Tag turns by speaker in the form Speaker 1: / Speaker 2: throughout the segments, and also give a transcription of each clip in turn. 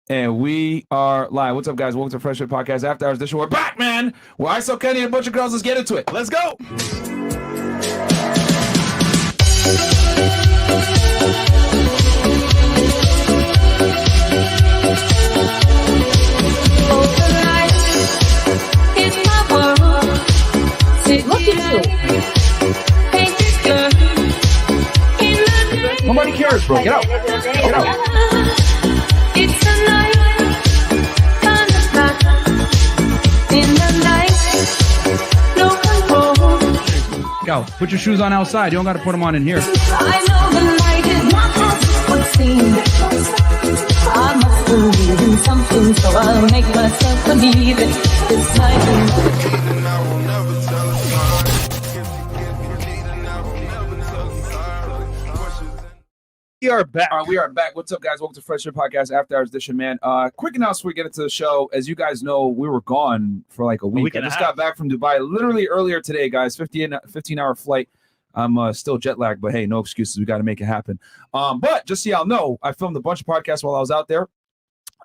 Speaker 1: And we are live. What's up, guys? Welcome to Fresh Fit Podcast After Hours Edition. We're back, man. We're ISO Kenny and a bunch of girls. Let's get into it. Let's go.
Speaker 2: Look at you.
Speaker 1: Nobody cares, bro. Get out. Get out.
Speaker 2: It's a night, in the night, no control.
Speaker 3: Go. Put your shoes on outside. You don't got to put them on in here.
Speaker 2: I know the night is not as it would seem. I must believe in something, so I'll make myself believe it. This night.
Speaker 1: We are back. We are back. What's up, guys? Welcome to Fresh Fit Podcast After Hours Edition, man. Quick announcement before we get into the show. As you guys know, we were gone for like a week. I just got back from Dubai literally earlier today, guys. 15-hour flight. I'm still jet lagged, but hey, no excuses. We got to make it happen. But just so y'all know, I filmed a bunch of podcasts while I was out there.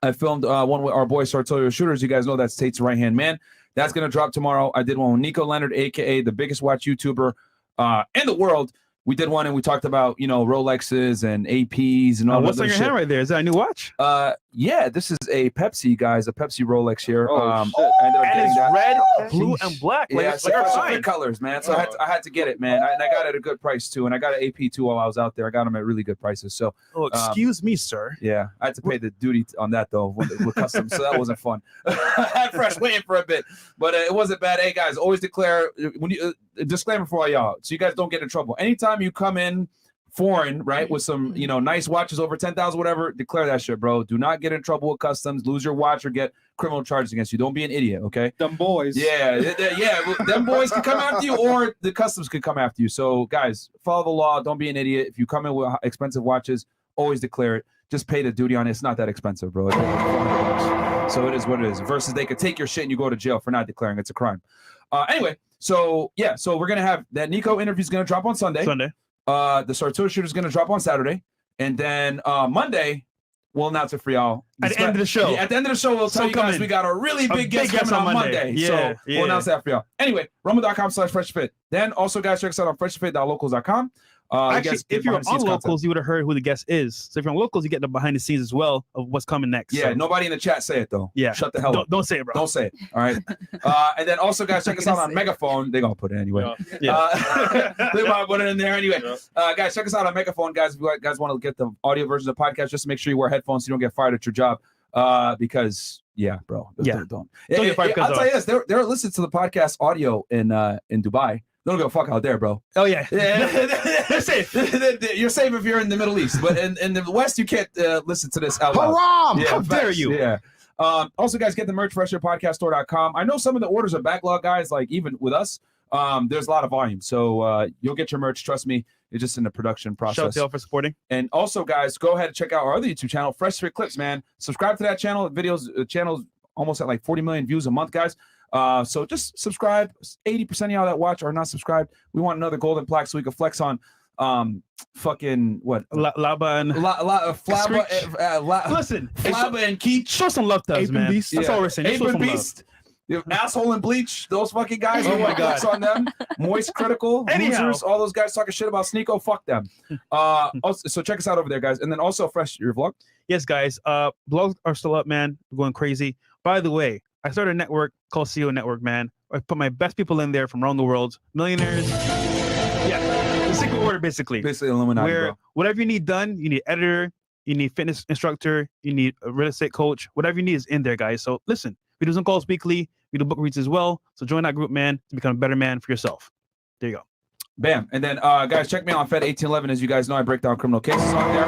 Speaker 1: I filmed one with our boy Sartorial Shooters. You guys know that's Tate's right-hand man. That's going to drop tomorrow. I did one with Nico Leonard, a.k.a. the biggest watch YouTuber in the world. We did one and we talked about, Rolexes and APs and all that.
Speaker 3: What's on your hand right there? Is that a new watch?
Speaker 1: Yeah, this is a Pepsi, guys, a Pepsi Rolex here.
Speaker 4: And it's red, blue, and black.
Speaker 1: Yeah, it's like colors, man. So I had to get it, man. And I got it at a good price too. And I got an AP too while I was out there. I got them at really good prices. So,
Speaker 3: excuse me, sir.
Speaker 1: Yeah, I had to pay the duty on that though with customs, so that wasn't fun. I had Fresh waiting for a bit, but it wasn't bad. Hey guys, always declare when you disclaimer for all y'all, so you guys don't get in trouble. Anytime you come in foreign, right, with some nice watches over 10,000, whatever, declare that shit, bro. Do not get in trouble with customs, lose your watch, or get criminal charges against you. Don't be an idiot, okay?
Speaker 4: Them boys.
Speaker 1: Yeah, them boys can come after you, or the customs could come after you. So, guys, follow the law. Don't be an idiot. If you come in with expensive watches, always declare it. Just pay the duty on it. It's not that expensive, bro. It's $400. So it is what it is. Versus they could take your shit and you go to jail for not declaring. It's a crime. Anyway, so we're gonna have that Nico interview is gonna drop on Sunday. The Sartorial Shooter is gonna drop on Saturday, and then Monday we'll announce it for y'all.
Speaker 3: At the end of the show.
Speaker 1: Yeah, at the end of the show, we'll tell you guys we got a really big guest coming on Monday.
Speaker 3: Yeah,
Speaker 1: so we'll announce that for y'all. Anyway, rumble.com/freshfit. Then also, guys, check us out on freshfit.locals.com.
Speaker 3: Actually, if you're on Locals, you would have heard who the guest is. So if you're on Locals, you get the behind the scenes as well of what's coming next.
Speaker 1: Yeah, nobody in the chat say it though.
Speaker 3: Yeah,
Speaker 1: shut the hell up.
Speaker 3: Don't say it, bro.
Speaker 1: Don't say it. All right. And then also, guys, check us out on Megaphone. They're gonna put it anyway.
Speaker 3: Yeah.
Speaker 1: They might put it in there anyway. Guys, check us out on Megaphone, guys. If you guys want to get the audio version of the podcast, just make sure you wear headphones so you don't get fired at your job. Because bro. Don't get fired. I'll tell you this. They're listening to the podcast audio in Dubai. They don't give a fuck out there, bro.
Speaker 3: Oh yeah.
Speaker 1: They're safe. You're safe if you're in the Middle East, but in the West, you can't listen to this out loud.
Speaker 3: Haram!
Speaker 1: Yeah,
Speaker 3: how dare you?
Speaker 1: Yeah. Also, guys, get the merch freshfitpodcaststore.com. I know some of the orders are backlog, guys. Like even with us, there's a lot of volume, so you'll get your merch. Trust me, it's just in the production process.
Speaker 3: Shout out to y'all for supporting. And
Speaker 1: also, guys, go ahead and check out our other YouTube channel, Fresh Fit Clips. Man, subscribe to that channel. Channel's almost at like 40 million views a month, guys. So just subscribe. 80% of y'all that watch are not subscribed. We want another golden plaque so we can flex on fucking what
Speaker 3: Laba and
Speaker 1: Flabba.
Speaker 3: Listen,
Speaker 1: Flabba and Keith.
Speaker 3: Show some love to us, man. Beast. That's all we're saying.
Speaker 1: Ape and Beast. Asshole and Bleach, those fucking guys.
Speaker 3: Oh my god,
Speaker 1: on them. Moist Critical, Losers, all those guys talking shit about Sneeko. Fuck them. Also, so check us out over there, guys. And then also, Fresh, your vlog.
Speaker 3: Yes, guys. Blogs are still up, man. We're going crazy. By the way, I started a network called CEO Network, man. I put my best people in there from around the world, millionaires. Yeah, the secret order, basically.
Speaker 1: Basically, Illuminati,
Speaker 3: where
Speaker 1: bro.
Speaker 3: Whatever you need done, you need editor, you need fitness instructor, you need a real estate coach. Whatever you need is in there, guys. So listen, we do Zoom calls weekly. We do book reads as well. So join that group, man, to become a better man for yourself. There you go.
Speaker 1: Bam. And then, guys, check me out on Fed 1811. As you guys know, I break down criminal cases on there.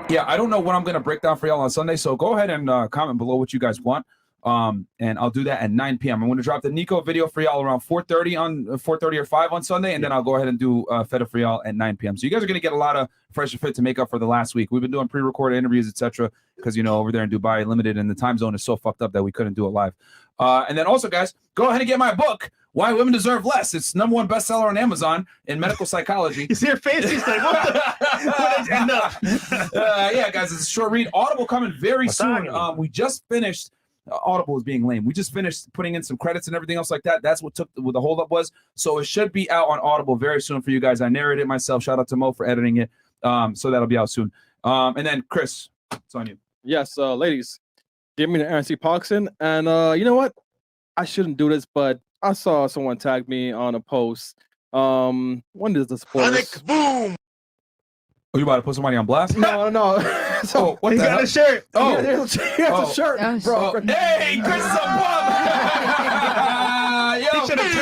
Speaker 1: Yeah, I don't know what I'm going to break down for y'all on Sunday, so go ahead and comment below what you guys want. And I'll do that at 9 p.m. I'm going to drop the Nico video for y'all around 4:30 or 5 on Sunday, and then I'll go ahead and do Feta for y'all at 9 p.m. So you guys are going to get a lot of Fresh and Fit to make up for the last week. We've been doing pre-recorded interviews, etc., because, over there in Dubai, limited, and the time zone is so fucked up that we couldn't do it live. And then also, guys, go ahead and get my book, Why Women Deserve Less. It's #1 bestseller on Amazon in medical psychology.
Speaker 3: You see her face? She's like, what did you end up?
Speaker 1: Yeah, guys, it's a short read. Audible coming very soon. We just finished. Audible is being lame. We just finished putting in some credits and everything else like that. That's what the holdup was. So it should be out on Audible very soon for you guys. I narrated it myself. Shout out to Mo for editing it. So that'll be out soon. And then Chris, it's on you.
Speaker 4: Yes, ladies, give me the RNC Poxin. And you know what? I shouldn't do this, but I saw someone tag me on a post. When does the spoilers?
Speaker 1: Boom! Oh, you about to put somebody on blast?
Speaker 4: No.
Speaker 1: So what
Speaker 3: he
Speaker 1: the
Speaker 3: got
Speaker 1: hell?
Speaker 3: a shirt.
Speaker 1: Oh,
Speaker 4: he has a shirt, bro.
Speaker 1: Hey, Chris is a bum.
Speaker 3: He should have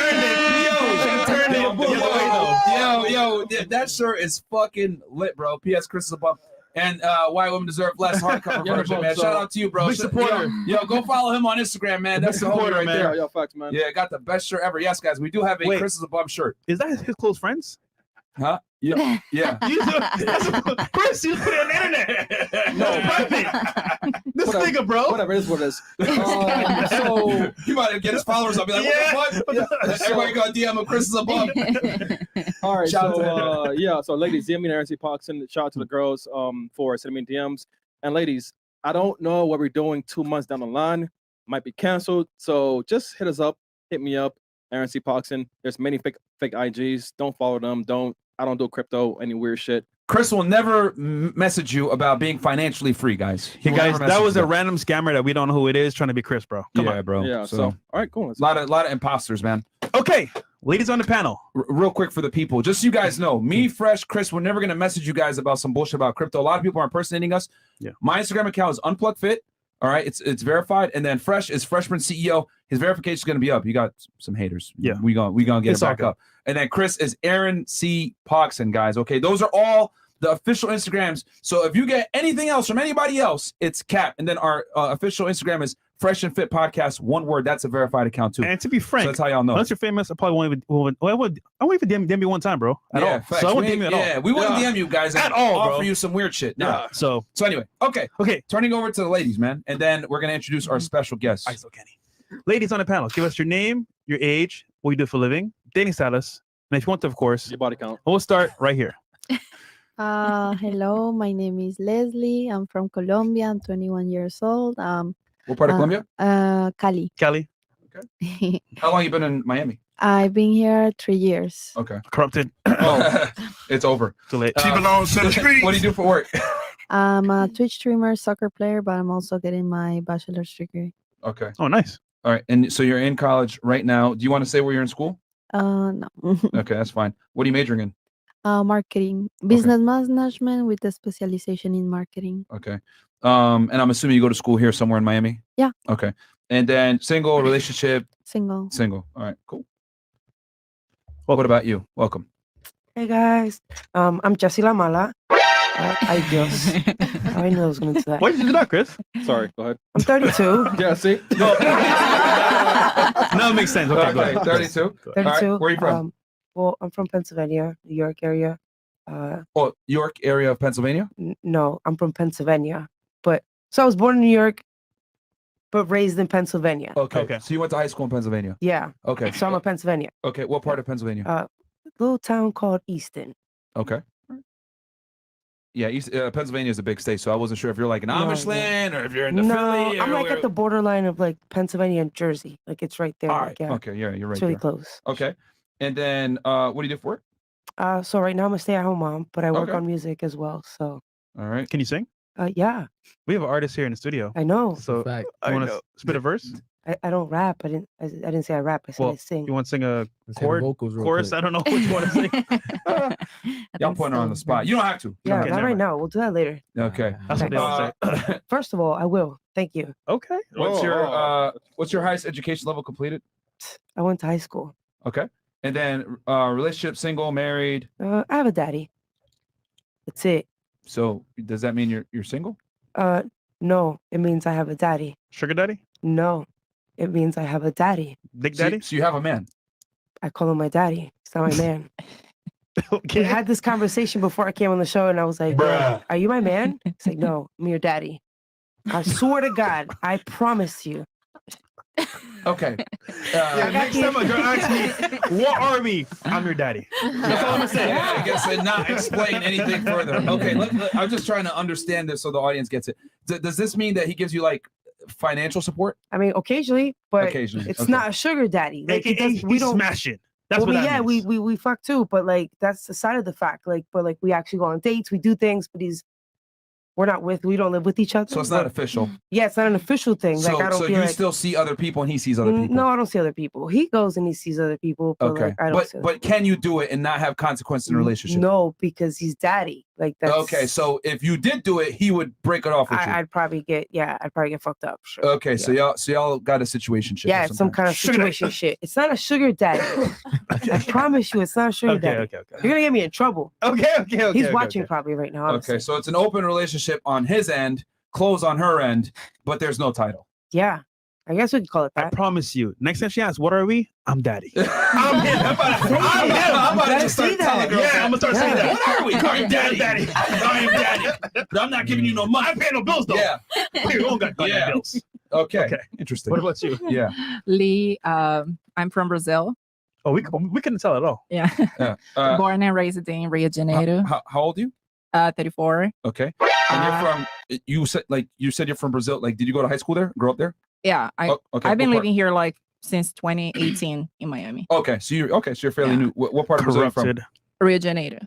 Speaker 3: turned it.
Speaker 1: Yo, that shirt is fucking lit, bro. P.S. Chris is a bum. And Why Women Deserve Less hardcover version, man. Shout out to you, bro.
Speaker 3: Big supporter.
Speaker 1: Yo, go follow him on Instagram, man. That's the whole right there.
Speaker 4: Yo, facts, man.
Speaker 1: Yeah, got the best shirt ever. Yes, guys, we do have a Chris is a bum shirt.
Speaker 3: Is that his close friends?
Speaker 1: Huh? Yeah.
Speaker 3: Chris, you put it on the internet. No, private. This nigga, bro.
Speaker 4: Whatever, it is what it is.
Speaker 1: So you might get his followers up. Be like, what the fuck? Yeah. Everybody got DM him. Chris is a bum.
Speaker 4: All right, so ladies, DM me the RNC Poxin. Shout out to the girls for sending me DMs. And ladies, I don't know what we're doing 2 months down the line. Might be canceled. So just hit us up. Hit me up. RNC Poxin. There's many fake IGs. Don't follow them. I don't do crypto, any weird shit.
Speaker 1: Chris will never message you about being financially free, guys.
Speaker 3: Hey guys, that was a random scammer that we don't know who it is trying to be Chris, bro. Come on,
Speaker 1: bro.
Speaker 4: Yeah. So all right, cool.
Speaker 1: A lot of imposters, man.
Speaker 3: Okay, ladies on the panel.
Speaker 1: Real quick for the people, just so you guys know, me, Fresh, Chris, we're never gonna message you guys about some bullshit about crypto. A lot of people are impersonating us.
Speaker 3: Yeah.
Speaker 1: My Instagram account is UnplugFit. All right, it's verified, and then Fresh is Freshman CEO. His verification is going to be up. You got some haters.
Speaker 3: Yeah,
Speaker 1: we gonna get it back up. And then Chris is Aaron C. Poxin, guys. Okay, those are all the official Instagrams. So if you get anything else from anybody else, it's cap. And then our official Instagram is Fresh and Fit Podcast. One word. That's a verified account too.
Speaker 3: And to be frank,
Speaker 1: so that's how y'all know.
Speaker 3: Unless you're famous, I probably won't even. I won't even DM me one time, bro. At all.
Speaker 1: Facts.
Speaker 3: So I won't DM you at all.
Speaker 1: Yeah, we won't DM you guys
Speaker 3: at all, bro.
Speaker 1: Offer you some weird shit.
Speaker 3: Yeah. So
Speaker 1: anyway, okay. Turning over to the ladies, man, and then we're gonna introduce our special guests.
Speaker 3: ISO Kenny. Ladies on the panel, give us your name, your age, what you do for a living, dating status, and if you want to, of course,
Speaker 4: your body count.
Speaker 3: We'll start right here.
Speaker 5: Hello, my name is Leslie. I'm from Colombia. I'm 21 years old.
Speaker 1: What part of Colombia?
Speaker 5: Cali.
Speaker 3: Cali.
Speaker 1: Okay. How long you been in Miami?
Speaker 5: I've been here 3 years.
Speaker 1: Okay.
Speaker 3: Corrupted.
Speaker 1: Oh, it's over.
Speaker 3: Too late.
Speaker 1: She belongs to the street. What do you do for work?
Speaker 5: I'm a Twitch streamer, soccer player, but I'm also getting my bachelor's degree.
Speaker 1: Okay.
Speaker 3: Oh, nice.
Speaker 1: All right. And so you're in college right now. Do you want to say where you're in school?
Speaker 5: No.
Speaker 1: Okay, that's fine. What are you majoring in?
Speaker 5: Marketing, business management with a specialization in marketing.
Speaker 1: Okay. And I'm assuming you go to school here somewhere in Miami?
Speaker 5: Yeah.
Speaker 1: Okay. And then single, relationship?
Speaker 5: Single.
Speaker 1: All right, cool. Well, what about you? Welcome.
Speaker 6: Hey guys, I'm Jessie La Mala. I knew I was going to do that.
Speaker 3: Why did you do that, Chris?
Speaker 4: Sorry, go ahead.
Speaker 6: I'm 32.
Speaker 4: Yeah, see?
Speaker 3: No, it makes sense. Okay, go ahead.
Speaker 1: 32.
Speaker 6: 32.
Speaker 1: All right, where are you from?
Speaker 6: Well, I'm from Pennsylvania, New York area.
Speaker 1: York area of Pennsylvania?
Speaker 6: No, I'm from Pennsylvania. So I was born in New York, but raised in Pennsylvania.
Speaker 1: Okay. So you went to high school in Pennsylvania?
Speaker 6: Yeah.
Speaker 1: Okay.
Speaker 6: So I'm a Pennsylvania.
Speaker 1: Okay. What part of Pennsylvania?
Speaker 6: A little town called Easton.
Speaker 1: Okay. Yeah, Pennsylvania is a big state, so I wasn't sure if you're like an Amish land or if you're in the Philly.
Speaker 6: I'm like at the borderline of like Pennsylvania and Jersey. Like it's right there.
Speaker 1: All right.
Speaker 6: Like, yeah.
Speaker 1: Okay. Yeah, you're right.
Speaker 6: It's really
Speaker 1: there.
Speaker 6: close.
Speaker 1: Okay. And then what do you do for work?
Speaker 6: So right now I'm a stay-at-home mom, but I work
Speaker 1: Okay.
Speaker 6: on music as well. So.
Speaker 1: All right.
Speaker 3: Can you sing?
Speaker 6: Yeah.
Speaker 3: We have an artist here in the studio.
Speaker 6: I know.
Speaker 3: So you want to spit a verse?
Speaker 6: I don't rap. I didn't say I rap. I said I sing.
Speaker 3: You want to sing a chorus? I don't know what you want to sing.
Speaker 1: Y'all putting her on the spot. You don't have to.
Speaker 6: Yeah, not right now. We'll do that later.
Speaker 1: Okay.
Speaker 3: That's what they all say.
Speaker 6: First of all, I will. Thank you.
Speaker 3: Okay.
Speaker 1: What's your highest education level completed?
Speaker 6: I went to high school.
Speaker 1: Okay. And then relationship, single, married?
Speaker 6: I have a daddy. That's it.
Speaker 1: So does that mean you're single?
Speaker 6: No, it means I have a daddy.
Speaker 3: Sugar daddy?
Speaker 6: No, it means I have a daddy.
Speaker 3: Big daddy?
Speaker 1: So you have a man?
Speaker 6: I call him my daddy. He's not my man.
Speaker 3: Okay.
Speaker 6: We had this conversation before I came on the show, and I was like,
Speaker 1: Bruh.
Speaker 6: "Are you my man?" He's like, "No, I'm your daddy." I swear to God, I promise you.
Speaker 1: Okay.
Speaker 3: Next time a girl asks me, what are we? I'm your daddy. That's all I'm gonna say.
Speaker 1: Yeah, I guess and not explain anything further. Okay, I'm just trying to understand this so the audience gets it. Does this mean that he gives you like financial support?
Speaker 6: I mean, occasionally, but
Speaker 1: Occasionally,
Speaker 6: it's
Speaker 1: okay.
Speaker 6: not a sugar daddy. Like
Speaker 3: We don't smash it. That's what that means.
Speaker 6: we fuck too, but like that's the side of the fact. Like, but like we actually go on dates, we do things, but we don't live with each other.
Speaker 1: So it's not official.
Speaker 6: Yeah, it's not an official thing.
Speaker 1: So,
Speaker 6: like I don't
Speaker 1: so
Speaker 6: feel
Speaker 1: you
Speaker 6: like
Speaker 1: still see other people and he sees other people.
Speaker 6: No, I don't see other people. He goes and he sees other people, but
Speaker 1: Okay.
Speaker 6: like I don't see other
Speaker 1: But can you do it and not have consequence in a relationship?
Speaker 6: No, because he's daddy. Like that's
Speaker 1: Okay, so if you did do it, he would break it off with you.
Speaker 6: I'd probably get fucked up. Sure.
Speaker 1: Okay, so y'all got a situation shit.
Speaker 6: Yeah, it's some kind of situation shit. It's not a sugar daddy. I promise you, it's not a sugar daddy.
Speaker 3: Okay.
Speaker 6: You're gonna get me in trouble.
Speaker 3: Okay.
Speaker 6: He's watching probably right now. Honestly.
Speaker 1: Okay, so it's an open relationship on his end, close on her end, but there's no title.
Speaker 6: Yeah, I guess we could call it
Speaker 3: I
Speaker 6: that.
Speaker 3: promise you. Next time she asks, what are we? I'm daddy.
Speaker 1: I'm him. I'm about to just start telling girls.
Speaker 3: Yeah, I'm gonna start saying that.
Speaker 1: What are we? I'm daddy.
Speaker 3: I am daddy. But I'm not giving you no money. I'm paying no bills though.
Speaker 1: Yeah.
Speaker 3: You don't got bills.
Speaker 1: Okay. Interesting.
Speaker 3: What about you?
Speaker 1: Yeah.
Speaker 7: Lee, I'm from Brazil.
Speaker 3: Oh, we couldn't tell at all.
Speaker 7: Yeah. Born and raised in Rio de Janeiro.
Speaker 1: How old are you?
Speaker 7: 34.
Speaker 1: Okay. And you're from you said you're from Brazil. Like, did you go to high school there? Grow up there?
Speaker 7: Yeah.
Speaker 1: Okay.
Speaker 7: I've been living here like since 2018 in Miami.
Speaker 1: Okay. So you're fairly new. What part of Brazil are you from?
Speaker 7: Rio de Janeiro.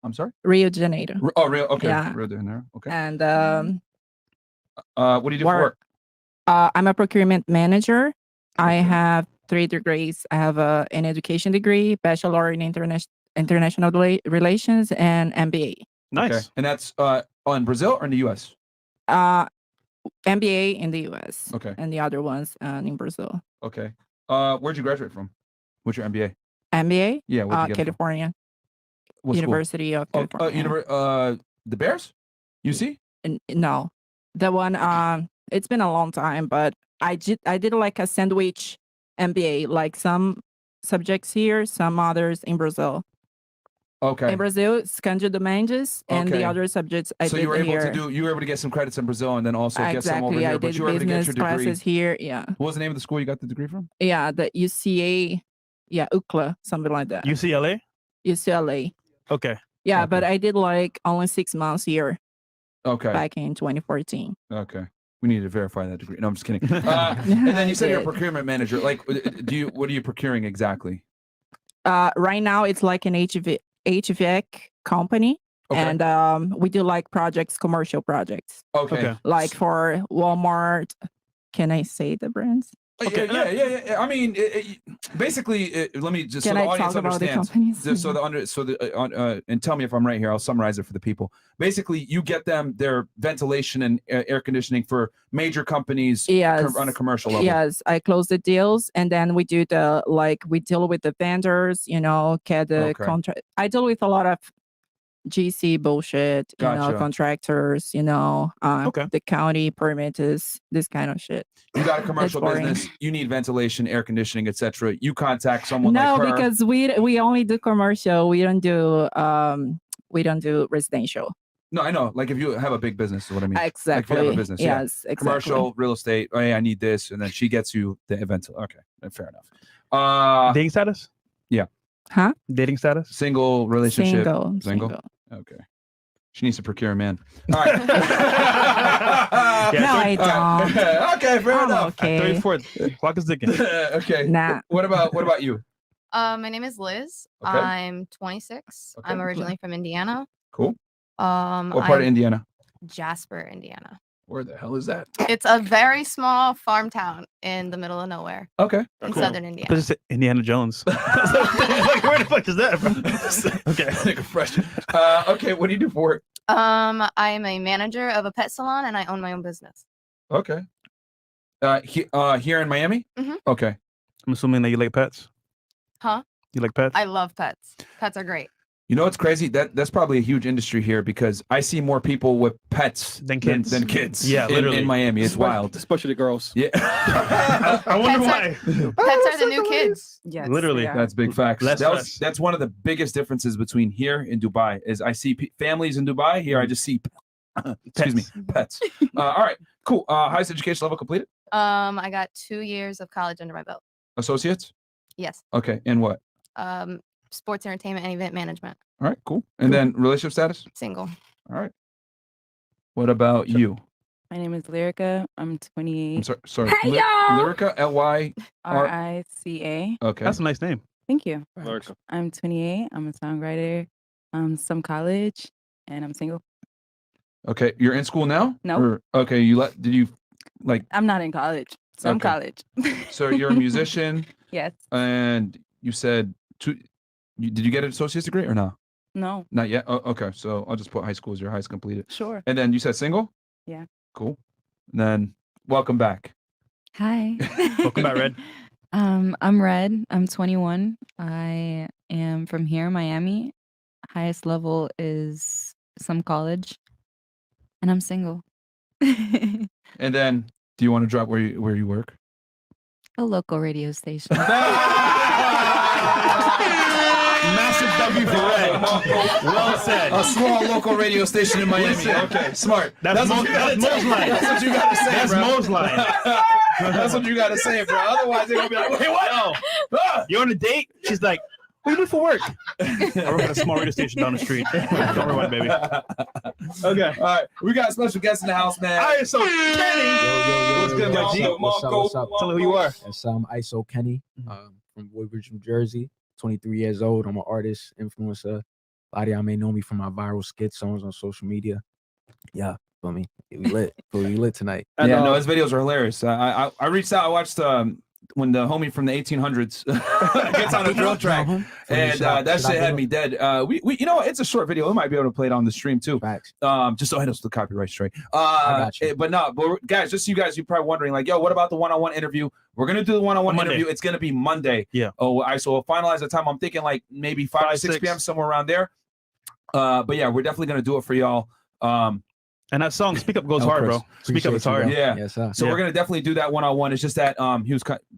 Speaker 1: I'm sorry?
Speaker 7: Rio de Janeiro.
Speaker 1: Okay.
Speaker 7: Yeah.
Speaker 1: Rio de Janeiro. Okay.
Speaker 7: And
Speaker 1: what do you do for work?
Speaker 7: I'm a procurement manager. I have 3 degrees. I have an education degree, bachelor in international relations, and MBA.
Speaker 3: Nice.
Speaker 1: Okay. And that's in Brazil or in the U.S.?
Speaker 7: MBA in the U.S.
Speaker 1: Okay.
Speaker 7: And the other ones in Brazil.
Speaker 1: Okay. Where'd you graduate from? What's your MBA?
Speaker 7: MBA?
Speaker 1: Yeah. Where'd you get it from?
Speaker 7: California.
Speaker 1: What school?
Speaker 7: University of California.
Speaker 1: The Bears? UC?
Speaker 7: No, the one. It's been a long time, but I did like a sandwich MBA, like some subjects here, some others in Brazil.
Speaker 1: Okay.
Speaker 7: In Brazil, it's Cândido Mendes, and the other subjects I did here.
Speaker 1: So you were able to get some credits in Brazil and then also get some over here.
Speaker 7: I did business classes here. Yeah.
Speaker 1: What was the name of the school you got the degree from?
Speaker 7: Yeah, the UCA. Yeah, UCLA, something like that.
Speaker 3: UCLA?
Speaker 7: UCLA.
Speaker 3: Okay.
Speaker 7: Yeah, but I did like only 6 months here.
Speaker 1: Okay.
Speaker 7: Back in 2014.
Speaker 1: Okay. We need to verify that degree. No, I'm just kidding. And then you said you're a procurement manager. Like, what are you procuring exactly?
Speaker 7: Right now, it's like an HVAC company.
Speaker 1: Okay.
Speaker 7: And we do like commercial projects.
Speaker 1: Okay.
Speaker 7: Like for Walmart. Can I say the brands?
Speaker 1: Okay. Yeah. I mean, basically, let me just
Speaker 7: Can
Speaker 1: so the
Speaker 7: I
Speaker 1: audience
Speaker 7: talk about the
Speaker 1: understands.
Speaker 7: companies?
Speaker 1: And tell me if I'm right here. I'll summarize it for the people. Basically, you get them their ventilation and air conditioning for major companies.
Speaker 7: Yes.
Speaker 1: On a commercial level.
Speaker 7: Yes, I close the deals, and then we do we deal with the vendors. Get the contract. I deal with a lot of GC bullshit, contractors, the county permits, this kind of shit.
Speaker 1: You got a commercial business, you need ventilation, air conditioning, etc. You contact someone like her.
Speaker 7: No, because we only do commercial. We don't do residential.
Speaker 1: No, I know. Like if you have a big business is what I mean.
Speaker 7: Exactly.
Speaker 1: Like if you have a business.
Speaker 7: Yes,
Speaker 1: yeah.
Speaker 7: exactly.
Speaker 1: Commercial, real estate. Oh yeah, I need this. And then she gets you the event. Okay. Fair enough.
Speaker 3: Dating status?
Speaker 1: Yeah.
Speaker 7: Huh?
Speaker 3: Dating status?
Speaker 1: Single relationship.
Speaker 7: Single.
Speaker 1: Okay. She needs to procure a man. All right.
Speaker 7: No, I don't.
Speaker 1: Okay, fair enough.
Speaker 7: Okay.
Speaker 3: 34. Clock is ticking.
Speaker 1: Okay.
Speaker 7: Nah.
Speaker 1: What about you?
Speaker 8: My name is Liz.
Speaker 1: Okay.
Speaker 8: I'm 26.
Speaker 1: Okay.
Speaker 8: I'm originally from Indiana.
Speaker 1: Cool. What part of Indiana?
Speaker 8: Jasper, Indiana.
Speaker 1: Where the hell is that?
Speaker 8: It's a very small farm town in the middle of nowhere.
Speaker 1: Okay.
Speaker 8: In
Speaker 3: Cool.
Speaker 8: southern Indiana.
Speaker 3: This is Indiana Jones. Like, where the fuck is that from? Okay.
Speaker 1: Like a fresh. Okay. What do you do for work?
Speaker 8: I am a manager of a pet salon and I own my own business.
Speaker 1: Okay. Here in Miami?
Speaker 8: Mm-hmm.
Speaker 1: Okay.
Speaker 3: I'm assuming that you like pets.
Speaker 8: Huh?
Speaker 3: You like pets?
Speaker 8: I love pets. Pets are great.
Speaker 1: You know what's crazy? That's probably a huge industry here because I see more people with pets
Speaker 3: than kids.
Speaker 1: Than kids.
Speaker 3: Yeah, literally.
Speaker 1: In Miami. It's wild.
Speaker 4: Especially the girls.
Speaker 1: Yeah.
Speaker 3: I wonder why.
Speaker 8: Pets are the new kids.
Speaker 7: Yes.
Speaker 3: Literally.
Speaker 1: That's big facts.
Speaker 3: Less stress.
Speaker 1: That's one of the biggest differences between here and Dubai is I see families in Dubai. Here I just see pets. All right, cool. Highest education level completed?
Speaker 8: I got 2 years of college under my belt.
Speaker 1: Associates?
Speaker 8: Yes.
Speaker 1: Okay. And what?
Speaker 8: Sports entertainment and event management.
Speaker 1: All right, cool. And then relationship status?
Speaker 8: Single.
Speaker 1: All right. What about you?
Speaker 9: My name is Lyrica. I'm 28.
Speaker 1: I'm sorry.
Speaker 9: Hey, y'all!
Speaker 1: Lyrica,
Speaker 9: Rica.
Speaker 1: Okay.
Speaker 3: That's a nice name.
Speaker 9: Thank you.
Speaker 4: Lyrica.
Speaker 9: I'm 28. I'm a songwriter. Some college, and I'm single.
Speaker 1: Okay. You're in school now?
Speaker 9: No.
Speaker 1: Okay. Did you like?
Speaker 9: I'm not in college. Some
Speaker 1: Okay.
Speaker 9: college.
Speaker 1: So you're a musician?
Speaker 9: Yes.
Speaker 1: And you said did you get an associate's degree or no?
Speaker 9: No.
Speaker 1: Not yet. Oh, okay. So I'll just put high school as your highest completed.
Speaker 9: Sure.
Speaker 1: And then you said single?
Speaker 9: Yeah.
Speaker 1: Cool. And then welcome back.
Speaker 10: Hi.
Speaker 3: Welcome back, Red.
Speaker 10: I'm Red. I'm 21. I am from here, Miami. Highest level is some college, and I'm single.
Speaker 1: And then, do you want to drop where you work?
Speaker 10: A local radio station.
Speaker 3: Massive W for Red. Well said.
Speaker 1: A small local radio station in Miami.
Speaker 3: Listen.
Speaker 1: Okay, smart.
Speaker 3: That's Mo's line.
Speaker 1: That's what you gotta say,
Speaker 3: That's
Speaker 1: bro.
Speaker 3: Mo's line.
Speaker 1: That's what you gotta say, bro. Otherwise, they're gonna be like, wait, what?
Speaker 3: No. You're on a date? She's like, what do you do for work? I work at a small radio station down the street. Don't worry about it, baby.
Speaker 1: Okay. All right. We got a special guest in the house, man.
Speaker 3: I am so Kenny.
Speaker 1: What's good, my G?
Speaker 11: What's up?
Speaker 3: Tell her who you are.
Speaker 11: Yes, I'm ISO Kenny from Woodbridge, New Jersey. 23 years old. I'm an artist, influencer. A lot of y'all may know me from my viral skit songs on social media. Yeah, feel me? We lit. Feel we lit tonight.
Speaker 1: Yeah, no, his videos are hilarious. I reached out. I watched when the homie from the 1800s gets on a drill track, and that shit had me dead. We you know, it's a short video. We might be able to play it on the stream too.
Speaker 11: Facts.
Speaker 1: Just so I know the copyright straight.
Speaker 11: I got you.
Speaker 1: But guys, just so you guys, you're probably wondering, like, yo, what about the one-on-one interview? We're gonna do the one-on-one
Speaker 3: Monday.
Speaker 1: interview. It's gonna be Monday.
Speaker 3: Yeah.
Speaker 1: Oh, so we'll finalize the time. I'm thinking like maybe 5 or 6 p.m. somewhere around there. But yeah, we're definitely gonna do it for y'all.
Speaker 3: And that song "Speak Up" goes hard, bro. Speak Up is hard.
Speaker 1: Yeah.
Speaker 11: Yes, sir.
Speaker 1: So we're gonna definitely do that one-on-one. It's just that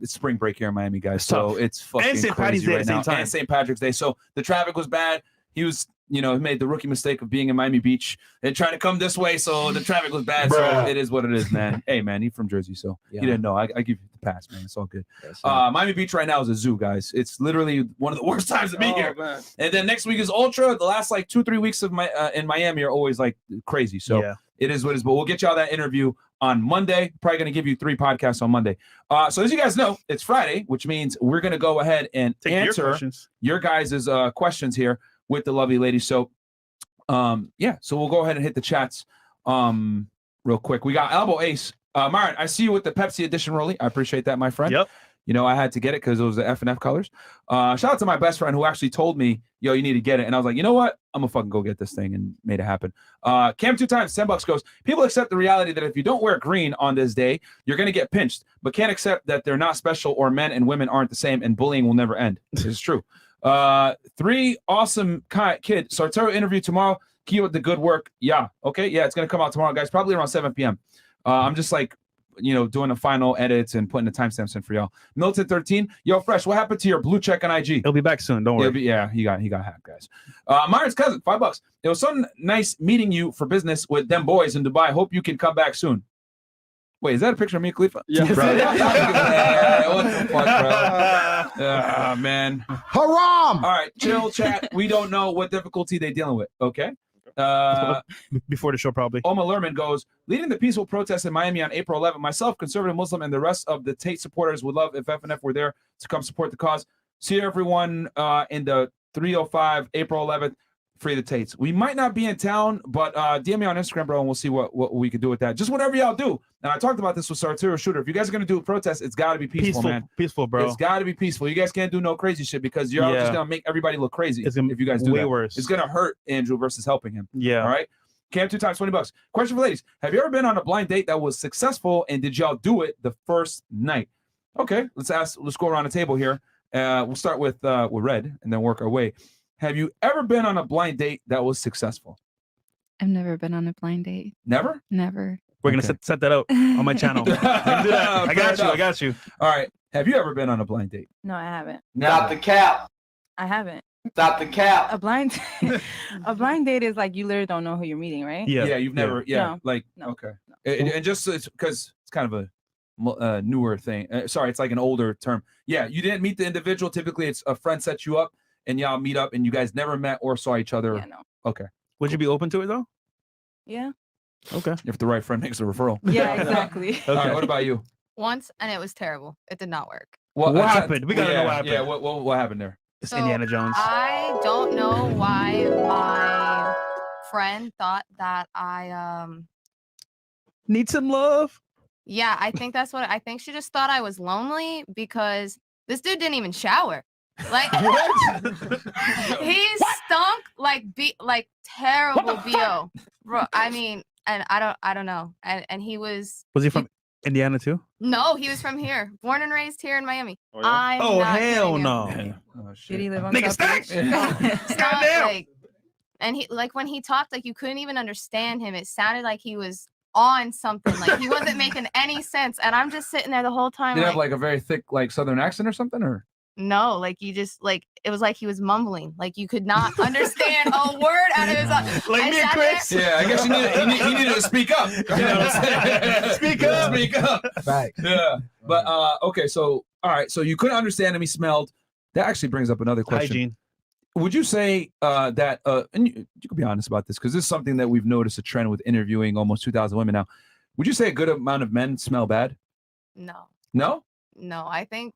Speaker 1: it's spring break here in Miami, guys. So it's fucking
Speaker 3: And St.
Speaker 1: crazy
Speaker 3: Patty's Day
Speaker 1: right
Speaker 3: at the
Speaker 1: now.
Speaker 3: same time.
Speaker 1: And St. Patrick's Day. So the traffic was bad. He was, he made the rookie mistake of being in Miami Beach and trying to come this way. So the traffic was bad. So it is what it is, man. Hey, man, he's from Jersey, so you didn't know. I give you the pass, man. It's all good.
Speaker 11: Yes,
Speaker 1: Miami Beach right now is a zoo, guys. It's literally one of the worst times to be here.
Speaker 4: Man.
Speaker 1: And then next week is Ultra. The last like 2-3 weeks of in Miami are always like crazy. So
Speaker 3: Yeah.
Speaker 1: it is what it is. But we'll get y'all that interview on Monday. Probably going to give you 3 podcasts on Monday. So as you guys know, it's Friday, which means we're going to go ahead and
Speaker 3: Take your
Speaker 1: answer
Speaker 3: questions.
Speaker 1: your guys' questions here with the lovely ladies. So yeah, so we'll go ahead and hit the chats real quick. We got Elbow Ace. Myron, I see you with the Pepsi edition rollie. I appreciate that, my friend.
Speaker 3: Yep.
Speaker 1: I had to get it because it was the F&F colors. Shout out to my best friend who actually told me, yo, you need to get it. And I was like, you know what? I'm going to fucking go get this thing, and made it happen. Cam 2 times, $10 goes, people accept the reality that if you don't wear green on this day, you're going to get pinched, but can't accept that they're not special or men and women aren't the same and bullying will never end. This is true. 3 awesome kid. Sartero interview tomorrow. Keep up the good work. Yeah. Okay. Yeah, it's going to come out tomorrow, guys, probably around 7 p.m. I'm just like, doing the final edits and putting the timestamps in for y'all. Milton 13, yo, Fresh, what happened to your blue check on IG?
Speaker 3: He'll be back soon. Don't worry.
Speaker 1: He got hacked, guys. Myron's cousin, $5. It was so nice meeting you for business with them boys in Dubai. Hope you can come back soon. Wait, is that a picture of me, Khalifa?
Speaker 4: Yeah,
Speaker 1: bro. Yeah, what the fuck, bro? Man.
Speaker 11: Haram!
Speaker 1: All right, chill, chat. We don't know what difficulty they're dealing with, okay?
Speaker 3: Before the show, probably.
Speaker 1: Oma Lerman goes, leading the peaceful protest in Miami on April 11th. Myself, conservative Muslim, and the rest of the Tate supporters would love if FNF were there to come support the cause. See everyone in the 305 April 11th. Free the Tates. We might not be in town, but DM me on Instagram, bro, and we'll see what we can do with that. Just whatever y'all do. And I talked about this with Sartero Shooter. If you guys are going to do a protest, it's got to be peaceful, man.
Speaker 3: Peaceful, bro.
Speaker 1: It's got to be peaceful. You guys can't do no crazy shit because you're just going to make everybody look crazy if you guys do
Speaker 3: way
Speaker 1: that.
Speaker 3: Worse.
Speaker 1: It's going to hurt Andrew versus helping him.
Speaker 3: Yeah.
Speaker 1: All right? Cam 2 times, $20. Question for ladies. Have you ever been on a blind date that was successful, and did y'all do it the first night? Okay, let's go around the table here. We'll start with Red and then work our way. Have you ever been on a blind date that was successful?
Speaker 10: I've never been on a blind date.
Speaker 1: Never?
Speaker 10: Never.
Speaker 3: We're going to set that out on my channel. Do that. I got you.
Speaker 1: All right. Have you ever been on a blind date?
Speaker 9: No, I haven't.
Speaker 12: Stop the cap.
Speaker 9: I haven't.
Speaker 12: Stop the cap.
Speaker 9: A blind date is like you literally don't know who you're meeting, right?
Speaker 1: Yeah, you've never. Yeah,
Speaker 9: No.
Speaker 1: like
Speaker 9: No.
Speaker 1: okay. And just because it's kind of a newer thing. Sorry, it's like an older term. Yeah, you didn't meet the individual. Typically, it's a friend sets you up, and y'all meet up, and you guys never met or saw each other.
Speaker 10: Yeah, no.
Speaker 1: Okay.
Speaker 3: Would you be open to it though?
Speaker 10: Yeah.
Speaker 3: Okay.
Speaker 1: If the right friend makes a referral.
Speaker 10: Yeah, exactly.
Speaker 1: All right, what about you?
Speaker 8: Once, and it was terrible. It did not work.
Speaker 3: What happened? We gotta know what happened.
Speaker 1: Yeah, what happened there?
Speaker 3: It's
Speaker 8: So,
Speaker 3: Indiana Jones.
Speaker 8: I don't know why my friend thought that I
Speaker 3: Need some love.
Speaker 8: Yeah, I think that's what I think. She just thought I was lonely because this dude didn't even shower. Like he stunk like terrible BO. Bro, I mean, and I don't know. And he was
Speaker 3: Was he from Indiana too?
Speaker 8: No, he was from here. Born and raised here in Miami.
Speaker 3: Oh, yeah? Oh,
Speaker 8: not
Speaker 3: hell
Speaker 8: kidding you.
Speaker 3: no.
Speaker 1: Oh,
Speaker 10: Did he live on
Speaker 3: Nigga,
Speaker 10: South
Speaker 3: stay.
Speaker 10: Beach?
Speaker 8: It's not, like, and he like when he talked, like you couldn't even understand him. It sounded like he was on something. Like he wasn't making any sense. And I'm just sitting there the whole time.
Speaker 1: Did he
Speaker 8: like,
Speaker 1: have like a very thick like Southern accent or something, or?
Speaker 8: No, like you just like it was like he was mumbling, like you could not understand a word out of his mouth.
Speaker 3: Like me and Chris.
Speaker 1: Yeah, I guess he needed to speak up. You know what I'm saying? Speak up.
Speaker 11: Right.
Speaker 1: Yeah. But okay, so all right, so you couldn't understand him. He smelled. That actually brings up another question.
Speaker 3: Hygiene.
Speaker 1: Would you say that and you could be honest about this because this is something that we've noticed a trend with interviewing almost 2,000 women now. Would you say a good amount of men smell bad?
Speaker 8: No,
Speaker 1: No?
Speaker 8: I think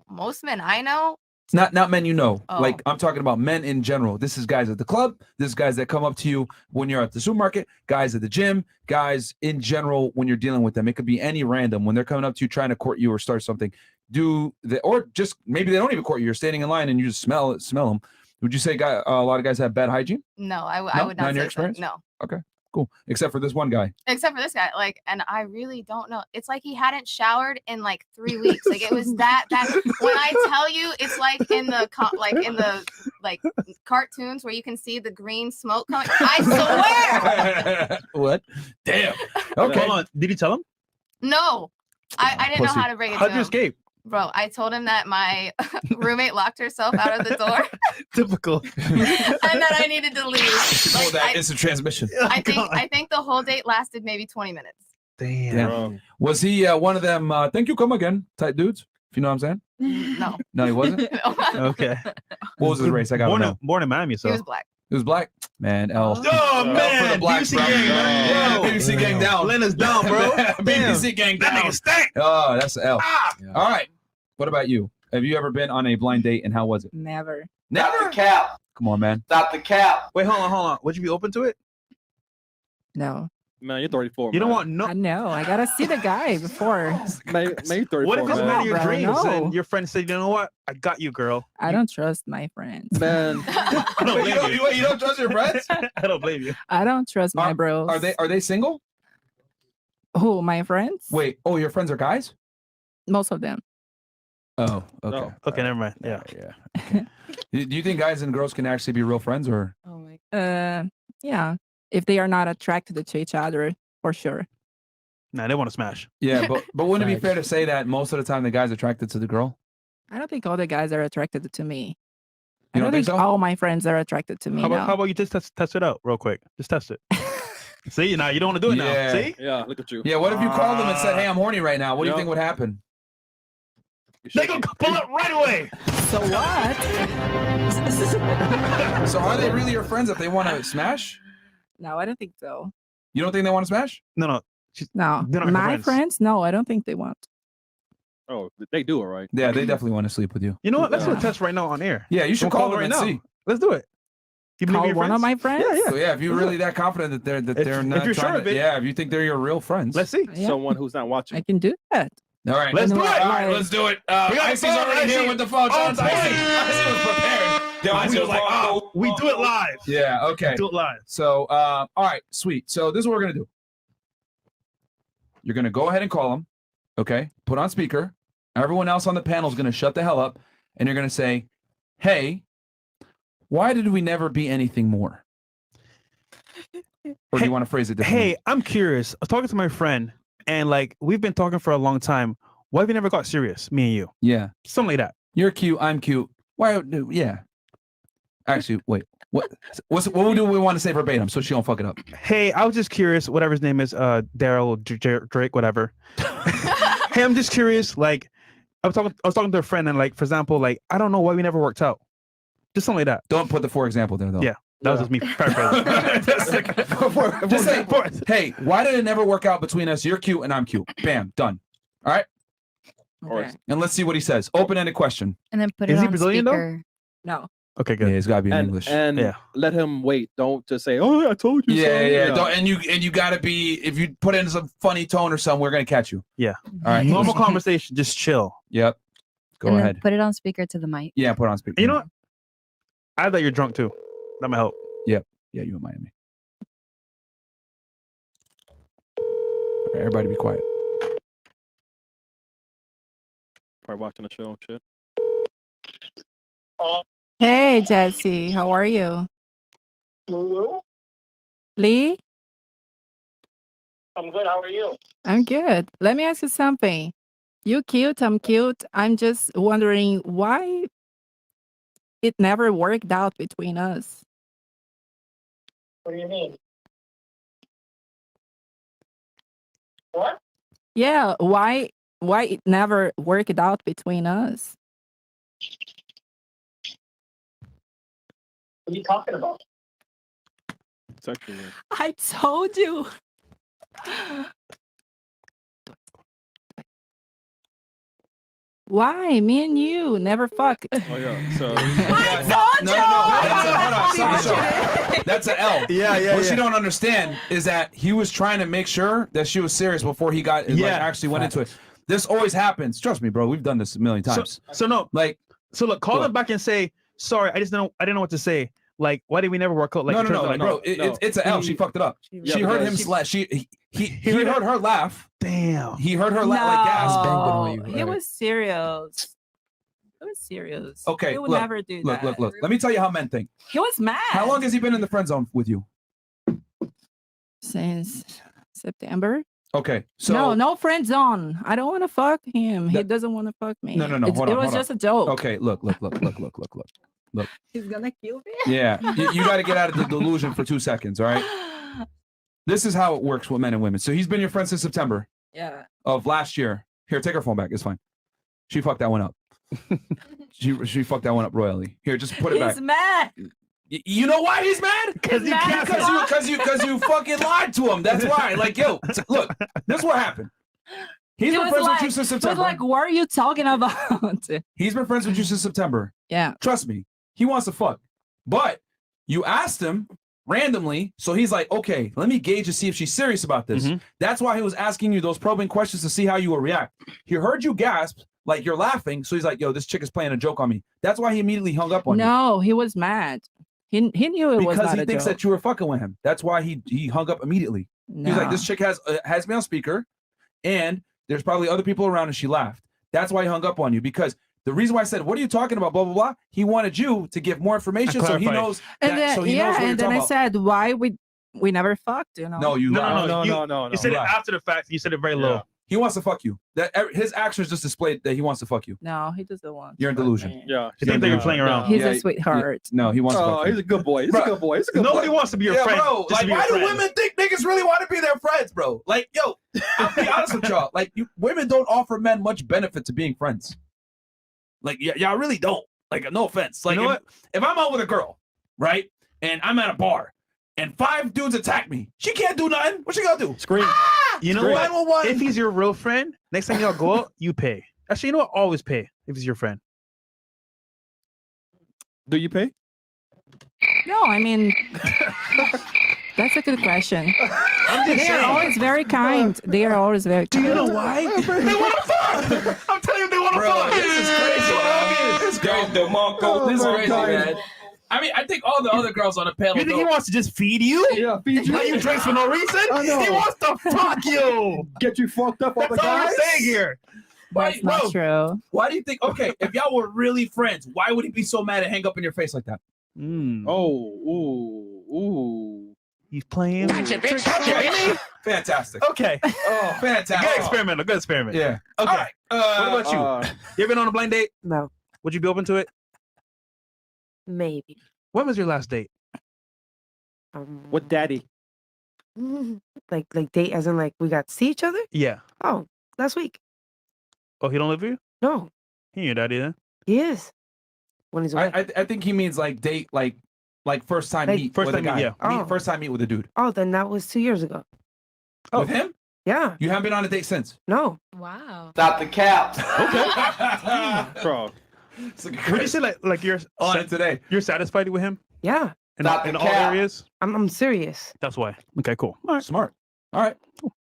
Speaker 8: most men I know.
Speaker 1: Not men you know.
Speaker 8: Oh.
Speaker 1: Like I'm talking about men in general. This is guys at the club. This is guys that come up to you when you're at the supermarket, guys at the gym, guys in general when you're dealing with them. It could be any random when they're coming up to you trying to court you or start something. Or just maybe they don't even court you. You're standing in line and you just smell them. Would you say a lot of guys have bad hygiene?
Speaker 8: No, I would
Speaker 1: Not
Speaker 8: not
Speaker 1: in
Speaker 8: say
Speaker 1: your
Speaker 8: so.
Speaker 1: experience?
Speaker 8: No,
Speaker 1: Okay, cool. Except for this one guy.
Speaker 8: except for this guy. Like, and I really don't know. It's like he hadn't showered in like 3 weeks. Like it was that bad. When I tell you, it's like in the cartoons where you can see the green smoke coming. I swear.
Speaker 1: What? Damn.
Speaker 3: Okay.
Speaker 1: Okay.
Speaker 3: Hold on. Did you tell him?
Speaker 8: No, I didn't know
Speaker 1: Pussy.
Speaker 8: how to break it
Speaker 3: How'd
Speaker 8: to
Speaker 3: you
Speaker 8: him.
Speaker 3: escape?
Speaker 8: Bro, I told him that my roommate locked herself out of the door
Speaker 3: Typical.
Speaker 8: and that I needed to leave.
Speaker 1: Oh,
Speaker 8: Like,
Speaker 1: that instant transmission.
Speaker 8: I think the whole date lasted maybe 20 minutes.
Speaker 3: Damn.
Speaker 1: Was he one of them thank you, come again type dudes? If you know what I'm saying?
Speaker 8: No.
Speaker 1: No, he wasn't?
Speaker 3: Okay.
Speaker 1: What was his race? I got to know.
Speaker 3: Born in Miami, so.
Speaker 8: He was black.
Speaker 1: He was black? Man, L.
Speaker 3: Oh,
Speaker 1: For the
Speaker 3: man.
Speaker 1: black
Speaker 3: BBC
Speaker 1: bro.
Speaker 3: gang, man.
Speaker 1: Yeah, BBC gang down.
Speaker 3: Lena's down, bro.
Speaker 1: BBC gang
Speaker 3: That
Speaker 1: down.
Speaker 3: nigga stank.
Speaker 1: Oh, that's an L.
Speaker 11: Yeah.
Speaker 1: All right. What about you? Have you ever been on a blind date and how was it?
Speaker 7: Never.
Speaker 12: Stop
Speaker 1: Never?
Speaker 12: the cap.
Speaker 1: Come on, man.
Speaker 12: Stop the cap.
Speaker 3: Wait, hold on. Would you be open to it?
Speaker 7: No.
Speaker 4: Man, you're 34.
Speaker 3: You don't
Speaker 4: man.
Speaker 3: want no.
Speaker 7: I know. I gotta see the guy before.
Speaker 4: Man, you're 34.
Speaker 3: What if it's
Speaker 4: man?
Speaker 3: one of your
Speaker 7: bro,
Speaker 3: dreams
Speaker 7: no.
Speaker 3: and your friend said, you know what? I got you, girl.
Speaker 7: I don't trust my friends.
Speaker 4: Man,
Speaker 3: I don't
Speaker 1: Wait,
Speaker 3: blame you.
Speaker 1: you don't trust your friends?
Speaker 3: I don't blame you.
Speaker 7: I don't trust my bros.
Speaker 1: Are they single?
Speaker 7: Who, my friends?
Speaker 1: Wait, your friends are guys?
Speaker 7: Most of them.
Speaker 1: Oh, okay.
Speaker 4: No.
Speaker 3: Okay, never mind. Yeah.
Speaker 1: Yeah. Okay. Do you think guys and girls can actually be real friends or?
Speaker 7: Oh my. Yeah. If they are not attracted to each other, for sure.
Speaker 3: Nah, they want to smash.
Speaker 1: Yeah, but wouldn't it be
Speaker 11: Facts.
Speaker 1: fair to say that most of the time the guy's attracted to the girl?
Speaker 7: I don't think all the guys are attracted to me.
Speaker 1: You
Speaker 7: I
Speaker 1: don't
Speaker 7: don't
Speaker 1: think
Speaker 7: think
Speaker 1: so?
Speaker 7: all my friends are attracted to me.
Speaker 3: How
Speaker 7: now.
Speaker 3: about you just test it out real quick? Just test it. See, now you don't want to do it
Speaker 1: Yeah.
Speaker 3: now. See?
Speaker 4: yeah, look at you.
Speaker 1: Yeah, what if you called them and said, "Hey, I'm horny right now." What do you
Speaker 4: Yeah.
Speaker 1: think would happen?
Speaker 3: They gonna pull up right away.
Speaker 7: So what?
Speaker 1: So are they really your friends if they want to smash?
Speaker 7: No, I don't think so.
Speaker 1: You don't think they want to smash?
Speaker 3: No.
Speaker 7: No.
Speaker 3: They're not your
Speaker 7: My
Speaker 3: friends.
Speaker 7: friends? No, I don't think they want.
Speaker 4: Oh, they do it right.
Speaker 1: Yeah, they definitely want to sleep with you.
Speaker 3: You know what? Let's do a
Speaker 7: Yeah.
Speaker 3: test right now on air.
Speaker 1: Yeah, you should
Speaker 3: We'll
Speaker 1: call them
Speaker 3: right
Speaker 1: and
Speaker 3: now.
Speaker 1: see.
Speaker 3: Let's do it. You believe
Speaker 7: Call
Speaker 3: your
Speaker 7: one
Speaker 3: friends?
Speaker 7: of my friends?
Speaker 3: Yeah,
Speaker 1: So yeah, if you're really that confident that they're
Speaker 3: If
Speaker 1: not
Speaker 3: you're
Speaker 1: trying
Speaker 3: sure of
Speaker 1: to,
Speaker 3: it.
Speaker 1: yeah, if you think they're your real friends.
Speaker 3: Let's see.
Speaker 7: Yeah.
Speaker 4: Someone who's not watching.
Speaker 7: I can do that.
Speaker 1: All right,
Speaker 3: Let's do it.
Speaker 1: All right,
Speaker 7: Like-
Speaker 1: let's do it.
Speaker 3: We got the
Speaker 1: Icy's
Speaker 3: phone,
Speaker 1: already here
Speaker 3: Icy.
Speaker 1: with the phone.
Speaker 3: Oh,
Speaker 1: Icy was prepared. Yeah,
Speaker 3: Icy was like, oh, we do it live.
Speaker 1: Yeah, okay.
Speaker 3: Do it live.
Speaker 1: So, all right, sweet. So this is what we're gonna do. You're gonna go ahead and call them, okay? Put on speaker. Everyone else on the panel is gonna shut the hell up, and you're gonna say, "Hey, why did we never be anything more?" Or do you want to phrase it differently?
Speaker 3: Hey, I'm curious. I was talking to my friend, and like we've been talking for a long time. Why have we never got serious, me and you?
Speaker 1: Yeah,
Speaker 3: Something like that.
Speaker 1: you're cute. I'm cute. Why? Yeah. Actually, wait. What do we want to say verbatim so she don't fuck it up?
Speaker 3: Hey, I was just curious. Whatever his name is, Daryl, Drake, whatever. Hey, I'm just curious. Like, I was talking to a friend, and like, for example, like, I don't know why we never worked out. Just something like that.
Speaker 1: Don't put the for example there though.
Speaker 3: Yeah, that was just me.
Speaker 1: Just say, hey, why did it never work out between us? You're cute and I'm cute. Bam, done. All right.
Speaker 7: Okay.
Speaker 1: And let's see what he says. Open-ended question.
Speaker 10: And then put
Speaker 3: Is
Speaker 10: it
Speaker 3: he
Speaker 10: on
Speaker 3: Brazilian, though?
Speaker 10: speaker.
Speaker 7: No.
Speaker 3: Okay, good.
Speaker 1: Yeah, it's gotta be in English.
Speaker 4: And
Speaker 3: Yeah.
Speaker 4: let him wait. Don't just say, "Oh, I told you."
Speaker 1: Yeah.
Speaker 4: so.
Speaker 1: Don't, and you gotta be, if you put in some funny tone or something, we're gonna catch you.
Speaker 3: Yeah.
Speaker 1: All right.
Speaker 3: Normal conversation. Just chill.
Speaker 1: Yep. Go
Speaker 10: And then
Speaker 1: ahead.
Speaker 10: put it on speaker to the mic.
Speaker 1: Yeah, put it on speaker.
Speaker 3: You know what? I thought you're drunk too. That might help.
Speaker 1: Yep. Yeah, you in Miami. All right, everybody be quiet.
Speaker 4: Probably watching the show and shit.
Speaker 7: Hey, Jesse. How are you? Lee?
Speaker 13: I'm good. How are you?
Speaker 7: I'm good. Let me ask you something. You cute, I'm cute. I'm just wondering why it never worked out between us.
Speaker 13: What do you mean? What?
Speaker 7: Yeah, why it never worked out between us?
Speaker 13: What are you talking about?
Speaker 4: Sexually.
Speaker 7: I told you. Why? Me and you never fuck.
Speaker 4: Oh yeah. So.
Speaker 1: That's an L.
Speaker 3: Yeah.
Speaker 1: What you don't understand is that he was trying to make sure that she was serious before he got actually went into it. This always happens. Trust me, bro. We've done this a million times.
Speaker 3: So no,
Speaker 1: like,
Speaker 3: so look, call him back and say, sorry, I didn't know what to say. Like, why did we never work out? Like,
Speaker 1: no, bro. It's an L. She fucked it up. She heard him slash. He heard her laugh.
Speaker 3: Damn.
Speaker 1: He heard her laugh like gas.
Speaker 7: No, he was serious. He was serious.
Speaker 1: Okay,
Speaker 7: He would
Speaker 1: look,
Speaker 7: never do that.
Speaker 1: Look. Let me tell you how men think.
Speaker 7: He was mad.
Speaker 1: How long has he been in the friend zone with you?
Speaker 7: Since September.
Speaker 1: Okay, so
Speaker 7: no friend zone. I don't want to fuck him. He doesn't want to fuck me.
Speaker 1: No.
Speaker 7: It was just a joke.
Speaker 1: Okay, look.
Speaker 7: He's gonna kill me.
Speaker 1: Yeah, you got to get out of the delusion for 2 seconds. All right. This is how it works with men and women. So he's been your friend since September.
Speaker 7: Yeah.
Speaker 1: Of last year. Here, take her phone back. It's fine. She fucked that one up. she fucked that one up royally. Here, just put it back.
Speaker 7: He's mad.
Speaker 1: You know why he's mad? Because you fucking lied to him. That's why. Like, yo, look, this is what happened. He's been friends with you since September.
Speaker 7: He was like, what are you talking about?
Speaker 1: He's been friends with you since September.
Speaker 7: Yeah.
Speaker 1: Trust me, he wants to fuck. But you asked him randomly, so he's like, okay, let me gauge to see if she's serious about this. That's why he was asking you those probing questions to see how you will react. He heard you gasp, like you're laughing, so he's like, yo, this chick is playing a joke on me. That's why he immediately hung up on you.
Speaker 7: No, he was mad. He knew it was not
Speaker 1: because he
Speaker 7: a
Speaker 1: thinks
Speaker 7: joke.
Speaker 1: that you were fucking with him. That's why he hung up immediately. He's like, this chick has me on speaker, and there's probably other people around, and she laughed. That's why he hung up on you, because the reason why I said, what are you talking about, blah, blah, blah, he wanted you to give more information so he knows
Speaker 7: And
Speaker 1: that,
Speaker 7: then,
Speaker 1: so he knows what you're
Speaker 7: and then
Speaker 1: talking
Speaker 7: I
Speaker 1: about.
Speaker 7: said, why we never fucked, you know?
Speaker 1: No, you lied.
Speaker 3: No. You said it after the fact. You said it very low.
Speaker 1: He wants to fuck you. That his actions just displayed that he wants to fuck you.
Speaker 7: No, he doesn't want.
Speaker 1: You're in delusion.
Speaker 4: Yeah.
Speaker 3: He thinks that you're playing around.
Speaker 7: He's a sweetheart.
Speaker 1: No, he wants to fuck you.
Speaker 4: He's a good boy. He's a good boy. He's a good
Speaker 3: Nobody
Speaker 4: boy.
Speaker 3: wants to be your friend.
Speaker 1: Bro,
Speaker 3: just to
Speaker 1: like,
Speaker 3: be your
Speaker 1: why do
Speaker 3: friend.
Speaker 1: women think niggas really want to be their friends, bro? Like, yo, I'll be honest with y'all. Like, women don't offer men much benefit to being friends. Like, y'all really don't. Like, no offense. Like,
Speaker 3: You know what?
Speaker 1: If I'm out with a girl, right, and I'm at a bar, and 5 dudes attack me, she can't do nothing. What she gonna do?
Speaker 4: Scream.
Speaker 3: You know what? If he's your real friend, next time y'all go out, you pay. Actually, you know what? Always pay if he's your friend.
Speaker 4: Do you pay?
Speaker 7: No, I mean, that's a good question. They are always very kind. They are always very kind.
Speaker 3: Do you know why? They want to fuck. I'm telling you, they want to fuck.
Speaker 1: This is crazy.
Speaker 3: This is
Speaker 1: This is crazy, man. I mean, I think all the other girls on the panel.
Speaker 3: You think he wants to just feed you?
Speaker 4: Yeah, feed you.
Speaker 3: Buy you drinks for no reason?
Speaker 4: I know.
Speaker 3: He wants to fuck you.
Speaker 4: Get you fucked up all the
Speaker 3: That's all I'm
Speaker 4: guys.
Speaker 3: saying here.
Speaker 7: That's not true.
Speaker 1: Why do you think? Okay, if y'all were really friends, why would he be so mad and hang up in your face like that?
Speaker 4: Ooh.
Speaker 3: He's playing.
Speaker 1: Fantastic.
Speaker 3: Okay.
Speaker 1: Oh, fantastic.
Speaker 3: Good experiment. A good experiment.
Speaker 1: Yeah.
Speaker 3: Okay.
Speaker 1: All right.
Speaker 3: What about you? You ever been on a blind date?
Speaker 6: No,
Speaker 3: Would you be open to it?
Speaker 6: maybe.
Speaker 3: When was your last date?
Speaker 4: With daddy.
Speaker 6: Like date as in like we got to see each other?
Speaker 3: Yeah.
Speaker 6: Oh, last week.
Speaker 3: Oh, he don't live with you?
Speaker 6: No,
Speaker 3: He ain't your daddy then.
Speaker 6: he is. When he's away.
Speaker 1: I think he means like date, like first time meet
Speaker 3: first
Speaker 1: with
Speaker 3: time
Speaker 1: a guy.
Speaker 3: meet, yeah.
Speaker 1: Meet, first time meet with a dude.
Speaker 6: Oh, then that was 2 years ago.
Speaker 1: With him?
Speaker 6: Yeah.
Speaker 1: You haven't been on a date since?
Speaker 6: No.
Speaker 8: Wow.
Speaker 12: Stop the cap.
Speaker 1: Okay.
Speaker 4: Bro.
Speaker 3: Would you say like you're
Speaker 1: on today?
Speaker 3: You're satisfied with him
Speaker 6: Yeah.
Speaker 3: in all areas?
Speaker 6: I'm serious.
Speaker 3: That's why. Okay, cool. All right.
Speaker 1: Smart. All right.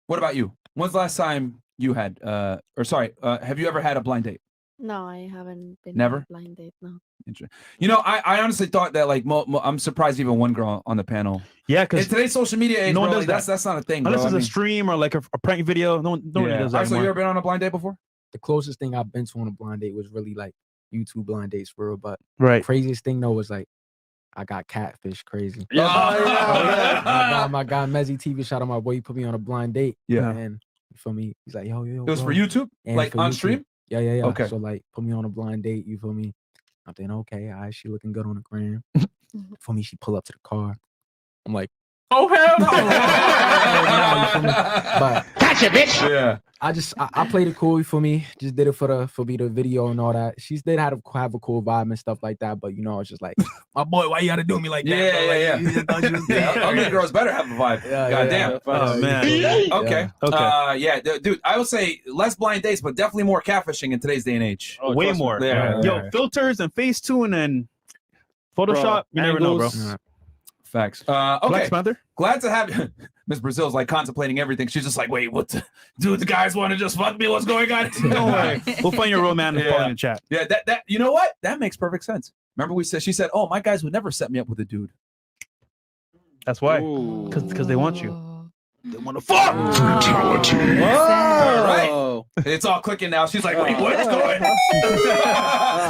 Speaker 1: What about you? When's the last time you had have you ever had a blind date?
Speaker 5: No, I haven't been
Speaker 1: Never?
Speaker 5: on a blind date. No.
Speaker 1: You know, I honestly thought that like I'm surprised even one girl on the panel.
Speaker 3: Yeah,
Speaker 1: in
Speaker 3: because
Speaker 1: today's social media age,
Speaker 3: no one
Speaker 1: bro,
Speaker 3: does
Speaker 1: like,
Speaker 3: that.
Speaker 1: that's not a thing,
Speaker 3: Unless
Speaker 1: bro.
Speaker 3: it's a stream or like a prank video. No one really does that
Speaker 1: So you
Speaker 3: anymore.
Speaker 1: ever been on a blind date before?
Speaker 11: The closest thing I've been to on a blind date was really like YouTube blind dates for real. But
Speaker 3: Right.
Speaker 11: the craziest thing though was like I got catfish crazy.
Speaker 4: Yeah.
Speaker 11: My guy Mezzy TV, shout out my boy, he put me on a blind date.
Speaker 1: Yeah.
Speaker 11: And you feel me? He's like, yo.
Speaker 1: It was
Speaker 11: bro.
Speaker 1: for YouTube?
Speaker 11: And
Speaker 1: Like
Speaker 11: for
Speaker 1: on
Speaker 11: YouTube.
Speaker 1: stream?
Speaker 11: Yeah.
Speaker 1: Okay.
Speaker 11: So like put me on a blind date, you feel me? I'm thinking, okay, all right, she looking good on the gram. For me, she pull up to the car. I'm like,
Speaker 1: oh hell no.
Speaker 11: But
Speaker 13: Gotcha, bitch.
Speaker 1: Yeah.
Speaker 11: I played it cool for me. Just did it for the video and all that. She did have a cool vibe and stuff like that. But you know, it's just like, my boy, why you gotta do me like that? Bro? Like,
Speaker 1: Yeah.
Speaker 11: you just thought you was there.
Speaker 1: Ugly girls better have a vibe. Goddamn.
Speaker 3: Oh man.
Speaker 1: Okay.
Speaker 3: Okay.
Speaker 1: Dude, I would say less blind dates, but definitely more catfishing in today's day and age.
Speaker 3: Way more.
Speaker 1: Yeah.
Speaker 3: Yo, filters and Facetune and Photoshop. You never know, bro.
Speaker 1: Facts. Okay.
Speaker 3: Black Panther?
Speaker 1: Glad to have you. Miss Brazil's like contemplating everything. She's just like, wait, do the guys want to just fuck me? What's going on?
Speaker 3: Don't worry. We'll find your real man and follow in the chat.
Speaker 1: Yeah, that you know what? That makes perfect sense. Remember she said, oh, my guys would never set me up with a dude.
Speaker 3: That's why. Because they want you. They want to fuck.
Speaker 1: Brutality. All right. It's all clicking now. She's like, wait, what's going on?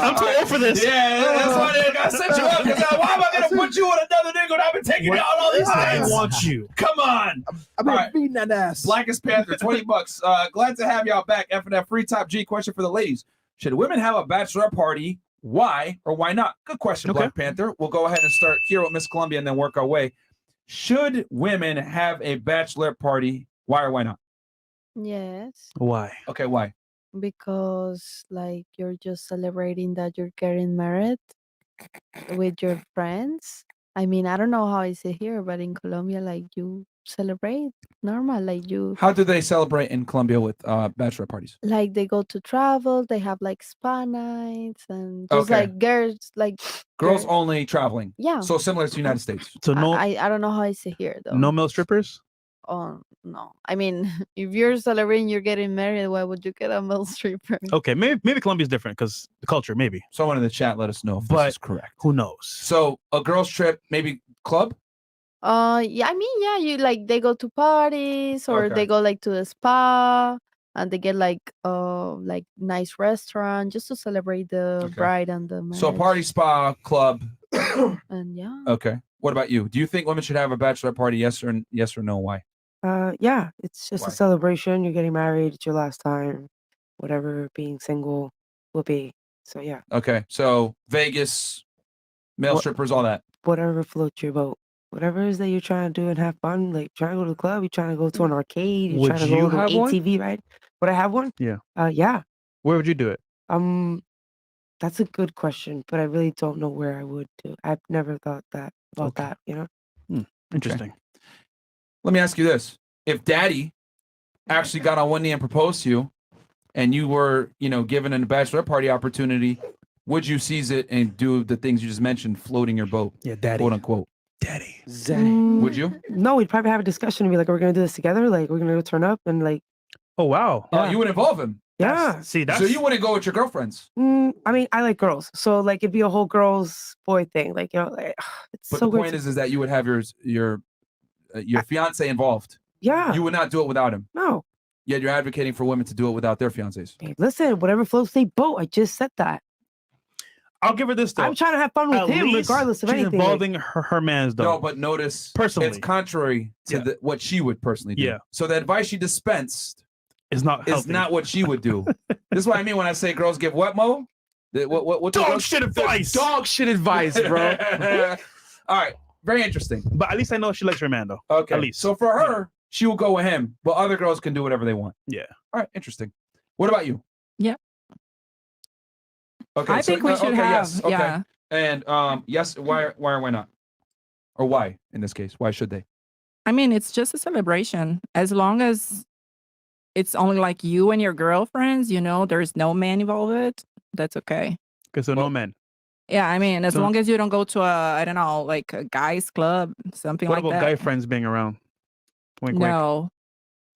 Speaker 3: I'm too old for this.
Speaker 1: Yeah, that's why they got set you up. Because why am I going to put you with another nigga when I've been taking out all these
Speaker 3: I
Speaker 1: things?
Speaker 3: want you.
Speaker 1: Come on.
Speaker 11: I've been beating that ass.
Speaker 1: Blackest Panther, $20. Glad to have y'all back. F&F free top G question for the ladies. Should women have a bachelor party? Why or why not? Good question,
Speaker 3: Okay.
Speaker 1: Black Panther. We'll go ahead and start here with Miss Columbia and then work our way. Should women have a bachelor party? Why or why not?
Speaker 5: Yes,
Speaker 3: Why?
Speaker 1: Okay, why?
Speaker 5: because like you're just celebrating that you're getting married with your friends. I mean, I don't know how is it here, but in Colombia, like you celebrate normal, like you
Speaker 1: How do they celebrate in Colombia with bachelor parties?
Speaker 5: like they go to travel, they have like spa nights and just
Speaker 1: Okay.
Speaker 5: like girls like
Speaker 1: Girls only traveling.
Speaker 5: Yeah.
Speaker 1: So similar to the United States.
Speaker 3: So no,
Speaker 5: I don't know how is it here though.
Speaker 3: no male strippers.
Speaker 5: Oh no. I mean, if you're celebrating you're getting married, why would you get a male stripper?
Speaker 3: Okay, maybe Colombia's different because the culture, maybe.
Speaker 1: Someone in the chat let us know if
Speaker 3: But
Speaker 1: this is correct.
Speaker 3: who knows?
Speaker 1: So a girls trip, maybe club?
Speaker 5: Yeah, I mean, yeah, you like they go to parties or
Speaker 1: Okay.
Speaker 5: they go like to the spa and they get like nice restaurant just to celebrate the
Speaker 1: Okay.
Speaker 5: bride and the marriage.
Speaker 1: So party, spa, club.
Speaker 5: And yeah.
Speaker 1: Okay. What about you? Do you think women should have a bachelor party? Yes or no? Why?
Speaker 6: Yeah, it's just
Speaker 1: Why?
Speaker 6: a celebration. You're getting married. It's your last time. Whatever being single will be. So yeah,
Speaker 1: Okay. So Vegas, male
Speaker 6: What-
Speaker 1: strippers, all that.
Speaker 6: whatever floats your boat. Whatever it is that you're trying to do and have fun, like trying to go to the club, you're trying to go to an arcade, you're
Speaker 3: Would
Speaker 6: trying to
Speaker 3: you
Speaker 6: go to an
Speaker 3: have one?
Speaker 6: ATV ride. Would I have one?
Speaker 3: Yeah.
Speaker 6: Yeah.
Speaker 3: Where would you do it?
Speaker 6: That's a good question, but I really don't know where I would do. I've never thought that about
Speaker 1: Okay.
Speaker 6: that, you know?
Speaker 3: Interesting.
Speaker 1: Let me ask you this: if Daddy actually got on one knee and proposed to you, and you were, given a bachelor party opportunity, would you seize it and do the things you just mentioned, floating your boat,
Speaker 3: Yeah, daddy.
Speaker 1: quote unquote?
Speaker 3: Daddy.
Speaker 1: Would you?
Speaker 6: No, we'd probably have a discussion and be like, are we gonna do this together? Like, we're gonna go turn up and like,
Speaker 3: Oh wow.
Speaker 1: Oh, you would involve him.
Speaker 6: yeah.
Speaker 3: See, that's
Speaker 1: So you wouldn't go with your girlfriends,
Speaker 6: I mean, I like girls, so like it'd be a whole girls boy thing. Like, like, it's
Speaker 1: but
Speaker 6: so
Speaker 1: the
Speaker 6: weird.
Speaker 1: point is that you would have your fiance involved.
Speaker 6: Yeah.
Speaker 1: You would not do it without him.
Speaker 6: No.
Speaker 1: Yet you're advocating for women to do it without their fiancés.
Speaker 6: Babe, listen, whatever floats their boat. I just said that.
Speaker 3: I'll give her this though.
Speaker 6: I'm trying to have fun with
Speaker 3: At
Speaker 6: him,
Speaker 3: least
Speaker 6: regardless of
Speaker 3: she's
Speaker 6: anything.
Speaker 3: involving her man's though.
Speaker 1: No, but notice
Speaker 3: Personally.
Speaker 1: it's contrary to what she would personally do.
Speaker 3: Yeah.
Speaker 1: So the advice she dispensed
Speaker 3: It's not
Speaker 1: is
Speaker 3: healthy.
Speaker 1: not what she would do. This is what I mean when I say girls give what, Mo? What
Speaker 3: Dog shit advice.
Speaker 11: Dog shit advice, bro.
Speaker 1: All right. Very interesting.
Speaker 3: But at least I know she likes her man though.
Speaker 1: Okay.
Speaker 3: At least.
Speaker 1: So for her, she will go with him, but other girls can do whatever they want.
Speaker 3: Yeah.
Speaker 1: All right. Interesting. What about you?
Speaker 7: Yeah.
Speaker 1: Okay,
Speaker 7: I
Speaker 1: so,
Speaker 7: think we should have.
Speaker 1: yes, okay.
Speaker 7: Yeah.
Speaker 1: And yes, why or why not? Or why in this case? Why should they?
Speaker 7: I mean, it's just a celebration. As long as it's only like you and your girlfriends, there's no man involved, that's okay.
Speaker 3: Okay, so no men.
Speaker 7: Yeah, I mean, as
Speaker 3: So-
Speaker 7: long as you don't go to I don't know, like a guy's club, something
Speaker 3: What
Speaker 7: like
Speaker 3: about
Speaker 7: that.
Speaker 3: guy friends being around? Wink,
Speaker 7: No,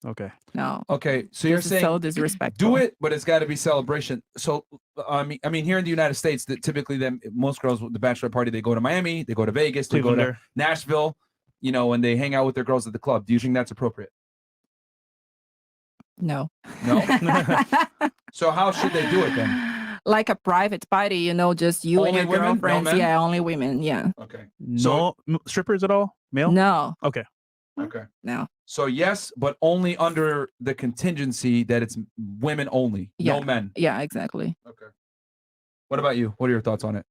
Speaker 3: wink. Okay.
Speaker 7: no.
Speaker 1: Okay, so you're
Speaker 7: This is
Speaker 1: saying
Speaker 7: so disrespectful.
Speaker 1: do it, but it's got to be celebration. So I mean, here in the United States, that typically most girls, the bachelor party, they go to Miami, they go to Vegas, they go to
Speaker 3: Cleveland.
Speaker 1: Nashville, and they hang out with their girls at the club. Do you think that's appropriate?
Speaker 7: No.
Speaker 1: No. So how should they do it then?
Speaker 7: Like a private party, just you
Speaker 1: Only
Speaker 7: and your
Speaker 1: women? No
Speaker 7: girlfriends.
Speaker 1: men?
Speaker 7: Yeah, only women. Yeah.
Speaker 1: Okay.
Speaker 3: No strippers at all? Male?
Speaker 7: No.
Speaker 3: Okay.
Speaker 1: Okay.
Speaker 7: No.
Speaker 1: So yes, but only under the contingency that it's women only,
Speaker 7: Yeah.
Speaker 1: no men.
Speaker 7: Yeah, exactly.
Speaker 1: Okay. What about you? What are your thoughts on it?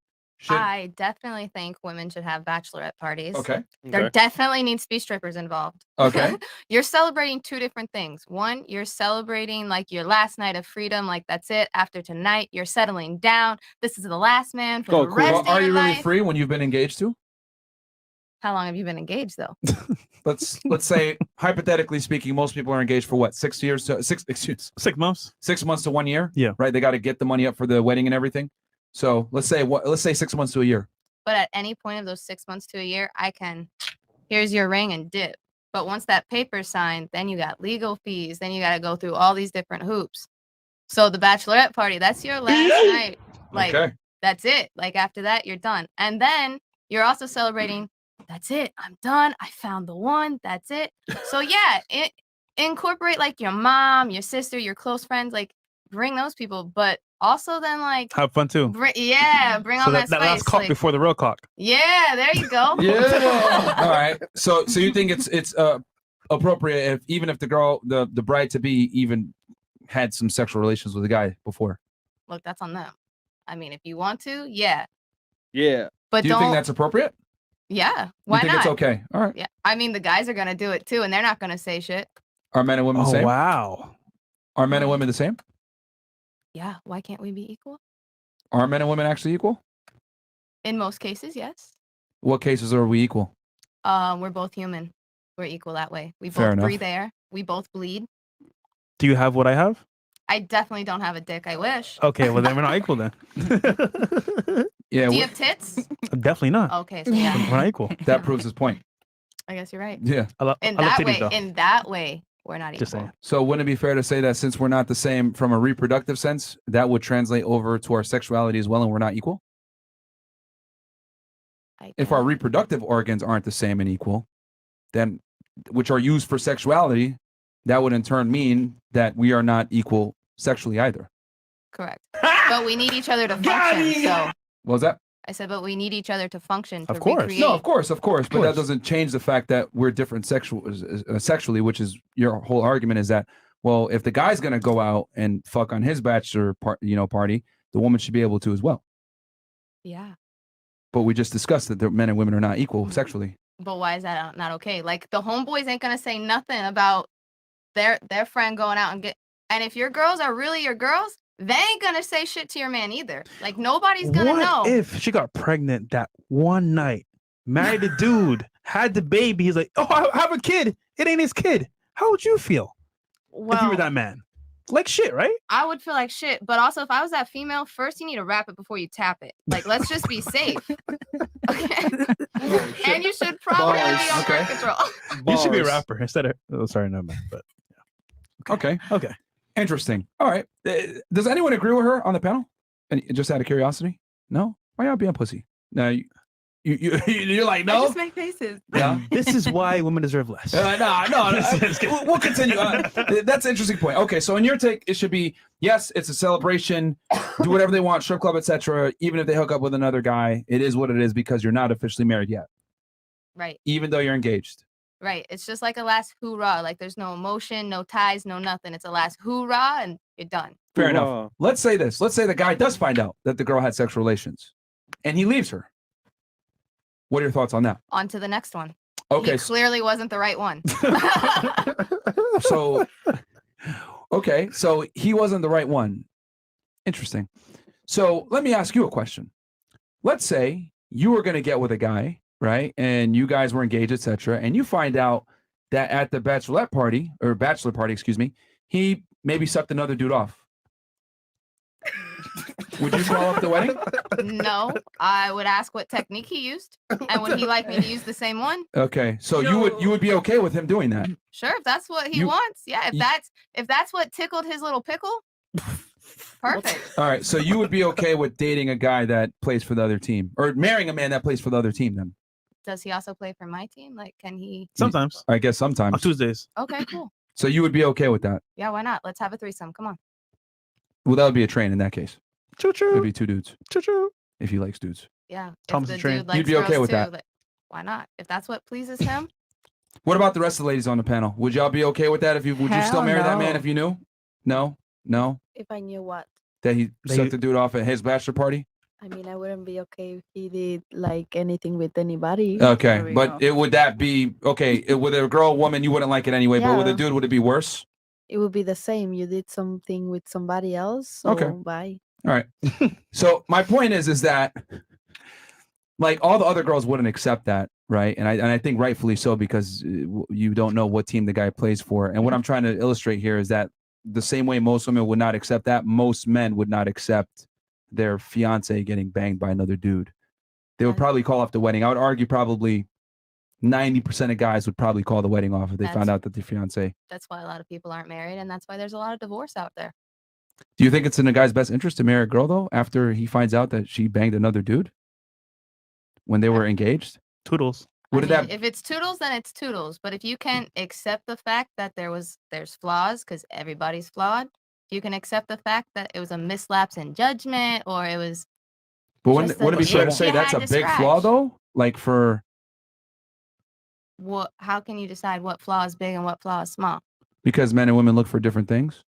Speaker 8: I definitely think women should have bachelorette parties.
Speaker 1: Okay.
Speaker 8: There definitely needs to be strippers involved.
Speaker 1: Okay.
Speaker 8: You're celebrating two different things. One, you're celebrating like your last night of freedom, like that's it. After tonight, you're settling down. This is the last man for the rest
Speaker 1: Well,
Speaker 8: of
Speaker 1: are
Speaker 8: your
Speaker 1: you really
Speaker 8: life.
Speaker 1: free when you've been engaged to?
Speaker 8: How long have you been engaged though?
Speaker 1: Let's say hypothetically speaking, most people are engaged for what? 6 years to 6
Speaker 3: months.
Speaker 1: 6 months to 1 year.
Speaker 3: Yeah.
Speaker 1: Right. They got to get the money up for the wedding and everything. So let's say 6 months to a year.
Speaker 8: But at any point of those 6 months to a year, here's your ring and dip. But once that paper's signed, then you got legal fees. Then you got to go through all these different hoops. So the bachelorette party, that's your last night. Like,
Speaker 1: Okay.
Speaker 8: that's it. Like after that, you're done. And then you're also celebrating, that's it. I'm done. I found the one. That's it. So yeah, incorporate like your mom, your sister, your close friends, like bring those people. But also then like
Speaker 3: have fun too.
Speaker 8: bring
Speaker 3: So
Speaker 8: on that
Speaker 3: that
Speaker 8: spice.
Speaker 3: last cock
Speaker 8: like,
Speaker 3: before the real cock.
Speaker 8: yeah, there you go.
Speaker 1: Yeah. All right. So you think it's appropriate even if the girl, the bride to be, even had some sexual relations with a guy before?
Speaker 8: Look, that's on them. I mean, if you want to, yeah.
Speaker 4: Yeah.
Speaker 8: But
Speaker 1: do you
Speaker 8: don't.
Speaker 1: think that's appropriate?
Speaker 8: Yeah. Why
Speaker 1: you think
Speaker 8: not?
Speaker 1: it's okay? All right.
Speaker 8: Yeah. I mean, the guys are gonna do it too, and they're not gonna say shit.
Speaker 1: Are men and women the same?
Speaker 3: Wow.
Speaker 1: Are men and women the same?
Speaker 8: Yeah. Why can't we be equal?
Speaker 1: Are men and women actually equal?
Speaker 8: In most cases, yes.
Speaker 1: What cases are we equal?
Speaker 8: We're both human. We're equal that way. We
Speaker 1: Fair
Speaker 8: both
Speaker 1: enough.
Speaker 8: breathe air. We both bleed.
Speaker 3: Do you have what I have?
Speaker 8: I definitely don't have a dick. I wish.
Speaker 3: Okay, well then we're not equal then.
Speaker 1: Yeah.
Speaker 8: Do you have tits?
Speaker 3: Definitely not.
Speaker 8: Okay, so yeah.
Speaker 3: We're not equal.
Speaker 1: That proves his point.
Speaker 8: I guess you're right.
Speaker 1: Yeah.
Speaker 3: I love titties though.
Speaker 8: In that way, we're not
Speaker 3: Just
Speaker 8: equal.
Speaker 3: saying.
Speaker 1: So wouldn't it be fair to say that since we're not the same from a reproductive sense, that would translate over to our sexuality as well, and we're not equal? If our reproductive organs aren't the same and equal, then which are used for sexuality, that would in turn mean that we are not equal sexually either.
Speaker 8: Correct. But we need each other to function. So
Speaker 1: What was that?
Speaker 8: I said, but we need each other to function. To
Speaker 1: Of course.
Speaker 8: recreate.
Speaker 1: No, of course. But that doesn't change the fact that we're different sexually, which is your whole argument is that, well, if the guy's going to go out and fuck on his bachelor party, the woman should be able to as well.
Speaker 8: Yeah.
Speaker 1: But we just discussed that the men and women are not equal sexually.
Speaker 8: But why is that not okay? Like the homeboys ain't gonna say nothing about their friend going out and get. And if your girls are really your girls, they ain't gonna say shit to your man either. Like nobody's gonna
Speaker 3: What
Speaker 8: know.
Speaker 3: if she got pregnant that one night, married a dude, had the baby? He's like, oh, I have a kid. It ain't his kid. How would you feel if you
Speaker 8: Well,
Speaker 3: were that man? Like shit, right?
Speaker 8: I would feel like shit. But also, if I was that female, first you need to wrap it before you tap it. Like let's just be safe. Okay. And you should probably be on birth control.
Speaker 3: You should be a rapper instead of. Oh, sorry, no man. But
Speaker 1: Okay.
Speaker 3: okay.
Speaker 1: Interesting. All right. Does anyone agree with her on the panel? And just out of curiosity? No? Why y'all being pussy? No, you're like, no?
Speaker 10: I just make faces.
Speaker 1: Yeah.
Speaker 3: This is why women deserve less.
Speaker 1: No. We'll continue. That's an interesting point. Okay, so in your take, it should be, yes, it's a celebration. Do whatever they want, strip club, etc. Even if they hook up with another guy, it is what it is because you're not officially married yet,
Speaker 8: Right.
Speaker 1: even though you're engaged.
Speaker 8: Right. It's just like a last hoorah. Like there's no emotion, no ties, no nothing. It's a last hoorah and you're done.
Speaker 1: Fair enough. Let's say this. Let's say the guy does find out that the girl had sexual relations and he leaves her. What are your thoughts on that?
Speaker 8: On to the next one.
Speaker 1: Okay.
Speaker 8: He clearly wasn't the right one.
Speaker 1: So, okay. So he wasn't the right one. Interesting. So let me ask you a question. Let's say you were going to get with a guy, right? And you guys were engaged, etc. And you find out that at the bachelor party, excuse me, he maybe sucked another dude off. Would you call up the wedding?
Speaker 8: No, I would ask what technique he used, and would he like me to use the same one?
Speaker 1: Okay, so you would be okay with him doing that?
Speaker 8: Sure, if that's what he wants. Yeah, if that's what tickled his little pickle. Perfect.
Speaker 1: All right, so you would be okay with dating a guy that plays for the other team, or marrying a man that plays for the other team? Then
Speaker 8: Does he also play for my team? Like, can he?
Speaker 3: Sometimes.
Speaker 1: I guess sometimes.
Speaker 3: On Tuesdays.
Speaker 8: Okay, cool.
Speaker 1: So you would be okay with that?
Speaker 8: Yeah, why not? Let's have a threesome. Come on.
Speaker 1: Well, that would be a train in that case.
Speaker 3: Choo choo.
Speaker 1: It'd be 2 dudes.
Speaker 3: Choo choo.
Speaker 1: If he likes dudes.
Speaker 8: Yeah.
Speaker 1: Thomas
Speaker 8: if
Speaker 1: the
Speaker 8: the
Speaker 1: train.
Speaker 8: dude likes
Speaker 1: You'd be okay
Speaker 8: girls
Speaker 1: with
Speaker 8: too,
Speaker 1: that?
Speaker 8: like, why not? If that's what pleases him.
Speaker 1: What about the rest of the ladies on the panel? Would y'all be okay with that? Would you still
Speaker 5: Hell
Speaker 1: marry that man
Speaker 5: no.
Speaker 1: if you knew? No.
Speaker 5: If I knew what.
Speaker 1: That he sucked the dude off at his bachelor party.
Speaker 5: I mean, I wouldn't be okay if he did like anything with anybody.
Speaker 1: Okay, but would that be okay? With a girl, woman, you wouldn't like it anyway. But with a
Speaker 5: Yeah.
Speaker 1: dude, would it be worse?
Speaker 5: It would be the same. You did something with somebody else. So
Speaker 1: Okay.
Speaker 5: bye.
Speaker 1: All right. So my point is that like all the other girls wouldn't accept that, right? And I think rightfully so, because you don't know what team the guy plays for. And what I'm trying to illustrate here is that the same way most women would not accept that, most men would not accept their fiance getting banged by another dude. They would probably call off the wedding. I would argue probably 90% of guys would probably call the wedding off if they found out that their fiance.
Speaker 8: That's why a lot of people aren't married, and that's why there's a lot of divorce out there.
Speaker 1: Do you think it's in a guy's best interest to marry a girl though after he finds out that she banged another dude when they were engaged?
Speaker 3: Toodles.
Speaker 1: What did that?
Speaker 8: If it's toodles, then it's toodles. But if you can accept the fact that there's flaws, because everybody's flawed, you can accept the fact that it was a mislapse in judgment, or it was.
Speaker 1: But wouldn't it be fair to say that's a big flaw though? Like for.
Speaker 8: What? How can you decide what flaw is big and what flaw is small?
Speaker 1: Because men and women look for different things.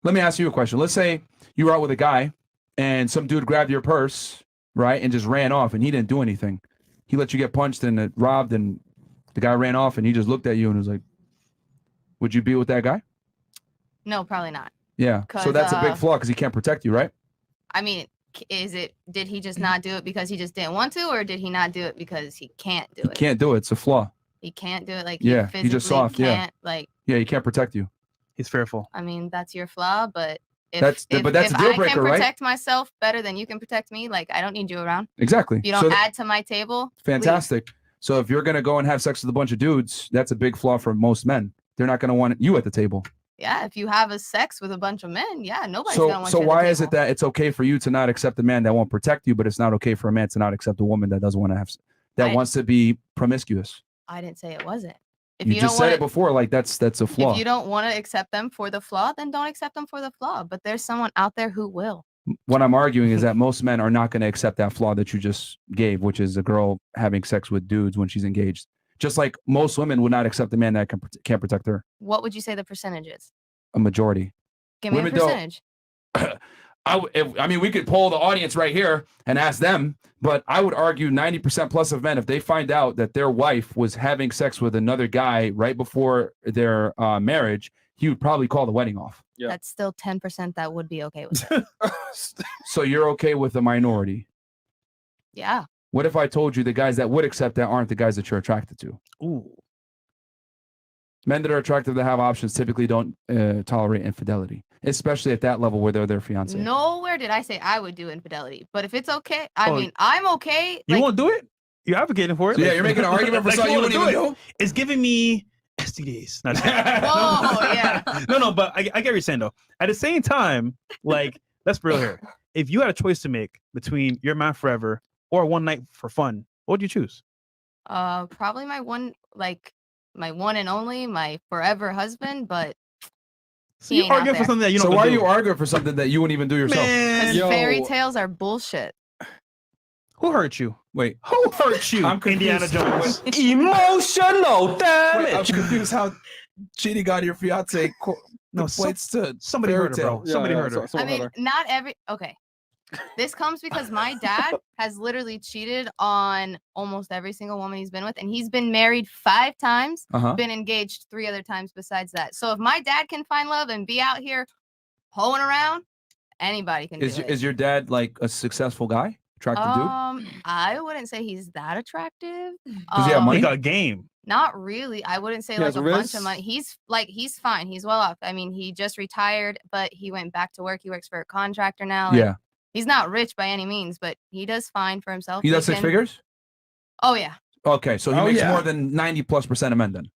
Speaker 1: Let me ask you a question. Let's say you were out with a guy and some dude grabbed your purse, right, and just ran off, and he didn't do anything. He let you get punched and robbed, and the guy ran off, and he just looked at you and was like, would you be with that guy?
Speaker 8: No, probably not.
Speaker 1: Yeah. So that's a big flaw because he can't protect you, right?
Speaker 8: I mean, did he just not do it because he just didn't want to, or did he not do it because he can't do
Speaker 1: He
Speaker 8: it?
Speaker 1: can't do it. It's a flaw.
Speaker 8: He can't do it. Like,
Speaker 1: Yeah,
Speaker 8: he
Speaker 1: he's just
Speaker 8: physically
Speaker 1: soft, yeah.
Speaker 8: can't, like,
Speaker 1: Yeah, he can't protect you.
Speaker 3: He's fearful.
Speaker 8: I mean, that's your flaw, but if,
Speaker 1: But that's a deal
Speaker 8: if I
Speaker 1: breaker,
Speaker 8: can
Speaker 1: right?
Speaker 8: protect myself better than you can protect me, like, I don't need you around.
Speaker 1: Exactly.
Speaker 8: If you don't
Speaker 1: So
Speaker 8: add to my table, leave.
Speaker 1: fantastic. So if you're going to go and have sex with a bunch of dudes, that's a big flaw for most men. They're not going to want you at the table.
Speaker 8: Yeah, if you have a sex with a bunch of men, yeah, nobody's gonna want
Speaker 1: So
Speaker 8: you at the
Speaker 1: why is
Speaker 8: table.
Speaker 1: it that it's okay for you to not accept a man that won't protect you, but it's not okay for a man to not accept a woman that doesn't want to have that wants to be promiscuous?
Speaker 8: I didn't say it wasn't. If
Speaker 1: You
Speaker 8: you
Speaker 1: just
Speaker 8: don't
Speaker 1: said
Speaker 8: want
Speaker 1: it before, like that's a flaw.
Speaker 8: If you don't want to accept them for the flaw, then don't accept them for the flaw. But there's someone out there who will.
Speaker 1: What I'm arguing is that most men are not going to accept that flaw that you just gave, which is a girl having sex with dudes when she's engaged. Just like most women would not accept a man that can't protect her.
Speaker 8: What would you say the percentage is?
Speaker 1: A majority.
Speaker 8: Give me
Speaker 1: Women
Speaker 8: a
Speaker 1: don't-
Speaker 8: percentage.
Speaker 1: I mean, we could poll the audience right here and ask them, but I would argue 90% plus of men, if they find out that their wife was having sex with another guy right before their marriage, he would probably call the wedding off.
Speaker 8: That's still 10% that would be okay with it.
Speaker 1: So you're okay with the minority.
Speaker 8: Yeah.
Speaker 1: What if I told you the guys that would accept that aren't the guys that you're attracted to?
Speaker 3: Ooh.
Speaker 1: Men that are attractive that have options typically don't tolerate infidelity, especially at that level where they're their fiance.
Speaker 8: Nowhere did I say I would do infidelity. But if it's okay, I
Speaker 3: Oh,
Speaker 8: mean, I'm okay.
Speaker 3: You
Speaker 8: like,
Speaker 3: won't do it? You're advocating for it?
Speaker 1: So yeah, you're making an argument for something you wouldn't even do?
Speaker 3: It's giving me STDs. No,
Speaker 8: Whoa, yeah.
Speaker 3: no, but I get what you're saying, though. At the same time, like, let's be real here. If you had a choice to make between your man forever or one night for fun, what would you choose?
Speaker 8: Probably my one and only, my forever husband, but
Speaker 3: So you arguing for something that you don't
Speaker 1: So why are
Speaker 3: do?
Speaker 1: you arguing for something that you wouldn't even do yourself?
Speaker 3: Man,
Speaker 8: because fairy tales are bullshit.
Speaker 3: Who hurt you?
Speaker 1: Wait,
Speaker 3: who hurt you?
Speaker 1: I'm
Speaker 3: Indiana
Speaker 1: confused.
Speaker 3: Jones.
Speaker 14: Emotional damage.
Speaker 1: I'm confused how cheating on your fiance equates to
Speaker 3: somebody
Speaker 1: fairy
Speaker 3: hurt her, bro.
Speaker 1: tale.
Speaker 3: Somebody hurt her.
Speaker 8: I mean, not every. Okay. This comes because my dad has literally cheated on almost every single woman he's been with, and he's been married 5 times, been engaged 3 other times besides that. So if my dad can find love and be out here hoeing around, Anybody can do it.
Speaker 1: Is your dad like a successful guy? Attractive dude?
Speaker 8: I wouldn't say he's that attractive.
Speaker 1: Does he have money?
Speaker 3: He got a game.
Speaker 8: Not really. I wouldn't say
Speaker 4: He
Speaker 8: like
Speaker 4: has
Speaker 8: a bunch
Speaker 4: wrists?
Speaker 8: of money. He's fine. He's well off. I mean, he just retired, but he went back to work. He works for a contractor now.
Speaker 1: Yeah.
Speaker 8: He's not rich by any means, but he does fine for himself.
Speaker 1: He does 6 figures?
Speaker 8: Oh yeah.
Speaker 1: Okay, so he makes more than 90+% of men then.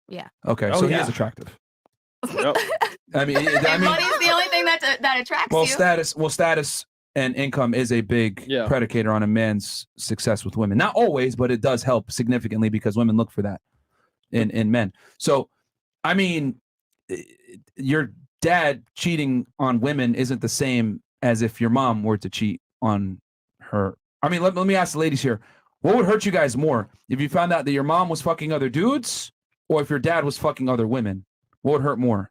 Speaker 8: Yeah.
Speaker 1: Okay, so he is attractive.
Speaker 4: Yep.
Speaker 1: I mean,
Speaker 8: Money's the only thing that attracts
Speaker 1: well,
Speaker 8: you.
Speaker 1: status and income is a big predicator on a man's success with women. Not always, but it does help significantly because women look for that in men. So, I mean, your dad cheating on women isn't the same as if your mom were to cheat on her. I mean, let me ask the ladies here. What would hurt you guys more? If you found out that your mom was fucking other dudes or if your dad was fucking other women? What would hurt more?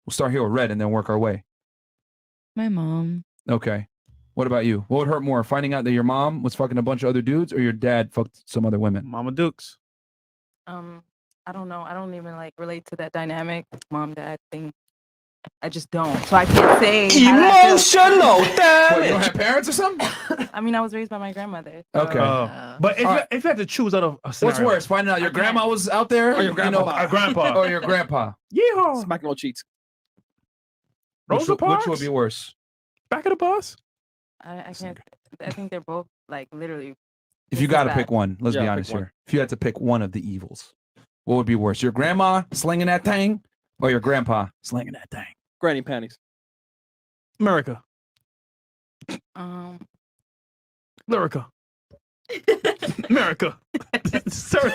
Speaker 1: We'll start here with Red and then work our way.
Speaker 10: My mom.
Speaker 1: Okay. What about you? What would hurt more? Finding out that your mom was fucking a bunch of other dudes or your dad fucked some other women?
Speaker 3: Mama Dukes.
Speaker 9: I don't know. I don't even like relate to that dynamic mom dad thing. I just don't. So I can't say how
Speaker 14: Emotional
Speaker 1: What, you don't
Speaker 14: damage.
Speaker 1: have parents or something?
Speaker 9: I mean, I was raised by my grandmother. so-
Speaker 1: Okay.
Speaker 3: But if,
Speaker 1: All right.
Speaker 3: if you had to choose out of a
Speaker 1: What's
Speaker 3: scenario,
Speaker 1: worse? Finding out your grandma was out there?
Speaker 4: Or your grandpa.
Speaker 3: our grandpa.
Speaker 1: Or your grandpa?
Speaker 3: Yeehaw.
Speaker 4: Smacking on cheeks.
Speaker 3: Rosa
Speaker 1: Which
Speaker 3: Parks?
Speaker 1: would be worse?
Speaker 3: Back of the bus?
Speaker 9: I can't. I think they're both like literally.
Speaker 1: If you
Speaker 9: just
Speaker 1: got
Speaker 9: as
Speaker 1: to
Speaker 9: bad.
Speaker 1: pick one, let's be
Speaker 4: Yeah,
Speaker 1: honest
Speaker 4: pick one.
Speaker 1: here. If you had to pick one of the evils, what would be worse? Your grandma slinging that thing or your grandpa slinging that thing?
Speaker 4: Granny panties.
Speaker 3: America.
Speaker 9: Um,
Speaker 3: Lyrica. America. Sorry.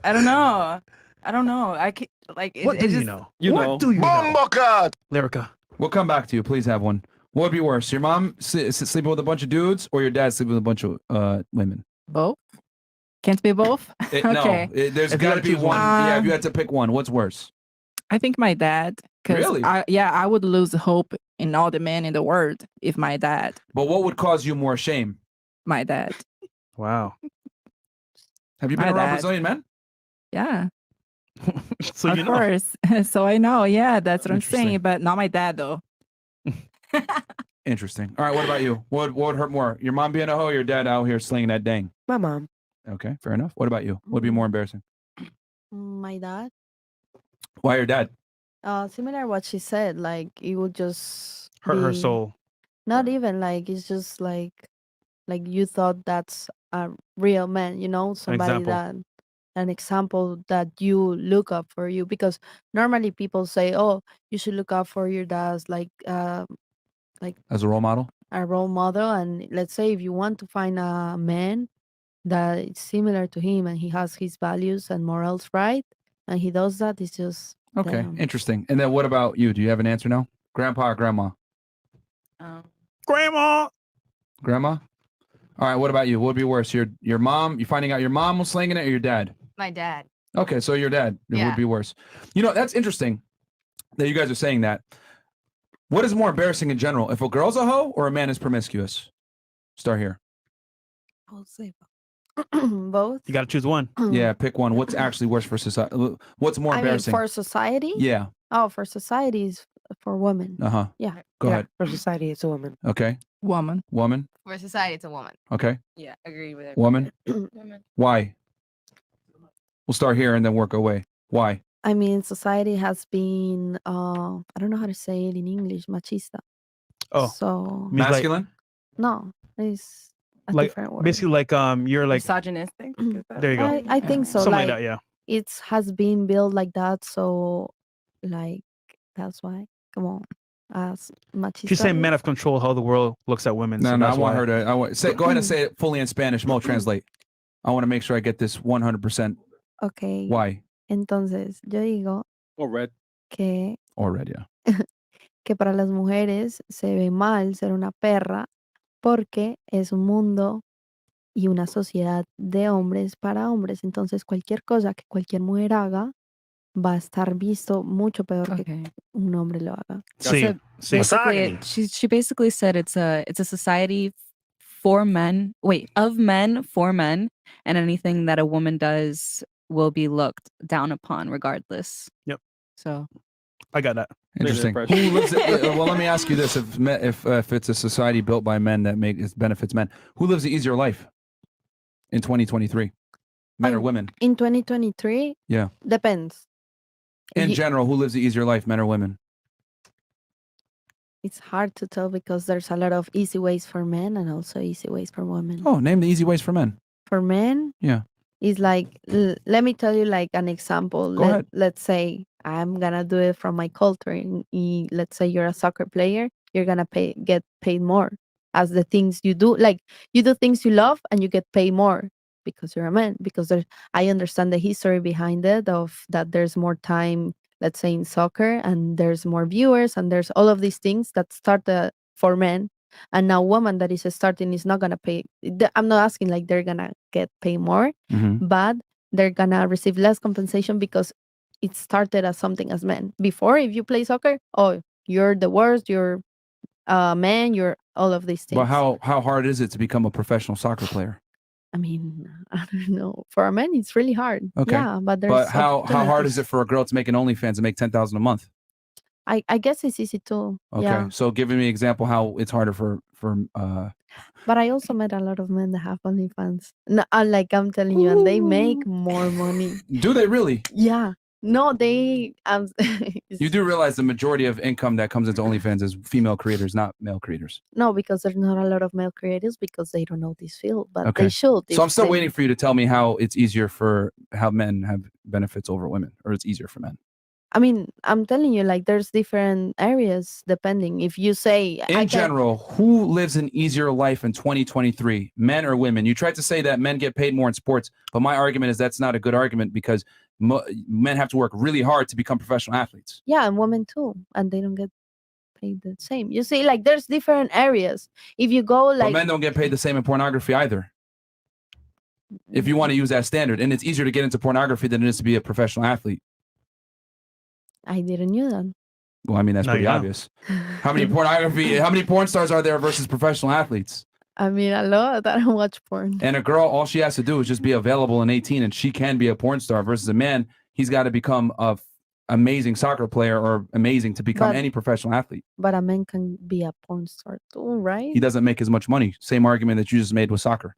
Speaker 9: I don't know. I don't know. I can't like. It,
Speaker 3: What
Speaker 9: it
Speaker 3: do
Speaker 9: just,
Speaker 3: you know?
Speaker 4: You
Speaker 3: what
Speaker 4: know.
Speaker 3: do you know?
Speaker 14: Bumblecard.
Speaker 3: Lyrica.
Speaker 1: We'll come back to you. Please have one. What would be worse? Your mom sleeping with a bunch of dudes or your dad sleeping with a bunch of women?
Speaker 7: Both? Can't be both?
Speaker 1: No,
Speaker 7: Okay.
Speaker 1: There's
Speaker 3: If you
Speaker 1: got to
Speaker 3: had to
Speaker 1: be
Speaker 3: choose
Speaker 1: one.
Speaker 3: one.
Speaker 1: Yeah, if you had to pick one, what's worse?
Speaker 7: I think my dad.
Speaker 1: Really?
Speaker 7: I would lose hope in all the men in the world if my dad.
Speaker 1: But what would cause you more shame?
Speaker 7: My dad.
Speaker 3: Wow.
Speaker 1: Have you been
Speaker 7: My
Speaker 1: around
Speaker 7: dad.
Speaker 1: Brazilian men?
Speaker 7: Yeah.
Speaker 3: So you
Speaker 7: Of
Speaker 3: know.
Speaker 7: course. So I know. Yeah, that's what I'm
Speaker 1: Interesting.
Speaker 7: saying. But not my dad, though.
Speaker 1: Interesting. All right, what about you? What would hurt more? Your mom being a hoe or your dad out here slinging that dang?
Speaker 6: My mom.
Speaker 1: Okay, fair enough. What about you? What would be more embarrassing?
Speaker 5: My dad.
Speaker 1: Why your dad?
Speaker 5: Similar what she said. Like it would just
Speaker 3: Hurt her
Speaker 5: be-
Speaker 3: soul.
Speaker 5: Not even like it's just like you thought that's a real man, somebody
Speaker 3: example.
Speaker 5: an example that you look up for you, because normally people say, oh, you should look up for your dad's like
Speaker 1: As a role model?
Speaker 5: a role model. And let's say if you want to find a man that is similar to him and he has his values and morals right and he does that, it's just
Speaker 1: Okay,
Speaker 5: damn.
Speaker 1: interesting. And then what about you? Do you have an answer now? Grandpa or grandma?
Speaker 3: Grandma.
Speaker 1: Grandma? All right, what about you? What would be worse? Your mom, you finding out your mom was slinging it or your dad?
Speaker 8: My dad.
Speaker 1: Okay, so your dad. It
Speaker 8: Yeah.
Speaker 1: would be worse. You know, that's interesting that you guys are saying that. What is more embarrassing in general? If a girl's a hoe or a man is promiscuous? Start here.
Speaker 5: I would say both.
Speaker 3: You got to choose one.
Speaker 1: Yeah, pick one. What's actually worse for society? What's more
Speaker 5: I mean,
Speaker 1: embarrassing?
Speaker 5: for society?
Speaker 1: Yeah.
Speaker 5: Oh, for society is for women.
Speaker 1: Uh-huh.
Speaker 5: Yeah.
Speaker 1: Go ahead.
Speaker 6: For society, it's a woman.
Speaker 1: Okay.
Speaker 7: Woman.
Speaker 1: Woman.
Speaker 8: For society, it's a woman.
Speaker 1: Okay.
Speaker 9: Yeah, agree with it.
Speaker 1: Woman.
Speaker 9: Women.
Speaker 1: Why? We'll start here and then work our way. Why?
Speaker 5: I mean, society has been, I don't know how to say it in English, machista.
Speaker 3: Oh.
Speaker 5: So,
Speaker 3: Means like-
Speaker 1: Masculine?
Speaker 5: no, it's a
Speaker 3: Like
Speaker 5: different word.
Speaker 3: basically like you're like
Speaker 9: Misogynistic.
Speaker 3: there you go.
Speaker 5: I think so.
Speaker 3: Something like
Speaker 5: Like,
Speaker 3: that, yeah.
Speaker 5: it has been built like that. So, like, that's why. Come on. As machista.
Speaker 3: She's saying men have control how the world looks at women.
Speaker 1: No,
Speaker 3: so
Speaker 1: no, I
Speaker 3: that's
Speaker 1: want
Speaker 3: why.
Speaker 1: her to go ahead and say it fully in Spanish. Mo, translate. I want to make sure I get this 100%.
Speaker 5: Okay.
Speaker 1: Why?
Speaker 5: Entonces, yo digo
Speaker 4: Or red.
Speaker 5: que
Speaker 1: Already, yeah.
Speaker 5: que para las mujeres se ve mal ser una perra porque es un mundo y una sociedad de hombres para hombres. Entonces, cualquier cosa que cualquier mujer haga va a estar visto mucho peor que un hombre lo haga.
Speaker 3: Sí, sí.
Speaker 10: Basically, she basically said it's a society for men. Wait, of men for men, and anything that a woman does will be looked down upon regardless.
Speaker 3: Yep.
Speaker 10: So
Speaker 3: I got that.
Speaker 1: Interesting. Who lives it? Well, let me ask you this: if it's a society built by men that benefits men, who lives the easier life in 2023? Men or women?
Speaker 5: In 2023?
Speaker 1: Yeah.
Speaker 5: Depends.
Speaker 1: In general, who lives the easier life, men or women?
Speaker 5: It's hard to tell because there's a lot of easy ways for men and also easy ways for women.
Speaker 1: Oh, name the easy ways for men.
Speaker 5: For men?
Speaker 1: Yeah.
Speaker 5: It's like, let me tell you like an example.
Speaker 1: Go ahead.
Speaker 5: Let's say I'm gonna do it from my culture. Let's say you're a soccer player, you're gonna get paid more as the things you do. Like you do things you love and you get paid more because you're a man. Because I understand the history behind it of that there's more time, let's say in soccer, and there's more viewers, and there's all of these things that started for men. And now woman that is starting is not gonna pay. I'm not asking like they're gonna get paid more, but they're gonna receive less compensation because it started as something as men. Before, if you play soccer, oh, you're the worst, you're man, you're all of these things.
Speaker 1: But how hard is it to become a professional soccer player?
Speaker 5: I mean, I don't know. For a man, it's really hard.
Speaker 1: Okay.
Speaker 5: Yeah, but there's
Speaker 1: how hard is it for a girl to make an OnlyFans and make $10,000 a month?
Speaker 5: I guess it's easy too.
Speaker 1: Okay.
Speaker 5: Yeah.
Speaker 1: So giving me an example how it's harder for
Speaker 5: But I also met a lot of men that have OnlyFans. No, like I'm telling you, and they make more money.
Speaker 1: Do they really?
Speaker 5: Yeah. No, they.
Speaker 1: You do realize the majority of income that comes into OnlyFans is female creators, not male creators.
Speaker 5: No, because there's not a lot of male creators because they don't know this field, but
Speaker 1: Okay.
Speaker 5: they should.
Speaker 1: So I'm still waiting for you to tell me how it's easier for how men have benefits over women, or it's easier for men.
Speaker 5: I mean, I'm telling you, like, there's different areas depending. If you say
Speaker 1: In general, who lives an easier life in 2023, men or women? You tried to say that men get paid more in sports, but my argument is that's not a good argument because men have to work really hard to become professional athletes.
Speaker 5: Yeah, and women too, and they don't get paid the same. You see, like, there's different areas. If you go,
Speaker 1: But
Speaker 5: like,
Speaker 1: men don't get paid the same in pornography either. If you want to use that standard, and it's easier to get into pornography than it is to be a professional athlete.
Speaker 5: I didn't know that.
Speaker 1: Well, I mean, that's pretty obvious. How many porn stars are there versus professional athletes?
Speaker 5: I mean, a lot. I don't watch porn.
Speaker 1: And a girl, all she has to do is just be available in 18 and she can be a porn star versus a man. He's got to become a amazing soccer player or amazing to become any professional athlete.
Speaker 5: But a man can be a porn star too, right?
Speaker 1: He doesn't make as much money. Same argument that you just made with soccer.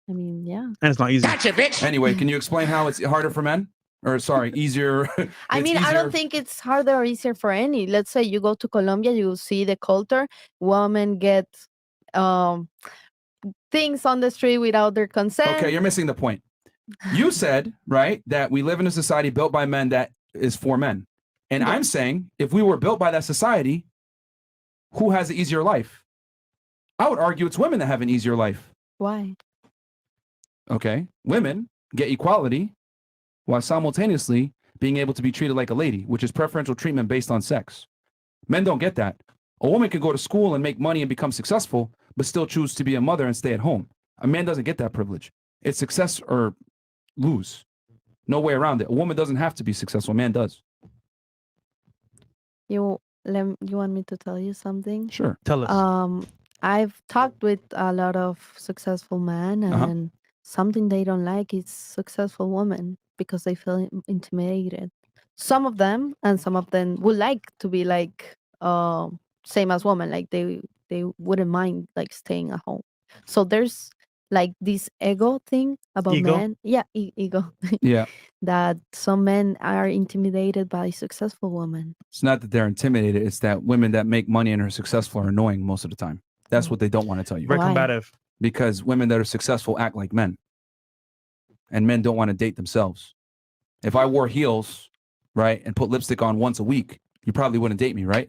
Speaker 5: I mean, yeah.
Speaker 3: And it's not easy.
Speaker 1: Gotcha, bitch. Anyway, can you explain how it's harder for men? Or sorry, easier.
Speaker 5: I mean, I don't think it's harder or easier for any. Let's say you go to Colombia, you see the culture. Women get things on the street without their consent.
Speaker 1: Okay, you're missing the point. You said, right, that we live in a society built by men that is for men. And I'm saying, if we were built by that society, who has an easier life? I would argue it's women that have an easier life.
Speaker 5: Why?
Speaker 1: Okay, women get equality while simultaneously being able to be treated like a lady, which is preferential treatment based on sex. Men don't get that. A woman can go to school and make money and become successful, but still choose to be a mother and stay at home. A man doesn't get that privilege. It's success or lose. No way around it. A woman doesn't have to be successful. A man does.
Speaker 5: You want me to tell you something?
Speaker 1: Sure. Tell us.
Speaker 5: I've talked with a lot of successful men, and something they don't like is successful women because they feel intimidated. Some of them would like to be like same as women, like they wouldn't mind like staying at home. So there's like this ego thing about men. Yeah, ego.
Speaker 1: Yeah.
Speaker 5: That some men are intimidated by successful women.
Speaker 1: It's not that they're intimidated. It's that women that make money and are successful are annoying most of the time. That's what they don't want to tell you.
Speaker 3: Very combative.
Speaker 1: Because women that are successful act like men. And men don't want to date themselves. If I wore heels, right, and put lipstick on once a week, you probably wouldn't date me, right?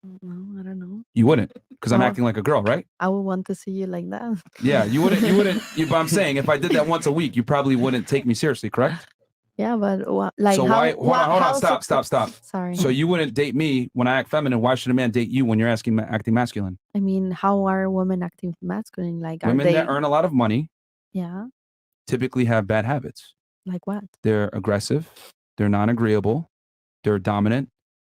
Speaker 5: No, I don't know.
Speaker 1: You wouldn't, because I'm acting like a girl, right?
Speaker 5: I would want to see you like that.
Speaker 1: Yeah, you wouldn't. But I'm saying, if I did that once a week, you probably wouldn't take me seriously, correct?
Speaker 5: Yeah, but like,
Speaker 1: so
Speaker 5: how,
Speaker 1: hold on, stop.
Speaker 5: Sorry.
Speaker 1: So you wouldn't date me when I act feminine. Why should a man date you when you're acting masculine?
Speaker 5: I mean, how are women acting masculine? Like, are
Speaker 1: women
Speaker 5: they...
Speaker 1: that earn a lot of money,
Speaker 5: yeah,
Speaker 1: typically have bad habits.
Speaker 5: Like what?
Speaker 1: They're aggressive. They're non-agreeable. They're dominant.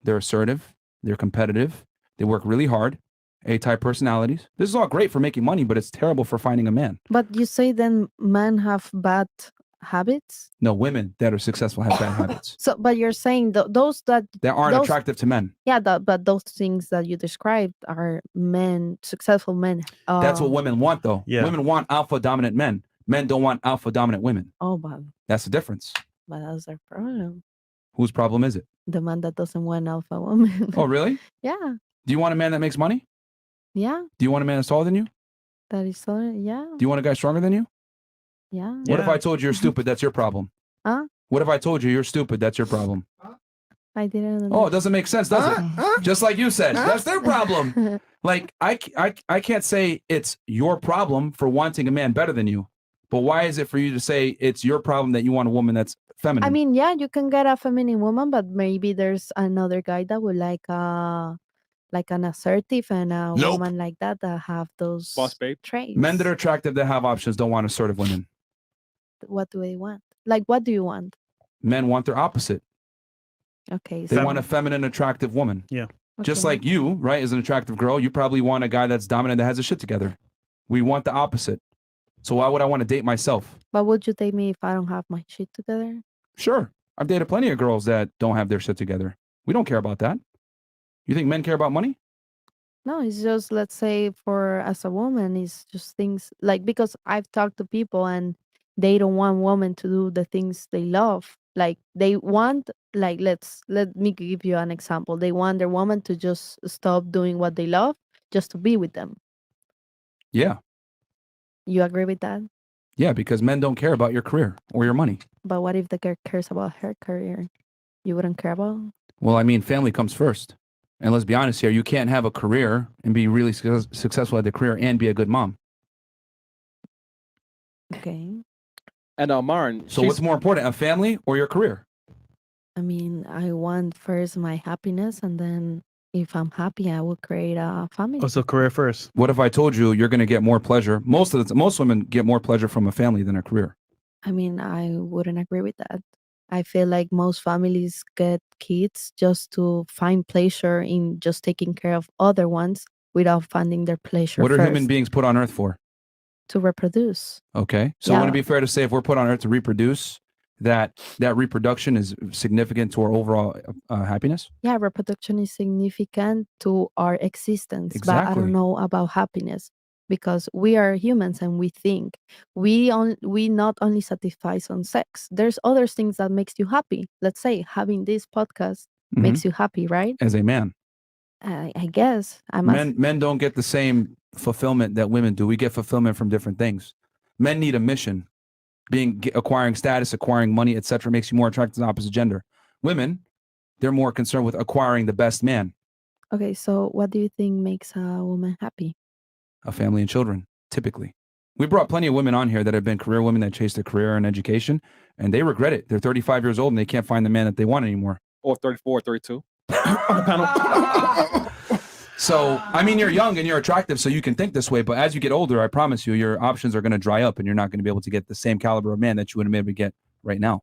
Speaker 1: They're assertive. They're competitive. They work really hard. A-type personalities. This is all great for making money, but it's terrible for finding a man.
Speaker 5: But you say then men have bad habits?
Speaker 1: No, women that are successful have bad habits.
Speaker 5: So, but you're saying those that
Speaker 1: aren't
Speaker 5: those,
Speaker 1: attractive to men.
Speaker 5: Yeah, but those things that you described are men, successful men.
Speaker 1: That's what women want, though.
Speaker 3: Yeah.
Speaker 1: Women want alpha dominant men. Men don't want alpha dominant women.
Speaker 5: Oh, but
Speaker 1: That's the difference.
Speaker 5: that's their problem.
Speaker 1: Whose problem is it?
Speaker 5: The man that doesn't want alpha woman.
Speaker 1: Oh, really?
Speaker 5: Yeah,
Speaker 1: Do you want a man that makes money?
Speaker 5: yeah.
Speaker 1: Do you want a man that's taller than you?
Speaker 5: That is so. Yeah,
Speaker 1: Do you want a guy stronger than you?
Speaker 5: yeah.
Speaker 1: What if I told you you're stupid? That's your problem.
Speaker 5: Huh?
Speaker 1: What if I told you you're stupid? That's your problem.
Speaker 5: I didn't.
Speaker 1: Oh, it doesn't make sense, does it? Just like you said, that's their problem. Like I can't say it's your problem for wanting a man better than you, but why is it for you to say it's your problem that you want a woman that's feminine?
Speaker 5: I mean, yeah, you can get a feminine woman, but maybe there's another guy that would like an assertive and a woman like that have those
Speaker 4: Boss babe.
Speaker 5: traits.
Speaker 1: Men that are attractive that have options don't want assertive women.
Speaker 5: What do they want? Like, what do you want?
Speaker 1: Men want their opposite.
Speaker 5: Okay,
Speaker 1: They
Speaker 5: so
Speaker 1: want a feminine, attractive woman.
Speaker 3: Yeah.
Speaker 1: Just
Speaker 5: Okay.
Speaker 1: like you, right? As an attractive girl, you probably want a guy that's dominant that has his shit together. We want the opposite. So why would I want to date myself?
Speaker 5: But would you date me if I don't have my shit together?
Speaker 1: Sure. I've dated plenty of girls that don't have their shit together. We don't care about that. You think men care about money?
Speaker 5: No, it's just, let's say, for as a woman, it's just things like, because I've talked to people and they don't want women to do the things they love. Like they want, like, let me give you an example. They want their woman to just stop doing what they love just to be with them.
Speaker 1: Yeah.
Speaker 5: You agree with that?
Speaker 1: Yeah, because men don't care about your career or your money.
Speaker 5: But what if the girl cares about her career? You wouldn't care about?
Speaker 1: Well, I mean, family comes first. And let's be honest here, you can't have a career and be really successful at the career and be a good mom.
Speaker 5: Okay.
Speaker 4: And Marin,
Speaker 1: So what's more important, a family or your career?
Speaker 5: I mean, I want first my happiness, and then if I'm happy, I will create a family.
Speaker 3: Oh, so career first.
Speaker 1: What if I told you you're going to get more pleasure? Most women get more pleasure from a family than a career.
Speaker 5: I mean, I wouldn't agree with that. I feel like most families get kids just to find pleasure in just taking care of other ones without finding their pleasure
Speaker 1: What are
Speaker 5: first.
Speaker 1: human beings put on earth for?
Speaker 5: To reproduce.
Speaker 1: Okay. So wouldn't it be fair to say if we're put on earth to reproduce, that reproduction is significant to our overall happiness?
Speaker 5: Yeah, reproduction is significant to our existence, but I
Speaker 1: Exactly.
Speaker 5: don't know about happiness, because we are humans and we think. We not only satisfies on sex. There's other things that makes you happy. Let's say having this podcast makes you happy, right?
Speaker 1: As a man.
Speaker 5: I guess
Speaker 1: Men don't get the same fulfillment that women do. We get fulfillment from different things. Men need a mission. Acquiring status, acquiring money, etc., makes you more attracted to the opposite gender. Women, they're more concerned with acquiring the best man.
Speaker 5: Okay, so what do you think makes a woman happy?
Speaker 1: A family and children, typically. We brought plenty of women on here that have been career women that chased a career and education, and they regret it. They're 35 years old and they can't find the man that they want anymore.
Speaker 4: Or 34, 32. On the panel.
Speaker 1: So, I mean, you're young and you're attractive, so you can think this way, but as you get older, I promise you, your options are going to dry up and you're not going to be able to get the same caliber of man that you would maybe get right now.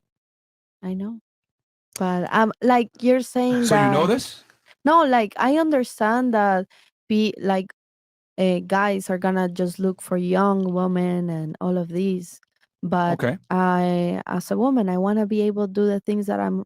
Speaker 5: I know. But like you're saying
Speaker 1: So
Speaker 5: that,
Speaker 1: you know this?
Speaker 5: No, like I understand that guys are gonna just look for young women and all of these. But
Speaker 1: Okay.
Speaker 5: I, as a woman, I want to be able to do the things that I'm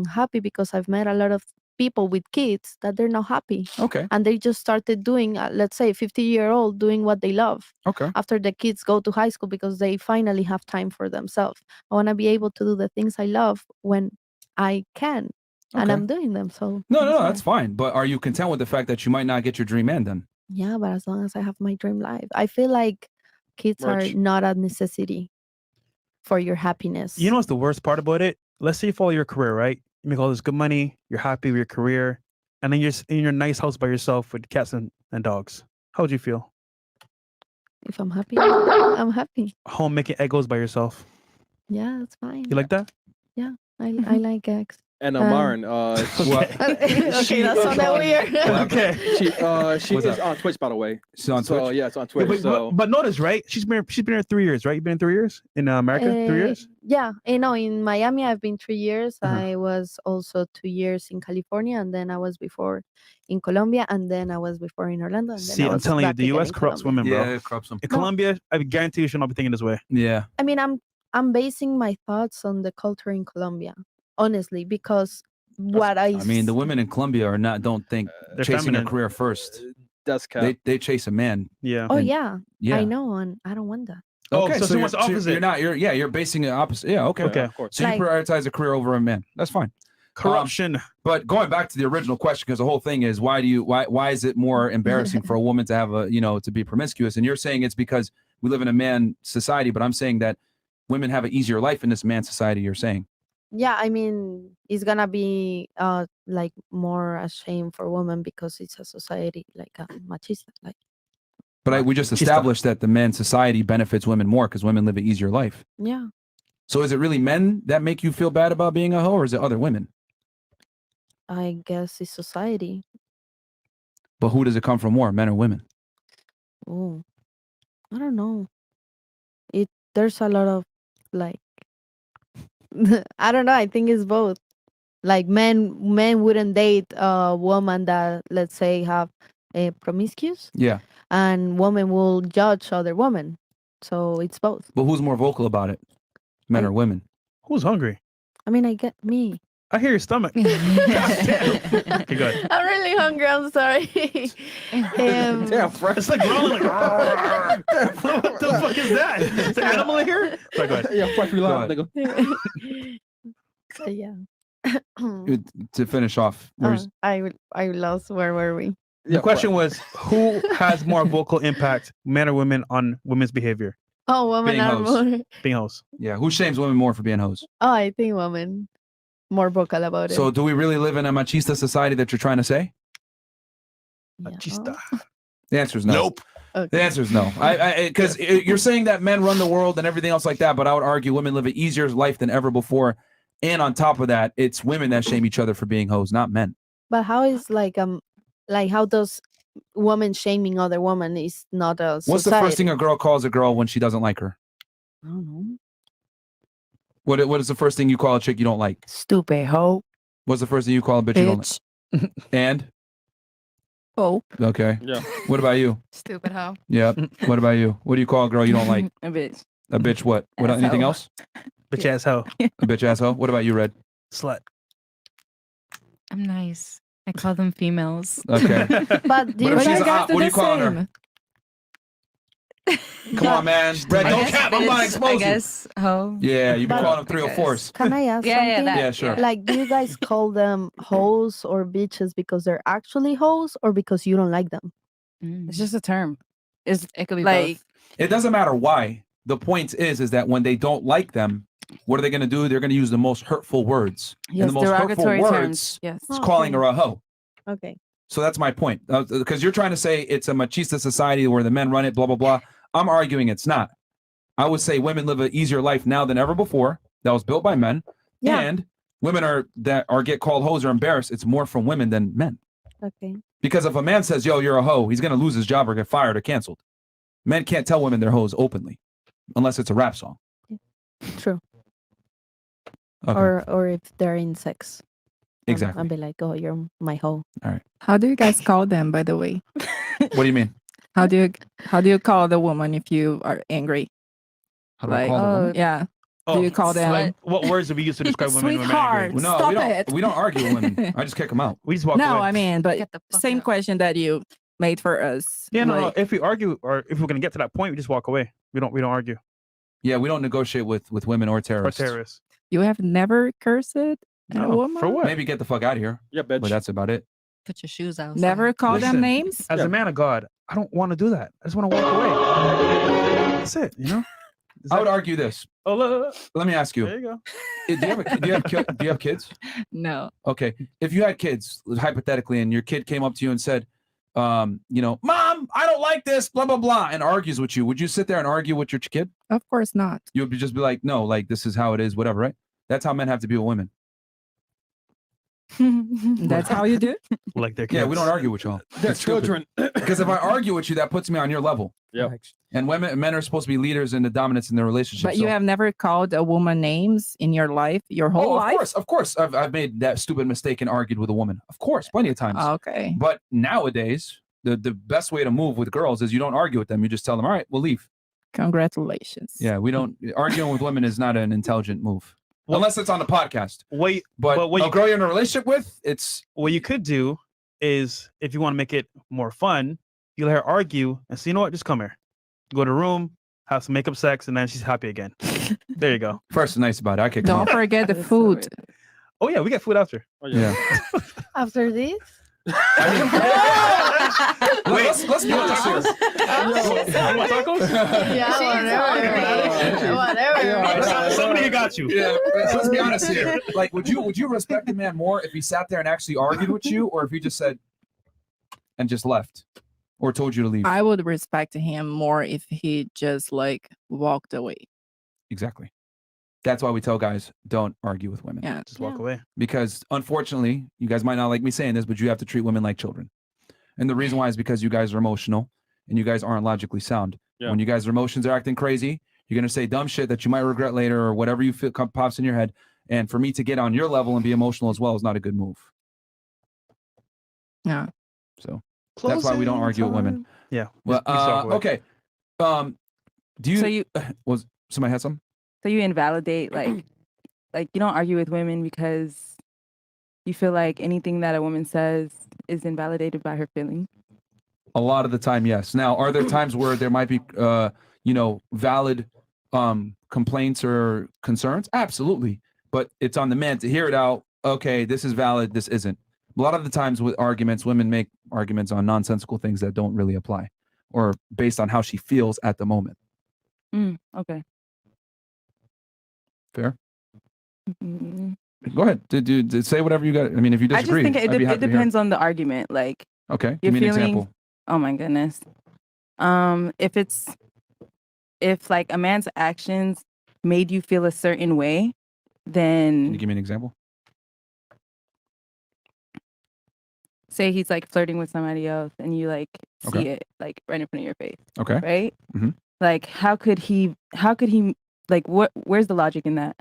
Speaker 5: happy, because I've met a lot of people with kids that they're not happy.
Speaker 1: Okay.
Speaker 5: And they just started doing, let's say, 50-year-old doing what they love.
Speaker 1: Okay.
Speaker 5: After the kids go to high school, because they finally have time for themselves. I want to be able to do the things I love when I can, and
Speaker 1: Okay.
Speaker 5: I'm doing them. So
Speaker 1: No, that's fine. But are you content with the fact that you might not get your dream man then?
Speaker 5: yeah, but as long as I have my dream life, I feel like kids are not a necessity for your happiness.
Speaker 3: You know what's the worst part about it? Let's say you follow your career, right? You make all this good money, you're happy with your career, and then you're in your nice house by yourself with cats and dogs. How would you feel?
Speaker 5: If I'm happy, I'm happy.
Speaker 3: Home making Eggos by yourself.
Speaker 5: Yeah, that's fine.
Speaker 3: You like that?
Speaker 5: Yeah, I like eggs.
Speaker 4: And Marin,
Speaker 5: Okay, that sounded weird.
Speaker 3: Okay.
Speaker 4: She
Speaker 1: What's
Speaker 4: is
Speaker 1: up?
Speaker 4: on Twitch, by the way.
Speaker 1: She's on
Speaker 4: So
Speaker 1: Twitch?
Speaker 4: yeah, it's on Twitch.
Speaker 3: But notice, right? She's been here 3 years, right? You've been 3 years in America. 3 years.
Speaker 5: Yeah, in Miami I've been 3 years.
Speaker 3: Uh-huh.
Speaker 5: I was also 2 years in California, and then I was before in Colombia, and then I was before in Orlando. And then
Speaker 3: See,
Speaker 5: I
Speaker 3: I'm
Speaker 5: was
Speaker 3: telling you,
Speaker 5: back
Speaker 3: the
Speaker 5: again
Speaker 3: U.S.
Speaker 5: in
Speaker 3: corrupts
Speaker 5: Colombia.
Speaker 3: women, bro.
Speaker 1: Yeah, it corrupts them.
Speaker 3: In Colombia, I guarantee you should not be thinking this way.
Speaker 1: Yeah.
Speaker 5: I mean, I'm I'm basing my thoughts on the culture in Colombia, honestly, because what
Speaker 1: I mean, the women in Colombia don't think
Speaker 3: They're
Speaker 1: chasing
Speaker 3: feminine.
Speaker 1: a career first.
Speaker 4: That's cap.
Speaker 1: They chase a man.
Speaker 3: Yeah.
Speaker 5: Oh
Speaker 1: And-
Speaker 5: yeah,
Speaker 1: yeah.
Speaker 5: I know, and I don't want that.
Speaker 1: Okay,
Speaker 3: so she
Speaker 1: you're,
Speaker 3: wants the opposite.
Speaker 1: You're basing it opposite. Yeah, okay.
Speaker 3: Okay.
Speaker 4: Of course.
Speaker 1: So
Speaker 5: Like-
Speaker 1: you prioritize a career over a man. That's fine.
Speaker 3: Corruption.
Speaker 1: But going back to the original question, because the whole thing is why is it more embarrassing for a woman to have to be promiscuous? And you're saying it's because we live in a man society, but I'm saying that women have an easier life in this man society. You're saying.
Speaker 5: Yeah, I mean, it's gonna be like more a shame for women because it's a society like machista. Like,
Speaker 1: But we just established that the man society benefits women more because women live an easier life.
Speaker 5: yeah,
Speaker 1: So is it really men that make you feel bad about being a hoe, or is it other women?
Speaker 5: I guess it's society.
Speaker 1: But who does it come from more, men or women?
Speaker 5: Oh, I don't know. There's a lot of like, I don't know. I think it's both. Like men wouldn't date a woman that, let's say, have a promiscuous,
Speaker 1: Yeah.
Speaker 5: and women will judge other women. So it's both.
Speaker 1: But who's more vocal about it, men or women?
Speaker 3: Who's hungry?
Speaker 5: I mean, I get me.
Speaker 3: I hear your stomach. Okay, good.
Speaker 5: I'm really hungry. I'm sorry.
Speaker 4: Damn, fresh.
Speaker 3: It's like growling. Like, what the fuck is that? Is there an animal in here? Sorry, go ahead.
Speaker 4: Yeah, fresh. We
Speaker 1: Go
Speaker 4: love,
Speaker 1: ahead.
Speaker 4: nigga.
Speaker 5: So yeah.
Speaker 1: To finish off, where's
Speaker 5: I lost. Where were we?
Speaker 3: The question was, who has more vocal impact, men or women, on women's behavior?
Speaker 5: Oh, women
Speaker 1: Being
Speaker 5: are
Speaker 1: hoes.
Speaker 5: more.
Speaker 3: Being hoes.
Speaker 1: yeah, who shames women more for being hoes?
Speaker 5: Oh, I think women more vocal about it.
Speaker 1: So do we really live in a machista society that you're trying to say?
Speaker 3: Machista.
Speaker 1: The answer is no.
Speaker 14: Nope.
Speaker 5: Okay.
Speaker 1: The answer is no. Because you're saying that men run the world and everything else like that, but I would argue women live an easier life than ever before. And on top of that, it's women that shame each other for being hoes, not men.
Speaker 5: But how is like how does woman shaming other women is not a society?
Speaker 1: What's the first thing a girl calls a girl when she doesn't like her?
Speaker 5: I don't know.
Speaker 1: What is the first thing you call a chick you don't like?
Speaker 6: Stupid hoe.
Speaker 1: What's the first thing you call a bitch you don't like? And?
Speaker 7: Oh.
Speaker 1: Okay.
Speaker 4: Yeah.
Speaker 1: What about you?
Speaker 8: Stupid hoe.
Speaker 1: Yep. What about you? What do you call a girl you don't like?
Speaker 7: A bitch.
Speaker 1: A bitch what? What
Speaker 7: Asshole.
Speaker 1: anything else?
Speaker 3: Bitch ass hoe.
Speaker 1: A bitch asshole? What about you, Red?
Speaker 3: Slut.
Speaker 10: I'm nice. I call them females.
Speaker 1: Okay.
Speaker 5: But do
Speaker 1: But
Speaker 5: you
Speaker 1: if she's
Speaker 5: guys
Speaker 1: a op, what do you call her? Come on, man. Red,
Speaker 10: I
Speaker 1: don't
Speaker 10: guess
Speaker 1: cap. I'm not
Speaker 10: bitch,
Speaker 1: exposing.
Speaker 10: I guess hoe.
Speaker 1: Yeah, you've been
Speaker 5: But-
Speaker 1: calling them 304s.
Speaker 5: Can I ask
Speaker 10: Yeah, yeah,
Speaker 5: something?
Speaker 10: that,
Speaker 1: Yeah, sure.
Speaker 5: Like, do you guys call them hoes or bitches because they're actually hoes or because you don't like them?
Speaker 9: It's just a term. It could be
Speaker 7: Like,
Speaker 9: both.
Speaker 1: It doesn't matter why. The point is that when they don't like them, what are they going to do? They're going to use the most hurtful words.
Speaker 9: Yes,
Speaker 1: and the most hurtful
Speaker 9: derogatory
Speaker 1: words
Speaker 9: terms. Yes.
Speaker 1: is
Speaker 5: Oh,
Speaker 1: calling
Speaker 5: okay.
Speaker 1: her a hoe.
Speaker 5: Okay.
Speaker 1: So that's my point. Because you're trying to say it's a machista society where the men run it, blah, blah, blah. I'm arguing it's not. I would say women live an easier life now than ever before. That was built by men.
Speaker 5: Yeah.
Speaker 1: And women get called hoes or embarrassed. It's more from women than men.
Speaker 5: Okay.
Speaker 1: Because if a man says, yo, you're a hoe, he's going to lose his job or get fired or canceled. Men can't tell women they're hoes openly unless it's a rap song.
Speaker 5: True.
Speaker 1: Okay.
Speaker 5: Or if they're in sex.
Speaker 1: Exactly.
Speaker 5: I'll be like, oh, you're my hoe.
Speaker 1: All right.
Speaker 7: how do you guys call them, by the way?
Speaker 1: What do you mean?
Speaker 7: How do you call the woman if you are angry?
Speaker 1: How do I call the woman?
Speaker 7: Yeah. Do you call them?
Speaker 3: What words do we use to describe women when we're
Speaker 7: Sweetheart,
Speaker 3: angry?
Speaker 1: No,
Speaker 7: stop
Speaker 1: we don't.
Speaker 7: it.
Speaker 1: We don't argue with women. I just kick them out.
Speaker 3: We just walk
Speaker 7: No,
Speaker 3: away.
Speaker 7: I mean, but
Speaker 8: Get the fuck
Speaker 7: same
Speaker 8: out.
Speaker 7: question that you made for us.
Speaker 3: Yeah, no,
Speaker 7: like,
Speaker 3: no. If we argue or if we're gonna get to that point, we just walk away. We don't argue.
Speaker 1: Yeah, we don't negotiate with women or
Speaker 3: Or
Speaker 1: terrorists.
Speaker 3: terrorists.
Speaker 7: You have never cursed at a
Speaker 3: No,
Speaker 7: woman?
Speaker 3: for what?
Speaker 1: Maybe get the fuck out of here.
Speaker 4: Yeah, bitch.
Speaker 1: But that's about it.
Speaker 10: Put your shoes out.
Speaker 7: Never call
Speaker 3: Listen,
Speaker 7: them names?
Speaker 3: As
Speaker 4: Yeah.
Speaker 3: a man of God, I don't want to do that. I just want to walk away. That's it. You know. Is
Speaker 1: I would
Speaker 3: that-
Speaker 1: argue this.
Speaker 3: Oh, look.
Speaker 1: Let me ask you.
Speaker 3: There you go.
Speaker 1: Do you have kids?
Speaker 10: No.
Speaker 1: Okay. If you had kids, hypothetically, and your kid came up to you and said, Mom, I don't like this, blah, blah, blah, and argues with you, would you sit there and argue with your kid?
Speaker 7: Of course not.
Speaker 1: You would just be like, no, like, this is how it is, whatever, right? That's how men have to be with women.
Speaker 7: That's how you do it?
Speaker 3: Like their kids.
Speaker 1: Yeah, we don't argue with y'all.
Speaker 4: They're
Speaker 1: It's stupid.
Speaker 4: children.
Speaker 1: Because if I argue with you, that puts me on your level.
Speaker 4: Yep.
Speaker 1: And men are supposed to be leaders in the dominance in their relationship.
Speaker 7: But you
Speaker 1: so-
Speaker 7: have never called a woman names in your life, your whole
Speaker 1: Oh,
Speaker 7: life?
Speaker 1: of course. I've made that stupid mistake and argued with a woman. Of course, plenty of times.
Speaker 7: Okay.
Speaker 1: But nowadays, the best way to move with girls is you don't argue with them. You just tell them, all right, we'll leave.
Speaker 7: Congratulations.
Speaker 1: Yeah, we don't arguing with women is not an intelligent move.
Speaker 3: Well,
Speaker 1: unless it's on the podcast. But
Speaker 3: what
Speaker 1: a girl you're in a relationship with, it's
Speaker 3: what you could do is if you want to make it more fun, you let her argue and say, you know what, just come here. Go to the room, have some makeup sex, and then she's happy again. There you go.
Speaker 1: First nice about it. I could
Speaker 7: Don't forget the food.
Speaker 3: Oh yeah, we get food after.
Speaker 4: Oh,
Speaker 1: yeah.
Speaker 5: After this?
Speaker 1: Let's be honest here.
Speaker 5: Whatever.
Speaker 3: Somebody got you.
Speaker 1: Yeah, let's be honest here. Like, would you respect a man more if he sat there and actually argued with you, or if he just said and just left, or told you to leave?
Speaker 7: I would respect him more if he just like walked away.
Speaker 1: Exactly. That's why we tell guys don't argue with women.
Speaker 7: Yeah,
Speaker 3: just walk away.
Speaker 1: Because unfortunately, you guys might not like me saying this, but you have to treat women like children. And the reason why is because you guys are emotional and you guys aren't logically sound.
Speaker 4: Yeah.
Speaker 1: When you guys' emotions are acting crazy, you're going to say dumb shit that you might regret later or whatever you feel pops in your head. And for me to get on your level and be emotional as well is not a good move.
Speaker 7: Yeah.
Speaker 1: So that's why we don't argue with women.
Speaker 3: Yeah.
Speaker 1: Well, okay. Do you,
Speaker 9: So you-
Speaker 1: was somebody had some?
Speaker 9: So you invalidate like you don't argue with women because you feel like anything that a woman says is invalidated by her feelings.
Speaker 1: A lot of the time, yes. Now, are there times where there might be, valid complaints or concerns? Absolutely. But it's on the man to hear it out. Okay, this is valid. This isn't. A lot of the times with arguments, women make arguments on nonsensical things that don't really apply or based on how she feels at the moment.
Speaker 9: Okay.
Speaker 1: Fair?
Speaker 9: Mm.
Speaker 1: Go ahead. Say whatever you got. I mean, if you
Speaker 9: I just
Speaker 1: disagree,
Speaker 9: think
Speaker 1: I'd be
Speaker 9: it
Speaker 1: happy to hear.
Speaker 9: depends on the argument. Like,
Speaker 1: Okay,
Speaker 9: your
Speaker 1: give me an
Speaker 9: feelings.
Speaker 1: example.
Speaker 9: Oh my goodness. If like a man's actions made you feel a certain way,
Speaker 1: Can
Speaker 9: then
Speaker 1: you give me an example?
Speaker 9: say he's like flirting with somebody else and you like see
Speaker 1: Okay.
Speaker 9: it like right in front of your face.
Speaker 1: Okay.
Speaker 9: Right?
Speaker 1: Mhm.
Speaker 9: Like how could he like where's the logic in that?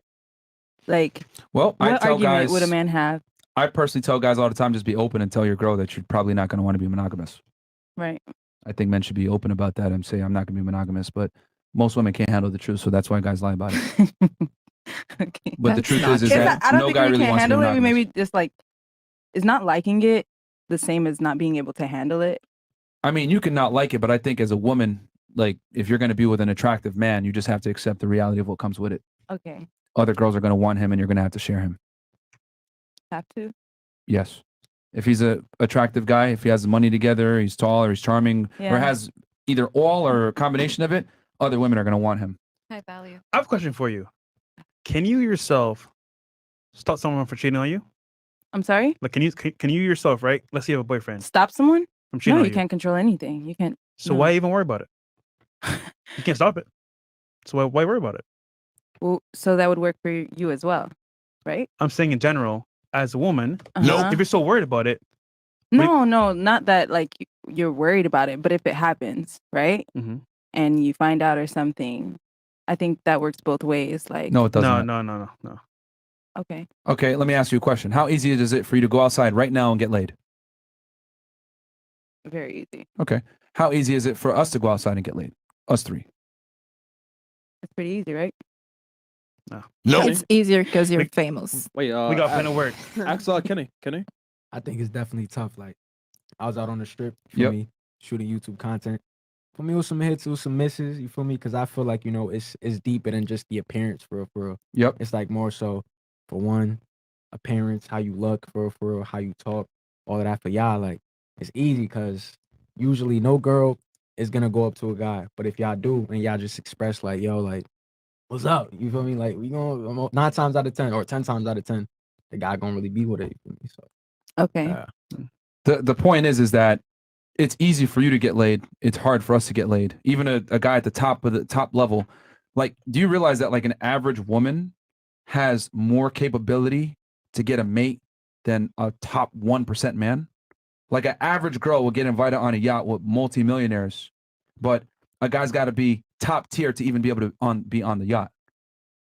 Speaker 9: Like
Speaker 1: Well, I
Speaker 9: what
Speaker 1: tell
Speaker 9: argument
Speaker 1: guys,
Speaker 9: would a man have?
Speaker 1: I personally tell guys all the time, just be open and tell your girl that you're probably not going to want to be monogamous.
Speaker 9: Right.
Speaker 1: I think men should be open about that and say, I'm not going to be monogamous, but most women can't handle the truth, so that's why guys lie about it.
Speaker 9: Okay.
Speaker 1: But the truth is that
Speaker 9: I don't
Speaker 1: no
Speaker 9: think
Speaker 1: guy
Speaker 9: we
Speaker 1: really
Speaker 9: can
Speaker 1: wants to be
Speaker 9: handle it.
Speaker 1: monogamous.
Speaker 9: Maybe just like it's not liking it the same as not being able to handle it.
Speaker 1: I mean, you can not like it, but I think as a woman, like if you're going to be with an attractive man, you just have to accept the reality of what comes with it.
Speaker 9: Okay.
Speaker 1: Other girls are going to want him and you're going to have to share him.
Speaker 9: Have to.
Speaker 1: Yes. If he's a attractive guy, if he has the money together, he's tall or he's charming
Speaker 9: Yeah.
Speaker 1: or has either all or a combination of it, other women are going to want him.
Speaker 8: High value.
Speaker 3: I have a question for you. Can you yourself stop someone from cheating on you?
Speaker 9: I'm sorry?
Speaker 3: Like, can you yourself, right? Let's say you have a boyfriend.
Speaker 9: Stop someone?
Speaker 3: From cheating
Speaker 9: No,
Speaker 3: on
Speaker 9: you
Speaker 3: you.
Speaker 9: can't control anything. You can't.
Speaker 3: So
Speaker 9: no.
Speaker 3: why even worry about it? You can't stop it. So why worry about it?
Speaker 9: Well, so that would work for you as well, right?
Speaker 3: I'm saying in general, as a woman,
Speaker 9: Uh-huh.
Speaker 3: if you're so worried about it,
Speaker 9: No, not that like you're worried about it, but if it happens, right?
Speaker 3: Mhm.
Speaker 9: And you find out or something, I think that works both ways. Like,
Speaker 1: No, it doesn't.
Speaker 3: No.
Speaker 9: okay.
Speaker 1: Okay, let me ask you a question. How easy is it for you to go outside right now and get laid?
Speaker 9: Very easy.
Speaker 1: Okay. How easy is it for us to go outside and get laid? Us three.
Speaker 9: It's pretty easy, right?
Speaker 3: No.
Speaker 7: It's easier because you're famous.
Speaker 4: Wait,
Speaker 3: we got plenty of work.
Speaker 4: Ask Kenny.
Speaker 11: I think it's definitely tough. Like, I was out on the strip, for
Speaker 1: Yep.
Speaker 11: me, shooting YouTube content. For me, it was some hits, it was some misses. You feel me? Because I feel like it's deeper than just the appearance, for real.
Speaker 1: Yep.
Speaker 11: It's like more so, for one, appearance, how you look, for real, how you talk, all of that. For y'all, like, it's easy because usually no girl is gonna go up to a guy, but if y'all do and y'all just express like, yo, like, what's up? You feel me? Like, we gonna 9 times out of 10 or 10 times out of 10, the guy gonna really be with it. You feel me? So.
Speaker 9: Okay.
Speaker 1: The point is that it's easy for you to get laid. It's hard for us to get laid. Even a guy at the top of the top level. Like, do you realize that like an average woman has more capability to get a mate than a top 1% man? Like an average girl will get invited on a yacht with multimillionaires, but a guy's got to be top tier to even be able to be on the yacht.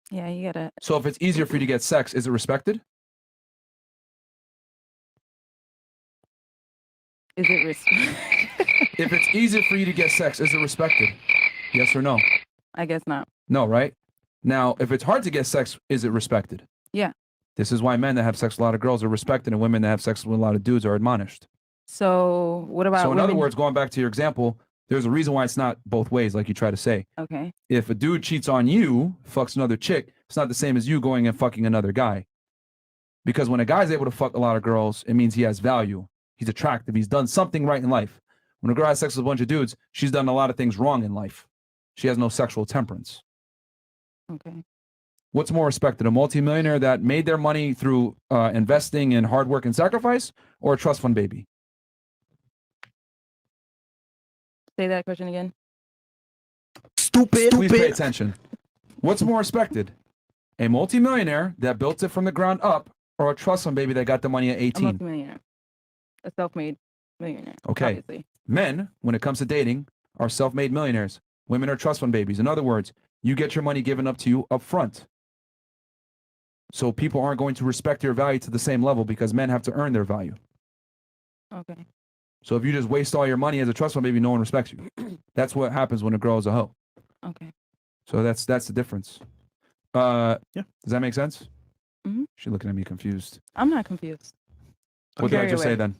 Speaker 9: Yeah, you gotta.
Speaker 1: So if it's easier for you to get sex, is it respected?
Speaker 9: Is it risk?
Speaker 1: If it's easier for you to get sex, is it respected? Yes or no?
Speaker 9: I guess not.
Speaker 1: No, right? Now, if it's hard to get sex, is it respected?
Speaker 9: Yeah.
Speaker 1: This is why men that have sex with a lot of girls are respected and women that have sex with a lot of dudes are admonished.
Speaker 9: So what about
Speaker 1: So in
Speaker 9: women?
Speaker 1: other words, going back to your example, there's a reason why it's not both ways, like you try to say.
Speaker 9: Okay.
Speaker 1: If a dude cheats on you, fucks another chick, it's not the same as you going and fucking another guy. Because when a guy's able to fuck a lot of girls, it means he has value. He's attractive. He's done something right in life. When a girl has sex with a bunch of dudes, she's done a lot of things wrong in life. She has no sexual temperance.
Speaker 9: Okay.
Speaker 1: What's more respected, a multimillionaire that made their money through investing in hard work and sacrifice, or a trust fund baby?
Speaker 9: Say that question again.
Speaker 1: Stupid. Please pay attention. What's more respected, a multimillionaire that built it from the ground up, or a trust fund baby that got the money at
Speaker 9: A
Speaker 1: 18?
Speaker 9: multimillionaire. A self-made millionaire.
Speaker 1: Okay.
Speaker 9: Obviously.
Speaker 1: Men, when it comes to dating, are self-made millionaires. Women are trust fund babies. In other words, you get your money given up to you up front. So people aren't going to respect your value to the same level because men have to earn their value.
Speaker 9: Okay.
Speaker 1: So if you just waste all your money as a trust fund baby, no one respects you. That's what happens when a girl is a hoe.
Speaker 9: Okay.
Speaker 1: So that's the difference. Yeah. Does that make sense?
Speaker 9: Mm-hmm.
Speaker 1: She's looking at me confused.
Speaker 9: I'm not confused.
Speaker 1: What did I just say then?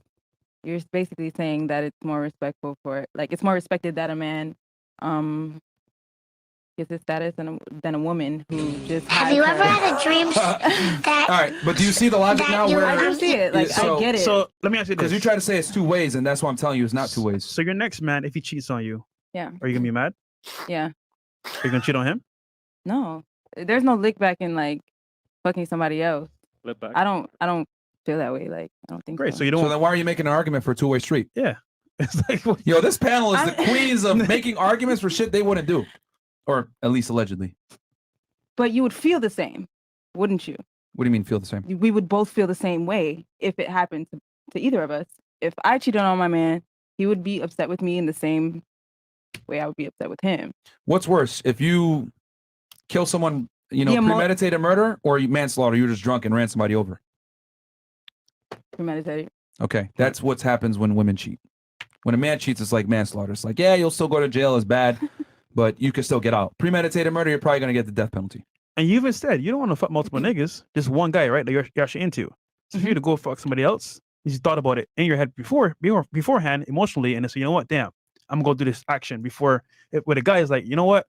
Speaker 9: You're basically saying that it's more respectful for, like, it's more respected that a man gets his status than a woman who just
Speaker 13: Have you ever had a dream
Speaker 1: All right, but do you see the logic now? Where
Speaker 9: I do see it. Like, I get it.
Speaker 3: So let me ask you this.
Speaker 1: Because you try to say it's two ways, and that's why I'm telling you it's not two ways.
Speaker 3: So your next man, if he cheats on you,
Speaker 9: Yeah.
Speaker 3: are you gonna be mad?
Speaker 9: Yeah.
Speaker 3: Are you gonna cheat on him?
Speaker 9: No. There's no lick back in, like, fucking somebody else.
Speaker 3: Lick back.
Speaker 9: I don't feel that way. Like, I don't think
Speaker 1: Great.
Speaker 9: so.
Speaker 1: So you don't. So then why are you making an argument for a two-way street?
Speaker 3: Yeah.
Speaker 1: Yo, this panel is the queens of making arguments for shit they wouldn't do, or at least allegedly.
Speaker 9: But you would feel the same, wouldn't you?
Speaker 1: What do you mean feel the same?
Speaker 9: We would both feel the same way if it happened to either of us. If I cheated on my man, he would be upset with me in the same way I would be upset with him.
Speaker 1: What's worse, if you kill someone, you know,
Speaker 9: The
Speaker 1: premeditated murder, or you manslaughter? You're just drunk and ran somebody over.
Speaker 9: Premeditated.
Speaker 1: Okay, that's what happens when women cheat. When a man cheats, it's like manslaughter. It's like, yeah, you'll still go to jail, it's bad, but you can still get out. Premeditated murder, you're probably gonna get the death penalty.
Speaker 3: And you even said you don't want to fuck multiple niggas, just one guy, right? That you're actually into. So for you to go fuck somebody else, you just thought about it in your head beforehand, emotionally, and then say, you know what, damn, I'm gonna go do this action before. Where the guy is like, you know what,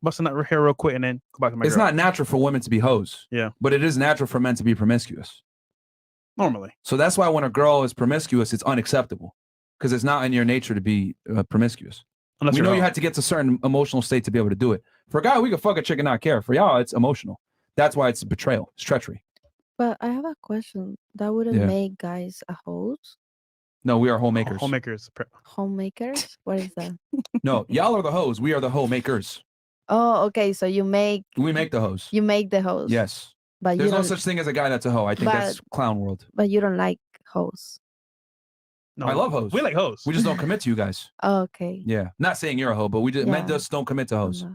Speaker 3: busting that hair real quick and then go back to my
Speaker 1: It's
Speaker 3: girl.
Speaker 1: not natural for women to be hoes.
Speaker 3: Yeah.
Speaker 1: But it is natural for men to be promiscuous.
Speaker 3: Normally.
Speaker 1: So that's why when a girl is promiscuous, it's unacceptable. Because it's not in your nature to be promiscuous.
Speaker 3: Unless
Speaker 1: we
Speaker 3: you're
Speaker 1: know you
Speaker 3: out.
Speaker 1: had to get to a certain emotional state to be able to do it. For a guy, we could fuck a chick and not care. For y'all, it's emotional. That's why it's betrayal. It's treachery.
Speaker 5: But I have a question. That wouldn't
Speaker 1: Yeah.
Speaker 5: make guys a hoes?
Speaker 1: No, we are homemakers.
Speaker 3: Homemakers.
Speaker 5: Homemakers? What is that?
Speaker 1: No, y'all are the hoes. We are the homemakers.
Speaker 5: Oh, okay. So you make
Speaker 1: We make the hoes.
Speaker 5: you make the hoes.
Speaker 1: Yes.
Speaker 5: But
Speaker 1: There's
Speaker 5: you
Speaker 1: no
Speaker 5: don't,
Speaker 1: such thing as a guy that's a hoe. I think that's clown world.
Speaker 5: but you don't like hoes.
Speaker 3: No,
Speaker 1: I love hoes.
Speaker 3: We like hoes.
Speaker 1: We just don't commit to you guys.
Speaker 5: Okay.
Speaker 1: Yeah. Not saying you're a hoe, but we just men
Speaker 5: Yeah.
Speaker 1: just don't commit to hoes.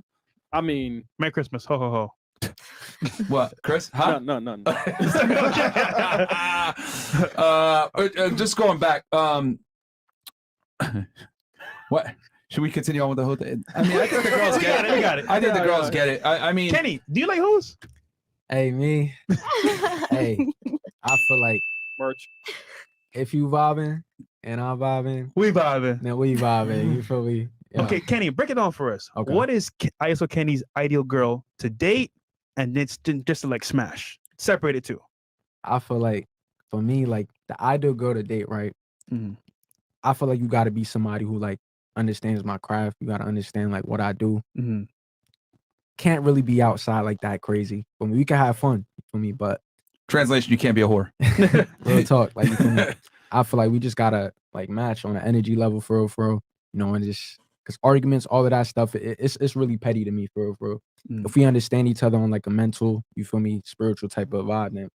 Speaker 4: I mean,
Speaker 3: Merry Christmas. Ho ho ho.
Speaker 1: What, Chris? Huh?
Speaker 4: No.
Speaker 1: Just going back. What? Should we continue on with the whole thing? I mean, I think the girls get it.
Speaker 3: We got it.
Speaker 1: I think the girls get it. I mean,
Speaker 3: Kenny, do you like hoes?
Speaker 11: Hey, me. Hey, I feel like
Speaker 4: merch.
Speaker 11: If you vibing and I'm vibing,
Speaker 3: we vibing.
Speaker 11: Then we vibing. You feel me? Yeah.
Speaker 3: Okay, Kenny, break it down for us.
Speaker 11: Okay.
Speaker 3: What is ISO Kenny's ideal girl to date and it's just to like smash? Separate it two.
Speaker 11: I feel like for me, like the ideal girl to date, right?
Speaker 3: Mm-hmm.
Speaker 11: I feel like you got to be somebody who like understands my craft. You got to understand like what I do.
Speaker 3: Mm-hmm.
Speaker 11: Can't really be outside like that crazy. For me, we can have fun for me, but
Speaker 1: translation, you can't be a whore.
Speaker 11: real talk, like you feel me? I feel like we just gotta like match on the energy level for real, you know, and just because arguments, all of that stuff, it's really petty to me for real. If we understand each other on like a mental, you feel me, spiritual type of vibe, then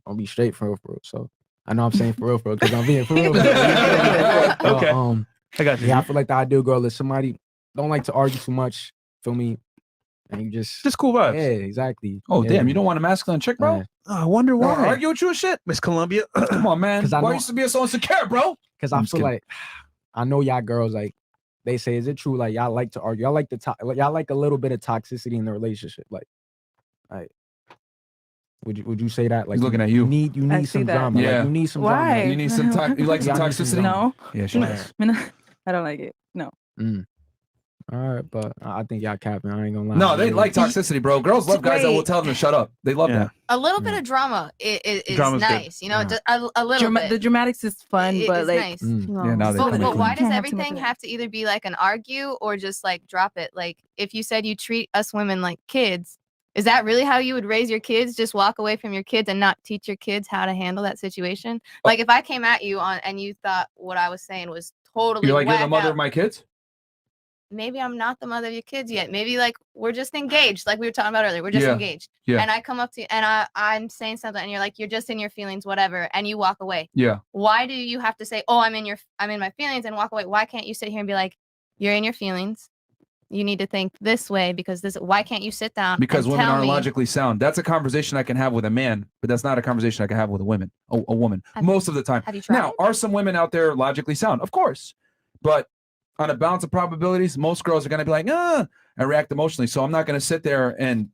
Speaker 11: I'll be straight for real. So I know I'm saying for real because I'm being for real.
Speaker 3: Okay.
Speaker 11: I got you. Yeah, I feel like the ideal girl is somebody don't like to argue too much. Feel me? And you just
Speaker 3: cool vibes.
Speaker 11: Yeah, exactly.
Speaker 1: Oh
Speaker 11: yeah.
Speaker 1: damn, you don't want a masculine chick, bro?
Speaker 11: Yeah.
Speaker 3: I wonder why.
Speaker 1: Wanna argue with you and shit,
Speaker 3: Miss Columbia.
Speaker 1: Come on, man.
Speaker 11: I
Speaker 1: Why
Speaker 11: know-
Speaker 1: used to be so insecure, bro?
Speaker 11: Because I feel like I know y'all girls like they say, is it true? Like y'all like to argue. Y'all like y'all like a little bit of toxicity in the relationship. Like would you say that? Like
Speaker 1: He's looking at you.
Speaker 11: You need some drama.
Speaker 1: Yeah.
Speaker 11: Like you need some
Speaker 9: Why?
Speaker 11: drama.
Speaker 1: You need some you like some
Speaker 11: Y'all need some
Speaker 1: toxicity?
Speaker 11: drama.
Speaker 9: No.
Speaker 1: Yeah, she does.
Speaker 9: I don't like it. No.
Speaker 11: All right, but I think y'all capping. I ain't gonna lie.
Speaker 1: No, they like toxicity, bro. Girls love guys that will
Speaker 9: Wait.
Speaker 1: tell them to shut up. They love that.
Speaker 8: A little bit of drama is
Speaker 3: Drama's good.
Speaker 8: nice, you know, just a little bit.
Speaker 9: The dramatics is fun, but
Speaker 8: it's
Speaker 9: like,
Speaker 8: nice.
Speaker 1: Yeah, now they
Speaker 8: But
Speaker 1: come
Speaker 8: why does
Speaker 9: Can't have too much
Speaker 8: everything
Speaker 9: of that.
Speaker 8: have to either be like an argue or just like drop it? Like if you said you treat us women like kids, is that really how you would raise your kids? Just walk away from your kids and not teach your kids how to handle that situation? Like if I came at you on and you thought what I was saying was totally
Speaker 1: You're like, you're the
Speaker 8: whack
Speaker 1: mother
Speaker 8: out,
Speaker 1: of my kids?
Speaker 8: maybe I'm not the mother of your kids yet. Maybe like we're just engaged, like we were talking about earlier. We're just
Speaker 1: Yeah.
Speaker 8: engaged.
Speaker 1: Yeah.
Speaker 8: And I come up to you and I'm saying something and you're like, you're just in your feelings, whatever, and you walk away.
Speaker 1: Yeah.
Speaker 8: Why do you have to say, oh, I'm in my feelings and walk away? Why can't you sit here and be like, you're in your feelings? You need to think this way because why can't you sit down?
Speaker 1: Because
Speaker 8: and
Speaker 1: women
Speaker 8: tell
Speaker 1: aren't
Speaker 8: me,
Speaker 1: logically sound. That's a conversation I can have with a man, but that's not a conversation I can have with a woman. A woman. Most of the time.
Speaker 8: Have you tried?
Speaker 1: Now, are some women out there logically sound? Of course. But on a balance of probabilities, most girls are going to be like, and react emotionally. So I'm not going to sit there and,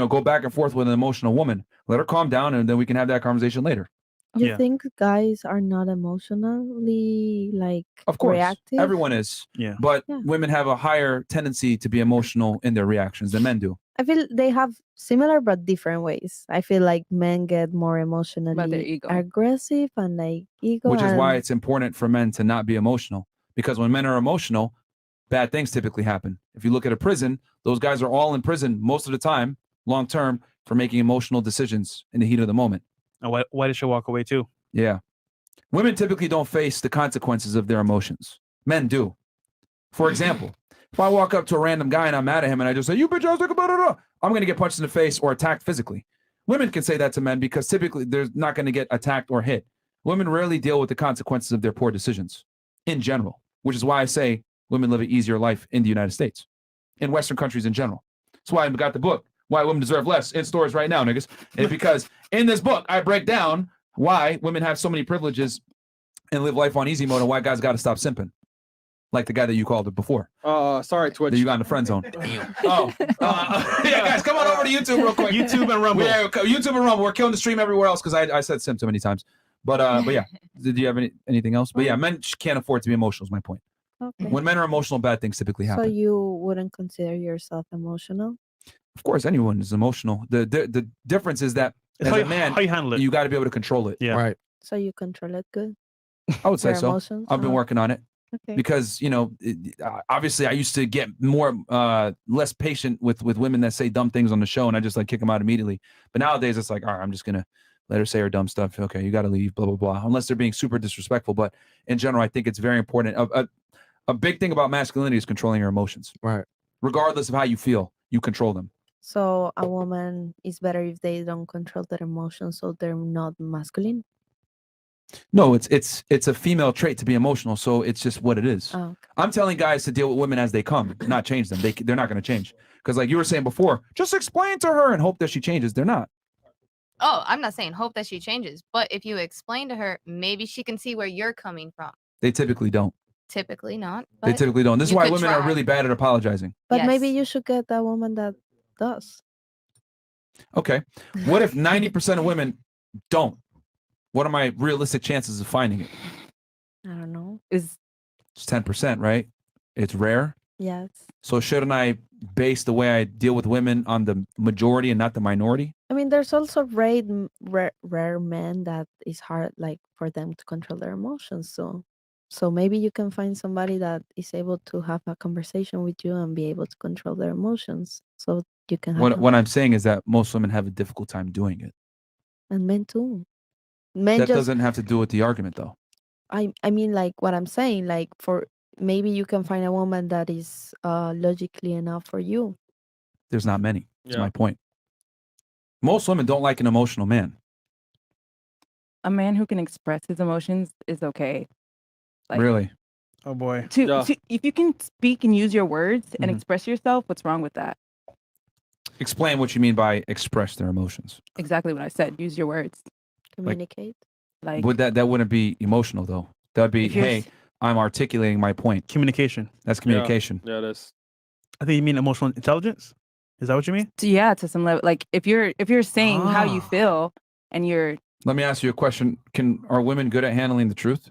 Speaker 1: go back and forth with an emotional woman. Let her calm down, and then we can have that conversation later.
Speaker 5: You think guys are not emotionally like
Speaker 1: Of course,
Speaker 5: reactive?
Speaker 1: everyone is.
Speaker 3: Yeah.
Speaker 1: But women have a higher tendency to be emotional in their reactions than men do.
Speaker 5: I feel they have similar but different ways. I feel like men get more emotionally
Speaker 9: ego.
Speaker 5: aggressive and like ego.
Speaker 1: Which is why
Speaker 5: and-
Speaker 1: it's important for men to not be emotional. Because when men are emotional, bad things typically happen. If you look at a prison, those guys are all in prison most of the time, long term, for making emotional decisions in the heat of the moment.
Speaker 3: And why did she walk away too?
Speaker 1: Yeah. Women typically don't face the consequences of their emotions. Men do. For example, if I walk up to a random guy and I'm mad at him and I just say, you bitch ass, I'm going to get punched in the face or attacked physically. Women can say that to men because typically they're not going to get attacked or hit. Women rarely deal with the consequences of their poor decisions in general, which is why I say women live an easier life in the United States, in Western countries in general. That's why I got the book, Why Women Deserve Less, in stores right now, niggas. And because in this book, I break down why women have so many privileges and live life on easy mode and why guys got to stop simping. Like the guy that you called it before.
Speaker 4: Sorry, Twitch.
Speaker 1: That you got in the friend zone. Yeah, guys, come on over to YouTube real quick.
Speaker 3: YouTube and Rumble.
Speaker 1: Yeah, YouTube and Rumble. We're killing the stream everywhere else because I said simp too many times. But yeah, did you have anything else? But yeah, men can't afford to be emotional is my point.
Speaker 5: Okay.
Speaker 1: When men are emotional, bad things typically
Speaker 5: So
Speaker 1: happen.
Speaker 5: you wouldn't consider yourself emotional?
Speaker 1: Of course, anyone is emotional. The difference is that
Speaker 3: It's
Speaker 1: as
Speaker 3: how
Speaker 1: a
Speaker 3: you-
Speaker 1: man,
Speaker 3: how you handle it.
Speaker 1: you got to be able to control it.
Speaker 3: Yeah.
Speaker 11: Right.
Speaker 5: So you control it good?
Speaker 1: I would say
Speaker 5: Your
Speaker 1: so.
Speaker 5: emotions?
Speaker 1: I've been
Speaker 5: Oh.
Speaker 1: working on it.
Speaker 5: Okay.
Speaker 1: Because obviously I used to get less patient with women that say dumb things on the show, and I just like kick them out immediately. But nowadays it's like, all right, I'm just gonna let her say her dumb stuff. Okay, you got to leave, blah blah blah. Unless they're being super disrespectful. But in general, I think it's very important. A big thing about masculinity is controlling your emotions.
Speaker 11: Right.
Speaker 1: Regardless of how you feel, you control them.
Speaker 5: So a woman is better if they don't control their emotions, so they're not masculine.
Speaker 1: No, it's a female trait to be emotional, so it's just what it is.
Speaker 5: Oh, okay.
Speaker 1: I'm telling guys to deal with women as they come, not change them. They're not going to change because, like you were saying before, just explain to her and hope that she changes. They're not.
Speaker 8: oh, I'm not saying hope that she changes, but if you explain to her, maybe she can see where you're coming from.
Speaker 1: They typically don't.
Speaker 8: Typically not.
Speaker 1: They
Speaker 8: but
Speaker 1: typically don't. This is
Speaker 8: you
Speaker 1: why
Speaker 8: could
Speaker 1: women are
Speaker 8: try.
Speaker 1: really bad at apologizing.
Speaker 5: But maybe you should get a woman that does.
Speaker 1: Okay. What if 90% of women don't? What are my realistic chances of finding it?
Speaker 5: I don't know.
Speaker 1: It's 10%, right? It's rare.
Speaker 5: Yes.
Speaker 1: So shouldn't I base the way I deal with women on the majority and not the minority?
Speaker 5: I mean, there's also rare men that is hard, like for them to control their emotions. So maybe you can find somebody that is able to have a conversation with you and be able to control their emotions. So you can have.
Speaker 1: What I'm saying is that most women have a difficult time doing it.
Speaker 5: And men too. Men
Speaker 1: That
Speaker 5: just.
Speaker 1: doesn't have to do with the argument, though.
Speaker 5: I mean, like what I'm saying, like for maybe you can find a woman that is logically enough for you.
Speaker 1: There's not many. That's
Speaker 4: Yeah.
Speaker 1: my point. Most women don't like an emotional man.
Speaker 9: A man who can express his emotions is okay. Like,
Speaker 1: Really?
Speaker 3: Oh boy.
Speaker 9: If you can speak and use your words and
Speaker 1: Mhm.
Speaker 9: express yourself, what's wrong with that?
Speaker 1: Explain what you mean by express their emotions.
Speaker 9: Exactly what I said. Use your words.
Speaker 5: Communicate.
Speaker 9: Like
Speaker 1: Would that wouldn't be emotional though? That'd be,
Speaker 9: If you're
Speaker 1: hey,
Speaker 9: s-
Speaker 1: I'm articulating my point.
Speaker 3: Communication.
Speaker 1: That's communication.
Speaker 4: Yeah, it is.
Speaker 3: I think you mean emotional intelligence. Is that what you mean?
Speaker 9: Yeah, to some level. Like if you're saying how you feel and you're.
Speaker 1: Let me ask you a question. Are women good at handling the truth?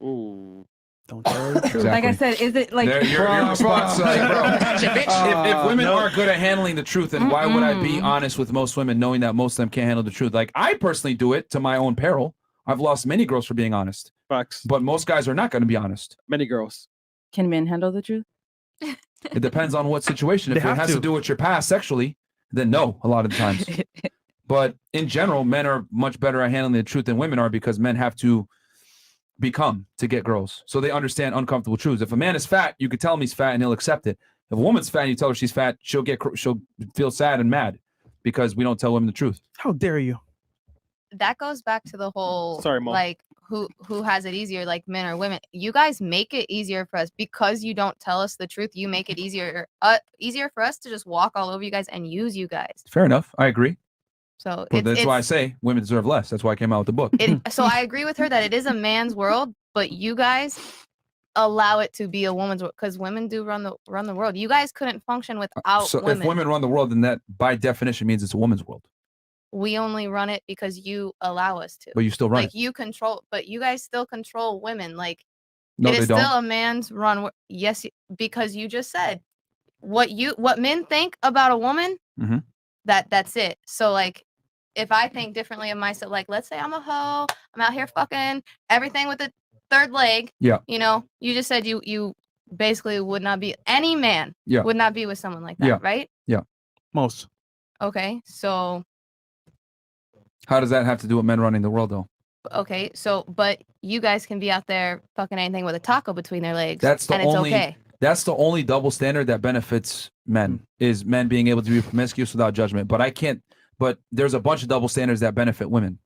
Speaker 4: Ooh.
Speaker 3: Don't tell her the truth.
Speaker 9: Like I said, is it like
Speaker 1: your response, like, bro? If women are good at handling the truth, then why would I be honest with most women, knowing that most of them can't handle the truth? Like I personally do it to my own peril. I've lost many girls for being honest.
Speaker 4: Facts.
Speaker 1: But most guys are not going to be honest.
Speaker 4: Many girls.
Speaker 9: Can men handle the truth?
Speaker 1: It depends on what situation. If it has to do with your past sexually, then no, a lot of the times. But in general, men are much better at handling the truth than women are, because men have to become to get girls. So they understand uncomfortable truths. If a man is fat, you could tell him he's fat and he'll accept it. If a woman's fat and you tell her she's fat, she'll feel sad and mad because we don't tell women the truth.
Speaker 3: How dare you?
Speaker 8: That goes back to the whole
Speaker 1: Sorry, Mom.
Speaker 8: like who has it easier, like men or women. You guys make it easier for us because you don't tell us the truth. You make it easier for us to just walk all over you guys and use you guys.
Speaker 1: Fair enough. I agree.
Speaker 8: So
Speaker 1: But that's why I say women deserve less. That's why I came out with the book.
Speaker 8: So I agree with her that it is a man's world, but you guys allow it to be a woman's world because women do run the world. You guys couldn't function without
Speaker 1: So
Speaker 8: women.
Speaker 1: if women run the world, then that by definition means it's a woman's world.
Speaker 8: We only run it because you allow us to.
Speaker 1: But you still run
Speaker 8: like
Speaker 1: it.
Speaker 8: you control, but you guys still control women. Like
Speaker 1: No,
Speaker 8: it
Speaker 1: they
Speaker 8: is
Speaker 1: don't.
Speaker 8: still a man's run. Yes, because you just said what men think about a woman.
Speaker 1: Mhm.
Speaker 8: That's it. So like, if I think differently of myself, like let's say I'm a hoe, I'm out here fucking everything with the third leg.
Speaker 1: Yeah.
Speaker 8: You know, you just said you basically would not be any man.
Speaker 1: Yeah.
Speaker 8: Would not be with someone like that,
Speaker 1: Yeah.
Speaker 8: right?
Speaker 1: Yeah.
Speaker 3: Most.
Speaker 8: Okay, so.
Speaker 1: How does that have to do with men running the world, though?
Speaker 8: Okay, so but you guys can be out there fucking anything with a taco between their legs,
Speaker 1: That's the
Speaker 8: and it's
Speaker 1: only.
Speaker 8: okay.
Speaker 1: That's the only double standard that benefits men, is men being able to be promiscuous without judgment. But I can't. But there's a bunch of double standards that benefit women.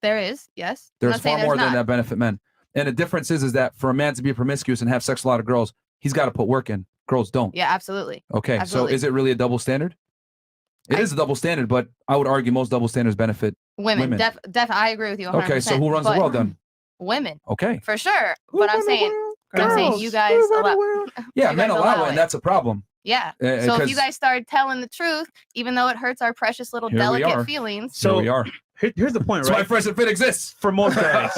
Speaker 8: There is, yes. I'm
Speaker 1: There's
Speaker 8: not saying
Speaker 1: far more
Speaker 8: there's
Speaker 1: than
Speaker 8: not.
Speaker 1: that benefit men. And the difference is that for a man to be promiscuous and have sex with a lot of girls, he's got to put work in. Girls don't.
Speaker 8: Yeah, absolutely.
Speaker 1: Okay,
Speaker 8: Absolutely.
Speaker 1: so is it really a double standard? It is a double standard, but I would argue most double standards benefit
Speaker 8: Women. I agree with you 100%.
Speaker 1: Okay, so who runs the
Speaker 8: but
Speaker 1: world then?
Speaker 8: Women.
Speaker 1: Okay.
Speaker 8: For sure. But I'm saying you guys allow.
Speaker 1: Yeah,
Speaker 8: you
Speaker 1: men
Speaker 8: guys
Speaker 1: allow it, and that's a problem.
Speaker 8: Yeah.
Speaker 1: Uh,
Speaker 8: So if
Speaker 1: 'cause-
Speaker 8: you guys started telling the truth, even though it hurts our precious little
Speaker 1: Here we
Speaker 8: delicate
Speaker 1: are.
Speaker 8: feelings.
Speaker 1: So we are.
Speaker 3: Here's the point,
Speaker 1: That's why
Speaker 3: right?
Speaker 1: Fresh and Fit exists.
Speaker 3: For most guys.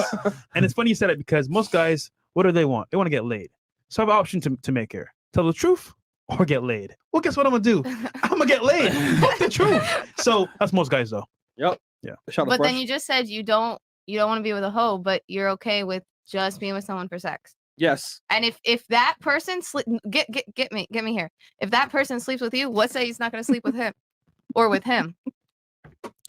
Speaker 3: And it's funny you said it because most guys, what do they want? They want to get laid. So I have an option to make here. Tell the truth or get laid. Well, guess what I'm going to do? I'm going to get laid. Fuck the truth. So that's most guys, though.
Speaker 4: Yep.
Speaker 3: Yeah.
Speaker 8: But then you just said you don't want to be with a hoe, but you're okay with just being with someone for sex.
Speaker 4: Yes.
Speaker 8: And if that person get me here. If that person sleeps with you, what say he's not going to sleep with him or with him?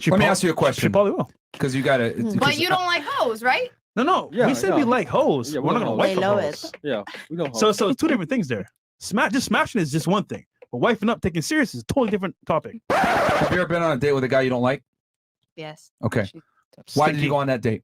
Speaker 1: Let me ask you a question.
Speaker 3: She probably will.
Speaker 1: Because you got to.
Speaker 8: But you don't like hoes, right?
Speaker 3: No.
Speaker 4: Yeah,
Speaker 3: we said we like hoes.
Speaker 4: Yeah,
Speaker 3: We're not going to wife
Speaker 5: They love
Speaker 3: up
Speaker 5: it.
Speaker 3: hoes.
Speaker 4: Yeah, we know.
Speaker 3: So it's two different things there. Just smashing is just one thing. But wifing up, taking serious is a totally different topic.
Speaker 1: Have you ever been on a date with a guy you don't like?
Speaker 8: Yes.
Speaker 1: Okay. Why did you go on that date?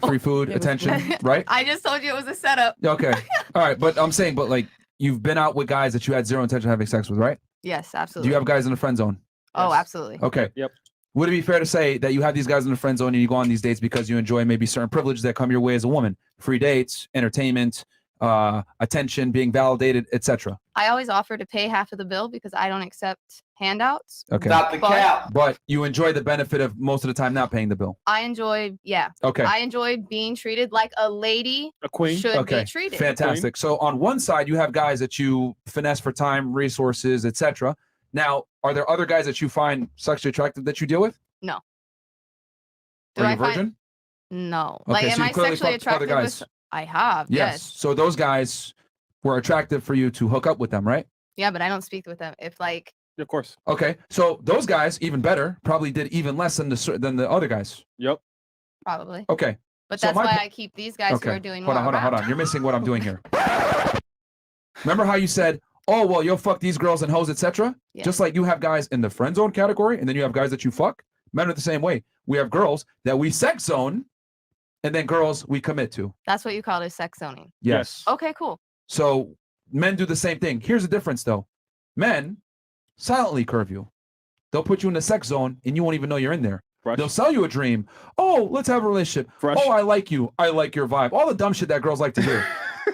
Speaker 1: Free food, attention, right?
Speaker 8: I just told you it was a setup.
Speaker 1: Okay. All right. But I'm saying, like, you've been out with guys that you had zero intention of having sex with, right?
Speaker 8: Yes,
Speaker 1: Do
Speaker 8: absolutely.
Speaker 1: you have guys in the friend zone?
Speaker 8: Oh, absolutely.
Speaker 1: Okay.
Speaker 4: Yep.
Speaker 1: Would it be fair to say that you have these guys in the friend zone and you go on these dates because you enjoy maybe certain privileges that come your way as a woman? Free dates, entertainment, attention, being validated, etc.
Speaker 8: I always offer to pay half of the bill because I don't accept handouts.
Speaker 1: Okay.
Speaker 8: But
Speaker 1: But you enjoy the benefit of most of the time not paying the bill.
Speaker 8: I enjoy,
Speaker 1: Okay.
Speaker 8: I enjoy being treated like a lady should
Speaker 1: Okay.
Speaker 8: be treated.
Speaker 1: Fantastic. So on one side, you have guys that you finesse for time, resources, etc. Now, are there other guys that you find sexually attractive that you deal with?
Speaker 8: No.
Speaker 1: Are you a virgin?
Speaker 8: No.
Speaker 1: Okay,
Speaker 8: Like,
Speaker 1: so
Speaker 8: am
Speaker 1: you
Speaker 8: I
Speaker 1: clearly
Speaker 8: sexually
Speaker 1: fucked other
Speaker 8: attracted
Speaker 1: guys.
Speaker 8: with? I have.
Speaker 1: Yes.
Speaker 8: Yes.
Speaker 1: So those guys were attractive for you to hook up with them, right?
Speaker 8: Yeah, but I don't speak with them. If like,
Speaker 4: Of course.
Speaker 1: Okay. So those guys, even better, probably did even less than the other guys.
Speaker 4: Yep.
Speaker 8: probably.
Speaker 1: Okay.
Speaker 8: But
Speaker 1: So
Speaker 8: that's
Speaker 1: my
Speaker 8: why
Speaker 1: po-
Speaker 8: I keep these guys who are doing
Speaker 1: hold
Speaker 8: more.
Speaker 1: on, hold on. You're missing what I'm doing here. Remember how you said, "Oh, well, you'll fuck these girls and hoes, etc."
Speaker 8: Yeah.
Speaker 1: Just like you have guys in the friend zone category, and then you have guys that you fuck. Men are the same way. We have girls that we sex zone, and then girls we commit to.
Speaker 8: That's what you call it, sex zoning.
Speaker 1: Yes.
Speaker 8: Okay, cool.
Speaker 1: So men do the same thing. Here's the difference, though. Men silently curve you. They'll put you in the sex zone, and you won't even know you're in there. They'll sell you a dream. Oh, let's have a relationship. Oh, I like you. I like your vibe. All the dumb shit that girls like to do.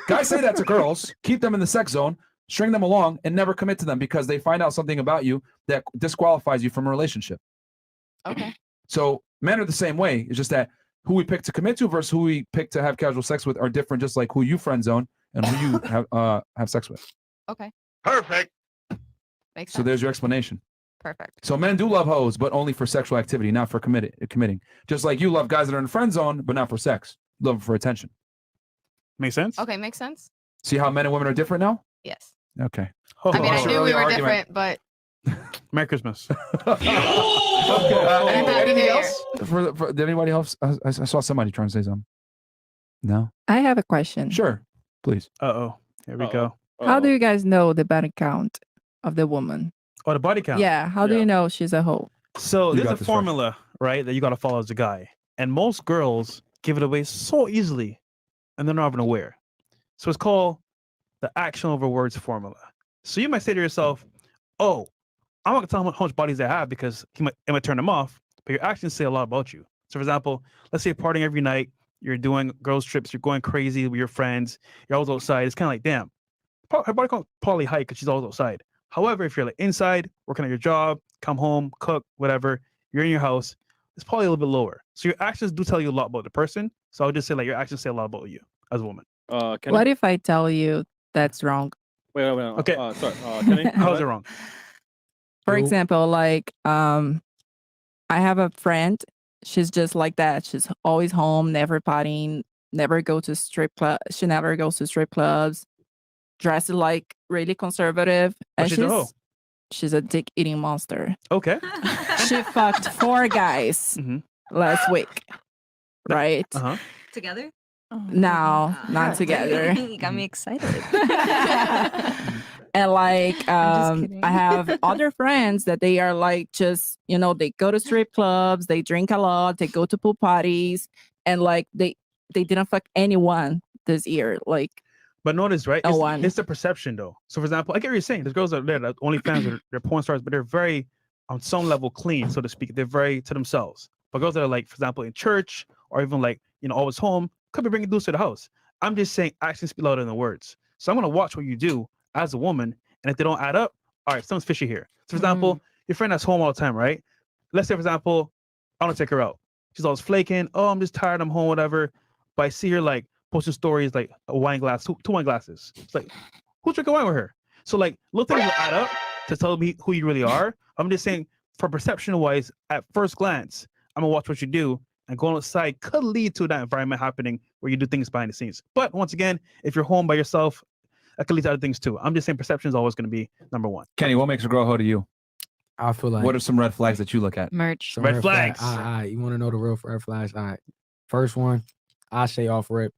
Speaker 1: Guys say that to girls, keep them in the sex zone, string them along, and never commit to them because they find out something about you that disqualifies you from a relationship.
Speaker 8: Okay.
Speaker 1: So men are the same way. It's just that who we pick to commit to versus who we pick to have casual sex with are different, just like who you friend zone and who you have sex with.
Speaker 8: Okay.
Speaker 1: Perfect.
Speaker 8: Makes
Speaker 1: So
Speaker 8: sense.
Speaker 1: there's your explanation.
Speaker 8: Perfect.
Speaker 1: So men do love hoes, but only for sexual activity, not for committing. Just like you love guys that are in the friend zone, but not for sex. Love them for attention.
Speaker 3: Make sense?
Speaker 8: Okay, makes sense.
Speaker 1: See how men and women are different now?
Speaker 8: Yes.
Speaker 1: Okay.
Speaker 8: I mean, I knew we were different, but
Speaker 3: Merry Christmas.
Speaker 1: Anything else? Did anybody else? I saw somebody trying to say something. No?
Speaker 7: I have a question.
Speaker 1: Sure. Please.
Speaker 3: Uh-oh. Here we go.
Speaker 7: How do you guys know the body count of the woman?
Speaker 3: Oh, the body count.
Speaker 7: Yeah. How do you know she's a hoe?
Speaker 3: So
Speaker 1: You
Speaker 3: there's
Speaker 1: got
Speaker 3: a
Speaker 1: this,
Speaker 3: formula, right, that you got to follow as a guy. And most girls give it away so easily, and they're not even aware. So it's called the action over words formula. So you might say to yourself, oh, I'm not going to tell him how much bodies I have because it might turn them off, but your actions say a lot about you. So for example, let's say you're partying every night, you're doing girls trips, you're going crazy with your friends, you're always outside. It's kind of like, damn, her body count probably high because she's always outside. However, if you're like inside, working at your job, come home, cook, whatever, you're in your house, it's probably a little bit lower. So your actions do tell you a lot about the person. So I would just say like your actions say a lot about you as a woman.
Speaker 7: What if I tell you that's wrong?
Speaker 4: Wait.
Speaker 3: Okay.
Speaker 4: Sorry. Kenny?
Speaker 3: How's it wrong?
Speaker 7: For example, like I have a friend. She's just like that. She's always home, never partying, never go to strip club. She never goes to strip clubs. Dresses like really conservative.
Speaker 3: But she's a hoe.
Speaker 7: She's a dick eating monster.
Speaker 3: Okay.
Speaker 7: She fucked 4 guys last week. Right?
Speaker 3: Uh-huh.
Speaker 10: Together?
Speaker 7: No, not together.
Speaker 10: You got me excited.
Speaker 7: And like
Speaker 10: I'm just kidding.
Speaker 7: I have other friends that they are like just, they go to strip clubs, they drink a lot, they go to pool parties, and like they didn't fuck anyone this year. Like,
Speaker 3: but notice, right?
Speaker 7: No
Speaker 3: It's,
Speaker 7: one.
Speaker 3: it's the perception though. So for example, I get what you're saying. There's girls out there that only fans are they're porn stars, but they're very on some level clean, so to speak. They're very to themselves. But girls that are like, for example, in church or even like, always home, could be bringing dudes to the house. I'm just saying actions speak louder than the words. So I'm gonna watch what you do as a woman, and if they don't add up, all right, something's fishy here. So for example, your friend that's home all the time, right? Let's say, for example, I want to take her out. She's always flaking. Oh, I'm just tired. I'm home, whatever. But I see her like posting stories like a wine glass, two wine glasses. It's like, who's drinking wine with her? So like little things will add up to tell me who you really are. I'm just saying, for perception wise, at first glance, I'm gonna watch what you do, and going outside could lead to that environment happening where you do things behind the scenes. But once again, if you're home by yourself, that could lead to other things too. I'm just saying perception is always going to be number one.
Speaker 1: Kenny, what makes a girl hoe to you?
Speaker 11: I feel like
Speaker 1: What are some red flags that you look at?
Speaker 10: Merch.
Speaker 11: some
Speaker 3: Red flags.
Speaker 11: All right, you want to know the real red flags? All right. First one, I say off rip.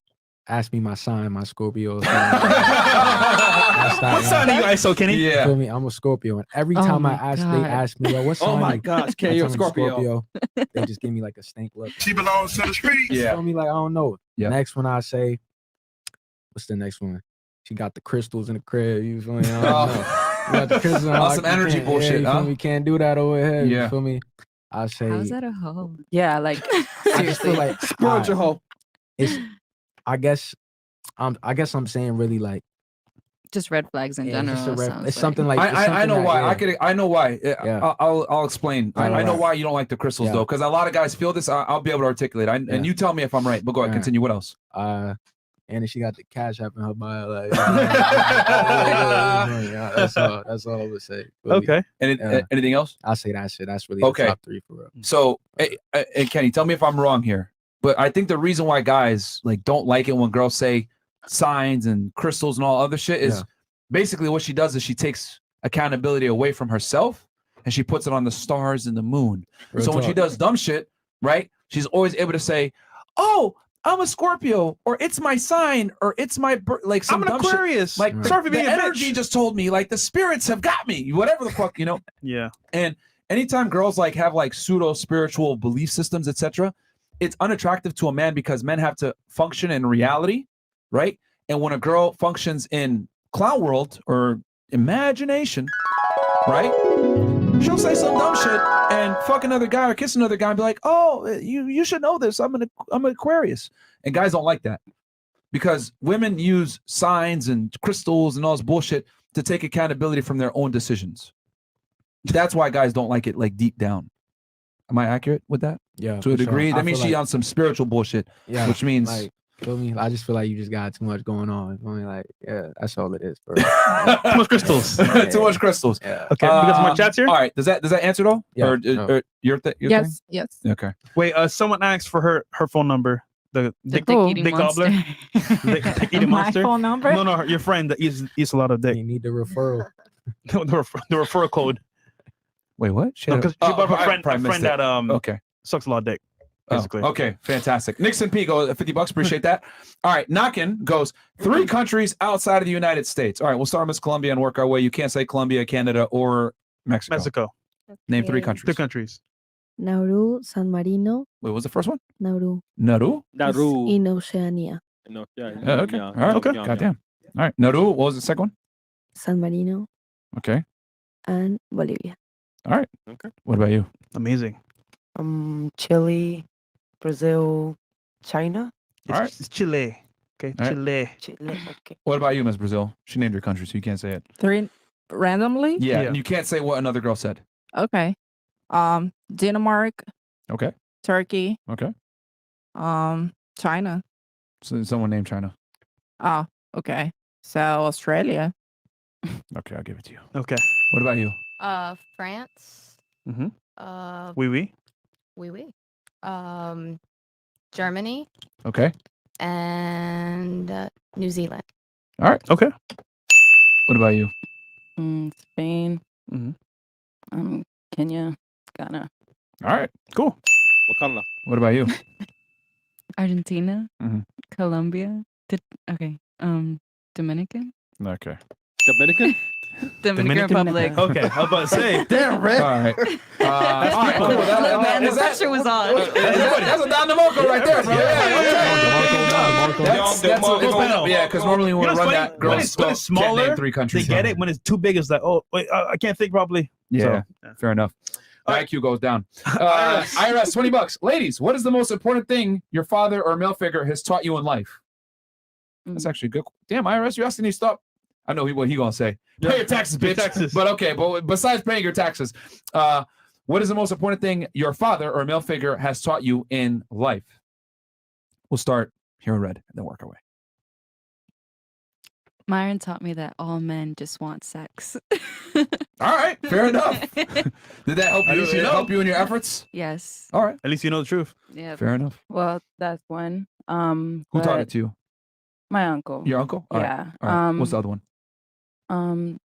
Speaker 11: Ask me my sign, my Scorpio.
Speaker 3: What sign are you, ISO Kenny?
Speaker 11: You
Speaker 1: Yeah.
Speaker 11: feel me? I'm a Scorpio, and every
Speaker 7: Oh
Speaker 11: time
Speaker 7: my
Speaker 11: they
Speaker 7: God.
Speaker 11: ask me, yo, what sign?
Speaker 4: Oh my
Speaker 11: you?"
Speaker 4: gosh,
Speaker 11: I
Speaker 4: Kenny, you're a
Speaker 11: tell them
Speaker 4: Scorpio.
Speaker 11: They just give me like a stink look.
Speaker 14: She belongs to the streets.
Speaker 11: You
Speaker 1: Yeah.
Speaker 11: feel me? Like, I don't know.
Speaker 1: Yeah.
Speaker 11: Next one I say, what's the next one? She got the crystals in the crib. You feel me? I don't
Speaker 1: Oh.
Speaker 11: know. You got the crystals.
Speaker 1: On
Speaker 11: like,
Speaker 1: some
Speaker 11: you
Speaker 1: energy
Speaker 11: can't-
Speaker 1: bullshit,
Speaker 11: yeah, you
Speaker 1: huh?
Speaker 11: feel me? Can't do that over here.
Speaker 1: Yeah.
Speaker 11: You feel me? I say,
Speaker 10: How's that a hoe?
Speaker 7: Yeah, like
Speaker 11: I just
Speaker 7: seriously.
Speaker 11: feel like
Speaker 4: Spiritual hoe.
Speaker 11: it's. I guess I'm saying really like
Speaker 10: Just red flags in
Speaker 11: yeah, it's, just
Speaker 10: general.
Speaker 11: a
Speaker 10: sounds
Speaker 11: it's something like it's
Speaker 1: I
Speaker 11: something
Speaker 1: know
Speaker 11: that-
Speaker 1: why.
Speaker 11: yeah.
Speaker 1: I know why.
Speaker 11: Yeah.
Speaker 1: I'll explain. I know
Speaker 11: Right.
Speaker 1: why you don't like the crystals
Speaker 11: Yeah.
Speaker 1: though, because a lot of guys feel this. I'll be able to articulate.
Speaker 11: Yeah.
Speaker 1: And you tell me if I'm right. But go ahead,
Speaker 11: Right.
Speaker 1: continue. What else?
Speaker 11: And then she got the cash app in her bio. Like, yeah, that's all I would say. Really.
Speaker 3: Okay.
Speaker 1: Anything else?
Speaker 11: I say that shit. That's really
Speaker 1: Okay.
Speaker 11: the top 3 for real.
Speaker 1: So, and Kenny, tell me if I'm wrong here. But I think the reason why guys like don't like it when girls say signs and crystals and all other shit is basically what she does is she takes accountability away from herself and she puts it on the stars and the moon.
Speaker 11: Real
Speaker 1: So when she
Speaker 11: talk.
Speaker 1: does dumb shit, right? She's always able to say, "Oh, I'm a Scorpio," or "It's my sign," or "It's my like some
Speaker 3: I'm an
Speaker 1: dumb shit.
Speaker 3: Aquarius.
Speaker 1: Like
Speaker 11: Right.
Speaker 3: Sorry for
Speaker 1: the
Speaker 3: being a
Speaker 1: energy
Speaker 3: bitch.
Speaker 1: just told me, like the spirits have got me, whatever the fuck,
Speaker 3: Yeah.
Speaker 1: And anytime girls like have like pseudo spiritual belief systems, etc., it's unattractive to a man because men have to function in reality, right? And when a girl functions in clown world or imagination, right? she'll say some dumb shit and fuck another guy or kiss another guy and be like, "Oh, you should know this. I'm an Aquarius," and guys don't like that because women use signs and crystals and all this bullshit to take accountability from their own decisions. That's why guys don't like it, like deep down. Am I accurate with that?
Speaker 11: Yeah,
Speaker 1: to a degree.
Speaker 11: Sure.
Speaker 1: That means she on some spiritual bullshit.
Speaker 11: Yeah,
Speaker 1: which means
Speaker 11: like, feel me? I just feel like you just got too much going on. I mean, like, yeah, that's all it is. Bro.
Speaker 3: Too much crystals.
Speaker 1: Too much crystals.
Speaker 11: Yeah.
Speaker 3: Okay, because my chat's here.
Speaker 1: All right, does that answer it all?
Speaker 11: Yeah.
Speaker 1: Or,
Speaker 11: No.
Speaker 1: or your thing?
Speaker 7: Yes, yes.
Speaker 1: Okay.
Speaker 3: Wait, someone asked for her phone number. The dick
Speaker 10: eating
Speaker 3: gobbler.
Speaker 10: monster.
Speaker 3: Dick eating
Speaker 7: My
Speaker 3: monster.
Speaker 7: phone number?
Speaker 3: No, your friend that eats a lot of dick.
Speaker 11: You need the referral.
Speaker 3: the referral code.
Speaker 1: Wait, what?
Speaker 3: No, because she bought a friend that
Speaker 1: okay.
Speaker 3: sucks a lot of dick. Basically.
Speaker 1: Okay, fantastic. Nixon P goes $50. Appreciate that. All right, Knockin goes 3 countries outside of the United States. All right, we'll start with Miss Colombia and work our way. You can't say Colombia, Canada, or Mexico. Name 3 countries.
Speaker 3: 3 countries.
Speaker 5: Nauru, San Marino.
Speaker 1: Wait, what was the first one?
Speaker 5: Nauru.
Speaker 1: Nauru?
Speaker 4: Nauru.
Speaker 5: In Oceania.
Speaker 4: No, yeah,
Speaker 1: Okay.
Speaker 4: yeah,
Speaker 1: All right.
Speaker 4: okay.
Speaker 1: Goddamn. All right. Nauru. What was the second one?
Speaker 5: San Marino
Speaker 1: Okay.
Speaker 5: and Bolivia.
Speaker 1: All right.
Speaker 4: Okay.
Speaker 1: What about you?
Speaker 3: Amazing.
Speaker 6: Chile, Brazil, China.
Speaker 1: All right.
Speaker 3: It's Chile. Okay.
Speaker 1: All right.
Speaker 3: Chile.
Speaker 6: Chile. Okay.
Speaker 1: What about you, Miss Brazil? She named her country, so you can't say it.
Speaker 7: 3 randomly?
Speaker 1: Yeah, and you can't say what another girl said.
Speaker 7: Okay. Denmark,
Speaker 1: Okay.
Speaker 7: Turkey,
Speaker 1: Okay.
Speaker 7: China.
Speaker 1: So someone named China.
Speaker 7: Oh, okay. So Australia.
Speaker 1: Okay, I'll give it to you.
Speaker 3: Okay.
Speaker 1: What about you?
Speaker 8: France.
Speaker 3: Mm-hmm.
Speaker 8: Oui. Germany
Speaker 1: Okay.
Speaker 8: and New Zealand.
Speaker 1: All right.
Speaker 3: Okay.
Speaker 1: What about you?
Speaker 9: Spain.
Speaker 3: Mm-hmm.
Speaker 9: Kenya, Ghana.
Speaker 1: All right. Cool.
Speaker 4: Wakanda.
Speaker 1: What about you?
Speaker 10: Argentina,
Speaker 1: Mhm.
Speaker 10: Colombia. Okay. Dominican.
Speaker 1: Okay.
Speaker 4: Dominican?
Speaker 10: Dominican Republic.
Speaker 3: Okay, I was about to say.
Speaker 1: Damn, Rick. All right. All right, cool.
Speaker 10: Man, the
Speaker 1: Is that-
Speaker 10: pressure was on.
Speaker 1: That's a Don DeMarco right there, bro. Yeah, because normally when we run that,
Speaker 3: when
Speaker 1: girls
Speaker 3: it's
Speaker 1: can't
Speaker 3: smaller,
Speaker 1: name 3 countries.
Speaker 3: They get it. When it's too big, it's like, oh, wait, I can't think properly.
Speaker 1: Yeah,
Speaker 3: So,
Speaker 1: fair enough. IQ goes down. IRS, $20. Ladies, what is the most important thing your father or male figure has taught you in life? That's actually good. Damn, IRS, you asking me to stop? I know what he gonna say. Pay your taxes, bitch.
Speaker 3: taxes.
Speaker 1: But okay, but besides paying your taxes, what is the most important thing your father or male figure has taught you in life? We'll start here in red and then work our way.
Speaker 10: Myron taught me that all men just want sex.
Speaker 1: All right, fair enough. Did that help
Speaker 3: At
Speaker 1: you?
Speaker 3: least you know.
Speaker 1: Help you in your efforts?
Speaker 10: Yes.
Speaker 1: All right,
Speaker 3: At least you know the truth.
Speaker 10: Yeah.
Speaker 1: fair enough.
Speaker 9: Well, that's one.
Speaker 1: Who taught it to you?
Speaker 9: My uncle.
Speaker 1: Your uncle? All right.
Speaker 9: Yeah.
Speaker 1: All right. What's the other one?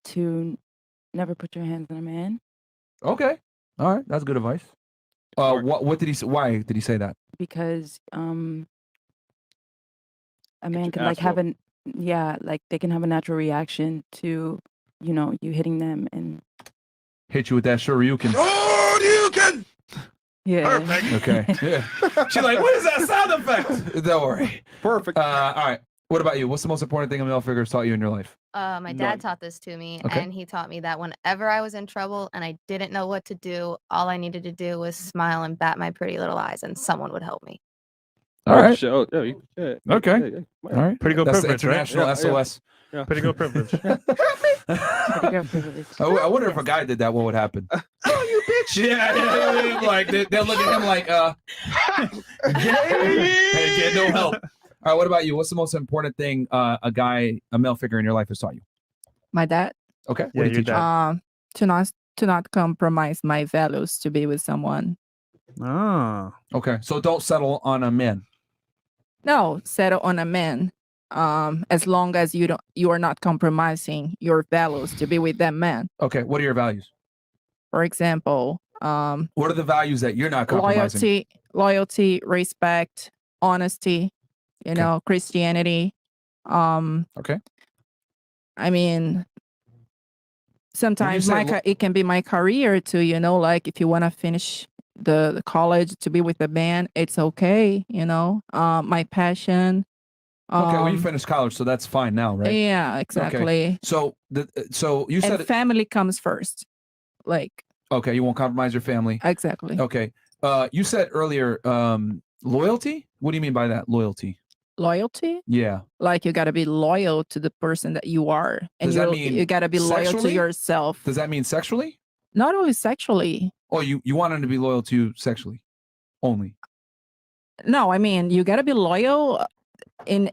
Speaker 9: To never put your hands on a man
Speaker 1: Okay. All right, that's good advice. What did he say? Why did he say that?
Speaker 9: because a man
Speaker 4: your
Speaker 9: can
Speaker 4: ass
Speaker 9: have like they can have a natural reaction to you hitting them and
Speaker 1: Hit you with that Shoryuken.
Speaker 9: yeah.
Speaker 1: Okay. Yeah. She's like, what is that sound effect? Don't worry.
Speaker 4: Perfect.
Speaker 1: All right. What about you? What's the most important thing a male figure has taught you in your life?
Speaker 8: My dad taught this to me,
Speaker 1: Okay.
Speaker 8: and he taught me that whenever I was in trouble and I didn't know what to do, all I needed to do was smile and bat my pretty little eyes, and someone would help me.
Speaker 1: All right.
Speaker 4: Sure.
Speaker 1: Okay.
Speaker 4: All
Speaker 1: All right.
Speaker 3: Pretty good
Speaker 1: That's the
Speaker 3: privilege, right?
Speaker 1: international
Speaker 4: Yeah,
Speaker 1: SOS.
Speaker 4: Yeah.
Speaker 3: Pretty good privilege.
Speaker 1: I wonder if a guy did that, what would happen? Oh, you bitch! Yeah. Like they'll look at him like, get no help. All right. What about you? What's the most important thing a male figure in your life has taught you?
Speaker 7: My dad.
Speaker 1: Okay.
Speaker 3: Yeah,
Speaker 1: What did he
Speaker 3: your
Speaker 1: teach you?
Speaker 3: dad.
Speaker 7: To not compromise my values to be with someone.
Speaker 3: Ah.
Speaker 1: Okay. So don't settle on a man.
Speaker 7: No, settle on a man. As long as you are not compromising your values to be with that man.
Speaker 1: Okay. What are your values?
Speaker 7: For example,
Speaker 1: What are the values that you're not compromising?
Speaker 7: loyalty, respect, honesty, Christianity.
Speaker 1: Okay.
Speaker 7: I mean, sometimes
Speaker 1: say
Speaker 7: it can be my career too, like if you want to finish the college to be with a band, it's okay, my passion.
Speaker 1: Okay, well, you finished college, so that's fine now, right?
Speaker 7: Yeah, exactly.
Speaker 1: Okay. So you said
Speaker 7: And family comes first. Like,
Speaker 1: Okay, you won't compromise your family.
Speaker 7: Exactly.
Speaker 1: Okay. You said earlier, loyalty? What do you mean by that? Loyalty?
Speaker 7: Loyalty?
Speaker 1: Yeah.
Speaker 7: Like you got to be loyal to the person that you are, and
Speaker 1: Does that mean
Speaker 7: you got to be loyal to
Speaker 1: sexually?
Speaker 7: yourself.
Speaker 1: Does that mean sexually?
Speaker 7: Not only sexually.
Speaker 1: Oh, you want him to be loyal to you sexually only?
Speaker 7: No, I mean you got to be loyal in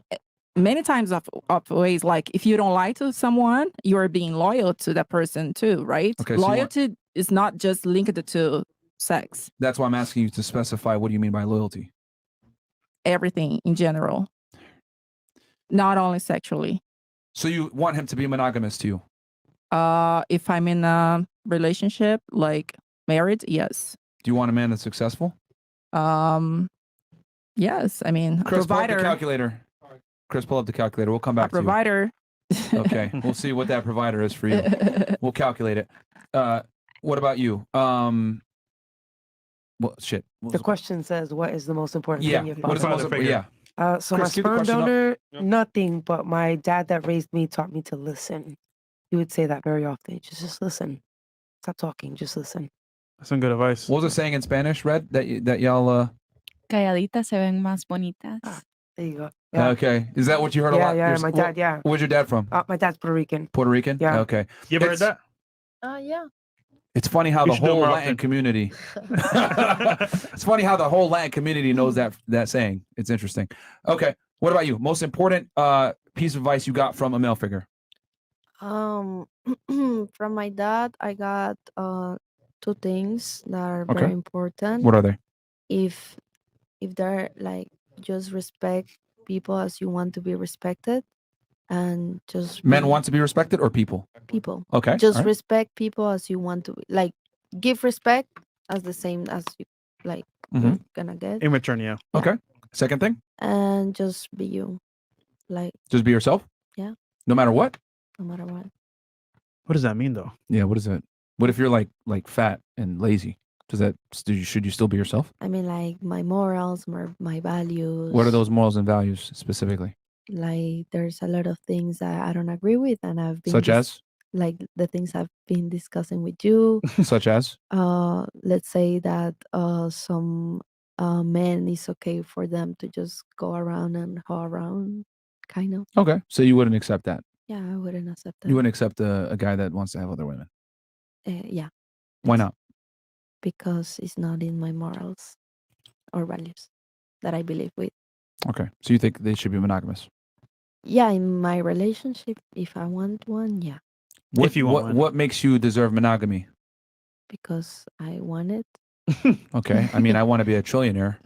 Speaker 7: many times of ways. Like if you don't lie to someone, you are being loyal to that person too, right?
Speaker 1: Okay, so
Speaker 7: Loyalty is not just linked to sex.
Speaker 1: That's why I'm asking you to specify what do you mean by loyalty?
Speaker 7: Everything in general, not only sexually.
Speaker 1: So you want him to be monogamous to you?
Speaker 7: If I'm in a relationship, like married, yes.
Speaker 1: Do you want a man that's successful?
Speaker 7: Yes. I mean,
Speaker 1: Chris,
Speaker 7: a provider.
Speaker 1: pull up the calculator. Chris, pull up the calculator. We'll come back to
Speaker 7: provider.
Speaker 1: you. Okay, we'll see what that provider is for you. We'll calculate it. What about you? Well, shit.
Speaker 6: The question says, "What is the most important
Speaker 1: Yeah.
Speaker 6: thing your
Speaker 1: What is the
Speaker 6: father?"
Speaker 1: most important? Yeah.
Speaker 6: So
Speaker 1: Chris, keep the
Speaker 6: my sperm
Speaker 1: question up.
Speaker 6: donor, nothing. But my dad that raised me taught me to listen. He would say that very often. Just listen. Stop talking. Just listen.
Speaker 3: That's some good advice.
Speaker 1: What was it saying in Spanish, Red? That y'all.
Speaker 10: Calladitas se ven más bonitas.
Speaker 6: There you go. Yeah.
Speaker 1: Okay. Is that what you heard a
Speaker 6: Yeah,
Speaker 1: lot?
Speaker 6: yeah. My dad. Yeah.
Speaker 1: Where's your dad from?
Speaker 6: My dad's Puerto Rican.
Speaker 1: Puerto Rican?
Speaker 6: Yeah.
Speaker 1: Okay.
Speaker 3: You ever heard that?
Speaker 5: Yeah.
Speaker 1: It's funny how
Speaker 3: You
Speaker 1: the
Speaker 3: should do it
Speaker 1: whole
Speaker 3: more
Speaker 1: Latin
Speaker 3: often.
Speaker 1: community. It's funny how the whole Latin community knows that saying. It's interesting. Okay. What about you? Most important piece of advice you got from a male figure?
Speaker 5: From my dad, I got two things that are
Speaker 1: Okay.
Speaker 5: very important.
Speaker 1: What are they?
Speaker 5: If they're like just respect people as you want to be respected, and just
Speaker 1: Men
Speaker 5: be
Speaker 1: want to be respected or people?
Speaker 5: people.
Speaker 1: Okay.
Speaker 5: Just
Speaker 1: all right.
Speaker 5: respect people as you want to like give respect as the same as you like you're gonna get,
Speaker 3: In return, yeah.
Speaker 1: Okay. Second thing?
Speaker 5: and just be you, like
Speaker 1: Just be yourself?
Speaker 5: Yeah.
Speaker 1: No matter what?
Speaker 5: no matter what.
Speaker 3: What does that mean, though?
Speaker 1: Yeah, what is that? What if you're like fat and lazy? Should you still be yourself?
Speaker 5: I mean, like my morals, my values.
Speaker 1: What are those morals and values specifically?
Speaker 5: Like there's a lot of things that I don't agree with, and I've been
Speaker 1: Such as?
Speaker 5: like the things I've been discussing with you.
Speaker 1: Such as?
Speaker 5: Let's say that some men, it's okay for them to just go around and hoe around, kind of.
Speaker 1: Okay. So you wouldn't accept that?
Speaker 5: Yeah, I wouldn't accept that.
Speaker 1: You wouldn't accept a guy that wants to have other women?
Speaker 5: Yeah,
Speaker 1: Why not?
Speaker 5: because it's not in my morals or values that I believe with.
Speaker 1: Okay. So you think they should be monogamous?
Speaker 5: Yeah, in my relationship, if I want one, yeah,
Speaker 3: If you want one.
Speaker 1: What makes you deserve monogamy?
Speaker 5: because I want it.
Speaker 1: Okay. I mean, I want to be a trillionaire.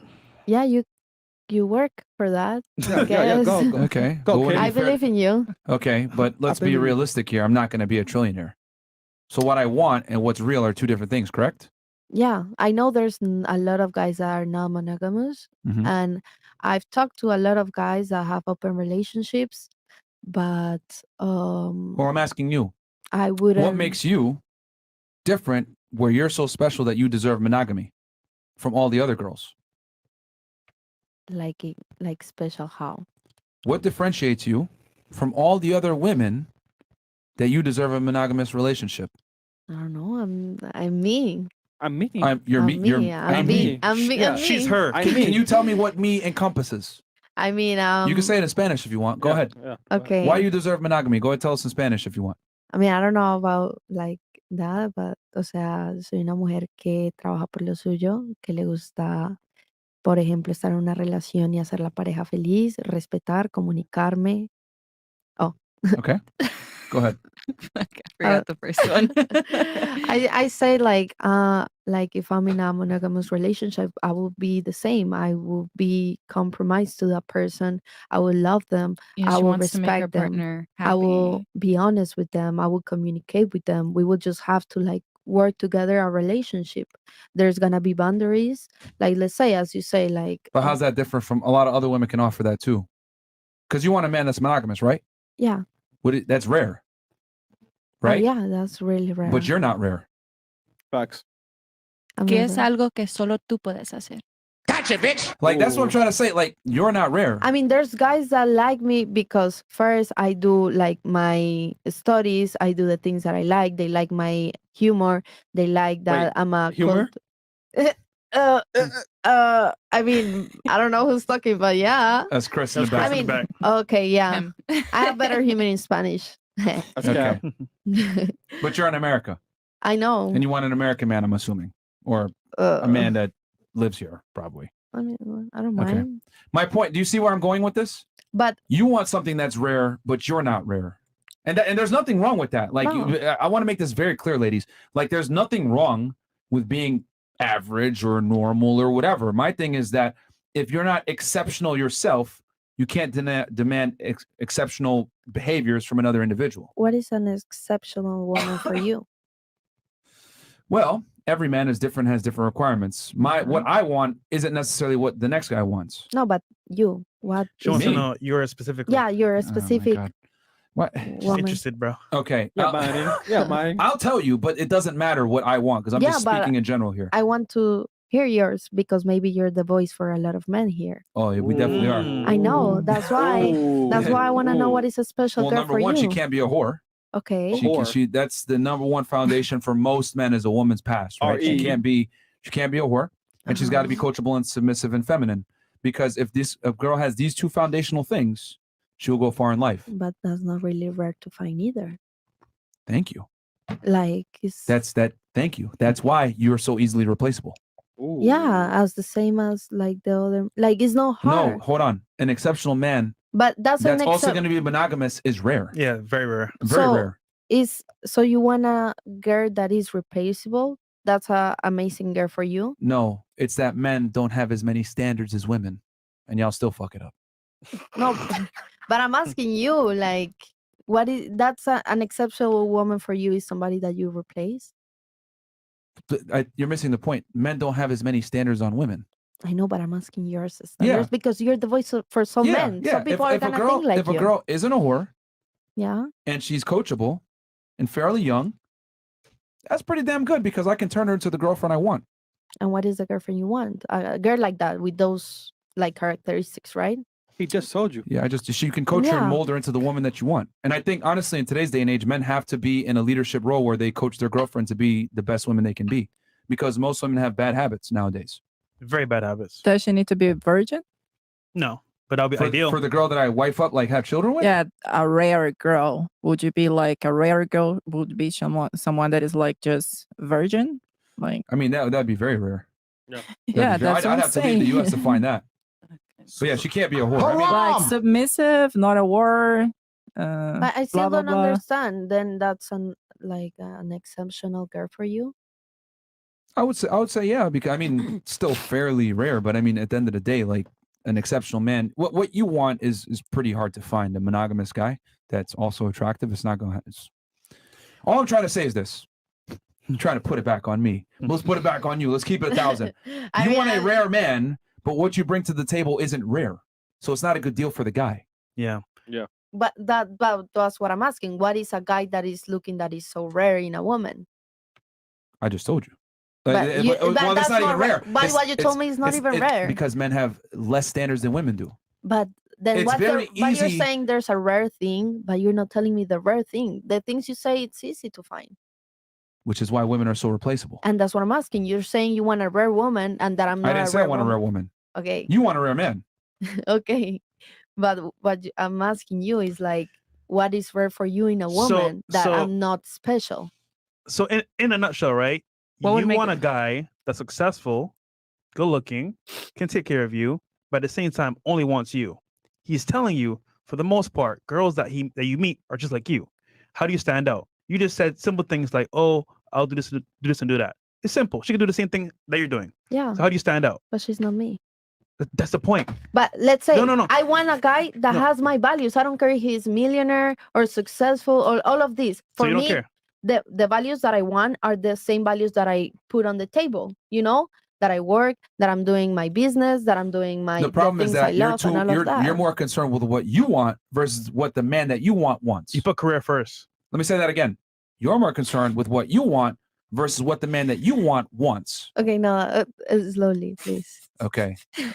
Speaker 5: Yeah, you work for that. I
Speaker 4: Yeah,
Speaker 5: guess.
Speaker 4: go.
Speaker 1: Okay.
Speaker 4: Go,
Speaker 1: what do
Speaker 5: I
Speaker 1: you-
Speaker 5: believe in you.
Speaker 1: Okay, but let's be
Speaker 4: believe-
Speaker 1: realistic here. I'm not going to be a trillionaire. So what I want and what's real are two different things, correct?
Speaker 5: Yeah, I know there's a lot of guys that are not monogamous,
Speaker 1: Mhm.
Speaker 5: and I've talked to a lot of guys that have open relationships, but
Speaker 1: Well, I'm asking you,
Speaker 5: I wouldn't.
Speaker 1: what makes you different where you're so special that you deserve monogamy from all the other girls?
Speaker 5: like special how?
Speaker 1: What differentiates you from all the other women that you deserve a monogamous relationship?
Speaker 5: I don't know. I'm me.
Speaker 4: I'm me.
Speaker 1: You're
Speaker 5: I'm
Speaker 1: me.
Speaker 5: me.
Speaker 1: You're
Speaker 5: I'm me. I'm me.
Speaker 4: Yeah.
Speaker 5: I'm
Speaker 3: She's
Speaker 5: me.
Speaker 3: her.
Speaker 4: I'm
Speaker 1: Can
Speaker 4: me.
Speaker 1: you tell me what me encompasses?
Speaker 5: I mean,
Speaker 1: You can say it in Spanish if you want. Go ahead.
Speaker 4: Yeah.
Speaker 5: okay.
Speaker 1: Why you deserve monogamy? Go ahead, tell us in Spanish if you want.
Speaker 5: I mean, I don't know about like that, but o sea, soy una mujer que trabaja por lo suyo, que le gusta, por ejemplo, estar en una relación y hacer la pareja feliz, respetar, comunicarme. Oh.
Speaker 1: Okay. Go ahead.
Speaker 10: I forgot the first one.
Speaker 5: I say like if I'm in a monogamous relationship, I will be the same. I will be compromised to that person. I will love them.
Speaker 10: Yeah,
Speaker 5: I
Speaker 10: she
Speaker 5: will
Speaker 10: wants to make her
Speaker 5: respect them.
Speaker 10: partner
Speaker 5: I will
Speaker 10: happy.
Speaker 5: be honest with them. I will communicate with them. We will just have to like work together a relationship. There's gonna be boundaries. Like let's say, as you say, like
Speaker 1: But how's that different from a lot of other women can offer that too? Because you want a man that's monogamous, right?
Speaker 5: yeah.
Speaker 1: That's rare,
Speaker 5: Oh,
Speaker 1: right?
Speaker 5: yeah, that's really rare.
Speaker 1: But you're not rare.
Speaker 4: Facts.
Speaker 5: I'm
Speaker 10: ¿Qué
Speaker 5: not
Speaker 10: es
Speaker 5: rare.
Speaker 10: algo que solo tú puedes hacer?
Speaker 14: Gotcha, bitch.
Speaker 1: Like that's what I'm trying to say. Like you're not rare.
Speaker 5: I mean, there's guys that like me because first I do like my studies, I do the things that I like. They like my humor. They like that I'm a
Speaker 4: humor.
Speaker 5: I mean, I don't know who's talking, but yeah.
Speaker 1: That's Chris in the back.
Speaker 5: I mean, okay, yeah. I have better humor in Spanish.
Speaker 1: Okay. But you're in America.
Speaker 5: I know.
Speaker 1: And you want an American man, I'm assuming, or a man that lives here, probably.
Speaker 5: I mean, I don't mind.
Speaker 1: My point. Do you see where I'm going with this?
Speaker 5: But
Speaker 1: you want something that's rare, but you're not rare, and there's nothing wrong with that. Like, I want to make this very clear, ladies. Like, there's nothing wrong with being average or normal or whatever. My thing is that if you're not exceptional yourself, you can't demand exceptional behaviors from another individual.
Speaker 5: What is an exceptional woman for you?
Speaker 1: Well, every man is different, has different requirements. What I want isn't necessarily what the next guy wants.
Speaker 5: No, but you. What?
Speaker 3: She wants to know you're specific.
Speaker 5: Yeah, you're a specific.
Speaker 1: What?
Speaker 3: She's interested, bro.
Speaker 1: Okay.
Speaker 4: Yeah, mine.
Speaker 1: I'll tell you, but it doesn't matter what I want because I'm just speaking in general here.
Speaker 5: I want to hear yours because maybe you're the voice for a lot of men here.
Speaker 1: Oh, yeah, we definitely are.
Speaker 5: I know. That's why. That's why I want to know what is a special girl
Speaker 1: number
Speaker 5: for
Speaker 1: one,
Speaker 5: you.
Speaker 1: she can't be a whore.
Speaker 5: Okay.
Speaker 1: That's the number one foundation for most men is a woman's past, right? She can't be a whore, and she's got to be coachable and submissive and feminine. Because if a girl has these two foundational things, she will go far in life.
Speaker 5: But that's not really rare to find either.
Speaker 1: Thank you.
Speaker 5: Like
Speaker 1: Thank you. That's why you're so easily replaceable.
Speaker 5: Ooh. Yeah, as the same as like the other. Like it's not hard.
Speaker 1: No, hold on. An exceptional man.
Speaker 5: But that's
Speaker 1: also going to be monogamous is rare.
Speaker 3: Yeah, very rare.
Speaker 1: Very rare.
Speaker 5: So you want a girl that is replaceable? That's a amazing girl for you?
Speaker 1: No, it's that men don't have as many standards as women, and y'all still fuck it up.
Speaker 5: No, but I'm asking you, like, what is that's an exceptional woman for you? Is somebody that you replace?
Speaker 1: You're missing the point. Men don't have as many standards on women.
Speaker 5: I know, but I'm asking yours standards because you're the voice for some men.
Speaker 1: Yeah.
Speaker 5: Some people are gonna think like
Speaker 1: if a girl isn't a whore, and she's coachable and fairly young, that's pretty damn good because I can turn her into the girlfriend I want.
Speaker 5: And what is the girlfriend you want? A girl like that with those like characteristics, right?
Speaker 4: He just told you.
Speaker 1: Yeah, you can coach her and mold her into the woman that you want. And I think honestly, in today's day and age, men have to be in a leadership role where they coach their girlfriend to be the best women they can be, because most women have bad habits nowadays.
Speaker 3: Very bad habits.
Speaker 7: Does she need to be a virgin?
Speaker 3: No, but that'll be ideal.
Speaker 1: For the girl that I wife up, like have children with?
Speaker 7: Yeah, a rare girl. Would you be like a rare girl? Would be someone that is like just virgin? Like,
Speaker 1: I mean, that'd be very rare.
Speaker 7: Yeah, that's what
Speaker 1: I'd
Speaker 7: I'm
Speaker 1: have to leave the
Speaker 7: saying.
Speaker 1: US to find that. So yeah, she can't be a whore.
Speaker 7: Like submissive, not a whore.
Speaker 5: But I still
Speaker 7: blah,
Speaker 5: don't
Speaker 7: blah.
Speaker 5: understand. Then that's an exceptional girl for you.
Speaker 1: I would say yeah, because I mean, it's still fairly rare, but I mean, at the end of the day, like an exceptional man, what you want is pretty hard to find. A monogamous guy that's also attractive. It's not going to. All I'm trying to say is this. I'm trying to put it back on me. Let's put it back on you. Let's keep it 1,000. You want a rare man, but what you bring to the table isn't rare, so it's not a good deal for the guy.
Speaker 3: Yeah.
Speaker 5: But that's what I'm asking. What is a guy that is looking that is so rare in a woman?
Speaker 1: I just told you.
Speaker 5: But
Speaker 1: Well, that's not even rare.
Speaker 5: But what you told me is not even rare.
Speaker 1: Because men have less standards than women do.
Speaker 5: But then
Speaker 1: It's
Speaker 5: but
Speaker 1: very
Speaker 5: you're
Speaker 1: easy-
Speaker 5: saying there's a rare thing, but you're not telling me the rare thing. The things you say it's easy to find.
Speaker 1: Which is why women are so replaceable.
Speaker 5: And that's what I'm asking. You're saying you want a rare woman and that I'm not
Speaker 1: I didn't
Speaker 5: a
Speaker 1: say I
Speaker 5: rare
Speaker 1: want a
Speaker 5: woman.
Speaker 1: rare woman.
Speaker 5: Okay.
Speaker 1: You want a rare man.
Speaker 5: Okay. But what I'm asking you is like, what is rare for you in a woman that I'm not special?
Speaker 3: So in a nutshell, right?
Speaker 5: What would
Speaker 3: You
Speaker 5: make
Speaker 3: want
Speaker 5: it-
Speaker 3: a guy that's successful, good looking, can take care of you, but at the same time only wants you. He's telling you, for the most part, girls that you meet are just like you. How do you stand out? You just said simple things like, "Oh, I'll do this, and do that." It's simple. She can do the same thing that you're doing.
Speaker 5: Yeah.
Speaker 3: So how do you stand out?
Speaker 5: But she's not me.
Speaker 3: That's the point.
Speaker 5: But let's say
Speaker 3: No.
Speaker 5: I want a guy that has my values. I don't care if he's millionaire or successful or all of this.
Speaker 3: So
Speaker 5: For
Speaker 3: you don't
Speaker 5: me,
Speaker 3: care?
Speaker 5: the values that I want are the same values that I put on the table. You know, that I work, that I'm doing my business, that I'm doing
Speaker 1: The problem is
Speaker 5: things I
Speaker 1: that you're
Speaker 5: love and all of that.
Speaker 1: you're more concerned with what you want versus what the man that you want wants.
Speaker 3: You put career first.
Speaker 1: Let me say that again. You're more concerned with what you want versus what the man that you want wants.
Speaker 5: Okay, no, slowly, please.
Speaker 1: Okay. Can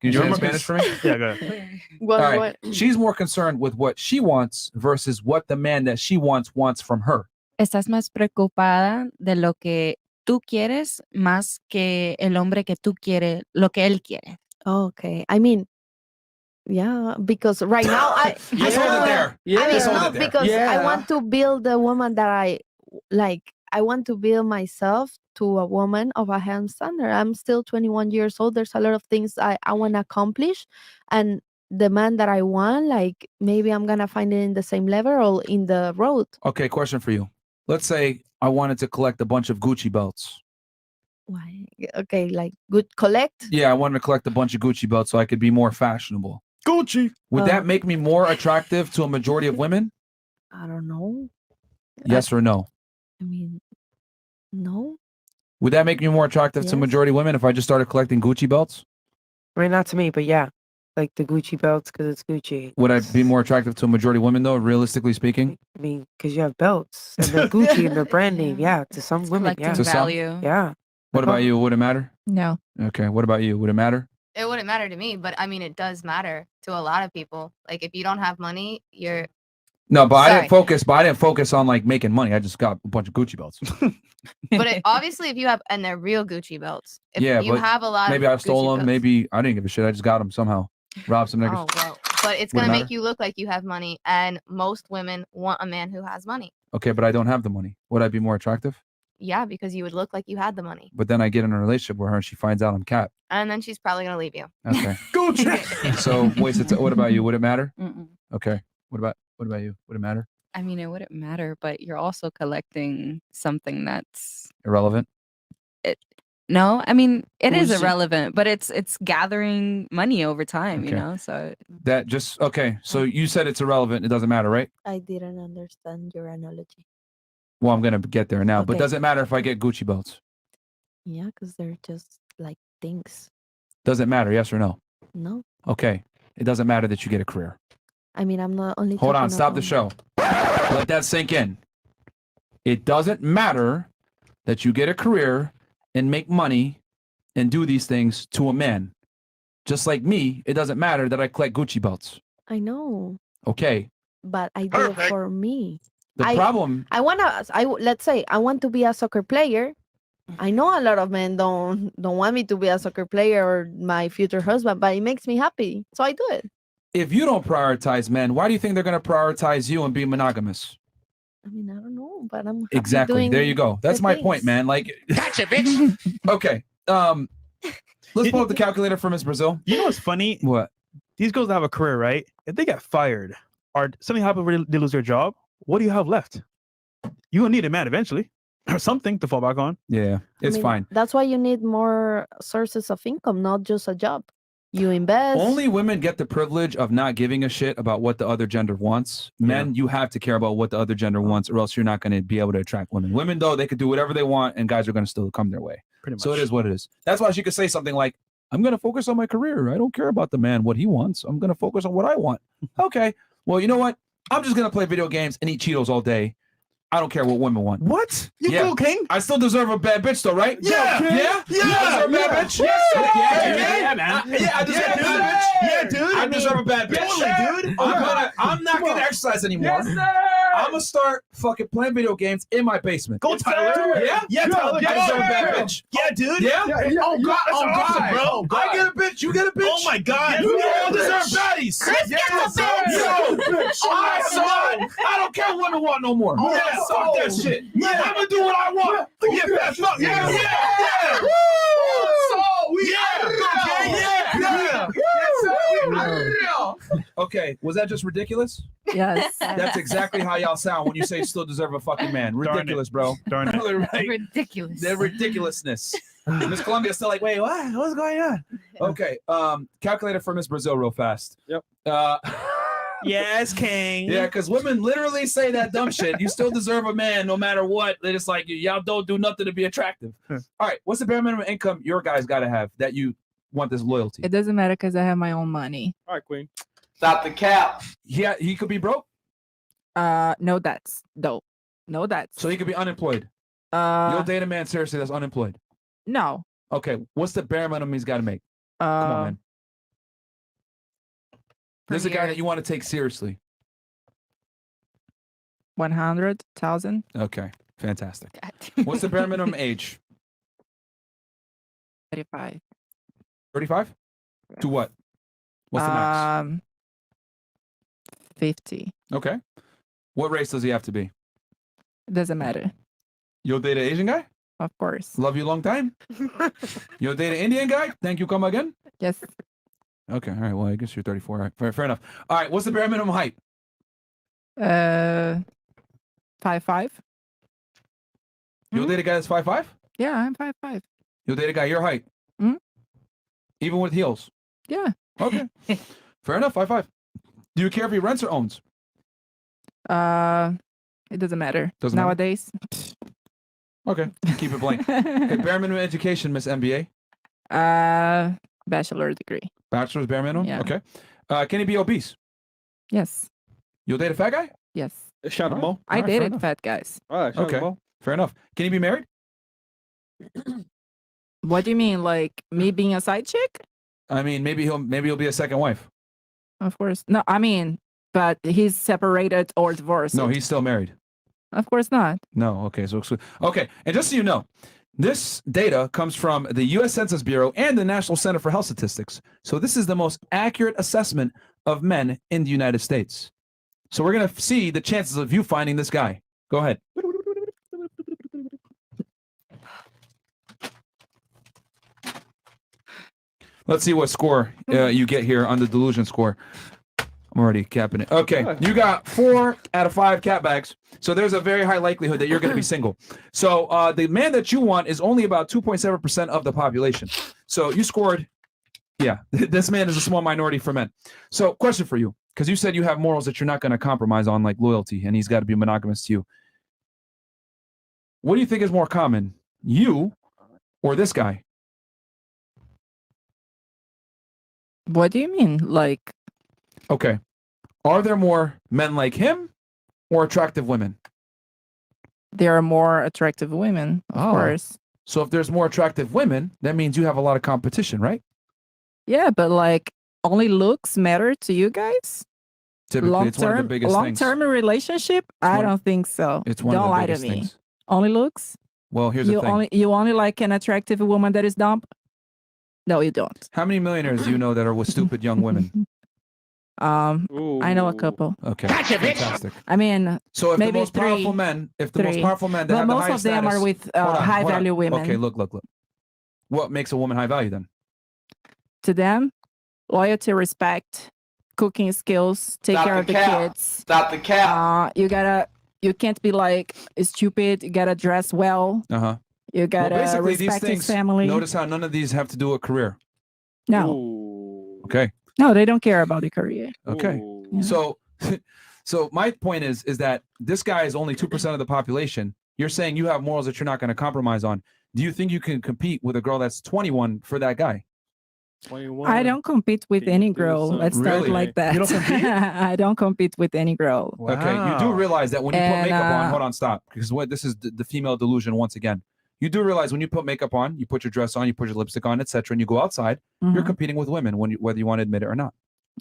Speaker 1: you say in Spanish for me?
Speaker 3: Yeah, go ahead.
Speaker 5: What,
Speaker 1: All right. She's more concerned with what she wants versus what the man that she wants from her.
Speaker 10: Estás más preocupada de lo que tú quieres más que el hombre que tú quieres, lo que él quiere.
Speaker 5: Okay. I mean, yeah, because right now I
Speaker 1: Just hold it there.
Speaker 5: I mean,
Speaker 1: Just hold
Speaker 5: no,
Speaker 1: it there.
Speaker 5: because I want to build the woman that I like. I want to build myself to a woman of a high standard. I'm still 21 years old. There's a lot of things I want to accomplish, and the man that I want, like maybe I'm gonna find it in the same level or in the road.
Speaker 1: Okay, question for you. Let's say I wanted to collect a bunch of Gucci belts.
Speaker 5: Why? Okay, like good collect.
Speaker 1: Yeah, I wanted to collect a bunch of Gucci belts so I could be more fashionable.
Speaker 3: Gucci.
Speaker 1: Would that make me more attractive to a majority of women?
Speaker 5: I don't know.
Speaker 1: Yes or no?
Speaker 5: I mean, no.
Speaker 1: Would that make me more attractive to majority of women if I just started collecting Gucci belts?
Speaker 6: Right, not to me, but yeah, like the Gucci belts because it's Gucci.
Speaker 1: Would I be more attractive to a majority of women though, realistically speaking?
Speaker 6: I mean, because you have belts and they're Gucci and they're brand name. Yeah, to some women, yeah.
Speaker 1: To some?
Speaker 10: value.
Speaker 6: Yeah.
Speaker 1: What about you? Would it matter?
Speaker 10: No.
Speaker 1: Okay. What about you? Would it matter?
Speaker 8: It wouldn't matter to me, but I mean, it does matter to a lot of people. Like, if you don't have money, you're.
Speaker 1: No, but I
Speaker 8: Sorry.
Speaker 1: didn't focus. But I didn't focus on like making money. I just got a bunch of Gucci belts.
Speaker 8: But obviously, if you have, and they're real Gucci belts. If
Speaker 1: yeah,
Speaker 8: you
Speaker 1: but
Speaker 8: have a lot.
Speaker 1: maybe
Speaker 8: of
Speaker 1: I stole
Speaker 8: Gucci
Speaker 1: them.
Speaker 8: belts,
Speaker 1: Maybe I didn't give a shit. I just got them somehow. Robbed some niggas.
Speaker 8: Oh well, but it's
Speaker 1: Would it
Speaker 8: gonna
Speaker 1: matter?
Speaker 8: make you look like you have money, and most women want a man who has money.
Speaker 1: Okay, but I don't have the money. Would I be more attractive?
Speaker 8: Yeah, because you would look like you had the money,
Speaker 1: But then I get in a relationship with her and she finds out I'm cat.
Speaker 8: and then she's probably gonna leave you.
Speaker 1: Okay.
Speaker 3: Gucci.
Speaker 1: So what about you? Would it matter?
Speaker 10: Mm-mm.
Speaker 1: Okay. What about you? Would it matter?
Speaker 10: I mean, it wouldn't matter, but you're also collecting something that's
Speaker 1: Irrelevant?
Speaker 10: no. I mean, it is
Speaker 1: Who's-
Speaker 10: irrelevant, but it's gathering money over time, you
Speaker 1: Okay.
Speaker 10: know. So
Speaker 1: That just okay. So you said it's irrelevant. It doesn't matter, right?
Speaker 5: I didn't understand your analogy.
Speaker 1: Well, I'm gonna get there now. But
Speaker 5: Okay.
Speaker 1: does it matter if I get Gucci belts?
Speaker 5: Yeah, because they're just like things.
Speaker 1: Does it matter? Yes or no?
Speaker 5: No,
Speaker 1: Okay. It doesn't matter that you get a career.
Speaker 5: I mean, I'm not only.
Speaker 1: Hold on.
Speaker 5: talking
Speaker 1: Stop the
Speaker 5: about-
Speaker 1: show. Let that sink in. It doesn't matter that you get a career and make money and do these things to a man. Just like me, it doesn't matter that I collect Gucci belts.
Speaker 5: I know,
Speaker 1: Okay.
Speaker 5: but I do it for me.
Speaker 1: The
Speaker 5: I-
Speaker 1: problem.
Speaker 5: Let's say I want to be a soccer player. I know a lot of men don't want me to be a soccer player or my future husband, but it makes me happy, so I do it.
Speaker 1: If you don't prioritize men, why do you think they're going to prioritize you and be monogamous?
Speaker 5: I mean, I don't know, but I'm happy
Speaker 1: Exactly.
Speaker 5: doing
Speaker 1: There you go. That's
Speaker 5: the
Speaker 1: my
Speaker 5: things.
Speaker 1: point, man. Like, gotcha, bitch. Okay. Let's pull up the calculator for Miss Brazil.
Speaker 3: You know what's funny?
Speaker 1: What?
Speaker 3: These girls have a career, right? If they get fired or something happens where they lose their job, what do you have left? You gonna need a man eventually or something to fall back on.
Speaker 1: Yeah,
Speaker 5: I
Speaker 1: it's
Speaker 5: mean,
Speaker 1: fine.
Speaker 5: That's why you need more sources of income, not just a job. You invest.
Speaker 1: Only women get the privilege of not giving a shit about what the other gender wants. Men, you have to care about what the other gender wants, or else you're not going to be able to attract women. Women, though, they could do whatever they want, and guys are going to still come their way.
Speaker 3: Pretty much.
Speaker 1: So it is what it is. That's why she could say something like, I'm going to focus on my career. I don't care about the man, what he wants. I'm going to focus on what I want. Okay. Well, you know what? I'm just going to play video games and eat Cheetos all day. I don't care what women want.
Speaker 3: What? You
Speaker 1: Yeah.
Speaker 3: cool, King?
Speaker 1: I still deserve a bad bitch, though, right?
Speaker 3: Yeah.
Speaker 1: Yeah.
Speaker 3: Yeah.
Speaker 1: You deserve a bad bitch?
Speaker 3: Yeah.
Speaker 1: Yeah,
Speaker 3: man.
Speaker 1: I deserve a bad bitch.
Speaker 3: Yeah, dude.
Speaker 1: I deserve a bad bitch.
Speaker 3: Totally, dude.
Speaker 1: I'm not gonna exercise anymore.
Speaker 3: Yes, sir.
Speaker 1: I'm gonna start fucking playing video games in my basement.
Speaker 3: Go, Tyler.
Speaker 1: Yeah?
Speaker 3: Yeah, Tyler.
Speaker 1: I deserve a bad bitch.
Speaker 3: Yeah, dude.
Speaker 1: Yeah?
Speaker 3: Oh, God.
Speaker 1: Oh,
Speaker 3: That's awesome,
Speaker 1: God.
Speaker 3: bro.
Speaker 1: I get a bitch. You get a bitch.
Speaker 3: Oh, my God.
Speaker 1: You
Speaker 3: You
Speaker 1: all
Speaker 3: get a
Speaker 1: deserve
Speaker 3: bitch.
Speaker 1: baddies.
Speaker 8: Chris gets a bitch.
Speaker 1: Yo, I don't care what women want no more.
Speaker 3: Oh,
Speaker 1: Yeah, fuck that shit.
Speaker 3: Yeah.
Speaker 1: I'm gonna do what I want. Yeah, fuck. Yeah. Okay, was that just ridiculous?
Speaker 10: yes,
Speaker 1: That's exactly how y'all sound when you say still deserve a fucking man.
Speaker 3: Darn it.
Speaker 1: Ridiculous, bro.
Speaker 3: Darn it.
Speaker 1: Right?
Speaker 8: Ridiculous.
Speaker 1: The ridiculousness. Miss Columbia's still like, wait, what? What's going on? Okay, calculator for Miss Brazil real fast.
Speaker 4: Yep.
Speaker 3: Yes, King.
Speaker 1: Yeah, because women literally say that dumb shit. You still deserve a man no matter what. They're just like, y'all don't do nothing to be attractive. All right, what's the bare minimum income your guys got to have that you want this loyalty?
Speaker 7: It doesn't matter because I have my own money.
Speaker 4: All right, Queen.
Speaker 12: Stop the cap.
Speaker 1: Yeah, he could be broke,
Speaker 7: No, that's dope. No, that's
Speaker 1: so he could be unemployed. You'll date a man seriously that's unemployed.
Speaker 7: No.
Speaker 1: Okay, what's the bare minimum he's got to make? Come on, man. There's a guy that you want to take seriously.
Speaker 7: 100,000.
Speaker 1: Okay, fantastic. What's the bare minimum age?
Speaker 7: 35.
Speaker 1: 35? To what? What's the max?
Speaker 7: 50.
Speaker 1: Okay. What race does he have to be?
Speaker 7: Doesn't matter.
Speaker 1: You'll date an Asian guy?
Speaker 7: Of course.
Speaker 1: Love you long time. You'll date an Indian guy? Thank you, come again?
Speaker 7: Yes.
Speaker 1: Okay, all right. Well, I guess you're 34. All right, fair enough. All right, what's the bare minimum height?
Speaker 7: 5'5".
Speaker 1: You'll date a guy that's 5'5"?
Speaker 7: Yeah, I'm 5'5".
Speaker 1: You'll date a guy your height? Even with heels?
Speaker 7: Yeah.
Speaker 1: Okay. Fair enough, 5'5". Do you care if he rents or owns?
Speaker 7: It doesn't matter.
Speaker 1: Doesn't matter?
Speaker 7: Nowadays.
Speaker 1: Okay, keep it blank. Okay, bare minimum education, Miss MBA?
Speaker 7: Bachelor degree.
Speaker 1: Bachelor's bare minimum?
Speaker 7: Yeah.
Speaker 1: Okay. Can he be obese?
Speaker 7: Yes.
Speaker 1: You'll date a fat guy?
Speaker 7: Yes.
Speaker 4: Shout out Mo.
Speaker 7: I dated fat guys.
Speaker 4: All right, shout
Speaker 1: Okay,
Speaker 4: out Mo.
Speaker 1: fair enough. Can he be married?
Speaker 7: What do you mean, like me being a side chick?
Speaker 1: I mean, maybe he'll be a second wife.
Speaker 7: Of course. No, I mean, but he's separated or divorced.
Speaker 1: No, he's still married.
Speaker 7: Of course not.
Speaker 1: No, okay. So okay, and just so you know, this data comes from the U.S. Census Bureau and the National Center for Health Statistics. So this is the most accurate assessment of men in the United States. So we're gonna see the chances of you finding this guy. Go ahead. Let's see what score you get here on the delusion score. I'm already capping it. Okay, you got 4 out of 5 cat bags. So there's a very high likelihood that you're going to be single. So the man that you want is only about 2.7% of the population. So you scored. Yeah, this man is a small minority for men. So question for you, because you said you have morals that you're not going to compromise on, like loyalty, and he's got to be monogamous to you. What do you think is more common, you or this guy?
Speaker 7: What do you mean? Like,
Speaker 1: okay, are there more men like him or attractive women?
Speaker 7: There are more attractive women, of course.
Speaker 1: So if there's more attractive women, that means you have a lot of competition, right?
Speaker 7: Yeah, but like only looks matter to you guys?
Speaker 1: Typically, it's one of the biggest things.
Speaker 7: Long-term relationship? I don't think so.
Speaker 1: It's one
Speaker 7: don't
Speaker 1: of the
Speaker 7: lie to
Speaker 1: biggest
Speaker 7: me.
Speaker 1: things.
Speaker 7: Only looks?
Speaker 1: Well, here's the thing.
Speaker 7: You only like an attractive woman that is dumb? No, you don't.
Speaker 1: How many millionaires do you know that are with stupid young women?
Speaker 7: I know a couple.
Speaker 1: Okay, fantastic.
Speaker 7: I mean,
Speaker 1: So if
Speaker 7: maybe
Speaker 1: the most powerful
Speaker 7: three.
Speaker 1: men, if the most
Speaker 7: Three.
Speaker 1: powerful men that
Speaker 7: But
Speaker 1: have the
Speaker 7: most
Speaker 1: highest
Speaker 7: of them
Speaker 1: status,
Speaker 7: are with
Speaker 1: hold on,
Speaker 7: high
Speaker 1: hold on.
Speaker 7: value women.
Speaker 1: Okay, look. What makes a woman high value then?
Speaker 7: To them, loyalty, respect, cooking skills, take
Speaker 12: Stop
Speaker 7: care
Speaker 12: the
Speaker 7: of the
Speaker 12: cap.
Speaker 7: kids.
Speaker 12: Stop the cap.
Speaker 7: You can't be like stupid. You gotta dress well.
Speaker 1: Uh-huh.
Speaker 7: You gotta
Speaker 1: basically, these
Speaker 7: respect his
Speaker 1: things,
Speaker 7: family.
Speaker 1: notice how none of these have to do with career.
Speaker 7: No,
Speaker 1: Okay.
Speaker 7: no, they don't care about the career.
Speaker 1: Okay. So so my point is that this guy is only 2% of the population. You're saying you have morals that you're not going to compromise on. Do you think you can compete with a girl that's 21 for that guy?
Speaker 4: 21.
Speaker 7: I don't compete with any girl. Let's start
Speaker 1: Really?
Speaker 7: like that.
Speaker 1: You don't compete?
Speaker 7: I don't compete with any girl.
Speaker 1: Okay, you do realize that when you put
Speaker 7: And,
Speaker 1: makeup on, hold on, stop, because this is the female delusion once again. You do realize when you put makeup on, you put your dress on, you put your lipstick on, etc., and you go outside, you're
Speaker 7: Mhm.
Speaker 1: competing with women whether you want to admit it or not.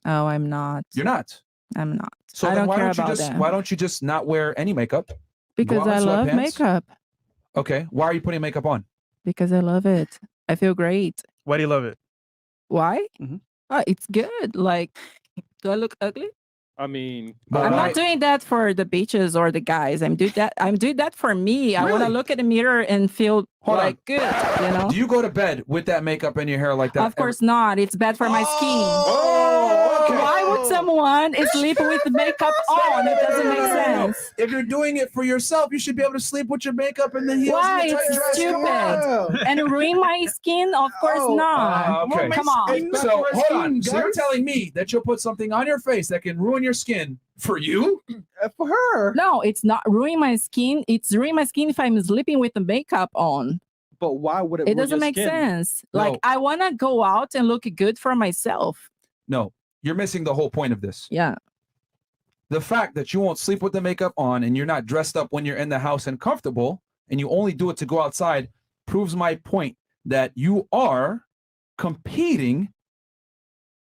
Speaker 7: Oh, I'm not.
Speaker 1: You're not.
Speaker 7: I'm not.
Speaker 1: So
Speaker 7: I
Speaker 1: then
Speaker 7: don't
Speaker 1: why
Speaker 7: care
Speaker 1: don't you
Speaker 7: about
Speaker 1: just
Speaker 7: them.
Speaker 1: why don't you just not wear any makeup? Go
Speaker 7: Because
Speaker 1: out in
Speaker 7: I love
Speaker 1: sweatpants?
Speaker 7: makeup.
Speaker 1: Okay, why are you putting makeup on?
Speaker 7: Because I love it. I feel great.
Speaker 3: Why do you love it?
Speaker 7: Why?
Speaker 1: Mm-hmm.
Speaker 7: Oh, it's good. Like, do I look ugly?
Speaker 4: I mean,
Speaker 7: I'm not doing that for the bitches or the guys. I'm doing that for me. I want to
Speaker 1: Really?
Speaker 7: look at the mirror and feel
Speaker 1: Hold on.
Speaker 7: like good, you know?
Speaker 1: Do you go to bed with that makeup in your hair like that?
Speaker 7: Of course not. It's bad for my skin.
Speaker 1: Oh, okay.
Speaker 7: Why would someone sleep with makeup on? It doesn't make sense.
Speaker 1: If you're doing it for yourself, you should be able to sleep with your makeup and the heels
Speaker 7: Why?
Speaker 1: and the tight
Speaker 7: It's
Speaker 1: dress. Come on.
Speaker 7: stupid. And ruin my skin? Of course not.
Speaker 1: Okay.
Speaker 7: Come on.
Speaker 1: So hold on. So you're telling me that you'll put something on your face that can ruin your skin for you?
Speaker 4: For her.
Speaker 7: No, it's not ruin my skin. It's ruin my skin if I'm sleeping with the makeup on.
Speaker 4: But why would it?
Speaker 7: It
Speaker 4: ruin
Speaker 7: doesn't
Speaker 4: your
Speaker 7: make
Speaker 4: skin?
Speaker 7: sense.
Speaker 1: No.
Speaker 7: Like, I want to go out and look good for myself.
Speaker 1: No, you're missing the whole point of this.
Speaker 7: Yeah.
Speaker 1: The fact that you won't sleep with the makeup on and you're not dressed up when you're in the house and comfortable and you only do it to go outside proves my point that you are competing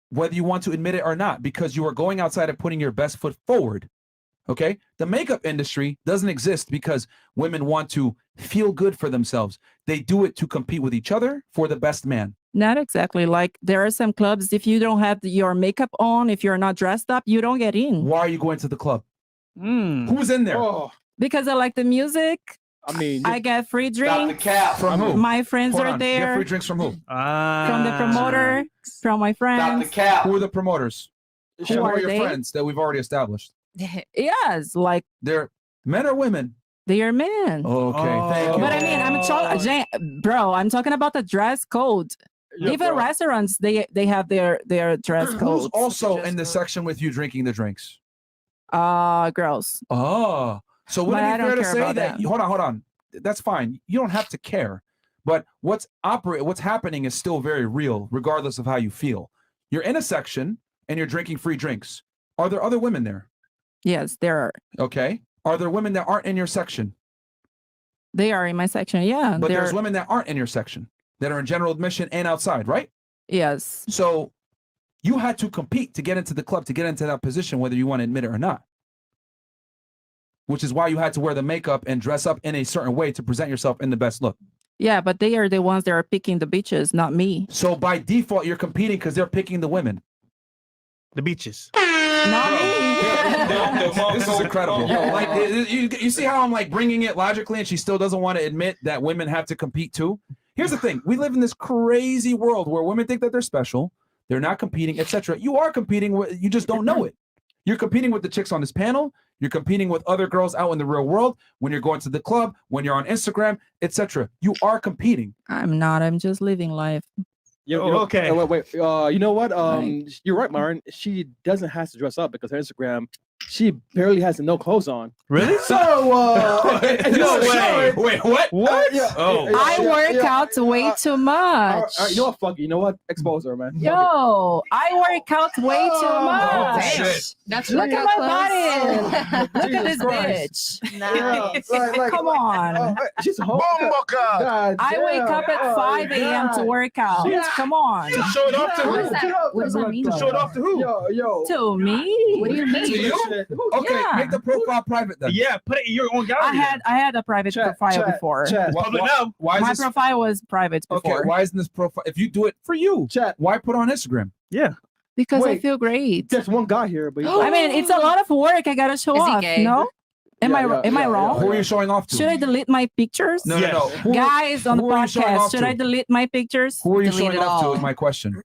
Speaker 1: whether you want to admit it or not, because you are going outside and putting your best foot forward. Okay? The makeup industry doesn't exist because women want to feel good for themselves. They do it to compete with each other for the best man.
Speaker 7: Not exactly. Like there are some clubs, if you don't have your makeup on, if you're not dressed up, you don't get in.
Speaker 1: Why are you going to the club? Who's in there?
Speaker 4: Oh,
Speaker 7: Because I like the music.
Speaker 4: I mean,
Speaker 7: I get free drinks.
Speaker 1: From who?
Speaker 7: My friends
Speaker 1: Hold
Speaker 7: are
Speaker 1: on.
Speaker 7: there.
Speaker 1: Get free drinks from who?
Speaker 7: From the promoter, from my friends.
Speaker 1: Who are the promoters?
Speaker 7: Who are
Speaker 1: your
Speaker 7: they?
Speaker 1: friends that we've already established?
Speaker 7: Yes, like
Speaker 1: they're men or women?
Speaker 7: They are men.
Speaker 1: Okay, thank you.
Speaker 7: But I mean, I'm talking about the dress code.
Speaker 1: Yeah,
Speaker 7: Even
Speaker 1: bro.
Speaker 7: restaurants, they have their dress
Speaker 1: Who's
Speaker 7: codes.
Speaker 1: also in the section with you drinking the drinks?
Speaker 7: Girls.
Speaker 1: Oh, so would
Speaker 7: But
Speaker 1: it
Speaker 7: I
Speaker 1: be
Speaker 7: don't
Speaker 1: fair to
Speaker 7: care
Speaker 1: say
Speaker 7: about
Speaker 1: that?
Speaker 7: them.
Speaker 1: Hold on. That's fine. You don't have to care. But what's happening is still very real, regardless of how you feel. You're in a section and you're drinking free drinks. Are there other women there?
Speaker 7: Yes, there are.
Speaker 1: Okay. Are there women that aren't in your section?
Speaker 7: They are in my section. Yeah.
Speaker 1: But
Speaker 7: they're-
Speaker 1: there's women that aren't in your section that are in general admission and outside, right?
Speaker 7: Yes.
Speaker 1: So you had to compete to get into the club, to get into that position, whether you want to admit it or not. Which is why you had to wear the makeup and dress up in a certain way to present yourself in the best look.
Speaker 7: Yeah, but they are the ones that are picking the bitches, not me.
Speaker 1: So by default, you're competing because they're picking the women.
Speaker 3: The beaches.
Speaker 7: Not me.
Speaker 1: This is incredible. Like you see how I'm like bringing it logically, and she still doesn't want to admit that women have to compete too. Here's the thing: we live in this crazy world where women think that they're special, they're not competing, etc. You are competing, you just don't know it. You're competing with the chicks on this panel. You're competing with other girls out in the real world. When you're going to the club, when you're on Instagram, etc. You are competing.
Speaker 7: I'm not. I'm just living life.
Speaker 4: Okay. Wait. You know what? You're right, Myron. She doesn't have to dress up because her Instagram, she barely has no clothes on.
Speaker 3: Really?
Speaker 4: So,
Speaker 3: no way. Wait, what? What?
Speaker 7: I work out way too much.
Speaker 4: You know what? Fuck it. You know what? Expose her, man.
Speaker 7: Yo, I work out way too much.
Speaker 4: shit.
Speaker 8: That's
Speaker 7: Look at my body. Look at
Speaker 4: Jesus
Speaker 7: this
Speaker 4: Christ.
Speaker 7: bitch.
Speaker 4: Nice.
Speaker 7: Come on.
Speaker 4: She's a whole
Speaker 7: I wake up at 5 a.m. to work out. Come on.
Speaker 3: To show it off to
Speaker 8: What
Speaker 3: who?
Speaker 8: does that-
Speaker 10: What does that mean?
Speaker 3: To show it off to who?
Speaker 4: Yo.
Speaker 7: To me.
Speaker 10: What do you mean?
Speaker 1: To you? Okay,
Speaker 7: Yeah.
Speaker 1: make the profile private then.
Speaker 3: Yeah, put it in your own gallery.
Speaker 7: I had a private profile before.
Speaker 3: Public now.
Speaker 1: Why is
Speaker 7: My
Speaker 1: this?
Speaker 7: profile was private
Speaker 1: Okay,
Speaker 7: before.
Speaker 1: why isn't this profile? If you do it for you, why put on Instagram?
Speaker 3: Yeah.
Speaker 7: Because I
Speaker 4: Wait.
Speaker 7: feel great.
Speaker 4: There's one guy here, but
Speaker 7: I mean, it's a lot of work. I gotta show
Speaker 8: Is he
Speaker 7: off.
Speaker 8: gay?
Speaker 7: No? Am I
Speaker 4: Yeah,
Speaker 7: wrong?
Speaker 1: Who are you showing off to?
Speaker 7: Should I delete my pictures?
Speaker 1: No,
Speaker 3: Yes.
Speaker 1: no. Who,
Speaker 7: Guys on the
Speaker 1: who are you showing
Speaker 7: podcast,
Speaker 1: off
Speaker 7: should
Speaker 1: to?
Speaker 7: I delete my pictures?
Speaker 1: Who are you
Speaker 8: Delete
Speaker 1: showing
Speaker 8: it
Speaker 1: off to?
Speaker 8: all.
Speaker 1: Is my question.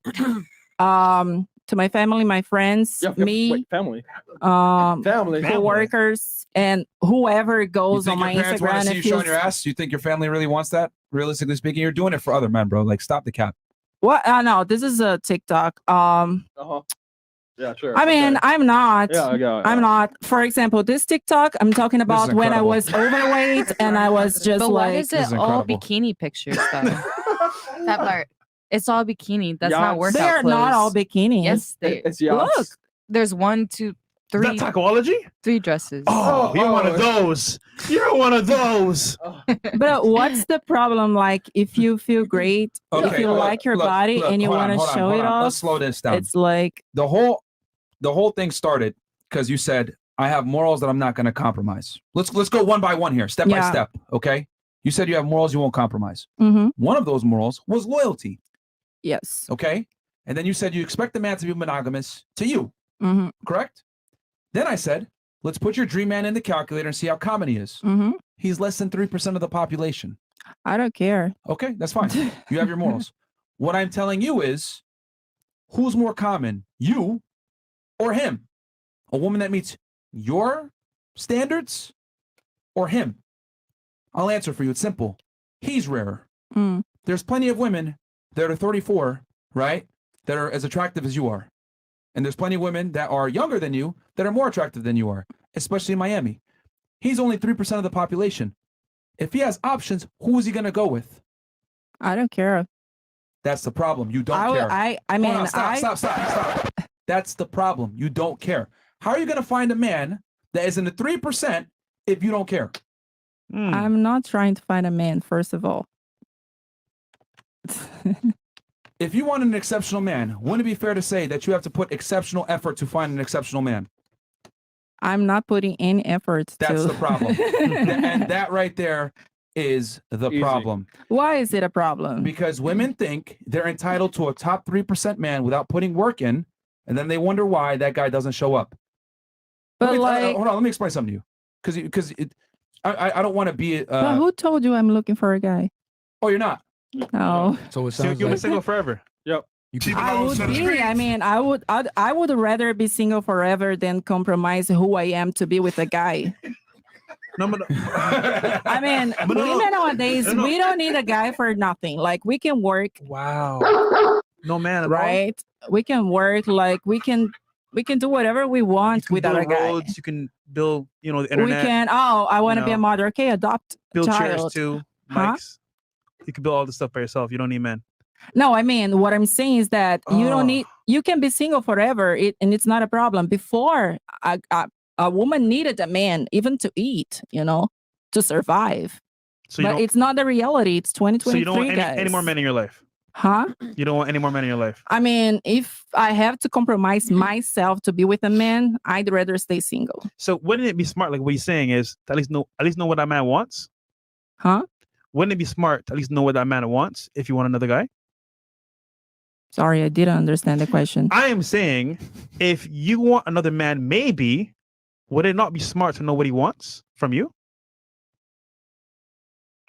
Speaker 7: To my family, my friends, me,
Speaker 4: Wait, family.
Speaker 7: family, co-workers, and whoever
Speaker 1: You
Speaker 7: goes on
Speaker 1: think
Speaker 7: my
Speaker 1: your parents want
Speaker 7: Instagram
Speaker 1: to see you
Speaker 7: and
Speaker 1: showing
Speaker 7: feels
Speaker 1: your ass? You think your family really wants that? Realistically speaking, you're doing it for other men, bro. Like, stop the cap.
Speaker 7: what? No, this is a TikTok.
Speaker 4: Uh-huh. Yeah, sure.
Speaker 7: I mean,
Speaker 4: okay.
Speaker 7: I'm not.
Speaker 4: Yeah.
Speaker 7: I'm not. For example, this TikTok, I'm talking about when I
Speaker 1: incredible.
Speaker 7: was overweight and I was just
Speaker 10: But why
Speaker 7: like,
Speaker 10: is
Speaker 1: This is
Speaker 10: it all
Speaker 1: incredible.
Speaker 10: bikini pictures though?
Speaker 8: That part.
Speaker 10: It's all bikini. That's
Speaker 4: Yachts.
Speaker 10: not workout
Speaker 7: they're not all
Speaker 10: clothes.
Speaker 7: bikini.
Speaker 10: Yes, they.
Speaker 4: It's yachts.
Speaker 7: Look,
Speaker 10: There's 1, 2,
Speaker 3: Is
Speaker 10: 3,
Speaker 3: that tacoology?
Speaker 10: 3 dresses.
Speaker 3: Oh, you're one of those. You're one of those.
Speaker 7: but what's the problem? Like, if you feel great, if
Speaker 1: Okay,
Speaker 7: you
Speaker 1: look,
Speaker 7: like your
Speaker 1: look,
Speaker 7: body
Speaker 1: look,
Speaker 7: and you
Speaker 1: hold on,
Speaker 7: want to
Speaker 1: hold on,
Speaker 7: show
Speaker 1: hold
Speaker 7: it
Speaker 1: on.
Speaker 7: off,
Speaker 1: Let's slow this down.
Speaker 7: it's like,
Speaker 1: The whole thing started because you said I have morals that I'm not going to compromise. Let's go one by one here, step by
Speaker 7: Yeah.
Speaker 1: step. Okay. You said you have morals you won't compromise.
Speaker 7: mhm,
Speaker 1: One of those morals was loyalty.
Speaker 7: yes.
Speaker 1: Okay. And then you said you expect the man to be monogamous to you.
Speaker 7: Mm-hmm,
Speaker 1: Correct? Then I said, let's put your dream man in the calculator and see how common he is.
Speaker 7: mm-hmm.
Speaker 1: He's less than 3% of the population.
Speaker 7: I don't care.
Speaker 1: Okay, that's fine. You have your morals. What I'm telling you is, who's more common, you or him? A woman that meets your standards or him? I'll answer for you. It's simple. He's rarer.
Speaker 7: Mm.
Speaker 1: There's plenty of women that are 34, right, that are as attractive as you are. And there's plenty of women that are younger than you that are more attractive than you are, especially in Miami. He's only 3% of the population. If he has options, who is he going to go with?
Speaker 7: I don't care.
Speaker 1: That's the problem. You don't
Speaker 7: I would-
Speaker 1: care.
Speaker 7: I
Speaker 1: Hold
Speaker 7: mean,
Speaker 1: on, stop. That's the problem. You don't care. How are you going to find a man that is in the 3% if you don't care?
Speaker 7: I'm not trying to find a man, first of all.
Speaker 1: If you want an exceptional man, wouldn't it be fair to say that you have to put exceptional effort to find an exceptional man?
Speaker 7: I'm not putting any effort.
Speaker 1: That's
Speaker 7: to...
Speaker 1: the problem. And that right there is the problem.
Speaker 7: Why is it a problem?
Speaker 1: Because women think they're entitled to a top 3% man without putting work in, and then they wonder why that guy doesn't show up.
Speaker 7: But
Speaker 1: hold on, let me explain something to you. Because I don't want to be.
Speaker 7: But who told you I'm looking for a guy?
Speaker 1: Oh, you're not.
Speaker 7: No.
Speaker 11: So it sounds
Speaker 3: you'll be
Speaker 11: like
Speaker 3: single forever.
Speaker 4: Yep.
Speaker 7: I would be. I mean, I would rather be single forever than compromise who I am to be with a guy.
Speaker 3: No.
Speaker 7: I mean, women nowadays, we don't need a guy for nothing. Like, we can work.
Speaker 3: Wow. No man at
Speaker 7: right? We can work. Like, we can do whatever we want without a guy.
Speaker 3: Roads, you can build, the internet.
Speaker 7: We can. Oh, I want to be a mother. Okay, adopt
Speaker 3: build
Speaker 7: a
Speaker 3: chairs
Speaker 7: child.
Speaker 3: too.
Speaker 7: Huh?
Speaker 3: Mics. You can build all this stuff by yourself. You don't need men.
Speaker 7: No, I mean, what I'm saying is that you don't need. You can be single forever, and it's not a problem. Before, a woman needed a man even to eat, to survive.
Speaker 3: So
Speaker 7: but it's not the reality. It's 2023,
Speaker 3: so you don't want
Speaker 7: guys.
Speaker 3: any more men in your life?
Speaker 7: Huh?
Speaker 3: You don't want any more men in your life?
Speaker 7: I mean, if I have to compromise myself to be with a man, I'd rather stay single.
Speaker 3: So wouldn't it be smart, like what you're saying is, to at least know what that man wants?
Speaker 7: Huh?
Speaker 3: Wouldn't it be smart to at least know what that man wants if you want another guy?
Speaker 7: Sorry, I didn't understand the question.
Speaker 3: I am saying, if you want another man, maybe, would it not be smart to know what he wants from you?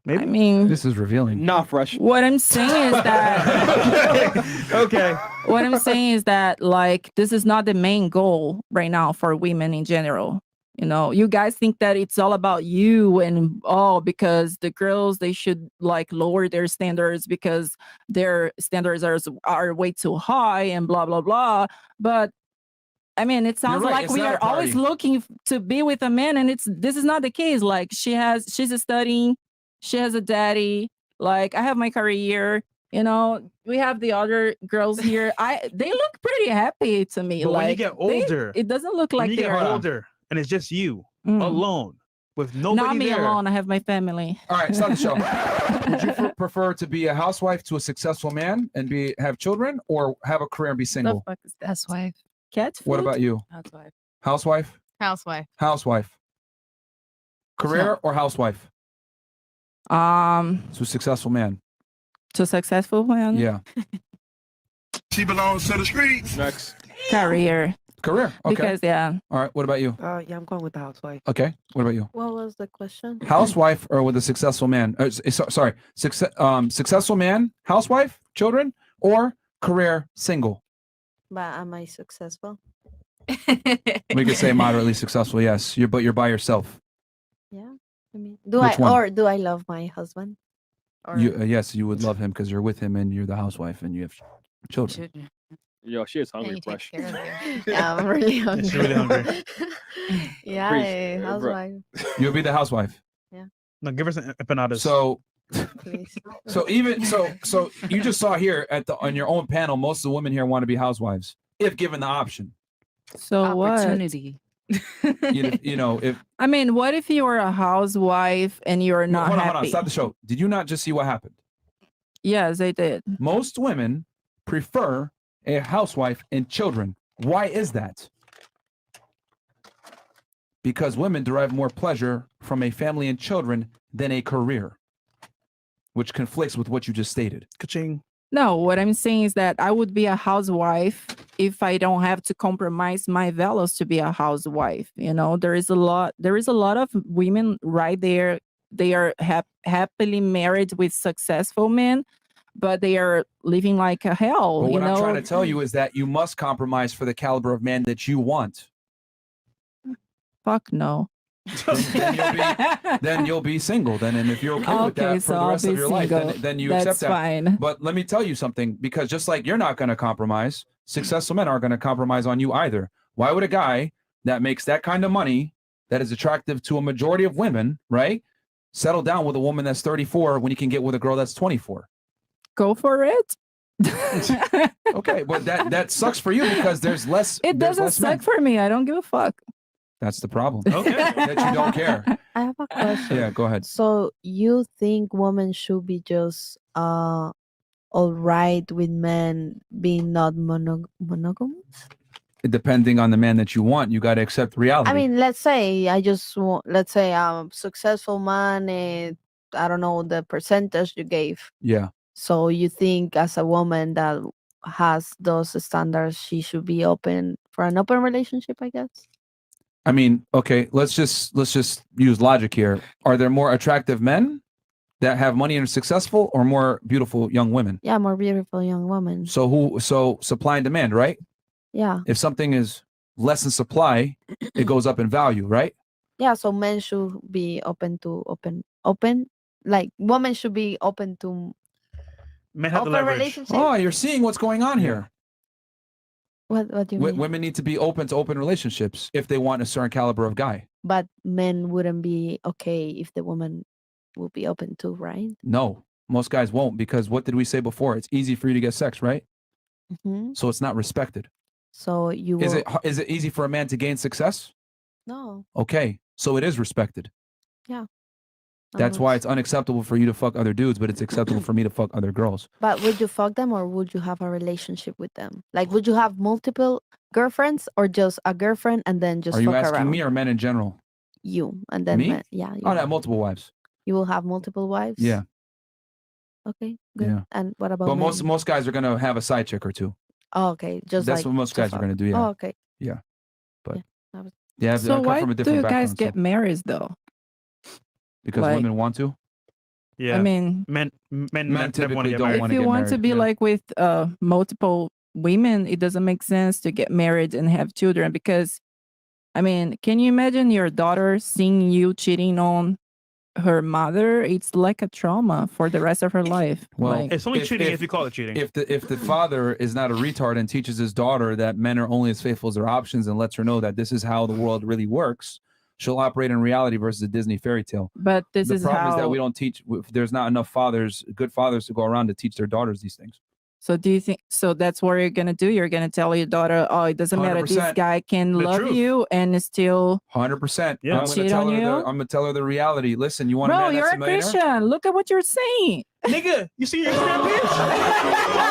Speaker 3: Maybe.
Speaker 7: I mean,
Speaker 1: this is revealing.
Speaker 4: Not fresh.
Speaker 7: What I'm saying is that.
Speaker 3: Okay.
Speaker 7: What I'm saying is that, like, this is not the main goal right now for women in general. You guys think that it's all about you and because the girls, they should like lower their standards because their standards are way too high and blah, blah, blah. But I mean, it sounds like we are always looking to be with a man, and this is not the case. Like, she's studying, she has a daddy. Like, I have my career. We have the other girls here. They look pretty happy to me.
Speaker 3: But
Speaker 7: like,
Speaker 3: when you get older,
Speaker 7: it doesn't look like
Speaker 3: when you
Speaker 7: they're
Speaker 3: get older, and it's just you alone with nobody
Speaker 7: Not me
Speaker 3: there.
Speaker 7: alone. I have my family.
Speaker 1: All right, stop the show. Would you prefer to be a housewife to a successful man and have children, or have a career and be single?
Speaker 7: The fuck is that? Housewife. Cat food?
Speaker 1: What about you?
Speaker 9: Housewife.
Speaker 1: Housewife?
Speaker 8: Housewife.
Speaker 1: Housewife. Career or housewife? To a successful man.
Speaker 7: To a successful man?
Speaker 1: Yeah.
Speaker 15: She belongs to the streets.
Speaker 4: Next.
Speaker 7: Career.
Speaker 1: Career. Okay.
Speaker 7: Because, yeah.
Speaker 1: All right. What about you?
Speaker 6: Yeah, I'm going with the housewife.
Speaker 1: Okay. What about you?
Speaker 5: What was the question?
Speaker 1: Housewife or with a successful man? Sorry. Successful man, housewife, children, or career single?
Speaker 5: But am I successful?
Speaker 1: We could say moderately successful. Yes. But you're by yourself.
Speaker 5: Yeah. I mean,
Speaker 1: Which one?
Speaker 5: do I love my husband? Or
Speaker 1: Yes, you would love him because you're with him and you're the housewife and you have children.
Speaker 4: Yo, she is hungry, fresh.
Speaker 5: yeah, I'm really hungry.
Speaker 3: She's really hungry.
Speaker 5: Yeah,
Speaker 4: Preach.
Speaker 5: housewife.
Speaker 1: You'll be the housewife.
Speaker 3: No, give her some empanadas.
Speaker 1: So,
Speaker 5: Please.
Speaker 1: so you just saw here on your own panel, most of the women here want to be housewives if given the option.
Speaker 7: So
Speaker 9: Opportunity.
Speaker 1: If
Speaker 7: I mean, what if you're a housewife and you're not
Speaker 1: hold on,
Speaker 7: happy?
Speaker 1: hold on, stop the show. Did you not just see what happened?
Speaker 7: Yes, I did.
Speaker 1: Most women prefer a housewife and children. Why is that? Because women derive more pleasure from a family and children than a career, which conflicts with what you just stated.
Speaker 3: Ka-ching.
Speaker 7: No, what I'm saying is that I would be a housewife if I don't have to compromise my values to be a housewife. There is a lot of women right there. They are happily married with successful men, but they are living like a hell.
Speaker 1: But what I'm trying to tell you is that you must compromise for the caliber of man that you want.
Speaker 7: Fuck no.
Speaker 1: Then you'll be single. And if you're okay with that for the rest of your life, then you accept that.
Speaker 7: Fine.
Speaker 1: But let me tell you something, because just like you're not going to compromise, successful men aren't going to compromise on you either. Why would a guy that makes that kind of money, that is attractive to a majority of women, right, settle down with a woman that's 34 when he can get with a girl that's 24?
Speaker 7: Go for it.
Speaker 1: Okay, but that sucks for you because there's less.
Speaker 7: It doesn't suck for me. I don't give a fuck.
Speaker 1: That's the problem.
Speaker 3: Okay.
Speaker 1: That you don't care.
Speaker 5: I have a question.
Speaker 1: Yeah, go ahead.
Speaker 5: So you think women should be just all right with men being not monogamous?
Speaker 1: Depending on the man that you want, you got to accept reality.
Speaker 5: I mean, let's say let's say I'm a successful man and I don't know the percentage you gave.
Speaker 1: Yeah.
Speaker 5: So you think as a woman that has those standards, she should be open for an open relationship, I guess?
Speaker 1: I mean, okay, let's just use logic here. Are there more attractive men that have money and are successful, or more beautiful young women?
Speaker 5: Yeah, more beautiful young woman.
Speaker 1: So supply and demand, right?
Speaker 5: Yeah.
Speaker 1: If something is less in supply, it goes up in value, right?
Speaker 5: Yeah, so men should be open to open like women should be open to
Speaker 3: Men have the
Speaker 5: open
Speaker 3: leverage.
Speaker 5: relationship.
Speaker 1: Oh, you're seeing what's going on here.
Speaker 5: What do you mean?
Speaker 1: Women need to be open to open relationships if they want a certain caliber of guy.
Speaker 5: But men wouldn't be okay if the woman would be open to, right?
Speaker 1: No, most guys won't, because what did we say before? It's easy for you to get sex, right?
Speaker 5: Mm-hmm.
Speaker 1: So it's not respected.
Speaker 5: So you
Speaker 1: Is
Speaker 5: will...
Speaker 1: it easy for a man to gain success?
Speaker 5: No.
Speaker 1: Okay, so it is respected.
Speaker 5: Yeah.
Speaker 1: That's why it's unacceptable for you to fuck other dudes, but it's acceptable for me to fuck other girls.
Speaker 5: But would you fuck them or would you have a relationship with them? Like, would you have multiple girlfriends or just a girlfriend and then just
Speaker 1: Are you
Speaker 5: fuck
Speaker 1: asking
Speaker 5: around?
Speaker 1: me or men in general?
Speaker 5: You and then
Speaker 1: Me?
Speaker 5: men. Yeah. You.
Speaker 1: I'd have multiple wives.
Speaker 5: You will have multiple wives.
Speaker 1: Yeah.
Speaker 5: Okay. Good.
Speaker 1: Yeah.
Speaker 5: And what about
Speaker 1: But
Speaker 5: men?
Speaker 1: most guys are gonna have a side chick or two.
Speaker 5: Oh, okay. Just
Speaker 1: That's
Speaker 5: like
Speaker 1: what most
Speaker 5: to
Speaker 1: guys are
Speaker 5: fuck.
Speaker 1: gonna do. Yeah.
Speaker 5: Oh, okay.
Speaker 1: Yeah. But
Speaker 5: That was-
Speaker 1: yeah,
Speaker 7: So
Speaker 1: I come
Speaker 7: why
Speaker 1: from a
Speaker 7: do
Speaker 1: different
Speaker 7: you guys
Speaker 1: background,
Speaker 7: get
Speaker 1: so-
Speaker 7: married though?
Speaker 1: because
Speaker 7: like-
Speaker 1: women want to.
Speaker 3: Yeah.
Speaker 7: I mean,
Speaker 3: men never
Speaker 1: typically
Speaker 3: want to get
Speaker 1: don't
Speaker 3: married.
Speaker 1: wanna
Speaker 7: if you
Speaker 1: get
Speaker 7: want to
Speaker 1: married,
Speaker 7: be
Speaker 1: yeah.
Speaker 7: like with multiple women, it doesn't make sense to get married and have children because, I mean, can you imagine your daughter seeing you cheating on her mother? It's like a trauma for the rest of her life.
Speaker 1: Well,
Speaker 7: like,
Speaker 3: It's only cheating if you call it cheating.
Speaker 1: If the father is not a retard and teaches his daughter that men are only as faithful as their options and lets her know that this is how the world really works, she'll operate in reality versus a Disney fairy tale.
Speaker 7: but this
Speaker 1: The
Speaker 7: is
Speaker 1: problem
Speaker 7: how.
Speaker 1: is that we don't teach. There's not enough good fathers to go around to teach their daughters these things.
Speaker 7: So do you think? So that's what you're gonna do. You're gonna tell your daughter, "Oh, it doesn't matter. This
Speaker 1: 100%.
Speaker 7: guy can
Speaker 1: The
Speaker 7: love
Speaker 1: truth.
Speaker 7: you and still."
Speaker 1: 100%.
Speaker 3: Yeah.
Speaker 1: I'm
Speaker 7: Cheat
Speaker 1: gonna
Speaker 7: on
Speaker 1: tell her.
Speaker 7: you?
Speaker 1: I'm gonna tell her the reality. Listen, you want a
Speaker 7: Bro,
Speaker 1: man
Speaker 7: you're
Speaker 1: that's
Speaker 7: a
Speaker 1: a millionaire?
Speaker 7: Christian. Look at what you're saying.
Speaker 3: Nigga, you see your Instagram page?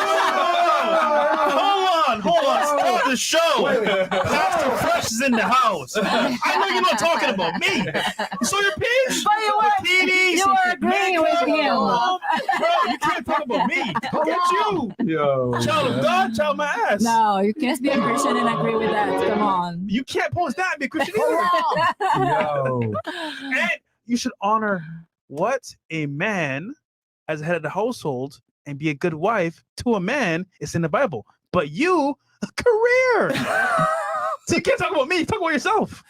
Speaker 3: Hold on. Stop the show. Pastor Fresh is in the house. I know you're not talking about me. You saw your page?
Speaker 7: But you were-
Speaker 3: Bikinis,
Speaker 7: you were agreeing with
Speaker 3: makeup,
Speaker 7: him.
Speaker 3: Bro, you can't talk about me. Look at you.
Speaker 1: Yo.
Speaker 3: Child of God, child of my ass.
Speaker 7: No, you can't be a Christian and agree with that. Come on.
Speaker 3: You can't post that and be a Christian either.
Speaker 1: Yo.
Speaker 3: And you should honor what a man as a head of the household and be a good wife to a man is in the Bible. But you, a career. So you can't talk about me. Talk about yourself.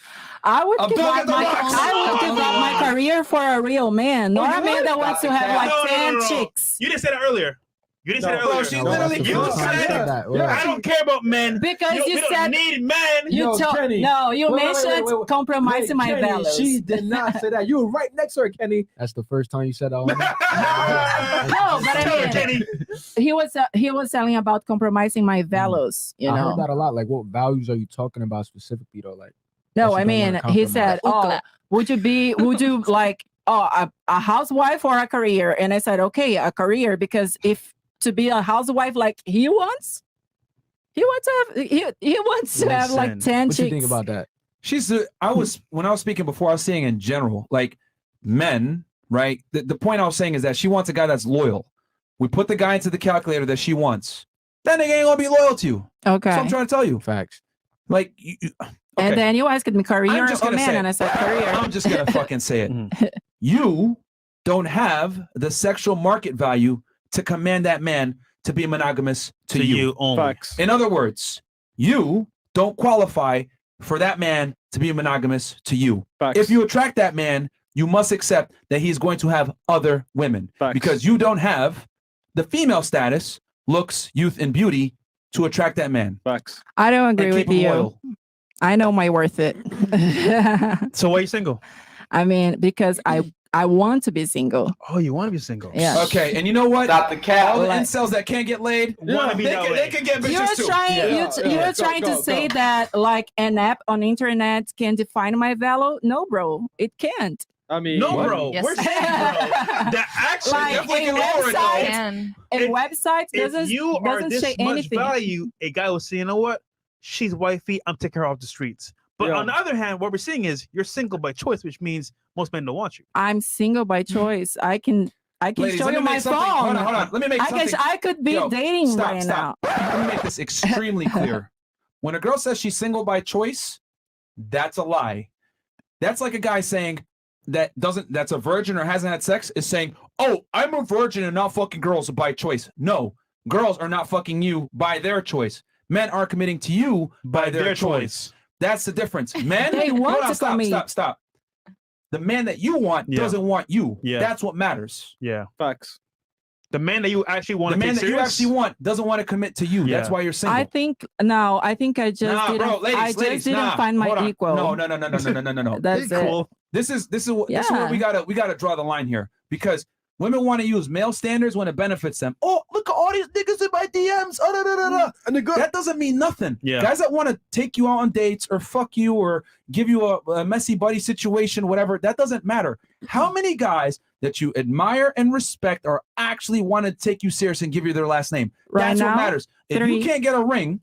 Speaker 7: I would
Speaker 1: I'm
Speaker 7: give
Speaker 1: back
Speaker 7: up
Speaker 1: at the
Speaker 7: my
Speaker 1: rocks.
Speaker 7: I would give up my career for a real man, not
Speaker 3: you
Speaker 7: a man
Speaker 3: would?
Speaker 7: that wants to have like
Speaker 3: No, no,
Speaker 7: 10
Speaker 3: no, no.
Speaker 7: chicks.
Speaker 3: You didn't say that earlier. You didn't say that
Speaker 1: Bro,
Speaker 3: earlier.
Speaker 1: she
Speaker 11: No,
Speaker 1: literally
Speaker 11: that's the
Speaker 3: You
Speaker 11: first time you
Speaker 3: said
Speaker 11: said that.
Speaker 1: Yeah.
Speaker 3: I don't care about men.
Speaker 7: Because
Speaker 3: you
Speaker 7: you
Speaker 3: don't
Speaker 7: said-
Speaker 3: need men.
Speaker 7: You
Speaker 4: Yo,
Speaker 7: told
Speaker 4: Kenny.
Speaker 7: no, you
Speaker 4: Wait,
Speaker 7: mentioned compromising my
Speaker 4: Kenny,
Speaker 7: values.
Speaker 4: She did not say that. You were right next to her, Kenny.
Speaker 11: That's the first time you said that.
Speaker 7: No, but
Speaker 3: Tell her,
Speaker 7: I mean,
Speaker 3: Kenny.
Speaker 7: he was telling about compromising my values. You
Speaker 11: I
Speaker 7: know,
Speaker 11: heard that a lot. Like, what values are you talking about specifically, though? Like,
Speaker 7: no,
Speaker 11: that you
Speaker 7: I
Speaker 11: don't
Speaker 7: mean,
Speaker 11: wanna
Speaker 7: he
Speaker 11: compromise.
Speaker 7: said, "Oh, would you like a housewife or a career?" And I said, "Okay, a career, because if to be a housewife like he wants to have he wants to have like
Speaker 3: Listen,
Speaker 7: 10
Speaker 11: What
Speaker 7: chicks."
Speaker 11: you think about that?
Speaker 1: When I was speaking before, I was saying in general, like men, right? The point I was saying is that she wants a guy that's loyal. We put the guy into the calculator that she wants. Then they ain't gonna be loyal to you.
Speaker 7: Okay.
Speaker 1: So I'm trying to tell you.
Speaker 11: Facts.
Speaker 1: Like, okay.
Speaker 7: And then you asked me career
Speaker 1: I'm just
Speaker 7: or
Speaker 1: gonna
Speaker 7: man,
Speaker 1: say it.
Speaker 7: and I said career.
Speaker 1: I'm just gonna fucking say it. You don't have the sexual market value to command that man to be monogamous to you.
Speaker 3: only.
Speaker 4: Facts.
Speaker 1: In other words, you don't qualify for that man to be monogamous to you.
Speaker 4: Facts.
Speaker 1: If you attract that man, you must accept that he's going to have other women
Speaker 4: Facts.
Speaker 1: because you don't have the female status, looks, youth, and beauty to attract that man.
Speaker 4: Facts.
Speaker 7: I don't agree
Speaker 1: And
Speaker 7: with
Speaker 1: keep him
Speaker 7: you.
Speaker 1: loyal.
Speaker 7: I know my worth it.
Speaker 3: So why are you single?
Speaker 7: I mean, because I want to be single.
Speaker 3: Oh, you want to be single?
Speaker 7: Yeah.
Speaker 1: Okay, and you know what?
Speaker 12: Stop the cap.
Speaker 1: All the
Speaker 7: Like-
Speaker 1: incels that can't get laid,
Speaker 3: Wanna be that way.
Speaker 1: they can get bitches
Speaker 7: You're
Speaker 1: too.
Speaker 7: trying, you're trying to say that like an app on internet can define my value? No, bro, it can't.
Speaker 4: I mean,
Speaker 3: no, bro.
Speaker 8: Yes.
Speaker 3: We're saying, bro, that actually
Speaker 7: Like
Speaker 3: definitely
Speaker 7: a
Speaker 3: can lower it, though.
Speaker 7: website, a
Speaker 3: If-
Speaker 7: website
Speaker 3: If
Speaker 7: doesn't
Speaker 3: you are
Speaker 7: doesn't
Speaker 3: this
Speaker 7: say
Speaker 3: much
Speaker 7: anything.
Speaker 3: value, a guy will say, you know what? She's wifey. I'm taking her off the streets. But
Speaker 4: Yeah.
Speaker 3: on the other hand, what we're seeing is you're single by choice, which means most men don't want you.
Speaker 7: I'm single by choice. I can
Speaker 1: Ladies,
Speaker 7: show
Speaker 1: let me
Speaker 7: you my
Speaker 1: make something-
Speaker 7: phone.
Speaker 1: hold on. Let me make something-
Speaker 7: I could be
Speaker 1: Yo,
Speaker 7: dating
Speaker 1: stop,
Speaker 7: right
Speaker 1: stop.
Speaker 7: now.
Speaker 1: Let me make this extremely clear. When a girl says she's single by choice, that's a lie. That's like a guy saying that's a virgin or hasn't had sex is saying, "Oh, I'm a virgin and not fucking girls by choice." No, girls are not fucking you by their choice. Men are committing to you by their choice. That's the difference. Men,
Speaker 7: They want
Speaker 1: hold on,
Speaker 7: to commit.
Speaker 1: stop. The man that you want doesn't want you.
Speaker 3: Yeah.
Speaker 1: That's what matters.
Speaker 3: Yeah.
Speaker 4: Facts.
Speaker 3: The man that you actually want
Speaker 1: The
Speaker 3: to
Speaker 1: man
Speaker 3: take
Speaker 1: that you
Speaker 3: serious,
Speaker 1: actually want doesn't want to commit to you. That's
Speaker 3: Yeah.
Speaker 1: why you're single.
Speaker 7: I think I just
Speaker 1: Nah,
Speaker 7: didn't.
Speaker 1: bro, ladies,
Speaker 7: I just
Speaker 1: ladies,
Speaker 7: didn't
Speaker 1: nah,
Speaker 7: find my
Speaker 1: hold on.
Speaker 7: equal.
Speaker 1: No.
Speaker 7: That's it.
Speaker 1: This is where
Speaker 7: Yeah.
Speaker 1: we gotta draw the line here because women want to use male standards when it benefits them. Oh, look at all these niggas in my DMs. Oh,
Speaker 4: And
Speaker 1: that doesn't mean nothing.
Speaker 3: Yeah.
Speaker 1: Guys that want to take you out on dates or fuck you or give you a messy buddy situation, whatever, that doesn't matter. How many guys that you admire and respect are actually want to take you serious and give you their last name?
Speaker 7: Right
Speaker 1: That's
Speaker 7: now,
Speaker 1: what matters. If
Speaker 7: 3.
Speaker 1: you can't get a ring,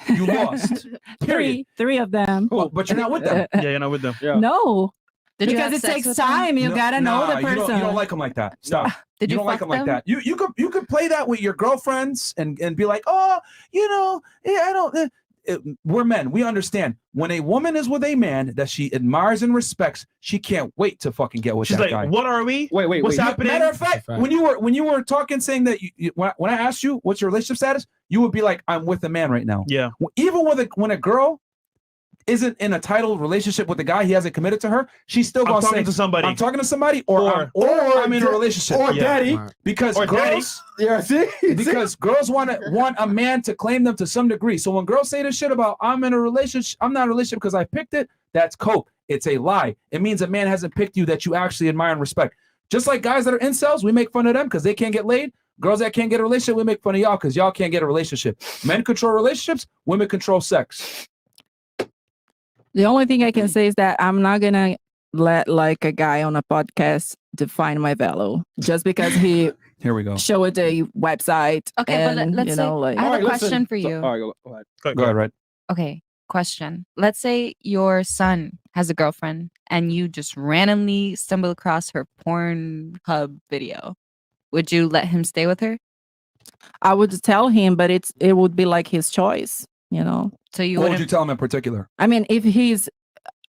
Speaker 1: you lost. Period.
Speaker 7: Three of them.
Speaker 1: But you're not with them.
Speaker 3: yeah, you're not with them.
Speaker 4: Yeah.
Speaker 7: No.
Speaker 8: Did you
Speaker 7: because
Speaker 8: have
Speaker 7: it
Speaker 8: sex
Speaker 7: takes
Speaker 8: with them?
Speaker 7: time. You
Speaker 1: No,
Speaker 7: gotta know the
Speaker 1: nah,
Speaker 7: person.
Speaker 1: You don't like them like that. Stop.
Speaker 8: Did you
Speaker 1: don't like
Speaker 8: fuck
Speaker 1: them like
Speaker 8: them?
Speaker 1: that. You could play that with your girlfriends and be like, oh, yeah, I don't. We're men. We understand when a woman is with a man that she admires and respects, she can't wait to fucking get with
Speaker 3: She's
Speaker 1: that
Speaker 3: like,
Speaker 1: guy.
Speaker 3: what are we?
Speaker 4: Wait.
Speaker 3: What's happening?
Speaker 1: Matter of fact,
Speaker 11: Fact.
Speaker 1: when you were talking, saying that when I asked you what's your relationship status, you would be like, I'm with a man right now.
Speaker 3: Yeah.
Speaker 1: Even when a girl isn't in a title relationship with the guy, he hasn't committed to her, she's still gonna
Speaker 3: talking
Speaker 1: say
Speaker 3: to somebody.
Speaker 1: I'm talking to somebody, or I'm in a relationship,
Speaker 4: Or
Speaker 3: Yeah.
Speaker 4: daddy.
Speaker 1: because
Speaker 3: Or daddy.
Speaker 1: girls.
Speaker 4: Yeah, see?
Speaker 1: Because girls want a man to claim them to some degree. So when girls say this shit about I'm in a relationship, I'm not in a relationship because I picked it, that's coke. It's a lie. It means a man hasn't picked you that you actually admire and respect. Just like guys that are incels, we make fun of them because they can't get laid. Girls that can't get a relationship, we make fun of y'all because y'all can't get a relationship. Men control relationships, women control sex.
Speaker 7: The only thing I can say is that I'm not gonna let like a guy on a podcast define my value just because he
Speaker 1: Here we go.
Speaker 7: showed a website.
Speaker 10: Okay,
Speaker 7: and,
Speaker 10: but let's
Speaker 7: you
Speaker 10: say
Speaker 7: know, like
Speaker 10: I have
Speaker 4: Alright,
Speaker 10: a
Speaker 4: listen.
Speaker 10: question for
Speaker 4: So-
Speaker 10: you.
Speaker 4: all right, go ahead.
Speaker 1: Go ahead, right?
Speaker 10: Okay, question. Let's say your son has a girlfriend and you just randomly stumble across her Pornhub video. Would you let him stay with her?
Speaker 7: I would tell him, but it would be like his choice, you know.
Speaker 10: So you
Speaker 1: What would
Speaker 10: wouldn't
Speaker 1: you tell him in particular?
Speaker 7: I mean, if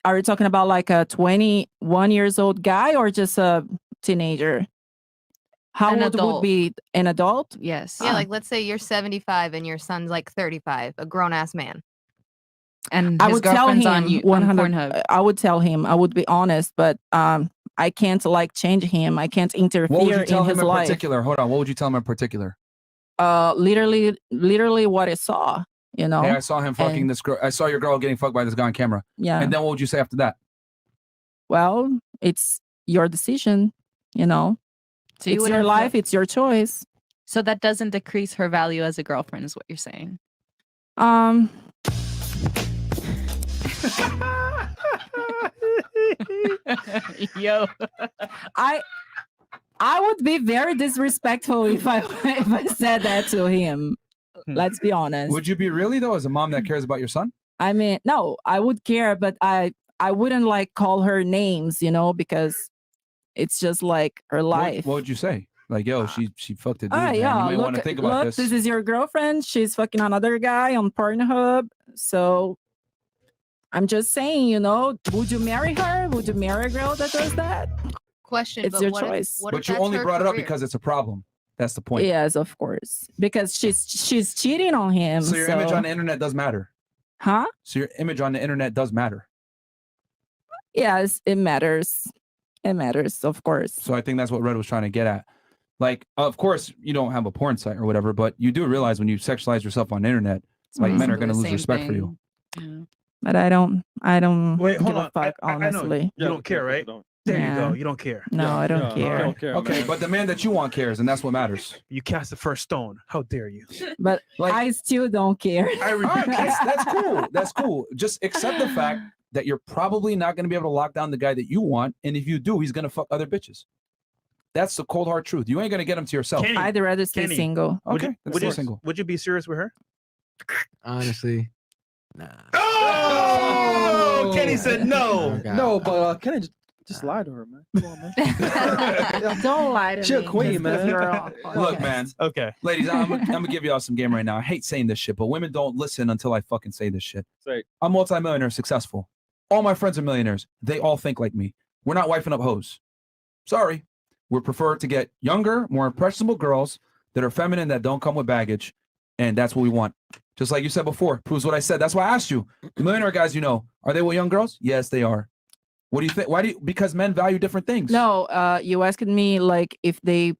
Speaker 7: are you talking about like a 21 years old guy or just a teenager? How
Speaker 10: An
Speaker 7: old would
Speaker 10: adult.
Speaker 7: be an adult?
Speaker 10: Yes.
Speaker 8: Yeah, like let's say you're 75 and your son's like 35, a grown ass man.
Speaker 10: And
Speaker 7: I
Speaker 10: his
Speaker 7: would tell
Speaker 10: girlfriend's
Speaker 7: him
Speaker 10: on
Speaker 7: 100.
Speaker 10: Pornhub.
Speaker 7: I would tell him. I would be honest, but I can't like change him. I can't
Speaker 1: What would
Speaker 7: interfere
Speaker 1: you tell
Speaker 7: in
Speaker 1: him
Speaker 7: his
Speaker 1: in
Speaker 7: life.
Speaker 1: particular? Hold on. What would you tell him in particular?
Speaker 7: Literally what I saw. You know.
Speaker 1: Hey, I saw him fucking
Speaker 7: And-
Speaker 1: this girl. I saw your girl getting fucked by this guy on camera.
Speaker 7: Yeah.
Speaker 1: And then what would you say after that?
Speaker 7: Well, it's your decision. You know.
Speaker 10: So you
Speaker 7: It's
Speaker 10: wouldn't
Speaker 7: your
Speaker 10: feel-
Speaker 7: life. It's your choice.
Speaker 10: So that doesn't decrease her value as a girlfriend, is what you're saying. Yo.
Speaker 7: I would be very disrespectful if I said that to him. Let's be honest.
Speaker 1: Would you be really though, as a mom that cares about your son?
Speaker 7: I mean, no, I would care, but I wouldn't like call her names, you know, because it's just like her life.
Speaker 1: What would you say? Like, yo, she fucked a dude. man.
Speaker 7: Yeah,
Speaker 1: You might want to
Speaker 7: look,
Speaker 1: think about
Speaker 7: look,
Speaker 1: this.
Speaker 7: is your girlfriend. She's fucking another guy on Pornhub. So I'm just saying, you know, would you marry her? Would you marry a girl that does that?
Speaker 8: Question,
Speaker 7: It's
Speaker 8: but
Speaker 7: your
Speaker 8: what if-
Speaker 7: choice.
Speaker 8: what if
Speaker 1: But you
Speaker 8: that's
Speaker 1: only
Speaker 8: her
Speaker 1: brought it up
Speaker 8: career?
Speaker 1: because it's a problem. That's the point.
Speaker 7: Yes, of course, because she's cheating on him.
Speaker 1: So your image on the internet does matter.
Speaker 7: Huh?
Speaker 1: So your image on the internet does matter.
Speaker 7: Yes, it matters. It matters, of course.
Speaker 1: So I think that's what Red was trying to get at. Like, of course, you don't have a porn site or whatever, but you do realize when you sexualize yourself on the internet, like men are going to lose respect for you.
Speaker 7: But I don't
Speaker 3: Wait, hold
Speaker 7: give a
Speaker 3: on.
Speaker 7: fuck,
Speaker 3: I know.
Speaker 7: honestly.
Speaker 3: You don't care, right? There you go. You don't care.
Speaker 7: No, I don't care.
Speaker 1: Okay, but the man that you want cares, and that's what matters.
Speaker 3: You cast the first stone. How dare you?
Speaker 7: But I still don't care.
Speaker 1: All right, that's cool. That's cool. Just accept the fact that you're probably not going to be able to lock down the guy that you want. And if you do, he's going to fuck other bitches. That's the cold hard truth. You ain't going to get him to yourself.
Speaker 3: Kenny,
Speaker 7: I'd rather stay single.
Speaker 1: Okay,
Speaker 3: would you,
Speaker 1: single.
Speaker 3: Would you be serious with her?
Speaker 11: Honestly, nah.
Speaker 3: Oh, Kenny said no.
Speaker 4: No, but Kenny just lie to her, man. Come on, man.
Speaker 7: Don't lie to me.
Speaker 4: She a queen, man.
Speaker 1: Look, man.
Speaker 3: Okay.
Speaker 1: Ladies, I'm going to give y'all some game right now. I hate saying this shit, but women don't listen until I fucking say this shit.
Speaker 4: Right.
Speaker 1: I'm multimillionaire, successful. All my friends are millionaires. They all think like me. We're not wifing up hoes. Sorry. We prefer to get younger, more impressionable girls that are feminine, that don't come with baggage. And that's what we want. Just like you said before, proves what I said. That's why I asked you. The millionaire guys, you know, are they with young girls? Yes, they are. What do you think? Why do you? Because men value different things.
Speaker 7: No, you asked me like you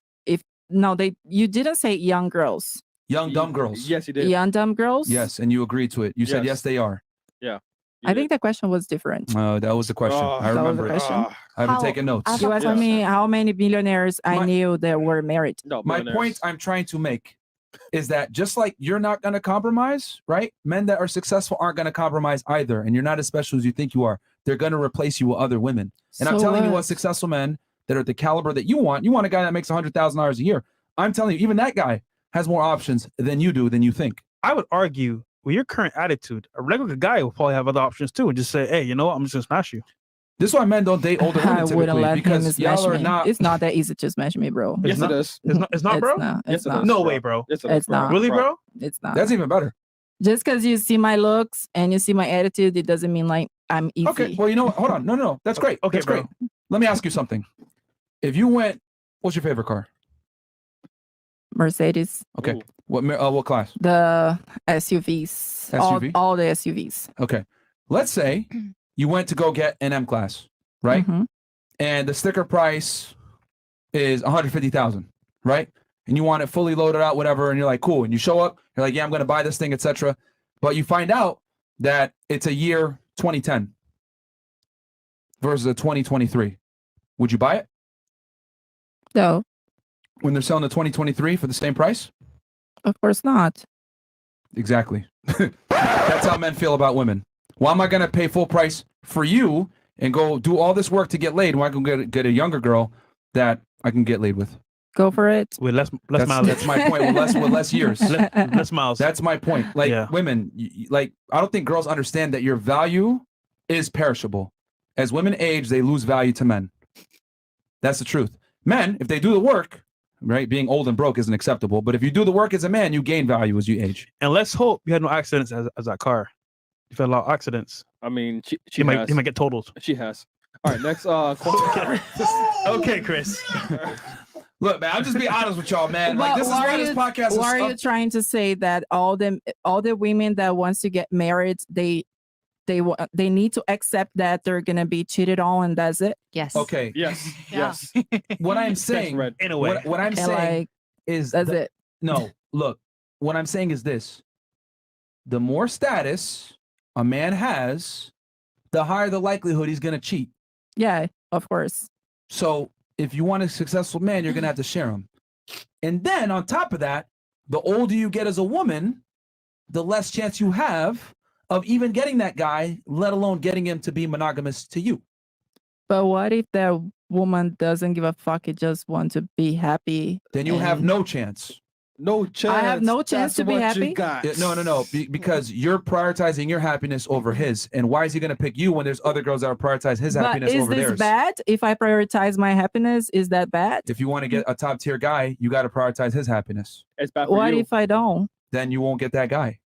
Speaker 7: didn't say young girls.
Speaker 1: Young dumb girls.
Speaker 4: Yes, you did.
Speaker 7: Young dumb girls.
Speaker 1: Yes, and you agreed to it. You said yes, they are.
Speaker 4: Yeah.
Speaker 7: I think the question was different.
Speaker 1: That was the question. I remember it. I've been taking notes.
Speaker 7: You asked me how many millionaires I knew that were married.
Speaker 4: No,
Speaker 1: my point I'm trying to make is that just like you're not going to compromise, right? Men that are successful aren't going to compromise either. And you're not as special as you think you are. They're going to replace you with other women. And I'm telling you what, successful men that are the caliber that you want a guy that makes $100,000 a year. I'm telling you, even that guy has more options than you do, than you think.
Speaker 3: I would argue with your current attitude, a regular guy will probably have other options too and just say, hey, you know what? I'm just going to smash you.
Speaker 1: This is why men don't date older women
Speaker 7: I wouldn't let him
Speaker 1: because
Speaker 7: smash
Speaker 1: y'all are
Speaker 7: me.
Speaker 1: not.
Speaker 7: It's not that easy to smash me, bro.
Speaker 3: Yes, it is. It's not, bro?
Speaker 7: It's not.
Speaker 3: No way, bro.
Speaker 7: It's not.
Speaker 3: Really, bro?
Speaker 7: It's not.
Speaker 1: That's even better.
Speaker 7: Just because you see my looks and you see my attitude, it doesn't mean like I'm easy.
Speaker 1: Okay, well, you know what? Hold on. No. That's great.
Speaker 3: Okay,
Speaker 1: that's
Speaker 3: bro.
Speaker 1: great. Let me ask you something. If you went, what's your favorite car?
Speaker 7: Mercedes.
Speaker 1: Okay. Ooh. What class?
Speaker 7: The SUVs.
Speaker 1: SUV?
Speaker 7: All the SUVs.
Speaker 1: Okay. Let's say you went to go get an M class, right?
Speaker 7: Mm-hmm.
Speaker 1: And the sticker price is $150,000, right? And you want it fully loaded out, whatever, and you're like, cool. And you show up, you're like, yeah, I'm going to buy this thing, etc. But you find out that it's a year 2010 versus a 2023. Would you buy it?
Speaker 7: No.
Speaker 1: When they're selling the 2023 for the same price?
Speaker 7: Of course not.
Speaker 1: Exactly. That's how men feel about women. Why am I going to pay full price for you and go do all this work to get laid when I can get a younger girl that I can get laid with?
Speaker 7: Go for it.
Speaker 3: With less miles.
Speaker 1: That's my point. With less years.
Speaker 3: less miles.
Speaker 1: That's my point. Like women, like I don't think girls understand that your value is perishable. As women age, they lose value to men. That's the truth. Men, if they do the work, right, being old and broke isn't acceptable. But if you do the work as a man, you gain value as you age.
Speaker 3: And let's hope you had no accidents as that car. You've had a lot of accidents.
Speaker 4: I mean,
Speaker 3: she might get totaled.
Speaker 4: She has. All right, next question.
Speaker 3: Okay, Chris.
Speaker 1: Look, man, I'm just being honest with y'all, man.
Speaker 7: But
Speaker 1: Like this is why this podcast is.
Speaker 7: Why are you trying to say that all the women that wants to get married, they need to accept that they're gonna be cheated on, and that's it?
Speaker 8: Yes.
Speaker 1: Okay.
Speaker 4: Yes. Yes.
Speaker 1: What I'm saying,
Speaker 3: in a way,
Speaker 1: what I'm saying is
Speaker 7: that's it.
Speaker 1: No, look, what I'm saying is this: the more status a man has, the higher the likelihood he's gonna cheat.
Speaker 7: Yeah, of course.
Speaker 1: So if you want a successful man, you're gonna have to share him. And then on top of that, the older you get as a woman, the less chance you have of even getting that guy, let alone getting him to be monogamous to you.
Speaker 7: But what if that woman doesn't give a fuck? It just wants to be happy.
Speaker 1: Then you have no chance.
Speaker 4: No chance.
Speaker 7: I have no chance to be happy.
Speaker 1: No. Because you're prioritizing your happiness over his. And why is he going to pick you when there's other girls that will prioritize his happiness over theirs?
Speaker 7: Is this bad? If I prioritize my happiness, is that bad?
Speaker 1: If you want to get a top tier guy, you got to prioritize his happiness.
Speaker 4: It's bad for
Speaker 7: What
Speaker 4: you.
Speaker 7: if I don't?
Speaker 1: Then you won't get that guy.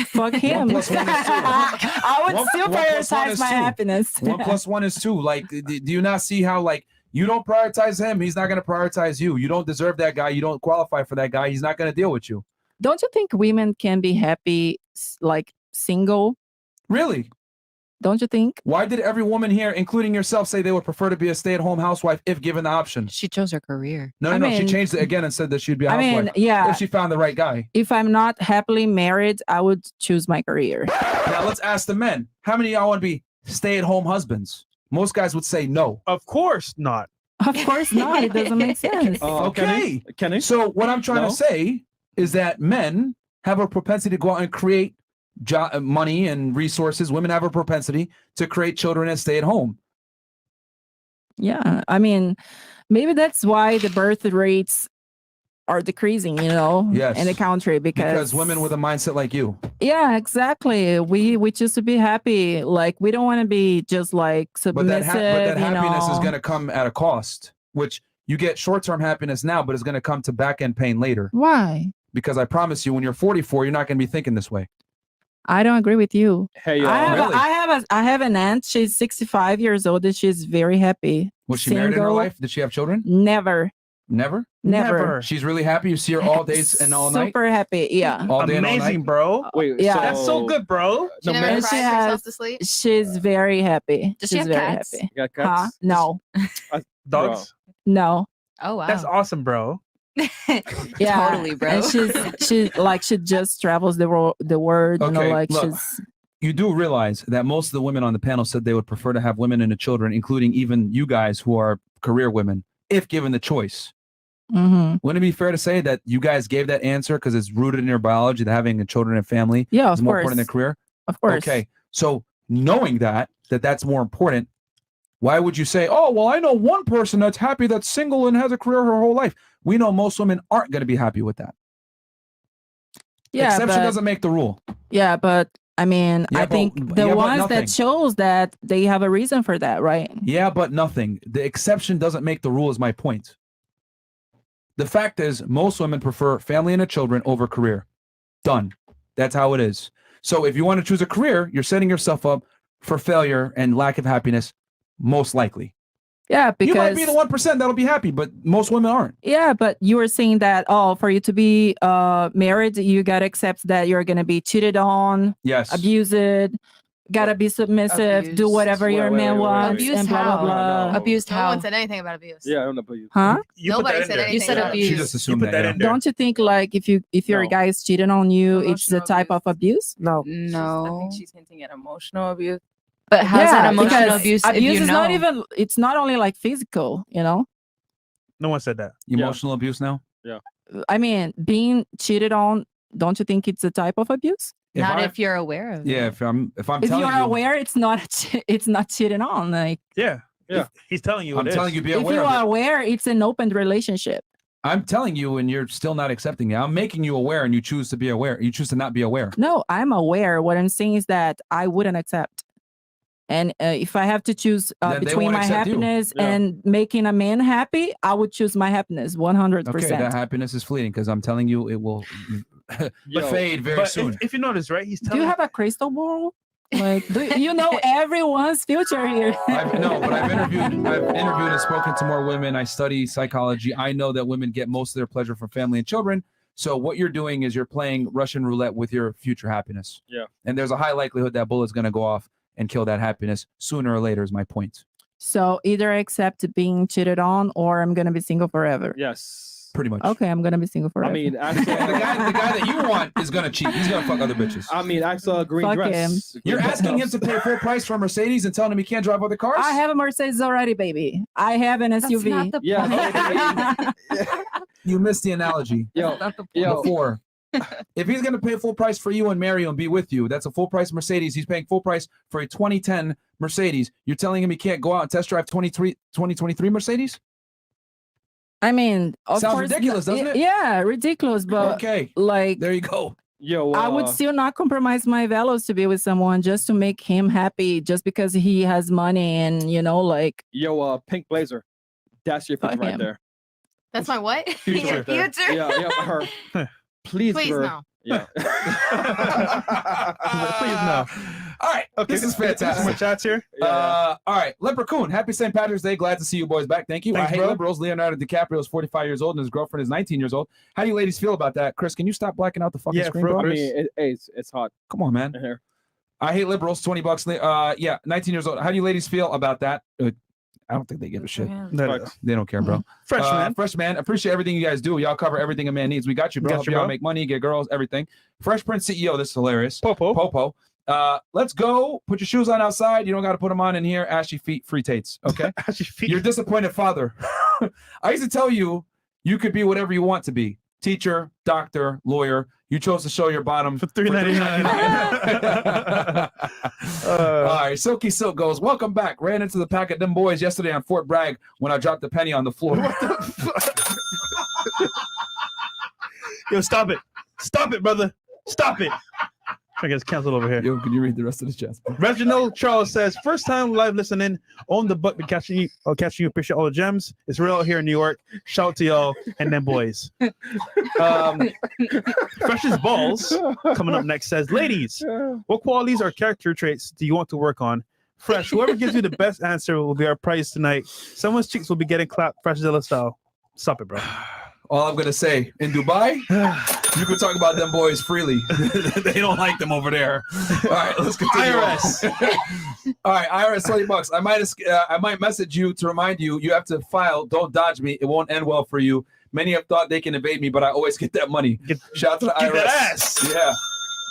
Speaker 7: Fuck him.
Speaker 1: 1 + 1 is 2.
Speaker 7: I would still
Speaker 1: 1 + 1
Speaker 7: prioritize
Speaker 1: is
Speaker 7: my
Speaker 1: 2.
Speaker 7: happiness.
Speaker 1: 1 + 1 is 2. Like, do you not see how, like, you don't prioritize him, he's not going to prioritize you. You don't deserve that guy. You don't qualify for that guy. He's not going to deal with you.
Speaker 7: Don't you think women can be happy, like, single?
Speaker 1: Really?
Speaker 7: Don't you think?
Speaker 1: Why did every woman here, including yourself, say they would prefer to be a stay-at-home housewife if given the option?
Speaker 10: She chose her career.
Speaker 1: No. She changed it again and said that she'd be a
Speaker 7: I
Speaker 1: housewife.
Speaker 7: mean, yeah.
Speaker 1: If she found the right guy.
Speaker 7: If I'm not happily married, I would choose my career.
Speaker 1: Now let's ask the men. How many of y'all want to be stay-at-home husbands? Most guys would say no.
Speaker 3: Of course not.
Speaker 7: Of course not. It doesn't make sense.
Speaker 1: Okay.
Speaker 4: Kenny?
Speaker 1: So what I'm trying to say is that men have a propensity to go out and create money and resources, women have a propensity to create children and stay at home.
Speaker 7: Yeah, I mean, maybe that's why the birth rates are decreasing, in the country
Speaker 1: because women with a mindset like you.
Speaker 7: Yeah, exactly. We choose to be happy. Like we don't want to be just like submissive.
Speaker 1: But that happiness is going to come at a cost, which you get short-term happiness now, but it's going to come to back-end pain later.
Speaker 7: Why?
Speaker 1: Because I promise you, when you're 44, you're not going to be thinking this way.
Speaker 7: I don't agree with you.
Speaker 4: Hey,
Speaker 7: I have an aunt. She's 65 years old and she's very happy.
Speaker 1: Was she married in her life? Did she have children?
Speaker 7: Never.
Speaker 1: Never. She's really happy. You see her all days and all night.
Speaker 7: Super happy. Yeah.
Speaker 1: All day
Speaker 3: Amazing,
Speaker 1: and all night.
Speaker 3: bro.
Speaker 4: Wait,
Speaker 7: Yeah.
Speaker 3: That's so good, bro.
Speaker 8: She never cries herself to sleep.
Speaker 7: She's very happy.
Speaker 8: Does she
Speaker 7: she's
Speaker 8: have
Speaker 7: very
Speaker 8: cats?
Speaker 7: happy.
Speaker 4: You got cats?
Speaker 7: No.
Speaker 3: Dogs?
Speaker 7: No.
Speaker 8: Oh wow.
Speaker 3: That's awesome, bro.
Speaker 7: Yeah.
Speaker 8: Totally, bro.
Speaker 7: And she just travels the world,
Speaker 1: Okay,
Speaker 7: like
Speaker 1: look,
Speaker 7: she's
Speaker 1: you do realize that most of the women on the panel said they would prefer to have women and the children, including even you guys who are career women, if given the choice. Wouldn't it be fair to say that you guys gave that answer because it's rooted in your biology that having a children and family is more important than career?
Speaker 7: Of course.
Speaker 1: Okay. So knowing that's more important, why would you say, oh, well, I know one person that's happy, that's single and has a career her whole life? We know most women aren't going to be happy with that.
Speaker 7: Yeah,
Speaker 1: Exception
Speaker 7: but-
Speaker 1: doesn't make the rule.
Speaker 7: Yeah, but I mean,
Speaker 1: Yeah,
Speaker 7: I
Speaker 1: but-
Speaker 7: think
Speaker 1: yeah,
Speaker 7: the
Speaker 1: but
Speaker 7: ones
Speaker 1: nothing.
Speaker 7: that shows that they have a reason for that, right?
Speaker 1: Yeah, but nothing. The exception doesn't make the rule is my point. The fact is, most women prefer family and the children over career. Done. That's how it is. So if you want to choose a career, you're setting yourself up for failure and lack of happiness, most likely.
Speaker 7: Yeah, because
Speaker 1: you might be the 1% that'll be happy, but most women aren't.
Speaker 7: Yeah, but you were saying that for you to be married, you gotta accept that you're gonna be cheated on,
Speaker 1: Yes.
Speaker 7: abused, gotta be submissive, do whatever your man wants,
Speaker 8: Abused
Speaker 7: and blah blah
Speaker 8: how?
Speaker 7: blah.
Speaker 8: Abused how? No one said anything about abuse.
Speaker 4: Yeah, I don't know about you.
Speaker 7: Huh?
Speaker 8: Nobody said anything. You said
Speaker 1: She
Speaker 8: abuse.
Speaker 1: just assumed
Speaker 3: put that in there.
Speaker 7: Don't you think like if your guy is cheating on you, it's the type of abuse?
Speaker 6: No.
Speaker 9: I think she's hinting at emotional abuse.
Speaker 8: But how's that emotional
Speaker 7: because
Speaker 8: abuse if
Speaker 7: abuse
Speaker 8: you
Speaker 7: is not
Speaker 8: know?
Speaker 7: even. It's not only like physical,
Speaker 3: No one said that.
Speaker 1: Emotional abuse now?
Speaker 4: Yeah.
Speaker 7: I mean, being cheated on. Don't you think it's a type of abuse?
Speaker 8: Not if you're aware of it.
Speaker 1: Yeah, if I'm
Speaker 7: If
Speaker 1: telling
Speaker 7: you're
Speaker 1: you,
Speaker 7: aware, it's not cheating on. Like
Speaker 3: Yeah.
Speaker 4: Yeah.
Speaker 3: He's telling you.
Speaker 1: I'm
Speaker 3: it
Speaker 1: telling
Speaker 3: is.
Speaker 1: you, be
Speaker 7: if
Speaker 1: aware
Speaker 7: you
Speaker 1: of
Speaker 7: are
Speaker 1: it.
Speaker 7: aware, it's an open relationship.
Speaker 1: I'm telling you, and you're still not accepting it. I'm making you aware, and you choose to be aware. You choose to not be aware.
Speaker 7: No, I'm aware. What I'm saying is that I wouldn't accept. And if I have to choose
Speaker 1: Then they
Speaker 7: between
Speaker 1: won't
Speaker 7: my
Speaker 1: accept you.
Speaker 7: happiness
Speaker 4: Yeah.
Speaker 7: and making a man happy, I would choose my happiness 100%.
Speaker 1: Okay, that happiness is fleeting because I'm telling you, it will fade very
Speaker 3: But
Speaker 1: soon.
Speaker 3: if you notice, right? He's
Speaker 7: Do
Speaker 3: telling
Speaker 7: you have a crystal ball? Like, do you know everyone's future here?
Speaker 1: I've interviewed and spoken to more women. I study psychology. I know that women get most of their pleasure from family and children. So what you're doing is you're playing Russian roulette with your future happiness.
Speaker 4: Yeah.
Speaker 1: And there's a high likelihood that bullet's going to go off and kill that happiness sooner or later is my point.
Speaker 7: So either I accept being cheated on or I'm going to be single forever.
Speaker 4: Yes.
Speaker 1: Pretty much.
Speaker 7: Okay, I'm going to be single forever.
Speaker 4: I mean,
Speaker 1: the guy that you want is going to cheat. He's going to fuck other bitches.
Speaker 4: I mean, I saw a green
Speaker 7: Fuck
Speaker 4: dress.
Speaker 1: You're asking him to pay full price for a Mercedes and telling him he can't drive other cars?
Speaker 7: I have a Mercedes already, baby. I have an SUV.
Speaker 8: not the
Speaker 4: Yeah.
Speaker 1: You missed the analogy
Speaker 4: Yo,
Speaker 1: before. If he's going to pay full price for you and marry you and be with you, that's a full price Mercedes. He's paying full price for a 2010 Mercedes. You're telling him he can't go out and test drive 2023 Mercedes?
Speaker 7: I mean, of
Speaker 1: Sounds
Speaker 7: course,
Speaker 1: ridiculous, doesn't it?
Speaker 7: Yeah, ridiculous. But
Speaker 1: Okay.
Speaker 7: like,
Speaker 1: There you go.
Speaker 4: Yo,
Speaker 7: I would still not compromise my values to be with someone just to make him happy, just because he has money and like.
Speaker 4: Yo, pink blazer. That's your picture
Speaker 7: Fuck
Speaker 4: right
Speaker 7: him.
Speaker 4: there.
Speaker 8: That's my what?
Speaker 4: Future.
Speaker 8: Your future?
Speaker 4: Yeah, her. Please,
Speaker 8: Please
Speaker 4: her.
Speaker 8: no.
Speaker 4: Yeah.
Speaker 3: Please no.
Speaker 1: All right.
Speaker 3: Okay,
Speaker 1: This is fantastic.
Speaker 3: Some more chats here.
Speaker 1: All right. Leprechaun, happy St. Patrick's Day. Glad to see you boys back. Thank you.
Speaker 3: Thanks,
Speaker 1: I hate
Speaker 3: bro.
Speaker 1: liberals. Leonardo DiCaprio is 45 years old and his girlfriend is 19 years old. How do you ladies feel about that? Chris, can you stop blacking out the fucking
Speaker 3: Yeah,
Speaker 1: screen,
Speaker 3: bro.
Speaker 1: bro?
Speaker 4: I mean, it's hot
Speaker 1: Come on, man.
Speaker 4: in here.
Speaker 1: I hate liberals. $20. Yeah, 19 years old. How do you ladies feel about that? I don't think they give a shit.
Speaker 3: No.
Speaker 1: They don't care, bro.
Speaker 3: Freshman.
Speaker 1: Freshman. Appreciate everything you guys do. Y'all cover everything a man needs. We got you, bro.
Speaker 3: Got
Speaker 1: Help
Speaker 3: you,
Speaker 1: y'all
Speaker 3: bro.
Speaker 1: make money, get girls, everything. Fresh Prince CEO. This is hilarious.
Speaker 3: Popo.
Speaker 1: Let's go. Put your shoes on outside. You don't got to put them on in here. Ashy feet, free Tates. Okay.
Speaker 3: Ashy feet.
Speaker 1: You're disappointed father. I used to tell you, you could be whatever you want to be. teacher, doctor, lawyer. You chose to show your bottom
Speaker 3: for $3.99.
Speaker 1: All right, Silky Silk goes, welcome back. Ran into the pack of them boys yesterday on Fort Bragg when I dropped the penny on the floor.
Speaker 3: What the fuck? Yo, stop it. Stop it, brother. Stop it. I guess canceled over here.
Speaker 1: Yo, can you read the rest of the chat?
Speaker 3: Reginald Charles says, first time live listening, own the book, catching you, appreciate all the gems. It's real here in New York. Shout out to y'all and them boys. Fresh as Balls, coming up next, says, ladies, what qualities or character traits do you want to work on? Fresh, whoever gives you the best answer will be our prize tonight. Someone's cheeks will be getting clapped, Fresh Zilla style. Stop it, bro.
Speaker 1: All I'm gonna say, in Dubai, you can talk about them boys freely. They don't like them over there. All right, let's continue.
Speaker 3: IRS.
Speaker 1: All right, IRS, $20. I might message you to remind you. You have to file. Don't dodge me. It won't end well for you. Many have thought they can evade me, but I always get that money. Shout out to the IRS.
Speaker 3: Get that ass.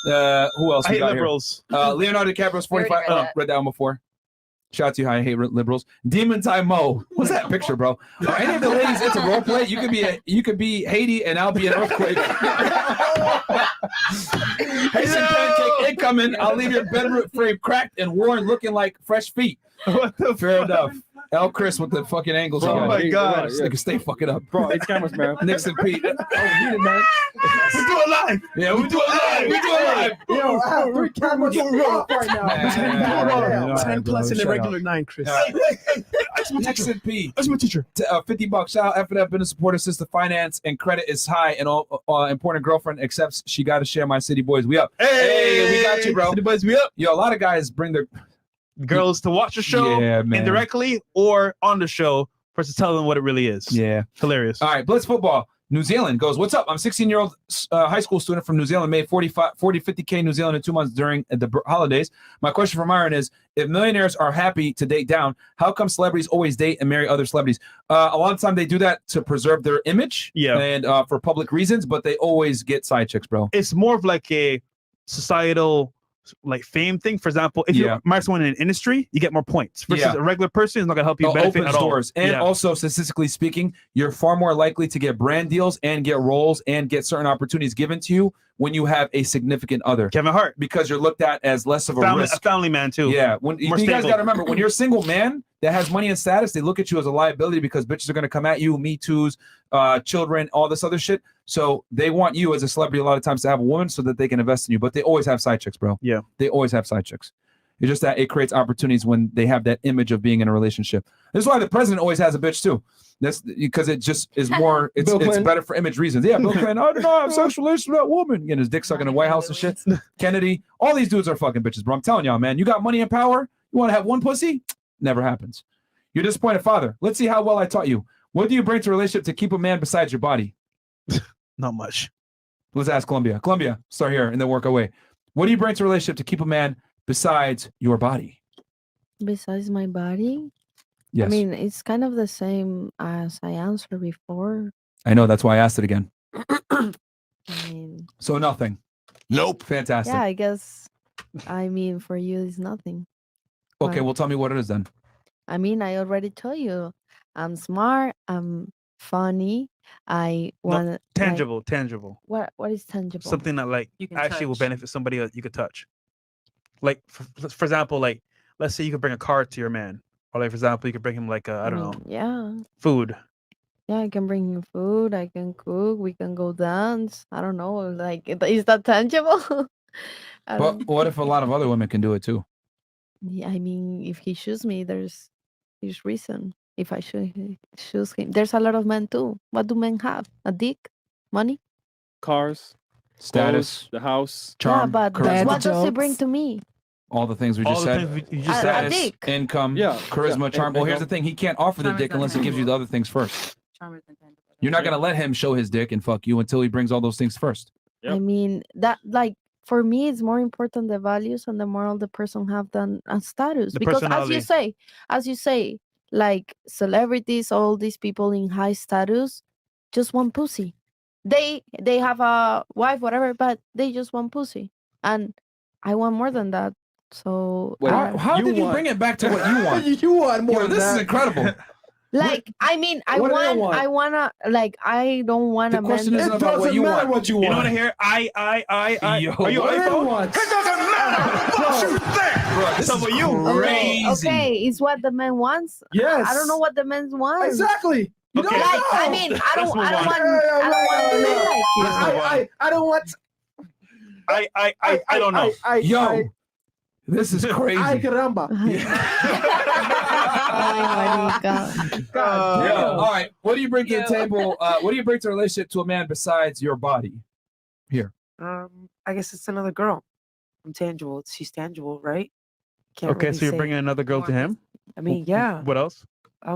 Speaker 1: Yeah. Who else?
Speaker 3: I hate liberals.
Speaker 1: Leonardo DiCaprio's 45. Read that one before. Shout out to you, I hate liberals. Demon Time Mo. What's that picture, bro? Are any of the ladies into role play? You could be Haiti and I'll be an earthquake. Haitian pancake incoming. I'll leave your bedroom frame cracked and worn, looking like fresh feet. Fair enough. El Chris with the fucking angles.
Speaker 3: Oh my God.
Speaker 1: They can stay fucking up.
Speaker 4: Bro, it's cameras, man.
Speaker 1: Nixon Pete.
Speaker 4: Oh, we did, man.
Speaker 3: We do it live.
Speaker 1: Yeah, we do it live. We do it live.
Speaker 16: Yo, I have 3 cameras off right now.
Speaker 14: 10 plus in the regular 9, Chris.
Speaker 1: Nixon P.
Speaker 3: That's my teacher.
Speaker 1: $50. Shout out FNF, been a supporter since the finance and credit is high, and all important girlfriend accepts she got to share my city boys. We up. Hey, we got you, bro.
Speaker 3: City boys, we up.
Speaker 1: Yo, a lot of guys bring their
Speaker 3: girls to watch the show indirectly or on the show versus tell them what it really is.
Speaker 1: Yeah.
Speaker 3: Hilarious.
Speaker 1: All right, Blitz Football. New Zealand goes, what's up? I'm a 16-year-old high school student from New Zealand, made 50K New Zealand in 2 months during the holidays. My question for Myron is, if millionaires are happy to date down, how come celebrities always date and marry other celebrities? A lot of time they do that to preserve their image and for public reasons, but they always get side chicks, bro.
Speaker 3: It's more of like a societal like fame thing. For example, if you marry someone in an industry, you get more points versus a regular person is not gonna help you benefit
Speaker 1: opens
Speaker 3: at all.
Speaker 1: doors. And also, statistically speaking, you're far more likely to get brand deals and get roles and get certain opportunities given to you when you have a significant other.
Speaker 3: Kevin Hart,
Speaker 1: because you're looked at as less of a risk.
Speaker 3: A family man too.
Speaker 1: Yeah, when you guys got to remember, when you're a single man that has money and status, they look at you as a liability because bitches are gonna come at you, Me Too's, children, all this other shit. So they want you as a celebrity a lot of times to have a woman so that they can invest in you. But they always have side chicks, bro.
Speaker 3: Yeah,
Speaker 1: they always have side chicks. It's just that it creates opportunities when they have that image of being in a relationship. That's why the president always has a bitch too. That's because it just is more. It's better for image reasons. Yeah, Bill Clinton. I do not have sexual relations with that woman. Getting his dick sucked in the White House and shit. Kennedy. All these dudes are fucking bitches, bro. I'm telling y'all, man. You got money and power. You want to have one pussy? Never happens. You're a disappointed father. Let's see how well I taught you. What do you bring to a relationship to keep a man besides your body?
Speaker 3: Not much.
Speaker 1: Let's ask Columbia. Columbia, start here and then work our way. What do you bring to a relationship to keep a man besides your body?
Speaker 5: Besides my body?
Speaker 1: Yes.
Speaker 5: I mean, it's kind of the same as I answered before.
Speaker 1: I know. That's why I asked it again.
Speaker 5: I mean,
Speaker 1: so nothing. Nope. Fantastic.
Speaker 5: yeah, I guess. I mean, for you, it's nothing.
Speaker 1: Okay, well, tell me what it is then.
Speaker 5: I mean, I already told you. I'm smart. I'm funny. I want
Speaker 3: tangible. Tangible.
Speaker 5: What is tangible?
Speaker 3: Something that like actually will benefit somebody that you could touch. Like for example, like let's say you could bring a car to your man, or like for example, you could bring him like I don't know.
Speaker 5: Yeah.
Speaker 3: Food.
Speaker 5: Yeah, I can bring him food. I can cook. We can go dance. I don't know. Like, is that tangible?
Speaker 1: But what if a lot of other women can do it too?
Speaker 5: Yeah, I mean, if he chooses me, there's reason. If I should choose him, there's a lot of men too. What do men have? A dick, money,
Speaker 4: cars,
Speaker 1: status,
Speaker 4: clothes, the house,
Speaker 1: charm.
Speaker 5: Yeah, but what does he bring to me?
Speaker 1: All the things we just said. Status,
Speaker 5: a dick.
Speaker 1: income, charisma, charm. Well, here's the thing: he can't offer the dick unless he gives you the other things first. You're not gonna let him show his dick and fuck you until he brings all those things first.
Speaker 5: I mean, that like for me, it's more important the values and the moral the person have than a status. Because as you say, like celebrities, all these people in high status just want pussy. They have a wife, whatever, but they just want pussy, and I want more than that. So
Speaker 1: how did you bring it back to what you want?
Speaker 16: You want more than
Speaker 1: this
Speaker 16: that.
Speaker 1: is incredible.
Speaker 6: Like, I mean, I
Speaker 16: What do they want?
Speaker 6: wanna, like, I don't want
Speaker 1: The
Speaker 6: a man.
Speaker 1: question isn't
Speaker 16: It
Speaker 1: about what
Speaker 16: doesn't
Speaker 1: you
Speaker 16: matter
Speaker 1: want.
Speaker 16: what you
Speaker 3: You don't
Speaker 16: want.
Speaker 3: want to hear I.
Speaker 1: Yo,
Speaker 3: Are you
Speaker 16: What do they
Speaker 3: iPhone?
Speaker 16: want?
Speaker 15: It doesn't matter what you think.
Speaker 1: Bro, this
Speaker 3: So
Speaker 1: is
Speaker 3: for you.
Speaker 1: crazy.
Speaker 6: Okay, it's what the man wants.
Speaker 16: Yes.
Speaker 6: I don't know what the man wants.
Speaker 16: Exactly. You
Speaker 3: Okay.
Speaker 16: don't
Speaker 6: Like,
Speaker 16: know.
Speaker 6: I mean, I don't
Speaker 3: move
Speaker 6: want,
Speaker 3: on.
Speaker 6: I don't want a man like you.
Speaker 3: Let's move on.
Speaker 16: I don't want.
Speaker 3: I don't know.
Speaker 1: Yo, this is crazy.
Speaker 16: Ay, caramba.
Speaker 6: Oh my God.
Speaker 1: Yo, all right. What do you bring to the table? What do you bring to a relationship to a man besides your body? Here.
Speaker 6: I guess it's another girl. I'm tangible. She's tangible, right? Can't
Speaker 3: Okay,
Speaker 6: really
Speaker 3: so you're
Speaker 6: say
Speaker 3: bringing another girl to him?
Speaker 6: I mean, yeah.
Speaker 3: What else?
Speaker 6: I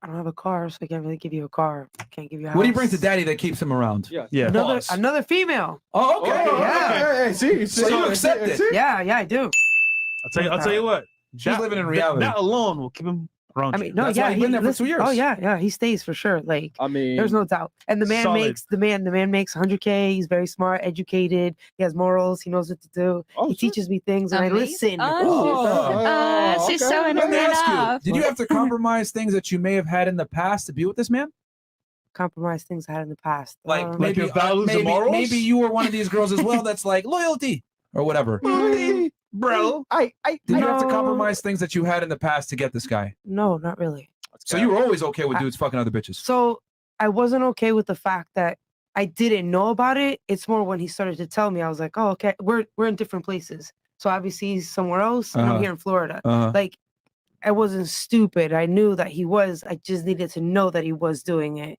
Speaker 6: don't have a car, so I can't really give you a car. I can't give you a house.
Speaker 1: What do you bring to daddy that keeps him around?
Speaker 3: Yeah.
Speaker 6: Another female.
Speaker 1: Oh, okay.
Speaker 6: yeah.
Speaker 16: Hey, see,
Speaker 1: So you accept it.
Speaker 6: Yeah, I do.
Speaker 3: I'll tell you what.
Speaker 1: She's living in reality.
Speaker 3: That alone will keep him around.
Speaker 6: I
Speaker 3: you.
Speaker 6: mean, no,
Speaker 1: That's
Speaker 6: yeah,
Speaker 1: why he's been there for
Speaker 6: listen,
Speaker 1: 2 years.
Speaker 6: Oh yeah, he stays for sure. Like,
Speaker 4: I mean,
Speaker 6: there's no doubt. And the man
Speaker 3: Solid.
Speaker 6: makes the man makes 100K. He's very smart, educated. He has morals. He knows what to do. He teaches me things, and I listen.
Speaker 10: She's showing
Speaker 1: Let
Speaker 10: her
Speaker 1: me
Speaker 10: man
Speaker 1: ask
Speaker 10: off.
Speaker 1: you, did you have to compromise things that you may have had in the past to be with this man?
Speaker 6: Compromise things I had in the past.
Speaker 1: Like maybe
Speaker 3: your values and morals?
Speaker 1: maybe you were one of these girls as well that's like loyalty or whatever.
Speaker 3: Bro.
Speaker 1: Did you have to compromise things that you had in the past to get this guy?
Speaker 6: No, not really.
Speaker 1: So you were always okay with dudes fucking other bitches.
Speaker 6: So I wasn't okay with the fact that I didn't know about it. It's more when he started to tell me, I was like, oh, okay, we're in different places. So obviously he's somewhere else, and I'm here in Florida. Like, I wasn't stupid. I knew that he was. I just needed to know that he was doing it.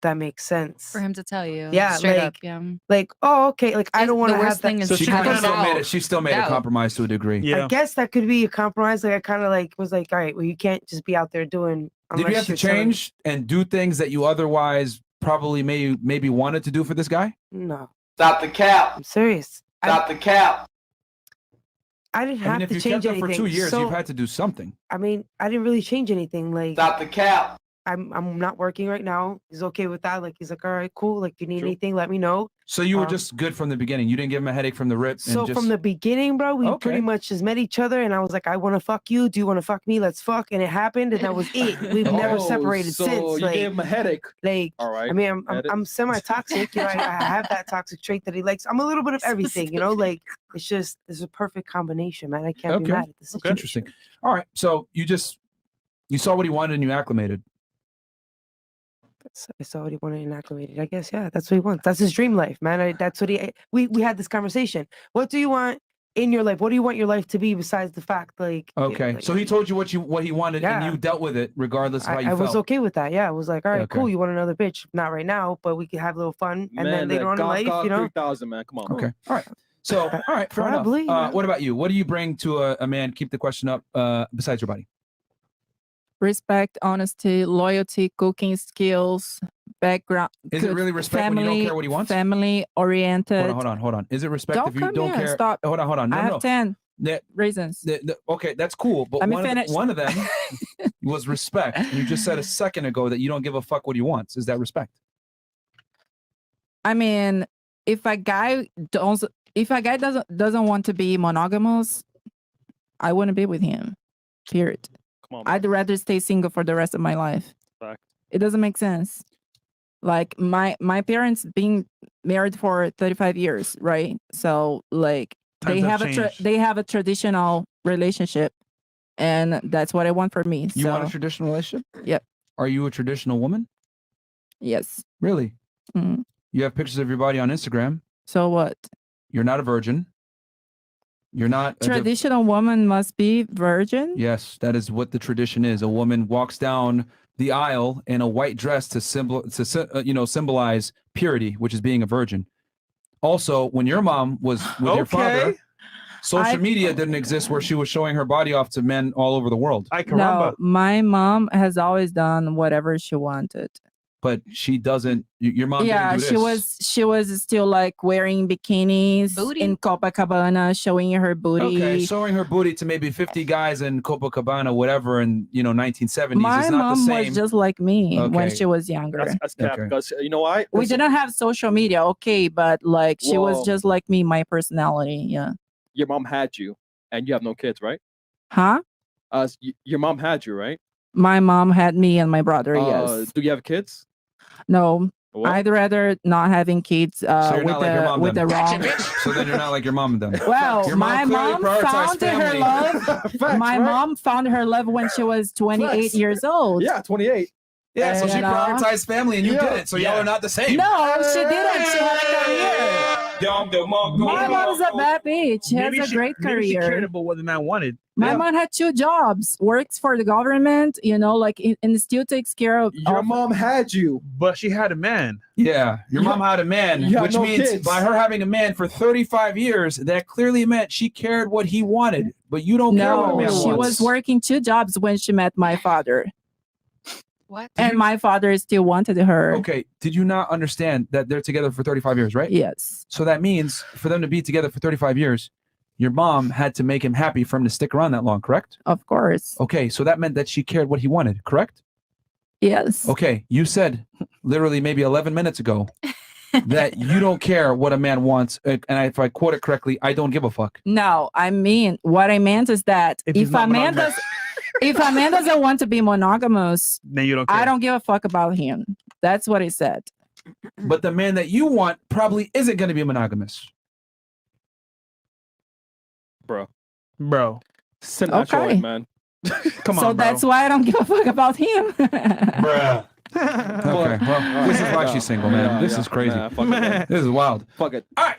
Speaker 6: That makes sense.
Speaker 10: For him to tell you.
Speaker 6: Yeah,
Speaker 10: Straight
Speaker 6: like,
Speaker 10: up. Yeah.
Speaker 6: like, oh, okay. Like, I
Speaker 10: It's
Speaker 6: don't want
Speaker 10: the
Speaker 6: to
Speaker 10: worst
Speaker 6: have
Speaker 10: thing
Speaker 6: that.
Speaker 10: is
Speaker 1: So
Speaker 10: she
Speaker 1: she
Speaker 10: kinda
Speaker 1: still made
Speaker 10: doubt.
Speaker 1: it. She still made a
Speaker 10: Doubt.
Speaker 1: compromise to a degree.
Speaker 3: Yeah.
Speaker 6: I guess that could be a compromise. Like, I kind of like was like, all right, well, you can't just be out there doing.
Speaker 1: Did you
Speaker 6: unless
Speaker 1: have to
Speaker 6: you're telling-
Speaker 1: change and do things that you otherwise probably maybe wanted to do for this guy?
Speaker 6: No,
Speaker 12: Stop the cap.
Speaker 6: I'm serious.
Speaker 12: Stop the cap.
Speaker 6: I didn't
Speaker 1: I
Speaker 6: have
Speaker 1: mean, if
Speaker 6: to
Speaker 1: you
Speaker 6: change
Speaker 1: kept up
Speaker 6: anything.
Speaker 1: for 2 years,
Speaker 6: so,
Speaker 1: you've had to do something.
Speaker 6: I mean, I didn't really change anything. Like,
Speaker 12: Stop the cap.
Speaker 6: I'm not working right now. He's okay with that. Like, he's like, all right, cool. Like, if you need anything, let me know.
Speaker 1: So you were just good from the beginning. You didn't give him a headache from the rip.
Speaker 6: So
Speaker 1: and just,
Speaker 6: from the beginning, bro, we
Speaker 1: Okay.
Speaker 6: pretty much just met each other, and I was like, I want to fuck you. Do you want to fuck me? Let's fuck, and it happened, and that was it. We've never separated
Speaker 4: so
Speaker 6: since.
Speaker 4: you
Speaker 6: Like,
Speaker 4: gave him a headache.
Speaker 6: like,
Speaker 4: All right.
Speaker 6: I mean, I'm semi-toxic. You know, I have that toxic trait that he likes. I'm a little bit of everything. You know, like, it's a perfect combination, man. I can't be mad at this.
Speaker 1: Okay. Interesting. All right. So you saw what he wanted and you acclimated.
Speaker 6: I saw what he wanted and acclimated. I guess, yeah, that's what he wants. That's his dream life, man. That's what we had this conversation. What do you want in your life? What do you want your life to be besides the fact, like?
Speaker 1: Okay.
Speaker 6: like,
Speaker 1: so he told you what he wanted and
Speaker 6: Yeah.
Speaker 1: you dealt with it regardless of how you
Speaker 6: I
Speaker 1: felt.
Speaker 6: was okay with that. Yeah, I was like, all right,
Speaker 1: Okay.
Speaker 6: cool. You want another bitch? Not right now, but we could have a little fun, and then later on in life, you know.
Speaker 4: 3,000, man. Come on.
Speaker 1: Okay. All right. So, all right. Fair
Speaker 6: Probably,
Speaker 1: enough.
Speaker 6: yeah.
Speaker 1: What about you? What do you bring to a man? Keep the question up. Besides your body.
Speaker 7: Respect, honesty, loyalty, cooking skills, background.
Speaker 1: Is it
Speaker 7: good
Speaker 1: really respect when you don't care what he wants?
Speaker 7: Family oriented.
Speaker 1: Hold on. Is it respect
Speaker 7: Don't
Speaker 1: if you
Speaker 7: come
Speaker 1: don't
Speaker 7: here,
Speaker 1: care?
Speaker 7: stop.
Speaker 1: Hold on. No,
Speaker 7: I have
Speaker 1: no.
Speaker 7: 10 reasons.
Speaker 1: Okay, that's cool. But
Speaker 7: Let me
Speaker 1: one
Speaker 7: finish.
Speaker 1: of them was respect. And you just said a second ago that you don't give a fuck what he wants. Is that respect?
Speaker 7: I mean, if a guy doesn't want to be monogamous, I wouldn't be with him. Period.
Speaker 4: Come on,
Speaker 7: I'd rather stay single for the rest of my life.
Speaker 4: Fact.
Speaker 7: It doesn't make sense. Like my parents being married for 35 years, right? So like
Speaker 3: Times have changed.
Speaker 7: they have a traditional relationship, and that's what I want for me.
Speaker 1: You
Speaker 7: so,
Speaker 1: want a traditional relationship?
Speaker 7: Yep.
Speaker 1: Are you a traditional woman?
Speaker 7: Yes.
Speaker 1: Really?
Speaker 7: Mhm.
Speaker 1: You have pictures of your body on Instagram.
Speaker 7: So what?
Speaker 1: You're not a virgin. You're not a
Speaker 7: Traditional woman must be virgin.
Speaker 1: Yes, that is what the tradition is. A woman walks down the aisle in a white dress to symbolize purity, which is being a virgin. Also, when your mom was with your father, social media didn't exist where she was showing her body off to men all over the world.
Speaker 7: No, my mom has always done whatever she wanted.
Speaker 1: But she doesn't. Your mom
Speaker 7: Yeah,
Speaker 1: didn't do this.
Speaker 7: she was still like wearing bikinis in Copacabana, showing her booty.
Speaker 1: Okay, showing her booty to maybe 50 guys in Copacabana, whatever, in 1970s
Speaker 7: My
Speaker 1: is not
Speaker 7: mom
Speaker 1: the same.
Speaker 7: was just like me when
Speaker 1: Okay.
Speaker 7: she was younger.
Speaker 4: That's cap because you know why?
Speaker 7: We didn't have social media, okay, but like she was
Speaker 4: Whoa.
Speaker 7: just like me, my personality. Yeah.
Speaker 4: Your mom had you, and you have no kids, right?
Speaker 7: Huh?
Speaker 4: Your mom had you, right?
Speaker 7: My mom had me and my brother. Yes.
Speaker 4: Do you have kids?
Speaker 7: No.
Speaker 4: What?
Speaker 7: I'd rather not having kids
Speaker 1: So you're
Speaker 7: with
Speaker 1: not like your mom
Speaker 7: the
Speaker 1: then.
Speaker 7: wrong.
Speaker 1: So then you're not like your mom then.
Speaker 7: Well,
Speaker 1: Your
Speaker 7: my
Speaker 1: clearly
Speaker 7: mom
Speaker 1: prioritized
Speaker 7: found her
Speaker 1: family.
Speaker 7: love. My mom found her love when she was 28 years old.
Speaker 4: Yeah, 28.
Speaker 1: Yeah, so
Speaker 7: And,
Speaker 1: she
Speaker 7: you know,
Speaker 1: prioritized family and you didn't. So y'all are not the same.
Speaker 7: No, she didn't. She had a career. My mom's a bad bitch. She has a great
Speaker 3: Maybe she cared
Speaker 7: career.
Speaker 3: about what the man wanted.
Speaker 7: My mom had 2 jobs, works for the government, you know, like, and still takes care of.
Speaker 16: Your mom had you,
Speaker 3: but she had a man.
Speaker 1: Yeah, your mom had a man,
Speaker 16: you had
Speaker 1: which
Speaker 16: no
Speaker 1: means
Speaker 16: kids.
Speaker 1: by her having a man for 35 years, that clearly meant she cared what he wanted, but you don't care what a
Speaker 7: No,
Speaker 1: man
Speaker 7: she
Speaker 1: wants.
Speaker 7: was working 2 jobs when she met my father.
Speaker 8: What?
Speaker 7: And my father still wanted her.
Speaker 1: Okay, did you not understand that they're together for 35 years, right?
Speaker 7: Yes.
Speaker 1: So that means for them to be together for 35 years, your mom had to make him happy for him to stick around that long, correct?
Speaker 7: Of course.
Speaker 1: Okay, so that meant that she cared what he wanted, correct?
Speaker 7: Yes.
Speaker 1: Okay, you said literally maybe 11 minutes ago that you don't care what a man wants. And if I quote it correctly, I don't give a fuck.
Speaker 7: No, I mean, what I meant is that
Speaker 1: he's
Speaker 7: if
Speaker 1: not
Speaker 7: a man
Speaker 1: monogamous.
Speaker 7: does, if a man doesn't want to be monogamous,
Speaker 3: then you don't
Speaker 7: I don't give a fuck about him. That's what he said.
Speaker 1: But the man that you want probably isn't going to be monogamous.
Speaker 3: Bro.
Speaker 4: Send that
Speaker 7: Okay.
Speaker 4: short, man.
Speaker 3: Come
Speaker 7: So that's why I don't give a fuck about him.
Speaker 1: Bruh. Okay, well, this is why she's single, man.
Speaker 4: Yeah,
Speaker 1: This
Speaker 4: yeah.
Speaker 1: is crazy.
Speaker 4: Nah, fuck it, man.
Speaker 1: This is wild.
Speaker 4: Fuck it.
Speaker 1: All right.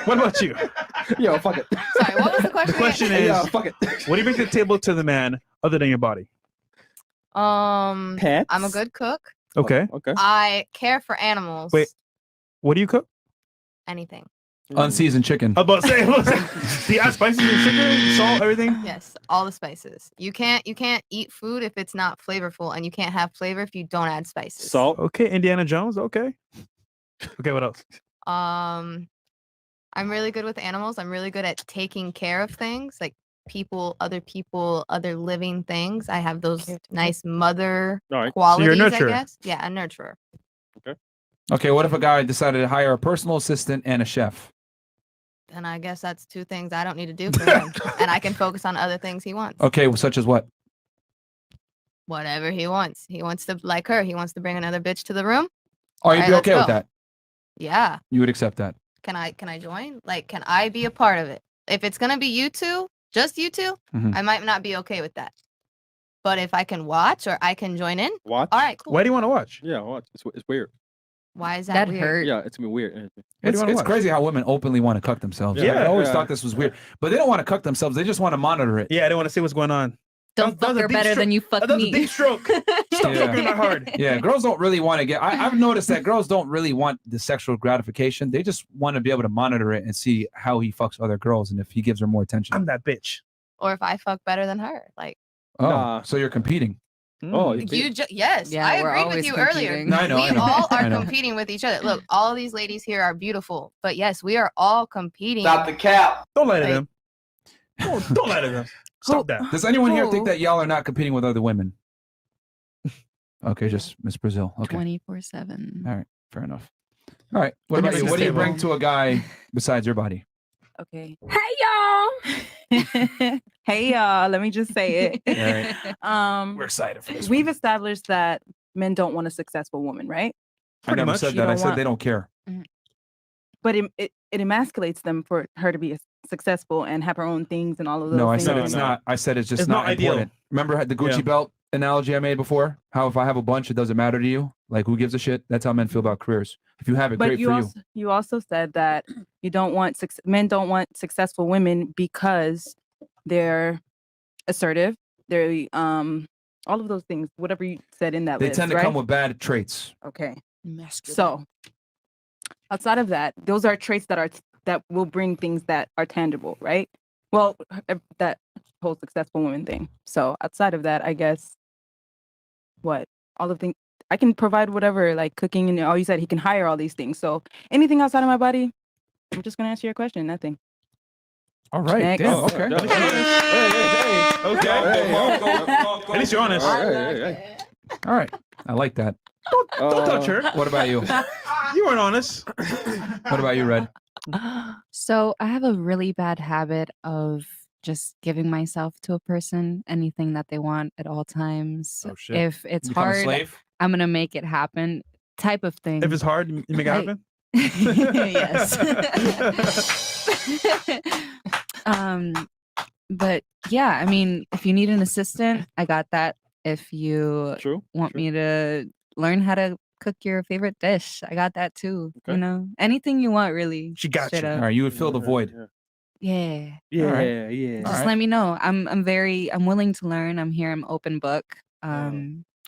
Speaker 3: What about you?
Speaker 4: Yo, fuck it.
Speaker 8: Sorry, what was the question?
Speaker 3: The question
Speaker 8: again?
Speaker 3: is,
Speaker 4: Yeah, fuck it.
Speaker 3: what do you bring to the table to the man other than your body?
Speaker 8: Pets? I'm a good cook.
Speaker 3: Okay.
Speaker 4: Okay.
Speaker 8: I care for animals.
Speaker 3: Wait, what do you cook?
Speaker 8: Anything.
Speaker 1: Unseasoned chicken.
Speaker 3: I'm about to say, do you add spices and sugar, salt, everything?
Speaker 8: Yes, all the spices. You can't eat food if it's not flavorful, and you can't have flavor if you don't add spices.
Speaker 4: Salt.
Speaker 3: Okay, Indiana Jones. Okay. Okay, what else?
Speaker 8: I'm really good with animals. I'm really good at taking care of things like people, other living things. I have those nice mother
Speaker 4: All right.
Speaker 8: qualities,
Speaker 1: So you're a
Speaker 8: I
Speaker 1: nurturer.
Speaker 8: guess. Yeah, a nurturer.
Speaker 1: Okay, what if a guy decided to hire a personal assistant and a chef?
Speaker 8: And I guess that's 2 things I don't need to do for him. And I can focus on other things he wants.
Speaker 1: Okay, well, such as what?
Speaker 8: Whatever he wants. He wants to, like her, he wants to bring another bitch to the room.
Speaker 1: Are you
Speaker 8: Alright,
Speaker 1: be
Speaker 8: let's
Speaker 1: okay with
Speaker 8: go.
Speaker 1: that?
Speaker 8: Yeah.
Speaker 1: You would accept that?
Speaker 8: Can I join? Like, can I be a part of it? If it's gonna be you 2, just you 2,
Speaker 1: Mhm.
Speaker 8: I might not be okay with that. But if I can watch or I can join in,
Speaker 4: Watch.
Speaker 8: all right, cool.
Speaker 3: Why do you want to watch?
Speaker 4: Yeah, watch. It's weird.
Speaker 8: Why is that weird?
Speaker 4: Yeah, it's gonna be weird.
Speaker 1: It's crazy how women openly want to cuck themselves.
Speaker 3: Yeah.
Speaker 1: Like, I always
Speaker 4: Yeah.
Speaker 1: thought this was weird, but they don't want to cuck themselves. They just want to monitor it.
Speaker 3: Yeah, I don't want to see what's going on.
Speaker 10: Don't fuck her better than you fuck
Speaker 3: That was a
Speaker 10: me.
Speaker 3: deep stroke. Stop
Speaker 1: Yeah.
Speaker 3: fucking that hard.
Speaker 1: Yeah, girls don't really want to get. I've noticed that girls don't really want the sexual gratification. They just want to be able to monitor it and see how he fucks other girls and if he gives her more attention.
Speaker 3: I'm that bitch.
Speaker 8: Or if I fuck better than her, like
Speaker 1: Oh,
Speaker 4: Nah.
Speaker 1: so you're competing.
Speaker 4: Oh,
Speaker 8: yes,
Speaker 10: Yeah,
Speaker 8: I
Speaker 10: we're
Speaker 8: agreed with
Speaker 10: always
Speaker 8: you earlier.
Speaker 10: competing.
Speaker 1: No, I know,
Speaker 8: We
Speaker 1: I know.
Speaker 8: all are
Speaker 1: I know.
Speaker 8: competing with each other. Look, all of these ladies here are beautiful, but yes, we are all competing.
Speaker 12: Stop the cap.
Speaker 3: Don't lie to
Speaker 8: Like-
Speaker 3: them. Don't lie to them. Stop that.
Speaker 1: Does anyone here
Speaker 8: Who?
Speaker 1: think that y'all are not competing with other women? Okay, just Miss Brazil. Okay,
Speaker 10: 24/7.
Speaker 1: all right, fair enough. All right, what
Speaker 3: What
Speaker 1: about
Speaker 3: do
Speaker 1: you?
Speaker 3: you
Speaker 1: What do you
Speaker 3: say,
Speaker 1: bring
Speaker 3: Mom?
Speaker 1: to a guy besides your body?
Speaker 9: Okay. Hey y'all. Hey y'all. Let me just say it.
Speaker 1: All right, we're excited for this.
Speaker 9: We've established that men don't want a successful woman, right?
Speaker 1: I never
Speaker 3: much.
Speaker 1: said
Speaker 9: You
Speaker 1: that. I
Speaker 9: don't
Speaker 1: said
Speaker 9: want-
Speaker 1: they don't care.
Speaker 9: But it emasculates them for her to be successful and have her own things and all of those
Speaker 1: No, I
Speaker 9: things.
Speaker 1: said it's not. I said it's just
Speaker 3: It's
Speaker 1: not
Speaker 3: not ideal.
Speaker 1: important. Remember the Gucci
Speaker 3: Yeah.
Speaker 1: belt analogy I made before? How if I have a bunch, it doesn't matter to you. Like who gives a shit? That's how men feel about careers. If you have it,
Speaker 9: But
Speaker 1: great
Speaker 9: you
Speaker 1: for
Speaker 9: also, you also said that you don't want men don't want successful women because they're assertive. They're all of those things. Whatever you said in that
Speaker 1: They
Speaker 9: list,
Speaker 1: tend to
Speaker 9: right?
Speaker 1: come with bad traits.
Speaker 9: Okay. So outside of that, those are traits that will bring things that are tangible, right? Well, that whole successful woman thing. So outside of that, I guess what all of things I can provide whatever, like cooking and all you said he can hire all these things. So anything outside of my body, I'm just gonna answer your question. Nothing.
Speaker 1: All right.
Speaker 9: Next.
Speaker 1: Damn, okay.
Speaker 3: At least you're honest.
Speaker 1: All right. I like that.
Speaker 3: Don't touch her.
Speaker 1: What about you?
Speaker 3: You weren't honest.
Speaker 1: What about you, Red?
Speaker 10: So I have a really bad habit of just giving myself to a person, anything that they want at all times.
Speaker 3: Oh, shit.
Speaker 10: If it's
Speaker 1: Become a
Speaker 10: hard,
Speaker 1: slave?
Speaker 10: I'm gonna make it happen. Type of thing.
Speaker 3: If it's hard, you make it happen.
Speaker 10: Yes. But yeah, I mean, if you need an assistant, I got that. If you want me to learn how to cook your favorite dish, I got that too.
Speaker 4: Okay.
Speaker 10: You know, anything you want, really.
Speaker 3: She got
Speaker 10: straight
Speaker 3: you.
Speaker 10: up.
Speaker 1: All right, you would fill the void.
Speaker 10: Yeah.
Speaker 4: Yeah, yeah.
Speaker 10: Just let me know. I'm willing to learn. I'm here. I'm open book.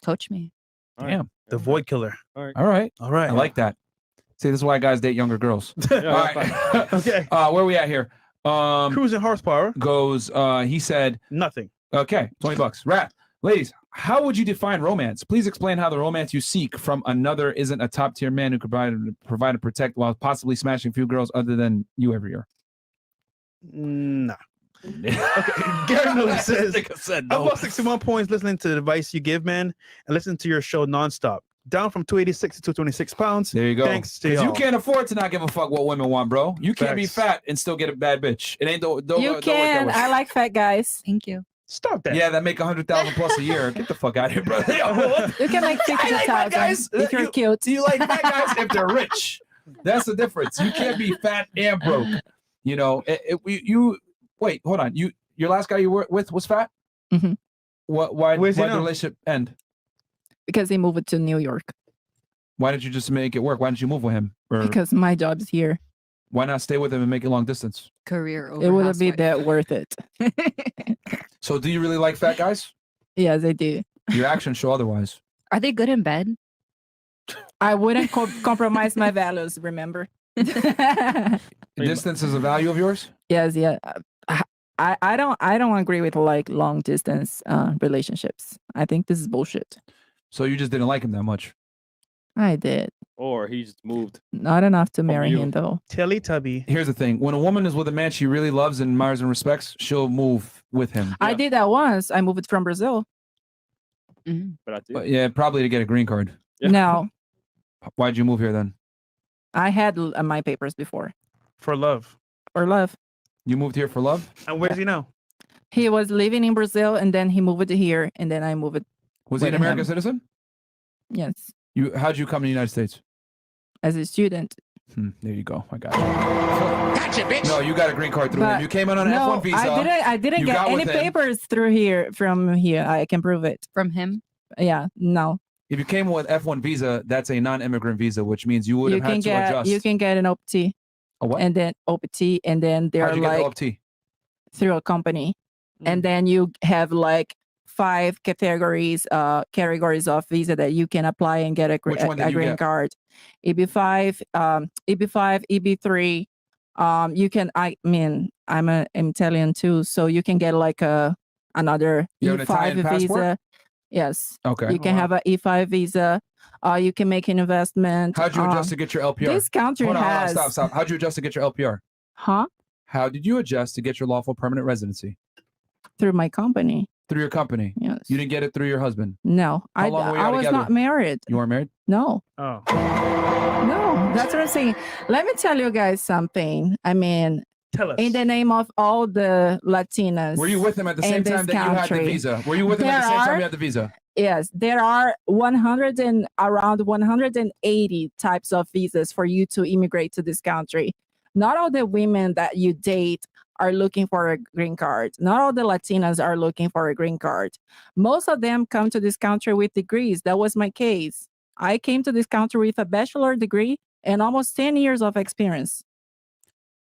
Speaker 10: Coach me.
Speaker 1: Damn.
Speaker 3: The void killer.
Speaker 4: All right.
Speaker 1: All right.
Speaker 3: All right.
Speaker 1: I like that. See, this is why guys date younger girls. All right.
Speaker 3: Okay.
Speaker 1: Where we at here?
Speaker 3: Cruising horsepower
Speaker 1: goes. He said
Speaker 3: nothing.
Speaker 1: Okay, $20. Rat. Ladies, how would you define romance? Please explain how the romance you seek from another isn't a top tier man who could provide and protect while possibly smashing a few girls other than you every year.
Speaker 3: Nah. Okay. Gary Miller says, I've lost 61 points listening to the advice you give, man, and listen to your show nonstop. Down from 286 to 226 pounds.
Speaker 1: There you go.
Speaker 3: Thanks to
Speaker 1: Because you
Speaker 3: y'all.
Speaker 1: can't afford to not give a fuck what women want, bro. You can't be
Speaker 3: Facts.
Speaker 1: fat and still get a bad bitch. It ain't don't
Speaker 7: You
Speaker 1: work that
Speaker 7: can.
Speaker 1: way.
Speaker 7: I like fat guys.
Speaker 10: Thank you.
Speaker 3: Stop that.
Speaker 1: Yeah, that make 100,000 plus a year. Get the fuck out of here, bro.
Speaker 7: You can make
Speaker 1: I like fat guys.
Speaker 7: 50,000 if you're cute.
Speaker 1: You like fat guys if they're rich. That's the difference. You can't be fat and broke. You know, you wait, hold on. Your last guy you were with was fat?
Speaker 7: Mm-hmm.
Speaker 1: Why
Speaker 3: Where's he
Speaker 1: did the
Speaker 3: now?
Speaker 1: relationship end?
Speaker 7: Because he moved to New York.
Speaker 1: Why didn't you just make it work? Why didn't you move with him? Or
Speaker 7: Because my job's here.
Speaker 1: why not stay with him and make it long distance?
Speaker 10: Career over
Speaker 7: It wouldn't be
Speaker 10: housewife.
Speaker 7: that worth it.
Speaker 1: So do you really like fat guys?
Speaker 7: Yes, I do.
Speaker 1: Your actions show otherwise.
Speaker 10: Are they good in bed?
Speaker 7: I wouldn't compromise my values, remember?
Speaker 1: Distance is a value of yours?
Speaker 7: Yes, yeah. I don't agree with like long distance relationships. I think this is bullshit.
Speaker 1: So you just didn't like him that much?
Speaker 7: I did.
Speaker 4: Or he just moved.
Speaker 7: Not enough to marry
Speaker 1: you.
Speaker 7: him though.
Speaker 3: Teletubby.
Speaker 1: Here's the thing. When a woman is with a man she really loves and admires and respects, she'll move with him.
Speaker 7: I did that once. I moved from Brazil.
Speaker 4: But I did.
Speaker 1: But yeah, probably to get a green card.
Speaker 7: No,
Speaker 1: Why'd you move here then?
Speaker 7: I had my papers before
Speaker 3: For love.
Speaker 7: for love.
Speaker 1: You moved here for love?
Speaker 3: And where's he now?
Speaker 7: He was living in Brazil and then he moved here and then I moved.
Speaker 1: Was he an
Speaker 7: with
Speaker 1: American
Speaker 7: him.
Speaker 1: citizen?
Speaker 7: Yes,
Speaker 1: How'd you come to the United States?
Speaker 7: as a student.
Speaker 1: There you go. I got you. Gotcha, bitch. No, you got a green card through him.
Speaker 7: But
Speaker 1: You came in on an
Speaker 7: no,
Speaker 1: F1 visa.
Speaker 7: I didn't
Speaker 1: You
Speaker 7: get
Speaker 1: got
Speaker 7: any
Speaker 1: with him.
Speaker 7: papers through here from here. I can prove it.
Speaker 10: From him?
Speaker 7: Yeah, no.
Speaker 1: If you came with F1 visa, that's a non-immigrant visa, which means you would
Speaker 7: You
Speaker 1: have
Speaker 7: can
Speaker 1: had to
Speaker 7: get
Speaker 1: adjust.
Speaker 7: an OPT.
Speaker 1: A what?
Speaker 7: And then OPT and then they're
Speaker 1: How'd you get the
Speaker 7: like
Speaker 1: OPT?
Speaker 7: through a company. And then you have like 5 categories of visa that you can apply and get a
Speaker 1: Which one did you
Speaker 7: green
Speaker 1: get?
Speaker 7: card. EB5, EB3. You can. I mean, I'm an Italian too, so you can get like another
Speaker 1: You have an Italian
Speaker 7: E5
Speaker 1: passport?
Speaker 7: visa. Yes.
Speaker 1: Okay.
Speaker 7: You can have an E5 visa. You can make an investment.
Speaker 1: How'd you adjust to get your LPR?
Speaker 7: This country
Speaker 1: Hold on,
Speaker 7: has.
Speaker 1: stop. How'd you adjust to get your LPR?
Speaker 7: Huh?
Speaker 1: How did you adjust to get your lawful permanent residency?
Speaker 7: Through my company.
Speaker 1: Through your company?
Speaker 7: Yes.
Speaker 1: You didn't get it through your husband?
Speaker 7: No,
Speaker 1: How long were y'all
Speaker 7: I was
Speaker 1: together?
Speaker 7: not married.
Speaker 1: You weren't married?
Speaker 7: No.
Speaker 3: Oh.
Speaker 7: No, that's what I'm saying. Let me tell you guys something. I mean,
Speaker 3: Tell us.
Speaker 7: in the name of all the Latinas.
Speaker 1: Were you with him at the
Speaker 7: in
Speaker 1: same
Speaker 7: this
Speaker 1: time that you had the
Speaker 7: country,
Speaker 1: visa? Were you with him at the
Speaker 7: there
Speaker 1: same time
Speaker 7: are-
Speaker 1: you had the visa?
Speaker 7: Yes, there are around 180 types of visas for you to immigrate to this country. Not all the women that you date are looking for a green card. Not all the Latinas are looking for a green card. Most of them come to this country with degrees. That was my case. I came to this country with a bachelor degree and almost 10 years of experience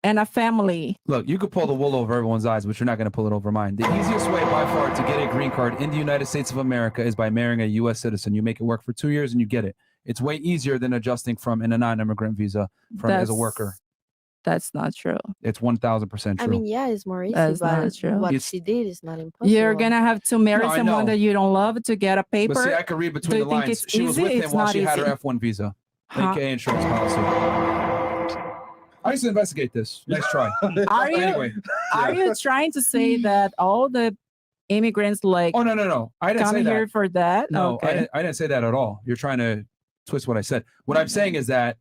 Speaker 7: and a family.
Speaker 1: Look, you could pull the wool over everyone's eyes, but you're not going to pull it over mine. The easiest way by far to get a green card in the United States of America is by marrying a U.S. citizen. You make it work for 2 years and you get it. It's way easier than adjusting from in a non-immigrant visa as a worker.
Speaker 7: That's not true.
Speaker 1: It's 1,000% true.
Speaker 5: I mean, yeah, it's more easy,
Speaker 7: That's not
Speaker 5: but
Speaker 7: true.
Speaker 5: what
Speaker 1: It's-
Speaker 5: she did is not impossible.
Speaker 7: You're gonna have to marry
Speaker 1: No, I
Speaker 7: someone
Speaker 1: know.
Speaker 7: that you don't love to get a paper.
Speaker 1: But see, I could read
Speaker 7: Do
Speaker 1: between
Speaker 7: you
Speaker 1: the
Speaker 7: think
Speaker 1: lines.
Speaker 7: it's
Speaker 1: She was
Speaker 7: easy?
Speaker 1: with him
Speaker 7: It's
Speaker 1: while
Speaker 7: not
Speaker 1: she had her
Speaker 7: easy.
Speaker 1: F1 visa,
Speaker 7: Huh?
Speaker 1: aka insurance policy. I used to investigate this. Nice try.
Speaker 7: Are you
Speaker 1: Anyway,
Speaker 7: are you trying to say that all the immigrants like
Speaker 1: oh no, I didn't
Speaker 7: come
Speaker 1: say
Speaker 7: here
Speaker 1: that.
Speaker 7: for that?
Speaker 1: No,
Speaker 7: Okay.
Speaker 1: I didn't say that at all. You're trying to twist what I said. What I'm saying is that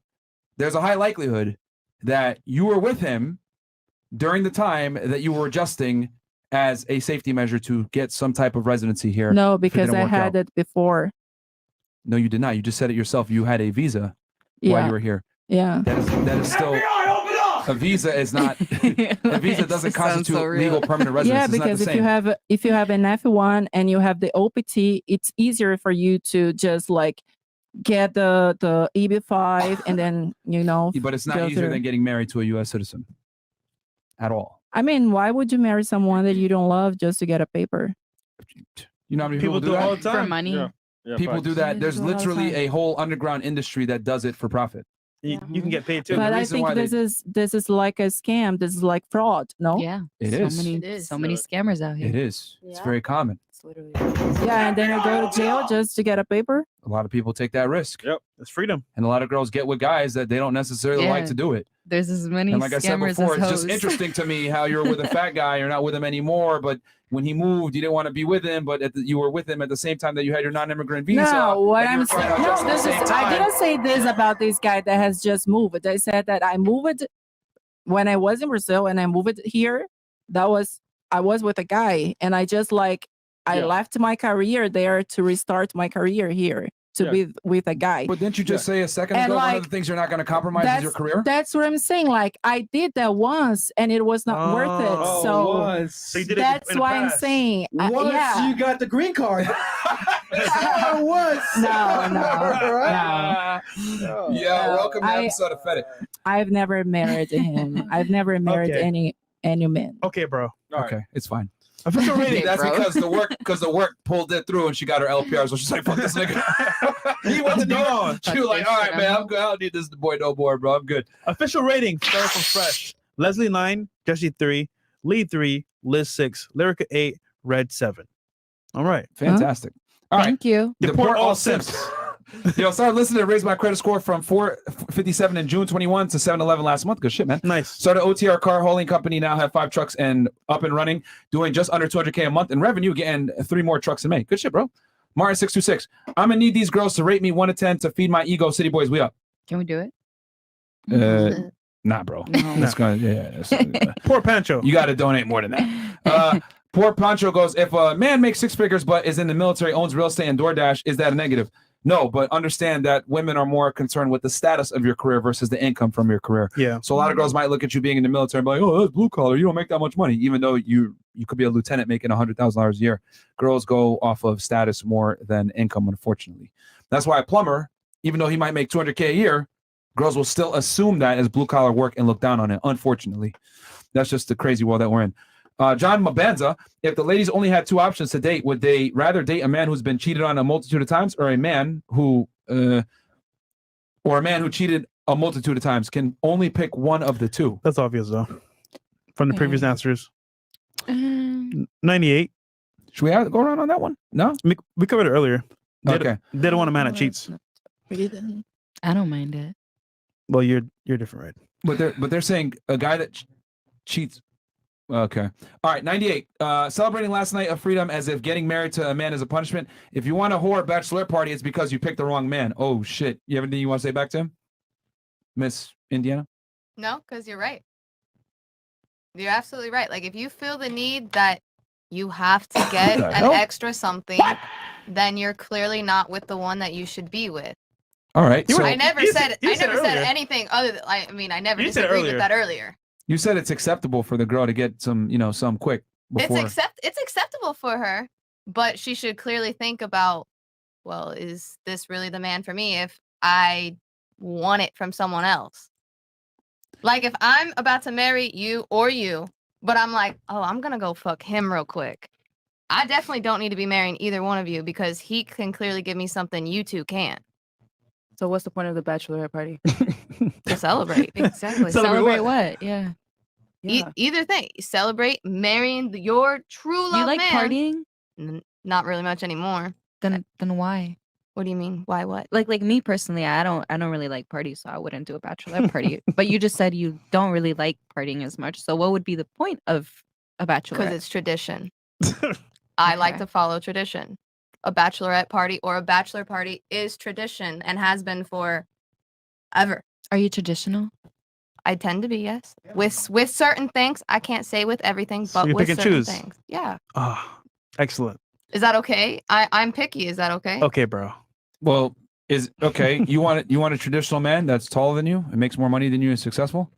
Speaker 1: there's a high likelihood that you were with him during the time that you were adjusting as a safety measure to get some type of residency here.
Speaker 7: No,
Speaker 1: if it
Speaker 7: because
Speaker 1: didn't
Speaker 7: I
Speaker 1: work
Speaker 7: had
Speaker 1: out.
Speaker 7: it before.
Speaker 1: No, you did not. You just said it yourself. You had a visa while
Speaker 7: Yeah.
Speaker 1: you were here.
Speaker 7: Yeah.
Speaker 1: That is still a visa is not a visa doesn't constitute legal permanent residence.
Speaker 7: Yeah,
Speaker 1: It's not
Speaker 7: because
Speaker 1: the
Speaker 7: if you
Speaker 1: same.
Speaker 7: have an F1 and you have the OPT, it's easier for you to just like get the EB5 and then
Speaker 1: But it's not
Speaker 7: go
Speaker 1: easier
Speaker 7: through.
Speaker 1: than getting married to a U.S. citizen at all.
Speaker 7: I mean, why would you marry someone that you don't love just to get a paper?
Speaker 1: You know how many
Speaker 3: People
Speaker 1: people
Speaker 3: do it
Speaker 1: that?
Speaker 3: all the time.
Speaker 10: For money.
Speaker 4: Yeah,
Speaker 1: People
Speaker 4: facts.
Speaker 1: do that. There's
Speaker 7: do it all the
Speaker 1: literally
Speaker 7: time.
Speaker 1: a whole underground industry that does it for profit.
Speaker 3: You can get paid too.
Speaker 1: And the
Speaker 7: But I
Speaker 1: reason
Speaker 7: think
Speaker 1: why they-
Speaker 7: this is like a scam. This is like fraud. No.
Speaker 10: Yeah.
Speaker 1: It
Speaker 10: so
Speaker 1: is.
Speaker 10: Many,
Speaker 8: It is.
Speaker 10: So many scammers out here.
Speaker 1: It is. It's very common.
Speaker 10: It's literally.
Speaker 7: Yeah, and then you go to jail just to get a paper.
Speaker 1: A lot of people take that risk.
Speaker 4: Yep.
Speaker 3: It's freedom.
Speaker 1: And a lot of girls get with guys that they don't necessarily like
Speaker 10: Yeah.
Speaker 1: to do it.
Speaker 10: There's as many
Speaker 1: And like I said
Speaker 10: scammers
Speaker 1: before,
Speaker 10: as
Speaker 1: it's just
Speaker 10: hoes.
Speaker 1: interesting to me how you're with a fat guy, you're not with him anymore, but when he moved, you didn't want to be with him, but you were with him at the same time that you had your non-immigrant visa.
Speaker 7: No, what
Speaker 1: and you
Speaker 7: I'm
Speaker 1: were trying to
Speaker 7: saying,
Speaker 1: adjust
Speaker 7: no,
Speaker 1: at the
Speaker 7: this is.
Speaker 1: same
Speaker 7: I
Speaker 1: time.
Speaker 7: didn't say this about this guy that has just moved. I said that I moved when I was in Brazil and I moved here. I was with a guy, and I just like I left my career there to restart my career here to be with a guy.
Speaker 1: But didn't you just say a second
Speaker 7: And
Speaker 1: ago one
Speaker 7: like,
Speaker 1: of the things you're not going to compromise is your career?
Speaker 7: That's what I'm saying. Like I did that once, and it was not worth it. So
Speaker 3: So you did it
Speaker 7: that's
Speaker 3: in the
Speaker 7: why I'm
Speaker 3: past.
Speaker 7: saying.
Speaker 16: Once
Speaker 7: yeah.
Speaker 16: you got the green card. Once.
Speaker 7: No.
Speaker 1: Yeah, welcome to the episode of Fed It.
Speaker 7: I've never married him. I've never married
Speaker 3: Okay.
Speaker 7: any man.
Speaker 3: Okay, bro.
Speaker 1: Okay, it's fine.
Speaker 3: Official rating.
Speaker 1: That's because the work pulled it through and she got her LPR, so she's like, fuck this nigga. He wasn't doing. She was like, all right, man, I'm good. I don't need this boy no more, bro. I'm good.
Speaker 3: Official rating. Start from fresh. Leslie 9, Jesse 3, Lee 3, Liz 6, Lyrica 8, Red 7. All right.
Speaker 1: Fantastic. All right.
Speaker 7: Thank you.
Speaker 1: Deport all simps. Yo, started listening to raise my credit score from 457 in June 21 to 711 last month. Good shit, man.
Speaker 3: Nice.
Speaker 1: Started OTR car hauling company. Now have 5 trucks and up and running, doing just under 200K a month in revenue, getting 3 more trucks in May. Good shit, bro. Martin 626. I'm gonna need these girls to rate me 1 to 10 to feed my ego. City boys, we up.
Speaker 10: Can we do it?
Speaker 1: Nah, bro.
Speaker 10: No.
Speaker 1: That's gonna
Speaker 3: Poor Pancho.
Speaker 1: You got to donate more than that. Poor Pancho goes, if a man makes 6 figures but is in the military, owns real estate and DoorDash, is that a negative? No, but understand that women are more concerned with the status of your career versus the income from your career.
Speaker 3: Yeah.
Speaker 1: So a lot of girls might look at you being in the military and be like, oh, that's blue collar. You don't make that much money, even though you could be a lieutenant making $100,000 a year. Girls go off of status more than income, unfortunately. That's why a plumber, even though he might make 200K a year, girls will still assume that as blue collar work and look down on it. Unfortunately, that's just the crazy world that we're in. John Mabanza, if the ladies only had 2 options to date, would they rather date a man who's been cheated on a multitude of times, or a man who cheated a multitude of times? Can only pick one of the 2.
Speaker 3: That's obvious, though. From the previous answers. 98.
Speaker 1: Should we go around on that one? No?
Speaker 3: We covered it earlier.
Speaker 1: Okay.
Speaker 3: They don't want a man that cheats.
Speaker 10: I don't mind it.
Speaker 3: Well, you're different, right?
Speaker 1: But they're saying a guy that cheats. Okay. All right. 98. Celebrating last night of freedom as if getting married to a man is a punishment. If you want a whore bachelorette party, it's because you picked the wrong man. Oh shit. You have anything you want to say back to him, Miss Indiana?
Speaker 8: No, because you're right. You're absolutely right. Like if you feel the need that you have to get
Speaker 1: the
Speaker 8: an
Speaker 1: hell?
Speaker 8: extra something, then you're clearly not with the one that you should be with.
Speaker 1: All right. So
Speaker 8: I never said
Speaker 1: earlier.
Speaker 8: anything other than I never
Speaker 1: You said
Speaker 8: disagreed
Speaker 1: earlier.
Speaker 8: with that earlier.
Speaker 1: you said it's acceptable for the girl to get some quick before.
Speaker 8: It's acceptable for her, but she should clearly think about, well, is this really the man for me if I want it from someone else? Like if I'm about to marry you, but I'm like, oh, I'm gonna go fuck him real quick. I definitely don't need to be marrying either one of you because he can clearly give me something you two can't.
Speaker 9: So what's the point of the bachelorette party?
Speaker 8: To celebrate.
Speaker 9: Exactly.
Speaker 10: Celebrate what? Yeah.
Speaker 8: Either thing. Celebrate marrying your true love
Speaker 10: You like
Speaker 8: man.
Speaker 10: partying?
Speaker 8: Not really much anymore.
Speaker 10: Then why?
Speaker 8: What do you mean? Why what?
Speaker 10: Like me personally, I don't really like parties, so I wouldn't do a bachelorette party. But you just said you don't really like partying as much. So what would be the point of a bachelorette?
Speaker 8: Because it's tradition. I like to follow tradition. A bachelorette party or a bachelor party is tradition and has been for ever.
Speaker 10: Are you traditional?
Speaker 8: I tend to be, yes. With certain things, I can't say with everything,
Speaker 3: So
Speaker 8: but
Speaker 3: you
Speaker 8: with
Speaker 3: pick and
Speaker 8: certain
Speaker 3: choose.
Speaker 8: things. Yeah.
Speaker 3: Ah, excellent.
Speaker 8: Is that okay? I'm picky. Is that okay?
Speaker 3: Okay, bro.
Speaker 1: Well, you want a traditional man that's taller than you and makes more money than you and successful?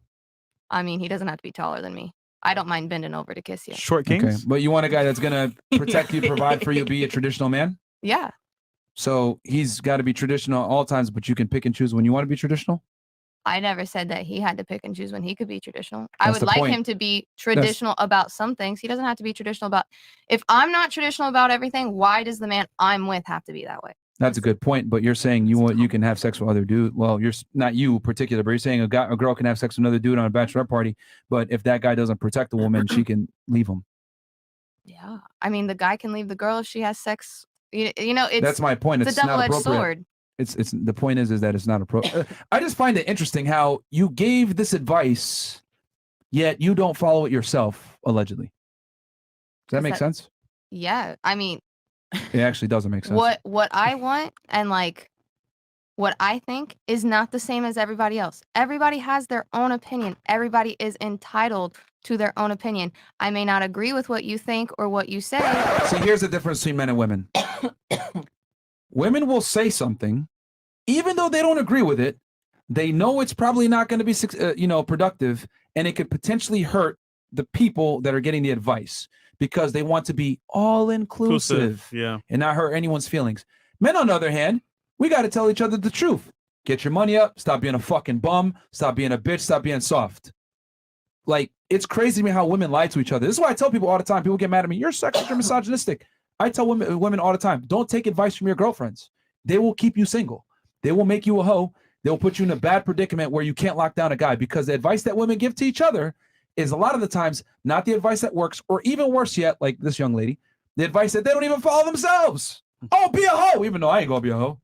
Speaker 8: I mean, he doesn't have to be taller than me. I don't mind bending over to kiss you.
Speaker 3: Short kings.
Speaker 1: Okay, but you want a guy that's gonna protect you, provide for you, be a traditional man.
Speaker 8: Yeah.
Speaker 1: So he's got to be traditional at all times, but you can pick and choose when you want to be traditional.
Speaker 8: I never said that he had to pick and choose when he could be traditional. I
Speaker 1: That's
Speaker 8: would
Speaker 1: the
Speaker 8: like
Speaker 1: point.
Speaker 8: him to be traditional about some things. He doesn't have to be traditional about. If I'm not traditional about everything, why does the man I'm with have to be that way?
Speaker 1: That's a good point, but you're saying you can have sex with other dude. Well, not you particular, but you're saying a girl can have sex with another dude on a bachelorette party, but if that guy doesn't protect the woman, she can leave him.
Speaker 8: Yeah, I mean, the guy can leave the girl if she has sex. You know, it's
Speaker 1: that's my point.
Speaker 8: It's a double-edged
Speaker 1: not appropriate.
Speaker 8: sword.
Speaker 1: It's the point is that it's not appropriate. I just find it interesting how you gave this advice, yet you don't follow it yourself. Allegedly, does that make sense?
Speaker 8: Yeah, I mean,
Speaker 1: it actually doesn't make sense.
Speaker 8: What I want and like what I think is not the same as everybody else. Everybody has their own opinion. Everybody is entitled to their own opinion. I may not agree with what you think or what you say.
Speaker 1: See, here's the difference between men and women. Women will say something, even though they don't agree with it. They know it's probably not going to be, productive, and it could potentially hurt the people that are getting the advice because they want to be all inclusive,
Speaker 3: yeah,
Speaker 1: and not hurt anyone's feelings. Men, on the other hand, we got to tell each other the truth. Get your money up. Stop being a fucking bum. Stop being a bitch. Stop being soft. Like, it's crazy to me how women lie to each other. This is why I tell people all the time. People get mad at me. You're sexist. You're misogynistic. I tell women all the time, don't take advice from your girlfriends. They will keep you single. They will make you a hoe. They will put you in a bad predicament where you can't lock down a guy, because the advice that women give to each other is a lot of the times not the advice that works, or even worse yet, like this young lady, the advice that they don't even follow themselves. Oh, be a hoe, even though I ain't gonna be a hoe.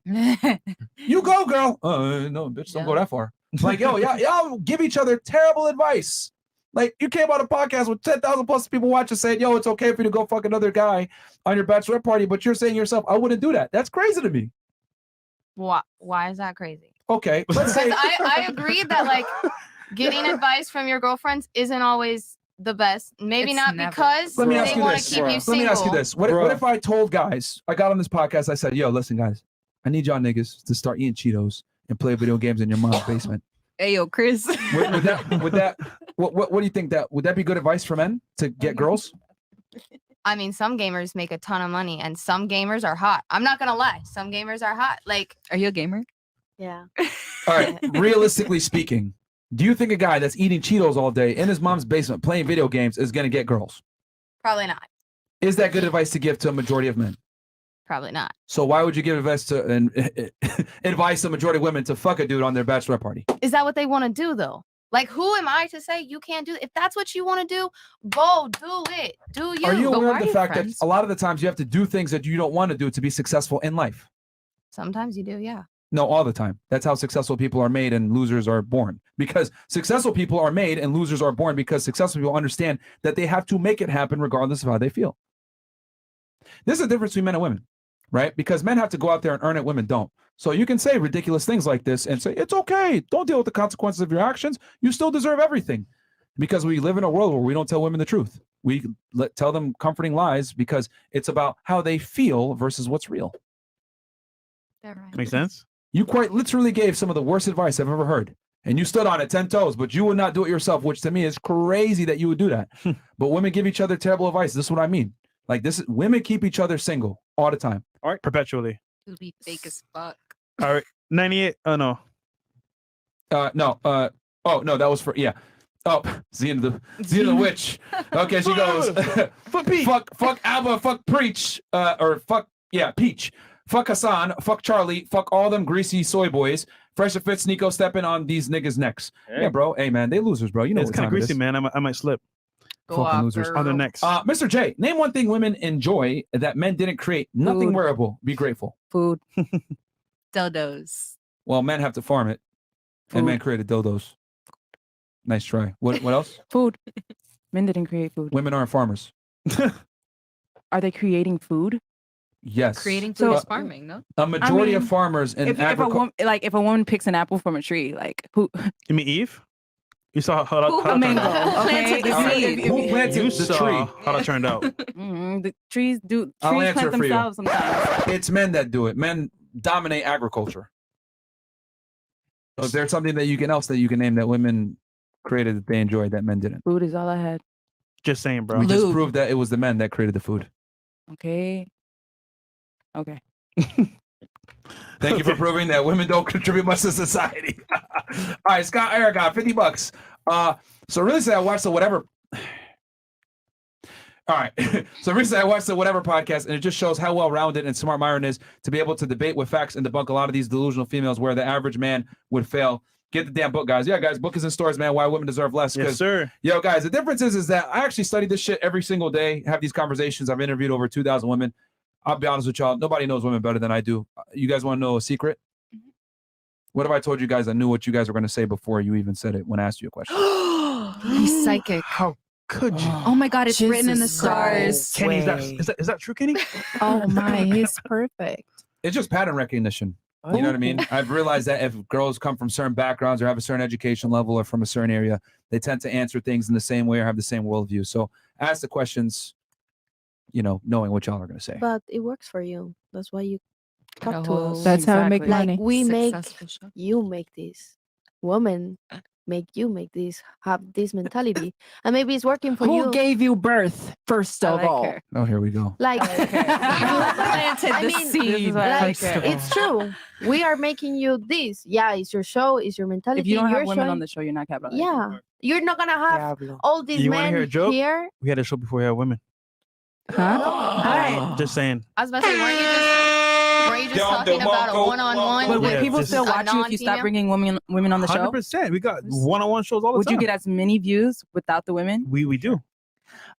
Speaker 1: You go, girl. No, bitch, don't go that far. Like, yo, y'all give each other terrible advice. Like, you came on a podcast with 10,000 plus people watching saying, yo, it's okay for you to go fuck another guy on your bachelorette party, but you're saying to yourself, I wouldn't do that. That's crazy to me.
Speaker 8: Why is that crazy?
Speaker 1: Okay, let's say
Speaker 8: I agree that like getting advice from your girlfriends isn't always the best. Maybe not because
Speaker 1: Let me ask
Speaker 8: they
Speaker 1: you
Speaker 8: want
Speaker 1: this.
Speaker 8: to keep you
Speaker 1: Let
Speaker 8: single.
Speaker 1: me ask you this. What if I told guys, I got on this podcast, I said, yo, listen, guys, I need y'all niggas to start eating Cheetos and play video games in your mom's basement.
Speaker 7: Hey, yo, Chris.
Speaker 1: What do you think would that be good advice for men to get girls?
Speaker 8: I mean, some gamers make a ton of money and some gamers are hot. I'm not gonna lie. Some gamers are hot. Like,
Speaker 7: are you a gamer?
Speaker 5: Yeah.
Speaker 1: All right. Realistically speaking, do you think a guy that's eating Cheetos all day in his mom's basement playing video games is gonna get girls?
Speaker 8: Probably not.
Speaker 1: Is that good advice to give to a majority of men?
Speaker 8: Probably not.
Speaker 1: So why would you give advice to advice to a majority of women to fuck a dude on their bachelorette party?
Speaker 8: Is that what they want to do though? Like, who am I to say you can't do it? If that's what you want to do, go do it. Do you?
Speaker 1: Are you
Speaker 8: But
Speaker 1: aware
Speaker 8: why
Speaker 1: of the
Speaker 8: are you
Speaker 1: fact
Speaker 8: friends?
Speaker 1: that a lot of the times you have to do things that you don't want to do to be successful in life?
Speaker 8: Sometimes you do, yeah.
Speaker 1: No, all the time. That's how successful people are made and losers are born. Because successful people are made and losers are born because successful people understand that they have to make it happen regardless of how they feel. There's a difference between men and women, right? Because men have to go out there and earn it, women don't. So you can say ridiculous things like this and say, it's okay. Don't deal with the consequences of your actions. You still deserve everything. Because we live in a world where we don't tell women the truth. We tell them comforting lies because it's about how they feel versus what's real.
Speaker 3: Makes sense?
Speaker 1: You quite literally gave some of the worst advice I've ever heard. And you stood on it 10 toes, but you would not do it yourself, which to me is crazy that you would do that. But women give each other terrible advice. This is what I mean. Like, women keep each other single all the time.
Speaker 3: All right. Perpetually.
Speaker 7: To be fake as fuck.
Speaker 3: All right. 98. Oh, no.
Speaker 1: No. Oh, no, that was for, yeah. Oh, Xena the witch. Okay, she goes, fuck Alba, fuck Preach, or fuck, yeah, Peach. Fuck Hassan, fuck Charlie, fuck all them greasy soy boys. Fresh and Fits, Nico stepping on these niggas' necks. Hey. Yeah, bro. Hey, man, they losers, bro. You know
Speaker 3: it's kind of greasy, man. I might slip.
Speaker 1: Fucking losers.
Speaker 3: On the next.
Speaker 1: Mr. J, name one thing women enjoy that men didn't create. Nothing
Speaker 7: Food.
Speaker 1: wearable. Be grateful.
Speaker 7: Food. Dildos.
Speaker 1: Well, men have to farm it. And men created dildos. Nice try. What else?
Speaker 9: Food. Men didn't create food.
Speaker 1: Women aren't farmers.
Speaker 9: Are they creating food?
Speaker 1: Yes.
Speaker 7: Creating food is farming, no?
Speaker 1: A majority of farmers in
Speaker 9: if a
Speaker 1: agriculture.
Speaker 9: woman, like if a woman picks an apple from a tree, like who?
Speaker 3: You mean Eve? You saw how that
Speaker 9: A mango.
Speaker 10: Planted the
Speaker 9: Okay.
Speaker 10: seed.
Speaker 1: Who planted
Speaker 3: You
Speaker 1: the
Speaker 3: saw
Speaker 1: tree?
Speaker 3: how that turned out.
Speaker 9: The trees
Speaker 1: I'll
Speaker 9: plant
Speaker 1: answer for you.
Speaker 9: themselves sometimes.
Speaker 1: It's men that do it. Men dominate agriculture. So is there something that you can name that women created that they enjoyed that men didn't?
Speaker 9: Food is all I had.
Speaker 3: Just saying, bro.
Speaker 1: We just proved that it was the men that created the food.
Speaker 9: Okay.
Speaker 1: Thank you for proving that women don't contribute much to society. All right, Scott Eric got $50. So recently I watched the Whatever. All right. So recently I watched the Whatever podcast, and it just shows how well-rounded and smart Myron is to be able to debate with facts and debunk a lot of these delusional females where the average man would fail. Get the damn book, guys. Yeah, guys, book is in stores, man. Why women deserve less.
Speaker 3: Yes, sir.
Speaker 1: Yo, guys, the difference is that I actually study this shit every single day, have these conversations. I've interviewed over 2,000 women. I'll be honest with y'all. Nobody knows women better than I do. You guys want to know a secret? What if I told you guys I knew what you guys were going to say before you even said it when I asked you a question?
Speaker 10: He's psychic.
Speaker 3: How could you?
Speaker 10: Oh my God, it's written in the stars.
Speaker 3: Kenny, is that true, Kenny?
Speaker 7: Oh my, he's perfect.
Speaker 1: It's just pattern recognition. You know what I mean? I've realized that if girls come from certain backgrounds or have a certain education level or from a certain area, they tend to answer things in the same way or have the same worldview. So ask the questions, knowing what y'all are going to say.
Speaker 5: But it works for you. That's why you talk to us.
Speaker 7: That's how we make money.
Speaker 5: We
Speaker 10: Successful show.
Speaker 5: you make this. Women make you make this, have this mentality. And maybe it's working for you.
Speaker 7: Who gave you birth, first of all?
Speaker 5: her.
Speaker 1: Oh, here we go.
Speaker 5: Like,
Speaker 10: Planted
Speaker 5: I
Speaker 10: the
Speaker 5: mean,
Speaker 10: seed.
Speaker 5: like,
Speaker 3: First of all.
Speaker 5: it's true. We are making you this. Yeah, it's your show, it's your mentality.
Speaker 9: If you don't have
Speaker 5: You're
Speaker 9: women
Speaker 5: showing-
Speaker 9: on the show, you're not capitalizing.
Speaker 5: Yeah. You're not gonna have
Speaker 6: Diablo.
Speaker 5: all these
Speaker 3: You want to
Speaker 5: men
Speaker 3: hear a joke?
Speaker 5: here.
Speaker 3: We had a show before we had women.
Speaker 7: Huh?
Speaker 3: Just saying.
Speaker 8: I was about to say, weren't you just talking about a one-on-one?
Speaker 9: But would
Speaker 3: Yeah,
Speaker 9: people
Speaker 3: just-
Speaker 9: still
Speaker 8: A
Speaker 9: watch you if you stop
Speaker 8: non-female?
Speaker 9: bringing women on the show?
Speaker 3: 100%. We got one-on-one shows all the
Speaker 9: Would
Speaker 3: time.
Speaker 9: you get as many views without the women?
Speaker 3: We do.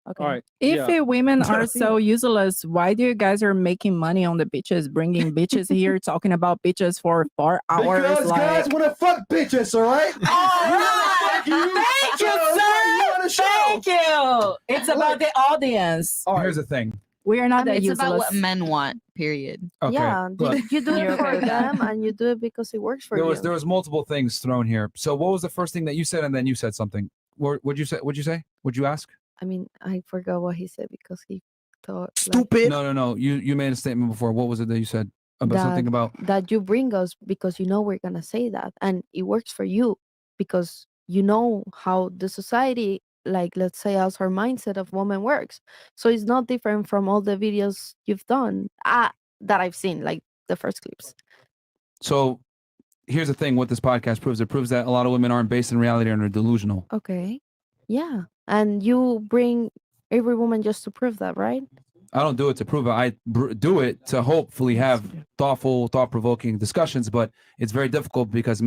Speaker 9: Okay.
Speaker 4: All right.
Speaker 7: If
Speaker 4: yeah.
Speaker 7: women are so useless, why do you guys are making money on the bitches, bringing bitches here, talking about bitches for 4 hours?
Speaker 16: Because guys want to fuck bitches, all right?
Speaker 7: Thank you, sir. Thank you. It's about the audience.
Speaker 1: Here's the thing.
Speaker 7: We are not that
Speaker 10: It's
Speaker 7: useless.
Speaker 10: about what men want, period.
Speaker 1: Okay.
Speaker 5: Yeah,
Speaker 1: look,
Speaker 5: you do
Speaker 9: You're
Speaker 5: it for
Speaker 9: okay with that?
Speaker 5: them, and you do it because it works for
Speaker 1: there
Speaker 5: you.
Speaker 1: was multiple things thrown here. So what was the first thing that you said, and then you said something? What'd you say? What'd you say? What'd you ask?
Speaker 5: I mean, I forgot what he said because he thought
Speaker 1: No. You made a statement before. What was it that you said about something about?
Speaker 5: that you bring us because you know we're gonna say that, and it works for you because you know how the society, like let's say, as our mindset of woman works. So it's not different from all the videos you've done that I've seen, like the first clips.
Speaker 1: So here's the thing. What this podcast proves, it proves that a lot of women aren't based in reality and are delusional.
Speaker 5: Okay, yeah, and you bring every woman just to prove that, right?
Speaker 1: I don't do it to prove it. I do it to hopefully have thoughtful, thought-provoking discussions. But it's very difficult because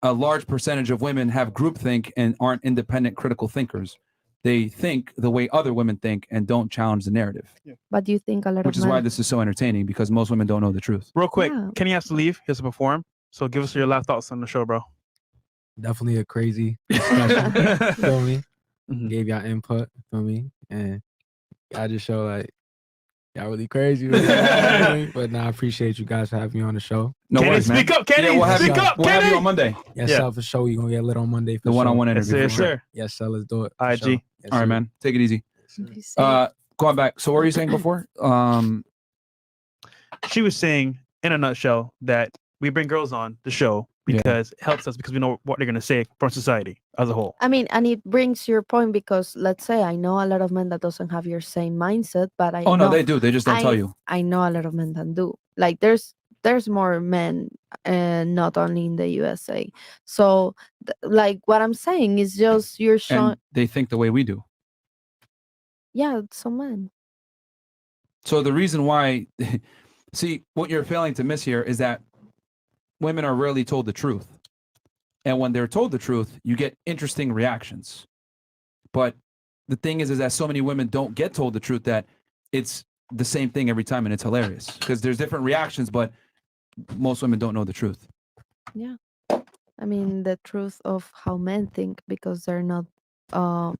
Speaker 1: a large percentage of women have groupthink and aren't independent, critical thinkers. They think the way other women think and don't challenge the narrative.
Speaker 5: But do you think a lot
Speaker 1: Which
Speaker 5: of
Speaker 1: is why
Speaker 5: men,
Speaker 1: this is so entertaining, because most women don't know the truth.
Speaker 3: Real quick,
Speaker 5: Yeah.
Speaker 3: Kenny has to leave. He has to perform. So give us your last thoughts on the show, bro.
Speaker 11: Definitely a crazy discussion. Feel me?
Speaker 3: Mhm.
Speaker 11: Gave y'all input. Feel me? And y'all just show like y'all really crazy. But nah, I appreciate you guys for having me on the show.
Speaker 1: No
Speaker 3: Kenny,
Speaker 1: worries, man.
Speaker 3: speak up, Kenny.
Speaker 1: Yeah, we'll have
Speaker 3: Speak
Speaker 1: you,
Speaker 3: up,
Speaker 1: we'll have you
Speaker 3: Kenny.
Speaker 1: on Monday.
Speaker 11: Yes,
Speaker 3: Yeah.
Speaker 11: sir, for sure. You're gonna get lit on Monday for
Speaker 1: The one-on-one
Speaker 3: Yes,
Speaker 1: interview.
Speaker 3: sir,
Speaker 1: for sure.
Speaker 3: sir.
Speaker 11: Yes, sir, let's do it. for
Speaker 3: IG.
Speaker 11: sure. Yes,
Speaker 1: All right,
Speaker 11: sir.
Speaker 1: man. Take it easy.
Speaker 5: be safe.
Speaker 1: Going back. So what were you saying before?
Speaker 3: She was saying, in a nutshell, that we bring girls on the show because it helps us because we know what they're going to say from society as a whole.
Speaker 5: I mean, and it brings your point because let's say I know a lot of men that doesn't have your same mindset, but I
Speaker 1: Oh no,
Speaker 5: know,
Speaker 1: they do. They just don't tell you.
Speaker 5: I know a lot of men that do. Like there's more men, not only in the USA. So like what I'm saying is just you're showing.
Speaker 1: And they think the way we do.
Speaker 5: Yeah, some men.
Speaker 1: So the reason why, see, what you're failing to miss here is that women are rarely told the truth. And when they're told the truth, you get interesting reactions. But the thing is that so many women don't get told the truth that it's the same thing every time and it's hilarious. Because there's different reactions, but most women don't know the truth.
Speaker 5: Yeah. I mean the truth of how men think because they're not I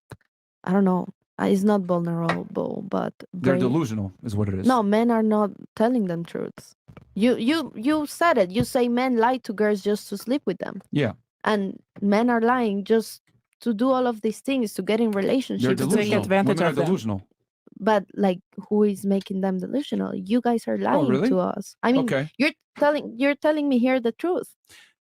Speaker 5: don't know. It's not vulnerable, but
Speaker 1: They're
Speaker 5: very-
Speaker 1: delusional is what it is.
Speaker 5: No, men are not telling them truths. You said it. You say men lie to girls just to sleep with them.
Speaker 1: Yeah.
Speaker 5: and men are lying just to do all of these things to get in
Speaker 1: They're
Speaker 5: relationships.
Speaker 1: delusional. Women are delusional.
Speaker 5: But like, who is making them delusional? You guys are lying
Speaker 1: really?
Speaker 5: to us. I mean,
Speaker 1: Okay.
Speaker 5: you're telling me here the truth,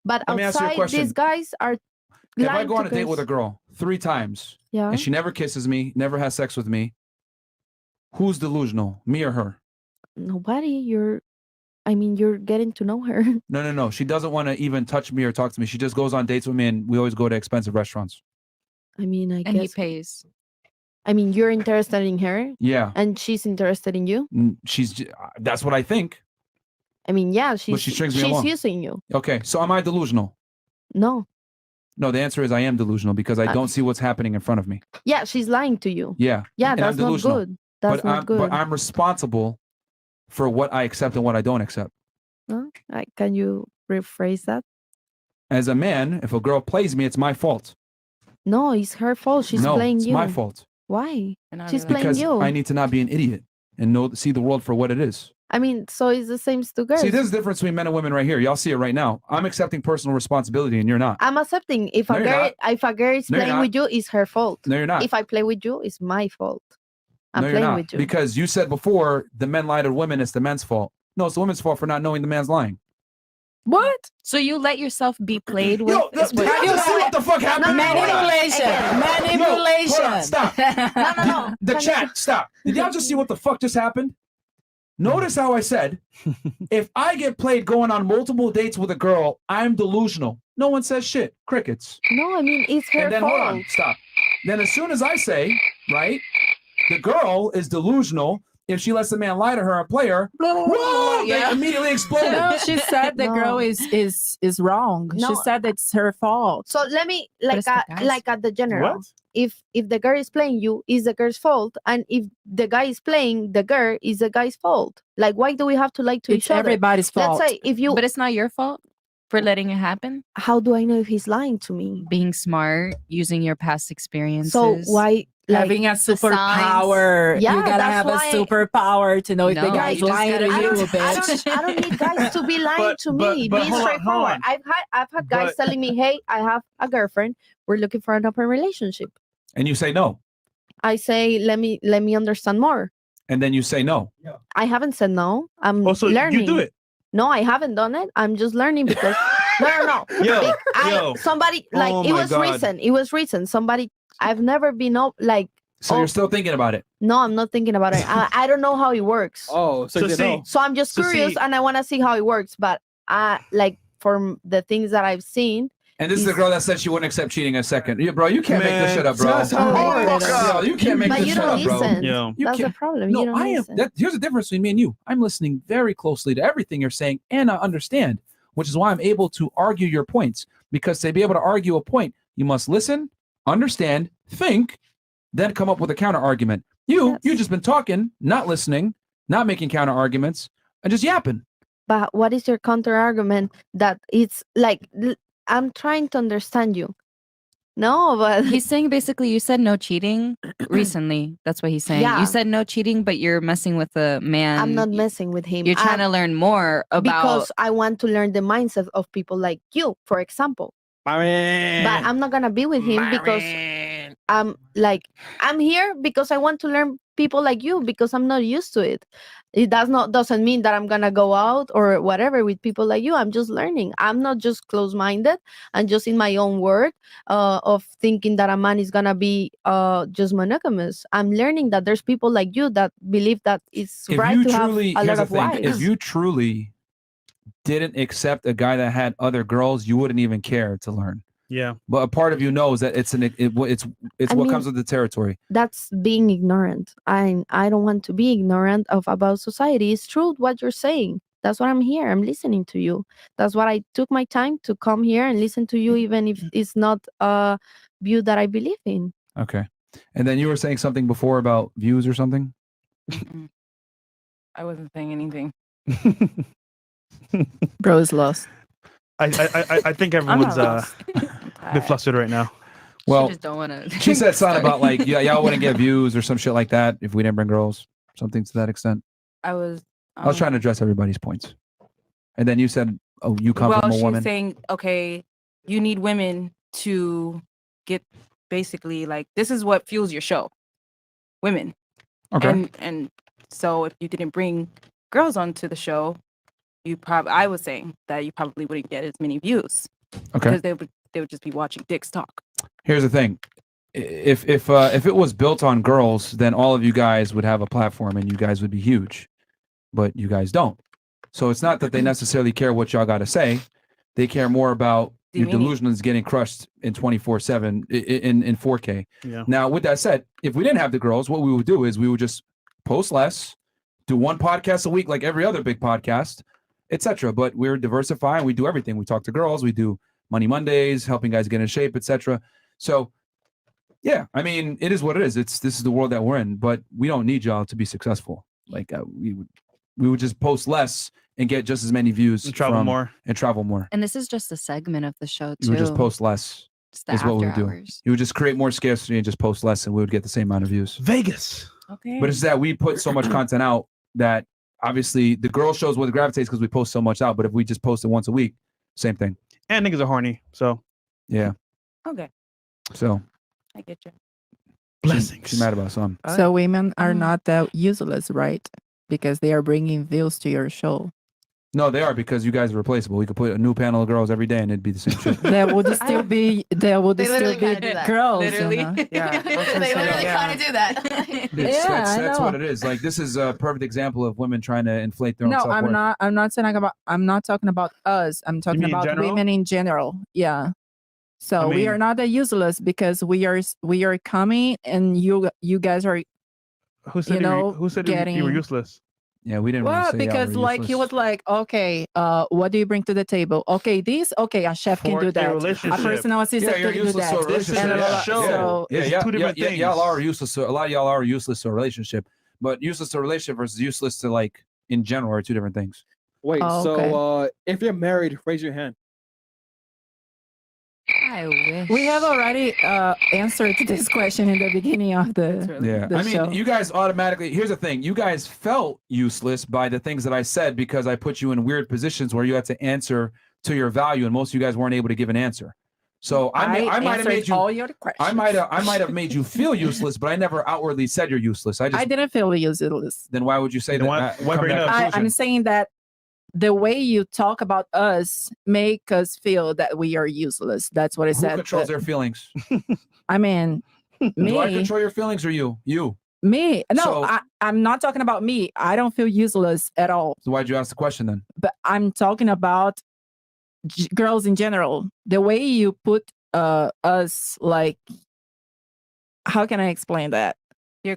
Speaker 5: but
Speaker 1: Let me ask you a
Speaker 5: outside
Speaker 1: question.
Speaker 5: these guys are
Speaker 1: If
Speaker 5: lying
Speaker 1: I go on a
Speaker 5: to
Speaker 1: date with a
Speaker 5: girls.
Speaker 1: girl 3 times
Speaker 5: Yeah.
Speaker 1: and she never kisses me, never has sex with me, who's delusional, me or her?
Speaker 5: Nobody. You're getting to know her.
Speaker 1: No. She doesn't want to even touch me or talk to me. She just goes on dates with me, and we always go to expensive restaurants.
Speaker 5: I mean, I
Speaker 10: And he
Speaker 5: guess.
Speaker 10: pays.
Speaker 5: I mean, you're interested in her.
Speaker 1: Yeah.
Speaker 5: And she's interested in you.
Speaker 1: That's what I think.
Speaker 5: I mean, yeah,
Speaker 1: But she
Speaker 5: she's
Speaker 1: strings me along.
Speaker 5: using you.
Speaker 1: Okay, so am I delusional?
Speaker 5: No.
Speaker 1: No, the answer is I am delusional because I don't see what's happening in front of me.
Speaker 5: Yeah, she's lying to you.
Speaker 1: Yeah.
Speaker 5: Yeah,
Speaker 1: And
Speaker 5: that's
Speaker 1: I'm
Speaker 5: not
Speaker 1: delusional.
Speaker 5: good. That's not good.
Speaker 1: But I'm responsible for what I accept and what I don't accept.
Speaker 5: Huh? Can you rephrase that?
Speaker 1: As a man, if a girl plays me, it's my fault.
Speaker 5: No, it's her fault. She's
Speaker 1: No,
Speaker 5: playing
Speaker 1: it's
Speaker 5: you.
Speaker 1: my fault.
Speaker 5: Why? She's playing
Speaker 1: Because
Speaker 5: you.
Speaker 1: I need to not be an idiot and see the world for what it is.
Speaker 5: I mean, so it's the same to girls.
Speaker 1: See, there's a difference between men and women right here. Y'all see it right now. I'm accepting personal responsibility and you're not.
Speaker 5: I'm accepting if
Speaker 1: No,
Speaker 5: a
Speaker 1: you're
Speaker 5: girl
Speaker 1: not.
Speaker 5: if a girl is
Speaker 1: No, you're
Speaker 5: playing
Speaker 1: not.
Speaker 5: with you, it's her fault.
Speaker 1: No, you're not.
Speaker 5: If I play with you, it's my fault. I'm
Speaker 1: No, you're
Speaker 5: playing
Speaker 1: not.
Speaker 5: with you.
Speaker 1: Because you said before the men lie to women, it's the men's fault. No, it's the women's fault for not knowing the man's lying.
Speaker 10: What? So you let yourself be played with?
Speaker 1: Yo, did y'all just see what the fuck happened?
Speaker 10: Manipulation. Manipulation.
Speaker 1: Hold on, stop.
Speaker 5: No.
Speaker 1: The chat, stop. Did y'all just see what the fuck just happened? Notice how I said, if I get played going on multiple dates with a girl, I'm delusional. No one says shit. Crickets.
Speaker 5: No, I mean, it's her
Speaker 1: And then
Speaker 5: fault.
Speaker 1: hold on, stop. Then as soon as I say, right, the girl is delusional if she lets the man lie to her and play her, whoa, they immediately exploded.
Speaker 7: No, she said the
Speaker 5: No.
Speaker 7: girl is wrong.
Speaker 5: No.
Speaker 7: She said it's her fault.
Speaker 5: So let me
Speaker 7: But it's the guy's
Speaker 5: like at the general.
Speaker 3: What?
Speaker 5: If the girl is playing you, it's the girl's fault, and if the guy is playing the girl, it's the guy's fault. Like, why do we have to lie to
Speaker 7: It's
Speaker 5: each other?
Speaker 7: everybody's fault.
Speaker 5: Let's say if you.
Speaker 10: But it's not your fault for letting it happen.
Speaker 5: How do I know if he's lying to me?
Speaker 10: Being smart, using your past experiences.
Speaker 5: So why? Like,
Speaker 7: Having a
Speaker 8: the signs.
Speaker 7: superpower.
Speaker 5: Yeah,
Speaker 7: you gotta
Speaker 5: that's
Speaker 7: have
Speaker 5: why-
Speaker 7: a superpower to know if the
Speaker 10: No,
Speaker 7: guy's
Speaker 10: you just
Speaker 7: lying to
Speaker 10: gotta
Speaker 7: you,
Speaker 10: use
Speaker 7: bitch.
Speaker 5: I don't need guys to be lying to me.
Speaker 3: but
Speaker 5: Be
Speaker 3: hold on,
Speaker 5: straightforward. I've had guys
Speaker 3: But-
Speaker 5: telling me, "Hey, I have a girlfriend. We're looking for an open relationship."
Speaker 1: And you say no.
Speaker 5: I say, "Let me understand more."
Speaker 1: And then you say no.
Speaker 5: I haven't said no. I'm
Speaker 3: Also,
Speaker 5: learning.
Speaker 3: you do it.
Speaker 5: No, I haven't done it. I'm just learning because no.
Speaker 3: Yo.
Speaker 5: Somebody like
Speaker 1: Oh
Speaker 5: it
Speaker 1: my
Speaker 5: was
Speaker 1: God.
Speaker 5: recent. It was recent. Somebody I've never been like.
Speaker 1: So you're still thinking about it.
Speaker 5: No, I'm not thinking about it. I don't know how it works.
Speaker 4: Oh, so,
Speaker 3: So
Speaker 4: you
Speaker 3: see-
Speaker 4: know.
Speaker 5: So I'm just
Speaker 3: So
Speaker 5: curious
Speaker 3: see-
Speaker 5: and I want to see how it works. But like from the things that I've seen,
Speaker 1: And this is the girl that said she wouldn't accept cheating a second. Yeah, bro, you can't make this
Speaker 3: Man,
Speaker 1: shit up, bro.
Speaker 3: that's how
Speaker 5: it works.
Speaker 1: Yo, you can't make
Speaker 5: but
Speaker 1: this
Speaker 5: you
Speaker 1: shit
Speaker 5: don't
Speaker 1: up, bro.
Speaker 5: listen.
Speaker 3: Yeah.
Speaker 1: You
Speaker 5: That's the
Speaker 1: can't-
Speaker 5: problem.
Speaker 1: No,
Speaker 5: you don't
Speaker 1: I am.
Speaker 5: listen.
Speaker 1: Here's the difference between me and you. I'm listening very closely to everything you're saying, and I understand, which is why I'm able to argue your points. Because to be able to argue a point, you must listen, understand, think, then come up with a counter argument. You've just been talking, not listening, not making counter arguments, and just yapping.
Speaker 5: But what is your counter argument that it's like I'm trying to understand you. No, but
Speaker 10: He's saying basically you said no cheating recently. That's what he's saying.
Speaker 5: Yeah.
Speaker 10: You said no cheating, but you're messing with a man.
Speaker 5: I'm not messing with him.
Speaker 10: You're trying to learn more about
Speaker 5: because I want to learn the mindset of people like you, for example. But I'm not gonna be with him because I'm here because I want to learn people like you because I'm not used to it. It doesn't mean that I'm gonna go out or whatever with people like you. I'm just learning. I'm not just close-minded and just in my own world of thinking that a man is gonna be just monogamous. I'm learning that there's people like you that believe that it's right to have a lot of wives.
Speaker 1: If you truly didn't accept a guy that had other girls, you wouldn't even care to learn.
Speaker 3: Yeah.
Speaker 1: But a part of you knows that it's what comes with the territory.
Speaker 5: That's being ignorant. I don't want to be ignorant about society. It's true what you're saying. That's what I'm here. I'm listening to you. That's what I took my time to come here and listen to you, even if it's not a view that I believe in.
Speaker 1: Okay. And then you were saying something before about views or something?
Speaker 9: I wasn't saying anything.
Speaker 7: Bro is lost.
Speaker 3: I think everyone's a bit flustered right now.
Speaker 1: Well,
Speaker 10: just don't want to.
Speaker 1: she said something about like, yeah, y'all wouldn't get views or some shit like that if we didn't bring girls. Something to that extent.
Speaker 9: I was
Speaker 1: trying to address everybody's points. And then you said, oh, you come
Speaker 9: well,
Speaker 1: from a
Speaker 9: she's
Speaker 1: woman.
Speaker 9: saying, okay, you need women to get basically like this is what fuels your show. Women.
Speaker 1: Okay.
Speaker 9: And so if you didn't bring girls onto the show, I was saying that you probably wouldn't get as many views.
Speaker 1: Okay.
Speaker 9: Because they would just be watching dicks talk.
Speaker 1: Here's the thing. If it was built on girls, then all of you guys would have a platform and you guys would be huge. But you guys don't. So it's not that they necessarily care what y'all got to say. They care more about your delusions getting crushed in 24/7 in 4K.
Speaker 3: Yeah.
Speaker 1: Now, with that said, if we didn't have the girls, what we would do is we would just post less, do one podcast a week like every other big podcast, etc. But we're diversifying. We do everything. We talk to girls. We do Money Mondays, helping guys get in shape, etc. So, yeah, I mean, it is what it is. This is the world that we're in. But we don't need y'all to be successful. Like we would just post less and get just as many views
Speaker 3: and travel more.
Speaker 10: And this is just a segment of the show too.
Speaker 1: You would just post less.
Speaker 10: Just the
Speaker 1: is what we would
Speaker 10: after
Speaker 1: do.
Speaker 10: hours.
Speaker 1: You would just create more scarcity and just post less, and we would get the same amount of views.
Speaker 3: Vegas.
Speaker 9: Okay.
Speaker 1: But it's that we put so much content out that obviously the girl shows what gravitates because we post so much out. But if we just post it once a week, same thing.
Speaker 3: And niggas are horny, so
Speaker 1: yeah.
Speaker 9: Okay.
Speaker 1: So
Speaker 9: I get you.
Speaker 3: Blessings.
Speaker 1: She's mad about something.
Speaker 7: So women are not that useless, right? Because they are bringing views to your show.
Speaker 1: No, they are because you guys are replaceable. We could put a new panel of girls every day and it'd be the same shit.
Speaker 7: There would still be
Speaker 8: They literally kinda do that.
Speaker 7: girls.
Speaker 8: Literally.
Speaker 7: You know?
Speaker 8: They literally kind of do that.
Speaker 1: That's what it is. Like this is a perfect example of women trying to inflate their own
Speaker 7: No,
Speaker 1: self-worth.
Speaker 7: I'm not saying about. I'm not talking about us. I'm talking
Speaker 3: mean in
Speaker 7: about
Speaker 3: general?
Speaker 7: women in general. Yeah. So we
Speaker 3: mean-
Speaker 7: are not that useless because we are coming and you guys are.
Speaker 3: Who said who said you were
Speaker 7: getting-
Speaker 3: useless?
Speaker 1: Yeah, we didn't.
Speaker 7: Well,
Speaker 1: really say
Speaker 7: because like he was like, okay, what do you bring to the table? Okay, this, okay, a chef can
Speaker 3: For
Speaker 7: do
Speaker 3: a
Speaker 7: that. A
Speaker 3: relationship.
Speaker 7: personal assistant
Speaker 1: you're
Speaker 7: can do
Speaker 1: useless
Speaker 7: that.
Speaker 1: to a relationship.
Speaker 7: And
Speaker 3: This is a show.
Speaker 7: So,
Speaker 3: It's two different things.
Speaker 1: Y'all are useless. A lot of y'all are useless to a relationship, but useless to a relationship versus useless to like in general are two different things.
Speaker 4: Wait,
Speaker 7: Oh,
Speaker 4: so if you're married, raise your hand.
Speaker 10: I wish.
Speaker 7: we have already answered this question in the beginning of the.
Speaker 1: Yeah,
Speaker 7: the
Speaker 1: I mean,
Speaker 7: show.
Speaker 1: you guys automatically. Here's the thing: you guys felt useless by the things that I said because I put you in weird positions where you had to answer to your value, and most of you guys weren't able to give an answer. So I might have
Speaker 7: answered
Speaker 1: made you.
Speaker 7: all your questions.
Speaker 1: I might have made you feel useless, but I never outwardly said you're useless. I
Speaker 7: didn't feel useless.
Speaker 1: Then why would you say
Speaker 3: Then
Speaker 1: that?
Speaker 3: why
Speaker 1: come
Speaker 3: bring
Speaker 1: to
Speaker 3: it
Speaker 1: that
Speaker 3: up?
Speaker 1: conclusion?
Speaker 7: I'm saying that the way you talk about us make us feel that we are useless. That's what I
Speaker 1: Who
Speaker 7: said.
Speaker 1: controls
Speaker 7: but-
Speaker 1: their feelings?
Speaker 7: I mean,
Speaker 1: Do I
Speaker 7: me.
Speaker 1: control your feelings or you? You.
Speaker 7: Me. No,
Speaker 1: So-
Speaker 7: I'm not talking about me. I don't feel useless at all.
Speaker 1: So why'd you ask the question then?
Speaker 7: But I'm talking about girls in general. The way you put us, like, how can I explain that?
Speaker 9: The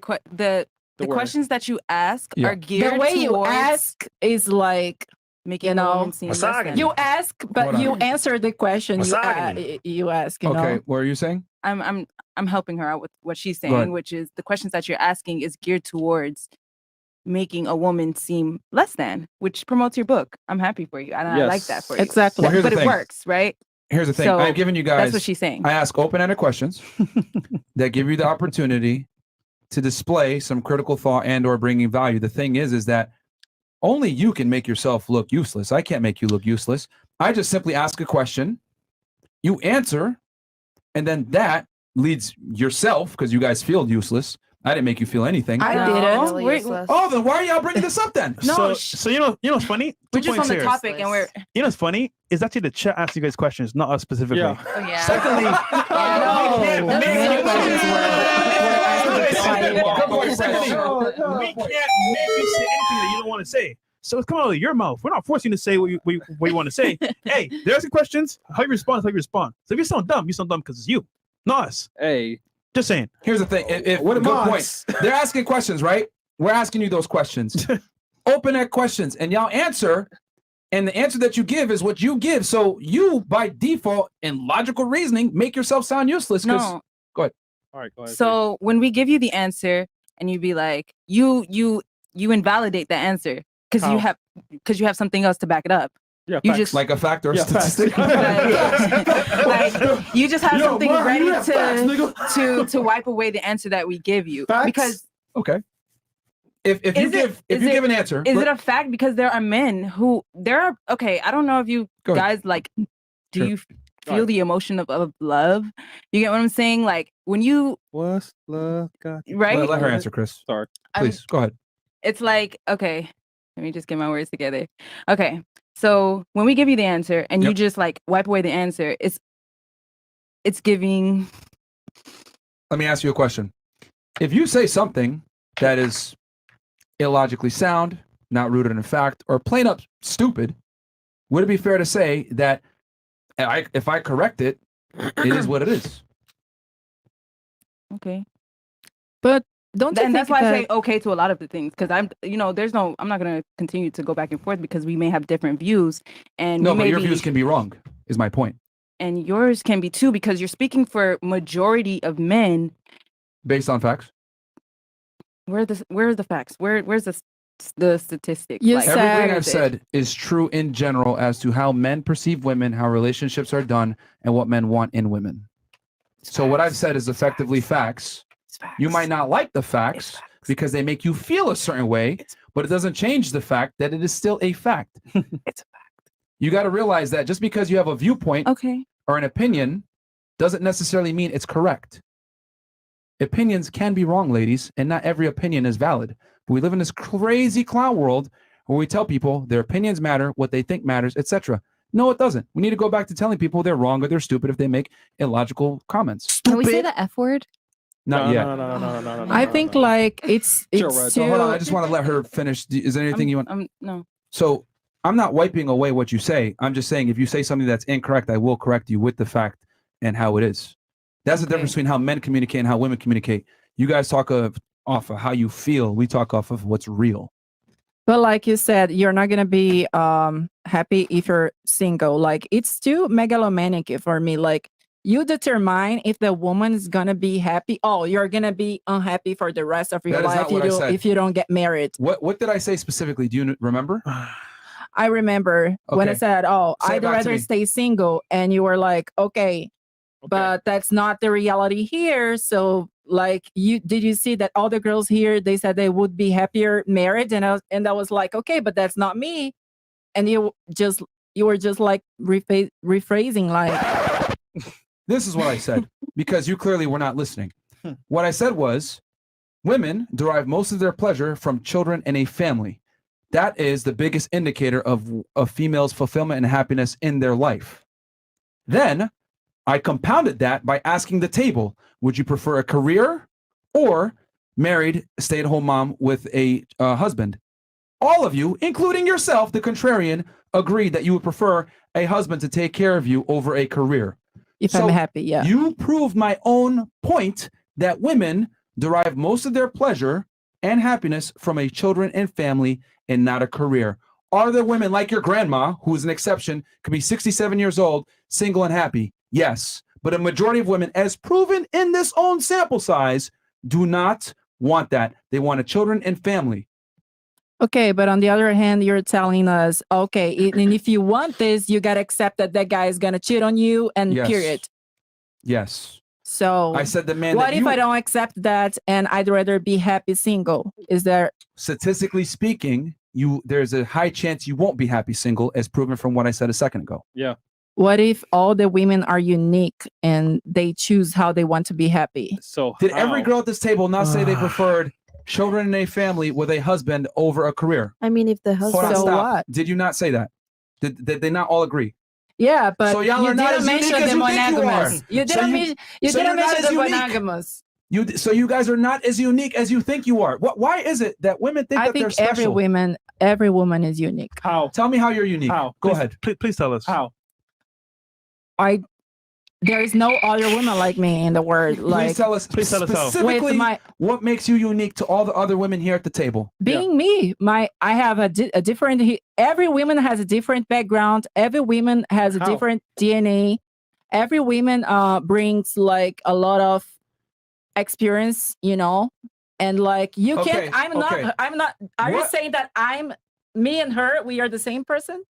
Speaker 4: word.
Speaker 9: questions that you ask
Speaker 1: Yeah.
Speaker 9: are geared
Speaker 7: The way you
Speaker 9: towards
Speaker 7: ask is like,
Speaker 9: making
Speaker 7: you
Speaker 9: a
Speaker 7: know,
Speaker 9: woman seem less than.
Speaker 7: you ask,
Speaker 1: Hold
Speaker 7: but
Speaker 1: on.
Speaker 7: you answer the question
Speaker 14: Misogyny.
Speaker 7: you ask. You
Speaker 1: Okay,
Speaker 7: know?
Speaker 1: what are you saying?
Speaker 9: I'm helping her out with what she's
Speaker 1: Go ahead.
Speaker 9: saying, which is the questions that you're asking is geared towards making a woman seem less than, which promotes your book. I'm happy for you, and I like that for you.
Speaker 7: Exactly.
Speaker 1: Well, here's
Speaker 9: But
Speaker 1: the
Speaker 9: it
Speaker 1: thing.
Speaker 9: works, right?
Speaker 1: Here's the thing.
Speaker 9: So,
Speaker 1: I've given you guys.
Speaker 9: That's what she's saying.
Speaker 1: I ask open-ended questions that give you the opportunity to display some critical thought and/or bringing value. The thing is that only you can make yourself look useless. I can't make you look useless. I just simply ask a question, you answer, and then that leads yourself because you guys feel useless. I didn't make you feel anything.
Speaker 7: I
Speaker 9: No.
Speaker 7: didn't.
Speaker 9: We're-
Speaker 1: Oh, then why are y'all bringing this up then?
Speaker 9: No,
Speaker 3: so you know what's funny?
Speaker 9: We're
Speaker 3: 2
Speaker 9: just on
Speaker 3: points
Speaker 9: the
Speaker 3: here.
Speaker 9: topic, and we're
Speaker 3: You know what's funny? Is actually the chat asking you guys questions, not us specifically.
Speaker 4: Yeah.
Speaker 8: Oh, yeah.
Speaker 3: Secondly,
Speaker 7: No.
Speaker 3: Secondly, we can't make you say anything that you don't want to say. So it's coming out of your mouth. We're not forcing you to say what you want to say. Hey, they're asking questions. How you respond is how you respond. So if you sound dumb because it's you, not us.
Speaker 4: Hey,
Speaker 3: Just saying.
Speaker 1: Here's the thing.
Speaker 14: What
Speaker 1: Good
Speaker 14: am I?
Speaker 1: point. They're asking questions, right? We're asking you those questions. Open-ended questions, and y'all answer, and the answer that you give is what you give. So you, by default, in logical reasoning, make yourself sound useless.
Speaker 9: no.
Speaker 1: Go ahead.
Speaker 4: all right, go ahead.
Speaker 9: So when we give you the answer, and you be like, you invalidate the answer because
Speaker 4: How?
Speaker 9: you have something else to back it up.
Speaker 4: yeah,
Speaker 9: You
Speaker 4: facts.
Speaker 9: just
Speaker 1: Like a fact or a
Speaker 4: Yeah, facts.
Speaker 1: statistic.
Speaker 9: like you just have
Speaker 14: Yo,
Speaker 9: something
Speaker 14: Mark,
Speaker 9: ready
Speaker 14: you have facts, nigga.
Speaker 9: to wipe away the answer that we give you
Speaker 14: Facts?
Speaker 9: because
Speaker 1: Okay. If you give an answer,
Speaker 9: is it a fact because there are men who I don't know if you
Speaker 1: Go ahead.
Speaker 9: guys like do
Speaker 1: Sure.
Speaker 9: you feel the emotion of love. You get what I'm saying? Like when you
Speaker 4: what's love got
Speaker 9: right?
Speaker 1: Let her answer, Chris.
Speaker 4: Sorry.
Speaker 1: Please go ahead.
Speaker 9: It's like, okay, let me just get my words together. Okay. So when we give you the answer and you just like wipe away the answer, it's giving.
Speaker 1: Let me ask you a question. If you say something that is illogically sound, not rooted in fact, or plain up stupid, would it be fair to say that if I correct it, it is what it is?
Speaker 9: Okay.
Speaker 7: But don't you
Speaker 9: and
Speaker 7: think
Speaker 9: that's why
Speaker 7: that...
Speaker 9: I say okay to a lot of the things, because I'm not going to continue to go back and forth because we may have different views. And
Speaker 1: no, but your views can be wrong, is my point.
Speaker 9: And yours can be too, because you're speaking for majority of men.
Speaker 1: Based on facts?
Speaker 9: Where are the facts? Where's the statistics?
Speaker 1: Everything I've said is true in general as to how men perceive women, how relationships are done, and what men want in women. So what I've said is effectively facts. You might not like the facts because they make you feel a certain way, but it doesn't change the fact that it is still a fact.
Speaker 9: It's a fact.
Speaker 1: You got to realize that just because you have a viewpoint or an opinion doesn't necessarily mean it's correct. Opinions can be wrong, ladies, and not every opinion is valid. We live in this crazy clown world where we tell people their opinions matter, what they think matters, etc. No, it doesn't. We need to go back to telling people they're wrong or they're stupid if they make illogical comments.
Speaker 10: Can we say the F word?
Speaker 1: Not yet.
Speaker 4: No.
Speaker 7: I think like it's
Speaker 1: So hold on, I just want to let her finish. Is there anything you want?
Speaker 9: No.
Speaker 1: So I'm not wiping away what you say. I'm just saying if you say something that's incorrect, I will correct you with the fact and how it is. That's the difference between how men communicate and how women communicate. You guys talk off of how you feel. We talk off of what's real.
Speaker 7: But like you said, you're not gonna be happy if you're single. Like it's too megalomaniac for me. Like you determine if the woman is gonna be happy. Oh, you're gonna be unhappy for the rest of your life if you don't get married.
Speaker 1: What did I say specifically? Do you remember?
Speaker 7: I remember when I said, "Oh,
Speaker 1: Say it
Speaker 7: I'd
Speaker 1: back to
Speaker 7: rather
Speaker 1: me.
Speaker 7: stay single," and you were like, "Okay, but that's not the reality here." So, like, did you see that all the girls here they said they would be happier married, and I was like, "Okay, but that's not me," and you were just like rephrasing like.
Speaker 1: This is what I said because you clearly were not listening. What I said was, women derive most of their pleasure from children and a family. That is the biggest indicator of a female's fulfillment and happiness in their life. Then I compounded that by asking the table, would you prefer a career or married stay-at-home mom with a husband? All of you, including yourself, the contrarian, agreed that you would prefer a husband to take care of you over a career.
Speaker 7: If I'm happy, yeah.
Speaker 1: You proved my own point that women derive most of their pleasure and happiness from a children and family and not a career. Are there women like your grandma, who is an exception, could be 67 years old, single and happy? Yes. But a majority of women, as proven in this own sample size, do not want that. They want a children and family.
Speaker 7: Okay, but on the other hand, you're telling us, okay, and if you want this, you gotta accept that guy is gonna cheat on you, and
Speaker 1: Yes.
Speaker 7: period.
Speaker 1: Yes.
Speaker 7: So
Speaker 1: I said the man.
Speaker 7: What if I don't accept that and I'd rather be happy single? Is there?
Speaker 1: Statistically speaking, there's a high chance you won't be happy single, as proven from what I said a second ago.
Speaker 4: Yeah.
Speaker 7: What if all the women are unique and they choose how they want to be happy?
Speaker 4: So
Speaker 1: did every girl at this table not say they preferred children and a family with a husband over a career?
Speaker 5: I mean, if the
Speaker 1: Hold
Speaker 5: husband.
Speaker 1: on, stop. Did you not say that? Did they not all agree?
Speaker 7: Yeah, but
Speaker 1: So y'all
Speaker 7: you
Speaker 1: are not
Speaker 7: didn't
Speaker 1: as unique
Speaker 7: mention
Speaker 1: as
Speaker 7: the
Speaker 1: you think you are.
Speaker 7: monogamous. You
Speaker 1: So
Speaker 7: didn't
Speaker 1: you-
Speaker 7: mention
Speaker 1: so you're not as
Speaker 7: the
Speaker 1: unique.
Speaker 7: monogamous.
Speaker 1: So you guys are not as unique as you think you are. Why is it that women think
Speaker 7: I
Speaker 1: that they're
Speaker 7: think
Speaker 1: special?
Speaker 7: every woman is unique.
Speaker 4: How?
Speaker 1: Tell me how you're unique.
Speaker 4: How?
Speaker 1: Go
Speaker 4: Please-
Speaker 1: ahead.
Speaker 3: Please tell us.
Speaker 4: How?
Speaker 7: There is no other woman like me in the world. Like,
Speaker 1: Please tell us
Speaker 3: how.
Speaker 1: specifically what makes you unique to all the other women here at the table.
Speaker 7: being me, I have a different. Every woman has a different background. Every woman has a
Speaker 4: How?
Speaker 7: different DNA. Every woman brings like a lot of experience, and like you
Speaker 1: Okay,
Speaker 7: can't.
Speaker 1: okay.
Speaker 7: I'm not. Are you
Speaker 1: What-
Speaker 7: saying that me and her? We are the same person.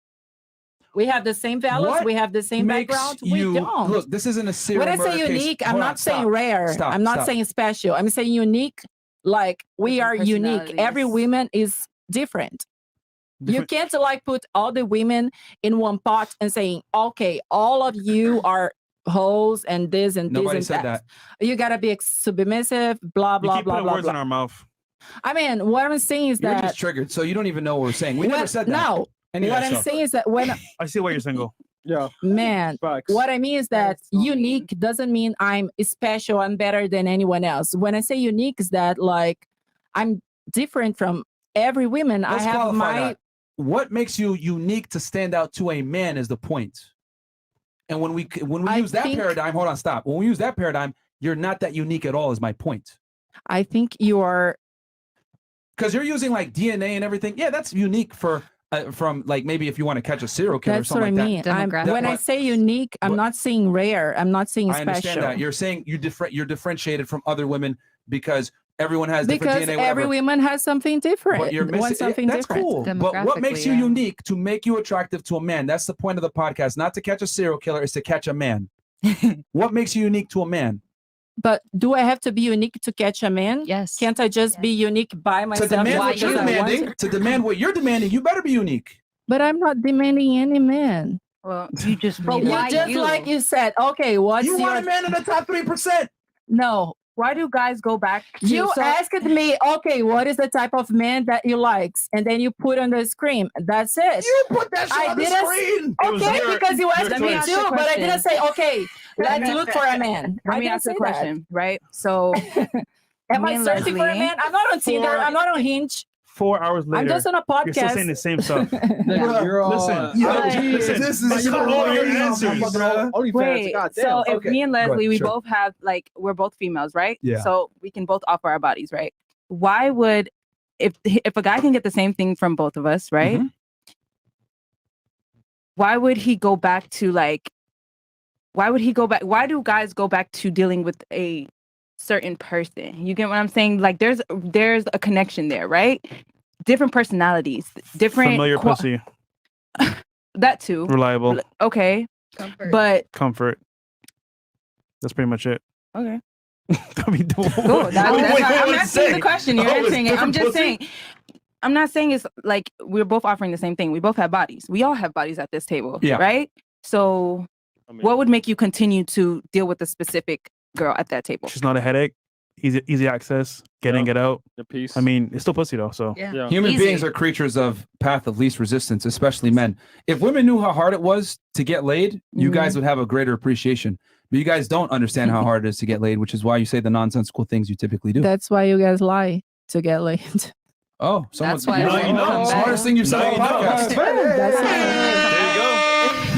Speaker 7: We have the same values.
Speaker 1: What
Speaker 7: We have the same
Speaker 1: makes
Speaker 7: background.
Speaker 1: you
Speaker 7: We don't.
Speaker 1: look? This isn't a serial
Speaker 7: When I
Speaker 1: murder
Speaker 7: say
Speaker 1: case.
Speaker 7: unique, I'm
Speaker 1: Hold on,
Speaker 7: not saying
Speaker 1: stop.
Speaker 7: rare.
Speaker 1: Stop,
Speaker 7: I'm not
Speaker 1: stop.
Speaker 7: saying special. I'm saying unique. Like we are
Speaker 9: Different
Speaker 7: unique. Every
Speaker 9: personalities.
Speaker 7: woman is different. You can't like put all the women in one pot and saying, okay, all of you are hoes and this and
Speaker 1: Nobody
Speaker 7: this and
Speaker 1: said that.
Speaker 7: You gotta be submissive, blah blah
Speaker 3: you keep
Speaker 7: blah
Speaker 3: putting
Speaker 7: blah.
Speaker 3: words
Speaker 7: blah.
Speaker 3: in our mouth.
Speaker 7: I mean, what I'm saying is
Speaker 1: You're
Speaker 7: that
Speaker 1: just triggered, so you don't even know what we're saying. We never said that.
Speaker 7: No, what I'm saying is that when
Speaker 3: I see why you're single.
Speaker 4: Yeah,
Speaker 7: man, what I mean is that unique doesn't mean I'm special. I'm better than anyone else. When I say unique, is that like I'm different from every woman.
Speaker 1: Let's
Speaker 7: I have
Speaker 1: qualify
Speaker 7: my.
Speaker 1: that. What makes you unique to stand out to a man is the point. And when we use that paradigm, hold on, stop. When we use that paradigm, you're not that unique at all. Is my point.
Speaker 7: I think you are.
Speaker 1: Because you're using like DNA and everything. Yeah, that's unique for from like maybe if you want to catch a serial killer
Speaker 7: That's
Speaker 1: or something
Speaker 7: what I
Speaker 1: like
Speaker 7: mean.
Speaker 1: that.
Speaker 7: When I say unique, I'm not saying rare. I'm not saying
Speaker 1: I
Speaker 7: special.
Speaker 1: understand that. You're saying you're differentiated from other women because everyone has different
Speaker 7: Because
Speaker 1: DNA. Whatever.
Speaker 7: every woman has something different.
Speaker 1: But you're missing,
Speaker 7: wants something
Speaker 1: that's
Speaker 7: different.
Speaker 1: cool. But what makes you unique to make you attractive to a man? That's the point of the podcast. Not to catch a serial killer, is to catch a man. What makes you unique to a man?
Speaker 7: But do I have to be unique to catch a man?
Speaker 10: Yes.
Speaker 7: Can't I just be unique by myself?
Speaker 1: To demand what
Speaker 7: because
Speaker 1: you're
Speaker 7: I want
Speaker 1: demanding, to demand what you're demanding, you better be unique.
Speaker 7: But I'm not demanding any man.
Speaker 9: Well, you just
Speaker 7: But
Speaker 9: made
Speaker 7: you
Speaker 9: it.
Speaker 7: just like you said, okay, what's
Speaker 1: You
Speaker 7: your...
Speaker 1: want a man in the top 3%?
Speaker 7: No.
Speaker 9: Why do guys go back to
Speaker 7: You asked me, okay, what is the type of man that you likes? And then you put on the screen. That's it.
Speaker 1: You put that shit on the screen.
Speaker 7: Okay, because you asked me
Speaker 9: choice.
Speaker 7: too, but I didn't say, okay,
Speaker 9: Let
Speaker 7: let's
Speaker 9: me-
Speaker 7: look for a man.
Speaker 9: Let
Speaker 7: I
Speaker 9: me
Speaker 7: didn't
Speaker 9: ask you a
Speaker 7: say
Speaker 9: question, right? So,
Speaker 7: Am
Speaker 9: me
Speaker 7: I
Speaker 9: and
Speaker 7: searching for a
Speaker 9: Leslie-
Speaker 7: man? I'm not on Tinder. I'm not on Hinge.
Speaker 3: 4 hours later,
Speaker 7: I'm just on a podcast.
Speaker 3: You're still saying the same stuff.
Speaker 4: You're all,
Speaker 3: Listen,
Speaker 1: this
Speaker 3: is all your answers.
Speaker 9: Wait, so if me and Leslie, we
Speaker 1: sure.
Speaker 9: both have like we're both females, right?
Speaker 1: Yeah.
Speaker 9: So we can both offer our bodies, right? Why would if a guy can get the same thing from both of us, right?
Speaker 1: Mhm.
Speaker 9: Why would he go back to like? Why would he go back? Why do guys go back to dealing with a certain person? You get what I'm saying? Like there's a connection there, right? Different personalities, different
Speaker 3: Familiar pussy,
Speaker 9: that too.
Speaker 3: reliable,
Speaker 9: Okay,
Speaker 8: Comfort.
Speaker 9: but
Speaker 3: comfort. That's pretty much it.
Speaker 9: okay.
Speaker 3: I mean,
Speaker 9: Cool. I'm asking the question. You're answering it. I'm just saying. I'm not saying it's like we're both offering the same thing. We both have bodies. We all have bodies at this table,
Speaker 1: Yeah.
Speaker 9: right? So, what would make you continue to deal with a specific girl at that table?
Speaker 3: She's not a headache. Easy access. Get in, get out.
Speaker 4: The peace.
Speaker 3: I mean, it's still pussy though. So
Speaker 9: Yeah.
Speaker 1: Human
Speaker 9: Easy.
Speaker 1: beings are creatures of path of least resistance, especially men. If women knew how hard it was to get laid, you guys would have a greater appreciation. But you guys don't understand how hard it is to get laid, which is why you say the nonsensical things you typically do.
Speaker 7: That's why you guys lie to get laid.
Speaker 1: Oh, someone's
Speaker 7: why-
Speaker 1: you know. Smartest thing you've said on the podcast.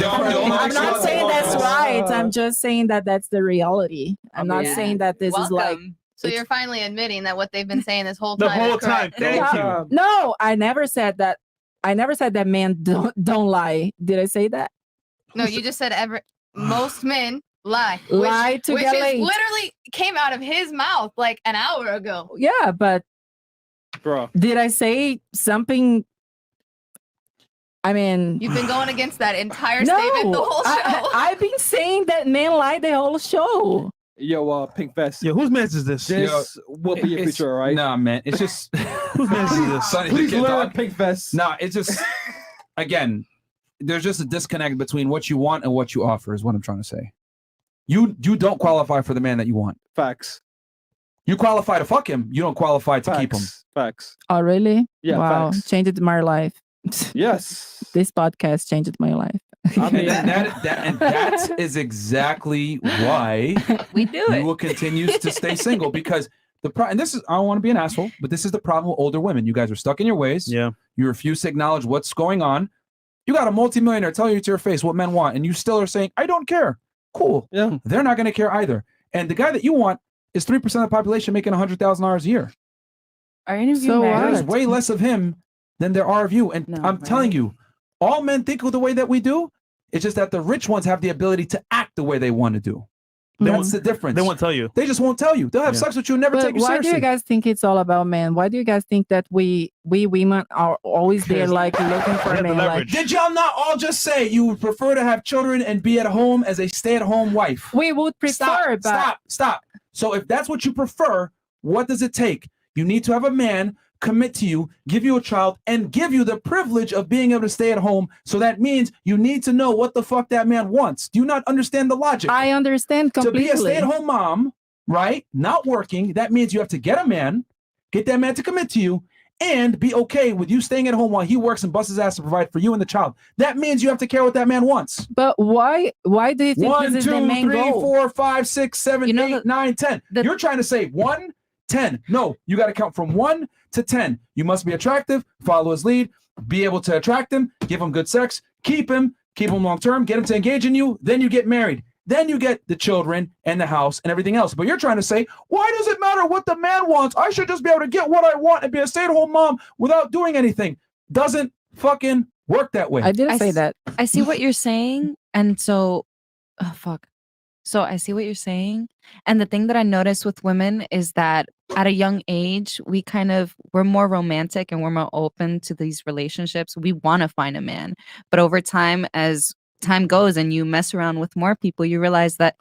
Speaker 7: I'm not saying that's right. I'm just saying that that's the reality. I'm not saying that this is like.
Speaker 8: So you're finally admitting that what they've been saying this whole
Speaker 3: The
Speaker 8: time.
Speaker 3: whole
Speaker 8: is correct.
Speaker 3: time. Thank you.
Speaker 7: No, I never said that. I never said that men don't lie. Did I say that?
Speaker 8: No, you just said most men lie.
Speaker 7: Lie to
Speaker 8: which
Speaker 7: get
Speaker 8: is
Speaker 7: laid.
Speaker 8: literally came out of his mouth like an hour ago.
Speaker 7: Yeah, but
Speaker 4: Bro.
Speaker 7: did I say something? I mean,
Speaker 8: You've been going against that entire
Speaker 7: no,
Speaker 8: statement the whole show.
Speaker 7: I've been saying that men lie the whole show.
Speaker 4: Yo, Pink Vest.
Speaker 3: Yo, whose mess is this?
Speaker 4: This will be your future, all right?
Speaker 1: Nah, man. It's just
Speaker 3: Whose mess is this?
Speaker 1: Sonny the
Speaker 4: Please
Speaker 1: Kid
Speaker 4: learn
Speaker 1: Dog.
Speaker 4: Pink Vest.
Speaker 1: Nah, it's just again, there's just a disconnect between what you want and what you offer, is what I'm trying to say. You don't qualify for the man that you want.
Speaker 4: Facts.
Speaker 1: You qualify to fuck him. You don't qualify to keep him.
Speaker 4: Facts.
Speaker 7: Oh, really?
Speaker 4: Yeah,
Speaker 7: Wow,
Speaker 4: facts.
Speaker 7: changed my life.
Speaker 4: Yes.
Speaker 7: This podcast changed my life.
Speaker 4: I mean,
Speaker 1: And that is exactly why
Speaker 9: We do
Speaker 1: you will continue to stay single, because and this is, I don't want to be an asshole, but this is the problem with older women. You guys are stuck in your ways.
Speaker 3: Yeah.
Speaker 1: You refuse to acknowledge what's going on. You got a multimillionaire telling you to your face what men want, and you still are saying, I don't care. Cool.
Speaker 4: Yeah.
Speaker 1: They're not going to care either. And the guy that you want is 3% of the population making $100,000 a year.
Speaker 9: Are any of you
Speaker 7: So
Speaker 9: married?
Speaker 1: There's way less of him than there are of you. And
Speaker 9: No,
Speaker 1: I'm telling you, all men think of the way that we do. It's just that the rich ones have the ability to act the way they want to do. That's the difference.
Speaker 3: They won't tell you.
Speaker 1: They just won't tell you. They'll have
Speaker 3: Yeah.
Speaker 1: sex with you and never
Speaker 7: But
Speaker 1: take you
Speaker 7: why
Speaker 1: seriously.
Speaker 7: do you guys think it's all about men? Why do you guys think that we women are always there like looking for a
Speaker 3: have the
Speaker 7: man? Like,
Speaker 3: leverage.
Speaker 1: Did y'all not all just say you would prefer to have children and be at home as a stay-at-home wife?
Speaker 7: we would prefer, but
Speaker 1: Stop. So if that's what you prefer, what does it take? You need to have a man commit to you, give you a child, and give you the privilege of being able to stay at home. So that means you need to know what the fuck that man wants. Do you not understand the logic?
Speaker 7: I understand completely.
Speaker 1: To be a stay-at-home mom, right? Not working, that means you have to get a man, get that man to commit to you, and be okay with you staying at home while he works and busts his ass to provide for you and the child. That means you have to care what that man wants.
Speaker 7: But why do you think this is the main
Speaker 1: 1, 2, 3,
Speaker 7: goal?
Speaker 1: 4, 5, 6, 7,
Speaker 7: You know
Speaker 1: 8, 9, 10. You're trying to say 1, 10. No, you got to count from 1 to 10. You must be attractive, follow his lead, be able to attract him, give him good sex, keep him long term, get him to engage in you, then you get married. Then you get the children and the house and everything else. But you're trying to say, why does it matter what the man wants? I should just be able to get what I want and be a stay-at-home mom without doing anything. Doesn't fucking work that way.
Speaker 7: I didn't say that.
Speaker 10: I see what you're saying. And so, oh, fuck. So I see what you're saying. And the thing that I notice with women is that at a young age, we're more romantic and we're more open to these relationships. We want to find a man. But over time, as time goes and you mess around with more people, you realize that,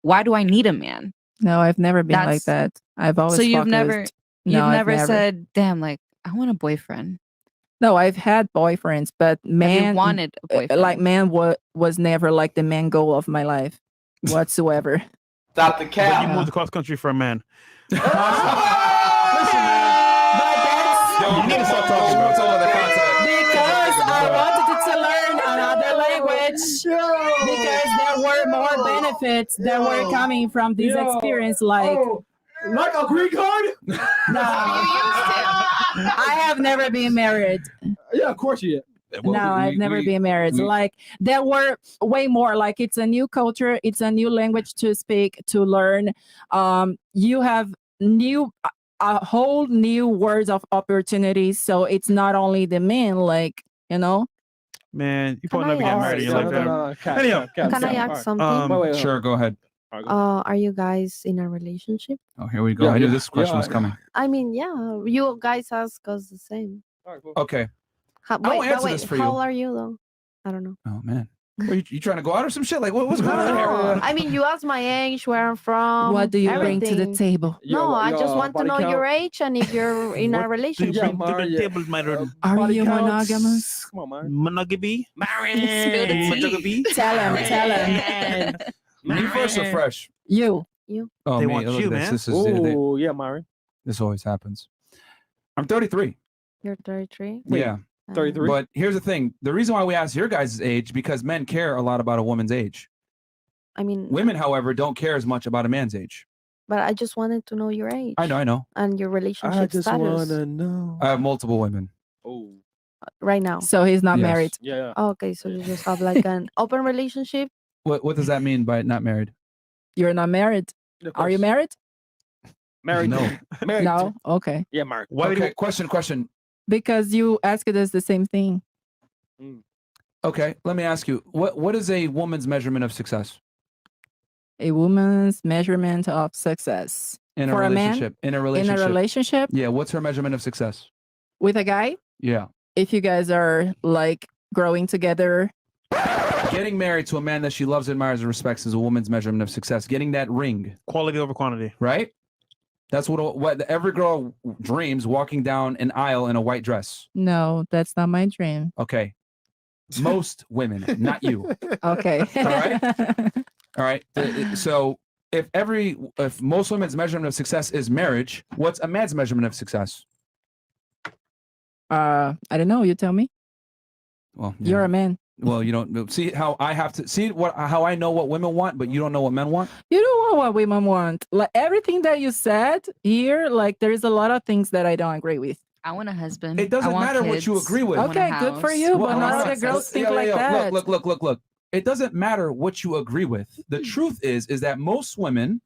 Speaker 10: why do I need a man?
Speaker 7: No, I've never been like that. I've always
Speaker 10: So you've
Speaker 7: focused.
Speaker 10: never
Speaker 7: No, I've never
Speaker 10: said, damn, like I want a boyfriend.
Speaker 7: No, I've had boyfriends, but man
Speaker 10: wanted a boyfriend?
Speaker 7: like man was never like the main goal of my life whatsoever.
Speaker 12: Stop the
Speaker 3: But
Speaker 12: cap.
Speaker 3: you moved across country for a man.
Speaker 1: Listen, man. You need to start talking about some other content.
Speaker 7: Because I wanted to learn another language. Because there were more benefits that were coming from this experience, like
Speaker 16: a green card?
Speaker 7: no. I have never been married.
Speaker 16: Yeah, of course you did.
Speaker 7: No, I've never been married. Like there were way more. Like it's a new culture, it's a new language to speak, to learn. You have a whole new words of opportunities. So it's not only the men, like
Speaker 3: Man, you probably
Speaker 5: Can
Speaker 3: never
Speaker 5: I
Speaker 3: get married in your
Speaker 5: ask-
Speaker 3: lifetime. Anyhow,
Speaker 5: Can I ask something?
Speaker 1: Sure, go ahead.
Speaker 5: Are you guys in a relationship?
Speaker 1: Oh, here we go. I knew this question was coming.
Speaker 5: I mean, yeah, you guys ask us the same.
Speaker 1: Okay.
Speaker 5: How,
Speaker 1: I won't
Speaker 5: wait,
Speaker 1: answer this for
Speaker 5: how
Speaker 1: you.
Speaker 5: old are you though? I don't know.
Speaker 1: Oh man, are you trying to go out or some shit? Like what's going on here?
Speaker 5: I mean, you asked my age, where I'm from.
Speaker 7: what do you bring to the
Speaker 5: everything.
Speaker 7: table?
Speaker 5: No, I just want to
Speaker 16: body
Speaker 5: know
Speaker 16: count.
Speaker 5: your age and if you're in a
Speaker 3: What do you
Speaker 5: relationship.
Speaker 3: bring to the table, my lord?
Speaker 7: Are
Speaker 16: Body
Speaker 7: you
Speaker 16: counts.
Speaker 7: monogamous?
Speaker 16: Come on, man.
Speaker 3: Monogamy?
Speaker 10: Spill the tea.
Speaker 3: Monogamy?
Speaker 7: Tell him.
Speaker 1: Me first or fresh?
Speaker 7: You.
Speaker 1: Oh,
Speaker 3: They
Speaker 1: me.
Speaker 3: want
Speaker 1: Look
Speaker 3: you,
Speaker 1: at this.
Speaker 3: man.
Speaker 1: This is
Speaker 16: Oh, yeah, Myron.
Speaker 1: this always happens. I'm 33.
Speaker 5: You're 33.
Speaker 1: Yeah.
Speaker 16: 33.
Speaker 1: But here's the thing. The reason why we ask your guys' age, because men care a lot about a woman's age.
Speaker 5: I mean,
Speaker 1: Women, however, don't care as much about a man's age.
Speaker 5: but I just wanted to know your age.
Speaker 1: I know.
Speaker 5: And your relationship status
Speaker 16: know.
Speaker 1: I have multiple women.
Speaker 16: Oh,
Speaker 5: right now.
Speaker 7: So he's not
Speaker 1: Yes.
Speaker 7: married.
Speaker 16: yeah.
Speaker 5: Okay, so you just have like an open relationship.
Speaker 1: What does that mean by not married?
Speaker 7: You're not married. Are you married?
Speaker 16: Married?
Speaker 1: No.
Speaker 16: Married.
Speaker 7: No. Okay.
Speaker 16: Yeah, married.
Speaker 1: Okay, question.
Speaker 7: Because you asked us the same thing.
Speaker 1: Okay, let me ask you. What is a woman's measurement of success?
Speaker 7: A woman's measurement of success
Speaker 1: In a
Speaker 7: for
Speaker 1: relationship.
Speaker 7: a man
Speaker 1: In a relationship.
Speaker 7: in a relationship
Speaker 1: Yeah, what's her measurement of success?
Speaker 7: with a guy.
Speaker 1: Yeah.
Speaker 7: If you guys are like growing together,
Speaker 1: Getting married to a man that she loves, admires, and respects is a woman's measurement of success. Getting that ring.
Speaker 3: Quality over quantity.
Speaker 1: Right? That's what every girl dreams, walking down an aisle in a white dress.
Speaker 7: no, that's not my dream.
Speaker 1: Okay. Most women, not you.
Speaker 7: Okay.
Speaker 1: All right. So if most women's measurement of success is marriage, what's a man's measurement of success?
Speaker 7: I don't know. You tell me.
Speaker 1: Well, yeah.
Speaker 7: You're a man.
Speaker 1: Well, you don't see how I have to see how I know what women want, but you don't know what men want.
Speaker 7: You don't know what women want. Like everything that you said here, like there is a lot of things that I don't agree with.
Speaker 10: I want a husband.
Speaker 1: It doesn't
Speaker 10: I want
Speaker 1: matter what
Speaker 10: kids.
Speaker 1: you agree with.
Speaker 10: I want a
Speaker 7: Okay, good for
Speaker 10: house.
Speaker 7: you,
Speaker 1: Well,
Speaker 7: but not
Speaker 1: all
Speaker 7: other
Speaker 1: right.
Speaker 7: girls think
Speaker 1: Yeah,
Speaker 7: like that.
Speaker 1: Look. It doesn't matter what you agree with. The truth is that most women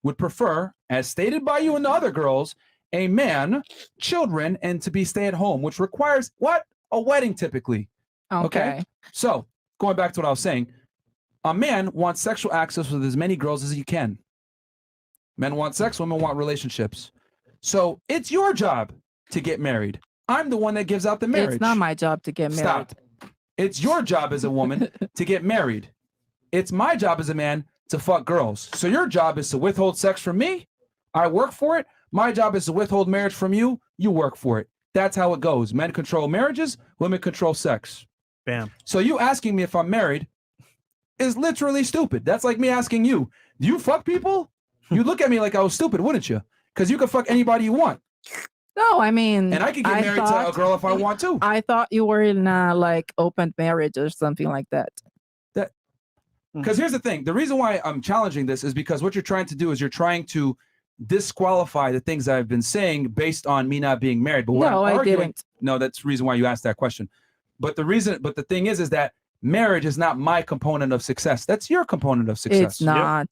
Speaker 1: would prefer, as stated by you and the other girls, a man, children, and to be stay at home, which requires what? A wedding typically.
Speaker 7: Okay.
Speaker 1: So going back to what I was saying, a man wants sexual access with as many girls as you can. Men want sex, women want relationships. So it's your job to get married. I'm the one that gives out the marriage.
Speaker 7: It's not my job to get married.
Speaker 1: Stop. It's your job as a woman to get married. It's my job as a man to fuck girls. So your job is to withhold sex from me. I work for it. My job is to withhold marriage from you. You work for it. That's how it goes. Men control marriages, women control sex.
Speaker 3: Bam.
Speaker 1: So you asking me if I'm married is literally stupid. That's like me asking you, do you fuck people? You look at me like I was stupid, wouldn't you? Because you can fuck anybody you want.
Speaker 7: No, I mean,
Speaker 1: And I could get married to a girl if I want to.
Speaker 7: I thought you were in like open marriage or something like that.
Speaker 1: Because here's the thing. The reason why I'm challenging this is because what you're trying to do is you're trying to disqualify the things I've been saying based on me not being married. But what
Speaker 7: No,
Speaker 1: I'm
Speaker 7: I
Speaker 1: arguing,
Speaker 7: didn't.
Speaker 1: No, that's the reason why you asked that question. But the thing is that marriage is not my component of success. That's your component of success.
Speaker 7: It's not.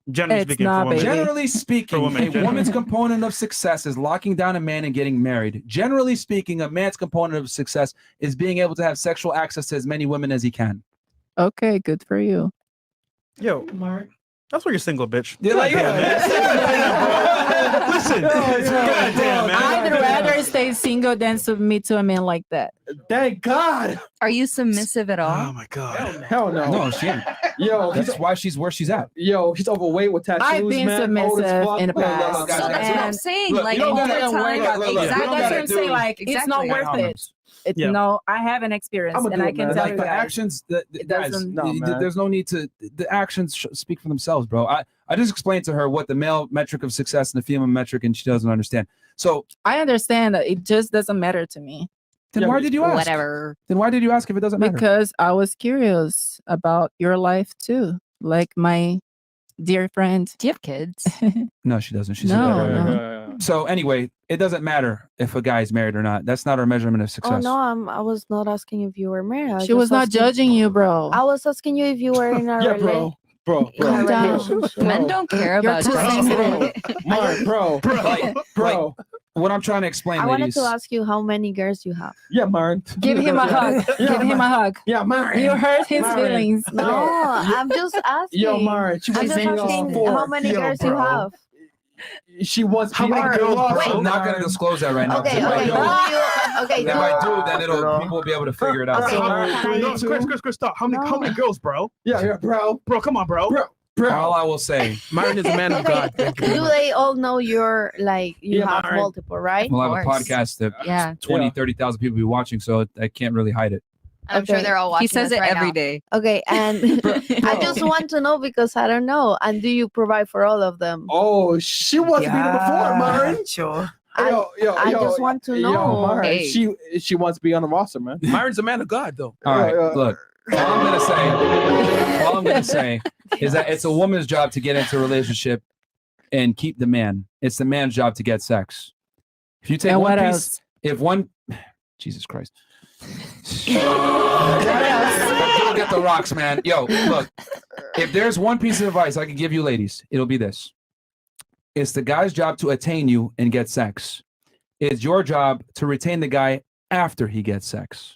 Speaker 3: Generally
Speaker 7: It's
Speaker 3: speaking,
Speaker 7: not,
Speaker 3: for women.
Speaker 7: baby.
Speaker 1: Generally speaking, a woman's component of success is locking down a man and getting married. Generally speaking, a man's component of success is being able to have sexual access to as many women as he can.
Speaker 7: Okay, good for you.
Speaker 3: Yo, Mark. That's why you're single, bitch.
Speaker 1: You're like,
Speaker 3: Listen, goddamn, man.
Speaker 7: I'd rather stay single than submit to a man like that.
Speaker 4: Thank God.
Speaker 10: Are you submissive at all?
Speaker 3: Oh my God.
Speaker 4: Hell no.
Speaker 1: No, she ain't.
Speaker 4: Yo,
Speaker 1: That's why she's where she's at.
Speaker 4: Yo, he's overweight with tattoos,
Speaker 7: I've been
Speaker 4: man. Old as
Speaker 7: submissive
Speaker 4: fuck.
Speaker 7: in the past.
Speaker 1: Look, guys,
Speaker 10: So that's what I'm
Speaker 7: And-
Speaker 10: saying.
Speaker 1: Look,
Speaker 10: Like
Speaker 1: you don't
Speaker 10: over
Speaker 1: gotta
Speaker 10: time,
Speaker 1: worry- look,
Speaker 7: Exactly.
Speaker 1: you don't
Speaker 7: That's what
Speaker 1: gotta
Speaker 7: I'm saying.
Speaker 1: do-
Speaker 7: Like, it's not
Speaker 1: Exactly.
Speaker 7: worth it. It's
Speaker 3: Yeah.
Speaker 7: no, I have an experience,
Speaker 4: I'ma
Speaker 7: and
Speaker 4: do
Speaker 7: I
Speaker 4: it,
Speaker 7: can
Speaker 4: man.
Speaker 7: tell
Speaker 1: Like
Speaker 7: you
Speaker 1: the
Speaker 7: guys.
Speaker 1: actions,
Speaker 7: It
Speaker 1: guys,
Speaker 7: doesn't-
Speaker 4: No, man.
Speaker 1: there's no need to. The actions speak for themselves, bro. I just explained to her what the male metric of success and the female metric, and she doesn't understand. So
Speaker 7: I understand that it just doesn't matter to me
Speaker 1: then why did you ask?
Speaker 10: whatever.
Speaker 1: Then why did you ask if it doesn't matter?
Speaker 7: because I was curious about your life too, like my dear friend.
Speaker 10: Do you have kids?
Speaker 1: No, she doesn't. She's
Speaker 7: No,
Speaker 1: a better.
Speaker 7: no.
Speaker 1: So anyway, it doesn't matter if a guy's married or not. That's not our measurement of
Speaker 5: Oh
Speaker 1: success.
Speaker 5: no, I was not asking if you were married. I was
Speaker 7: She was
Speaker 5: just
Speaker 7: not
Speaker 5: asking-
Speaker 7: judging you, bro.
Speaker 5: I was asking you if you were in a
Speaker 4: Yeah, bro. Bro,
Speaker 5: in a
Speaker 7: down.
Speaker 5: relationship.
Speaker 10: Men don't care
Speaker 7: You're
Speaker 10: about
Speaker 7: too
Speaker 10: judging.
Speaker 7: sensitive.
Speaker 4: Mark, bro. Bro.
Speaker 1: What I'm trying to explain,
Speaker 5: I wanted
Speaker 1: ladies.
Speaker 5: to ask you how many girls you have.
Speaker 4: Yeah, Mark.
Speaker 7: Give him a hug. Give him a hug.
Speaker 4: Yeah, Mark.
Speaker 7: You hurt his
Speaker 4: Mark.
Speaker 7: feelings.
Speaker 5: No, I'm just asking.
Speaker 4: Yo, Mark. She
Speaker 5: I'm
Speaker 4: was
Speaker 5: just asking how many girls you have.
Speaker 4: She wants
Speaker 1: How many girls, bro?
Speaker 4: Wait.
Speaker 1: I'm not gonna disclose that right now.
Speaker 5: Okay,
Speaker 1: If I
Speaker 5: okay.
Speaker 1: do-
Speaker 5: Okay,
Speaker 1: If I do, then people will be able to figure it out.
Speaker 5: Okay,
Speaker 3: No, Chris, stop. How many girls, bro?
Speaker 4: Yeah, bro.
Speaker 3: Bro, come on, bro.
Speaker 1: All I will say,
Speaker 11: Myron is a man of God. Thank you very
Speaker 5: Do
Speaker 11: much.
Speaker 5: they all know you're like you
Speaker 4: Yeah,
Speaker 5: have
Speaker 4: Myron.
Speaker 5: multiple, right?
Speaker 1: we'll have a
Speaker 10: course.
Speaker 1: podcast that
Speaker 10: Yeah.
Speaker 1: 20,
Speaker 4: Yeah.
Speaker 1: 30,000 people be watching, so I can't really hide it.
Speaker 8: I'm sure
Speaker 5: Okay.
Speaker 8: they're all watching.
Speaker 10: He says
Speaker 8: us
Speaker 10: it
Speaker 8: right
Speaker 10: every
Speaker 8: now.
Speaker 10: day.
Speaker 5: Okay, and I just want to know because I don't know. And do you provide for all of them?
Speaker 4: Oh, she wants to be there before, Myron.
Speaker 6: Sure.
Speaker 5: I just want to know.
Speaker 4: Yo, Myron,
Speaker 10: Hey.
Speaker 4: she wants to be on the roster, man.
Speaker 11: Myron's a man of God, though.
Speaker 1: All right,
Speaker 4: Yeah.
Speaker 1: look. All I'm gonna say is that it's a woman's job to get into a relationship and keep the man. It's the man's job to get sex. If you take
Speaker 7: And
Speaker 1: one
Speaker 7: what
Speaker 1: piece,
Speaker 7: else?
Speaker 1: if one, Jesus Christ. Don't get the rocks, man. Yo, look. If there's one piece of advice I can give you, ladies, it'll be this: it's the guy's job to attain you and get sex. It's your job to retain the guy after he gets sex.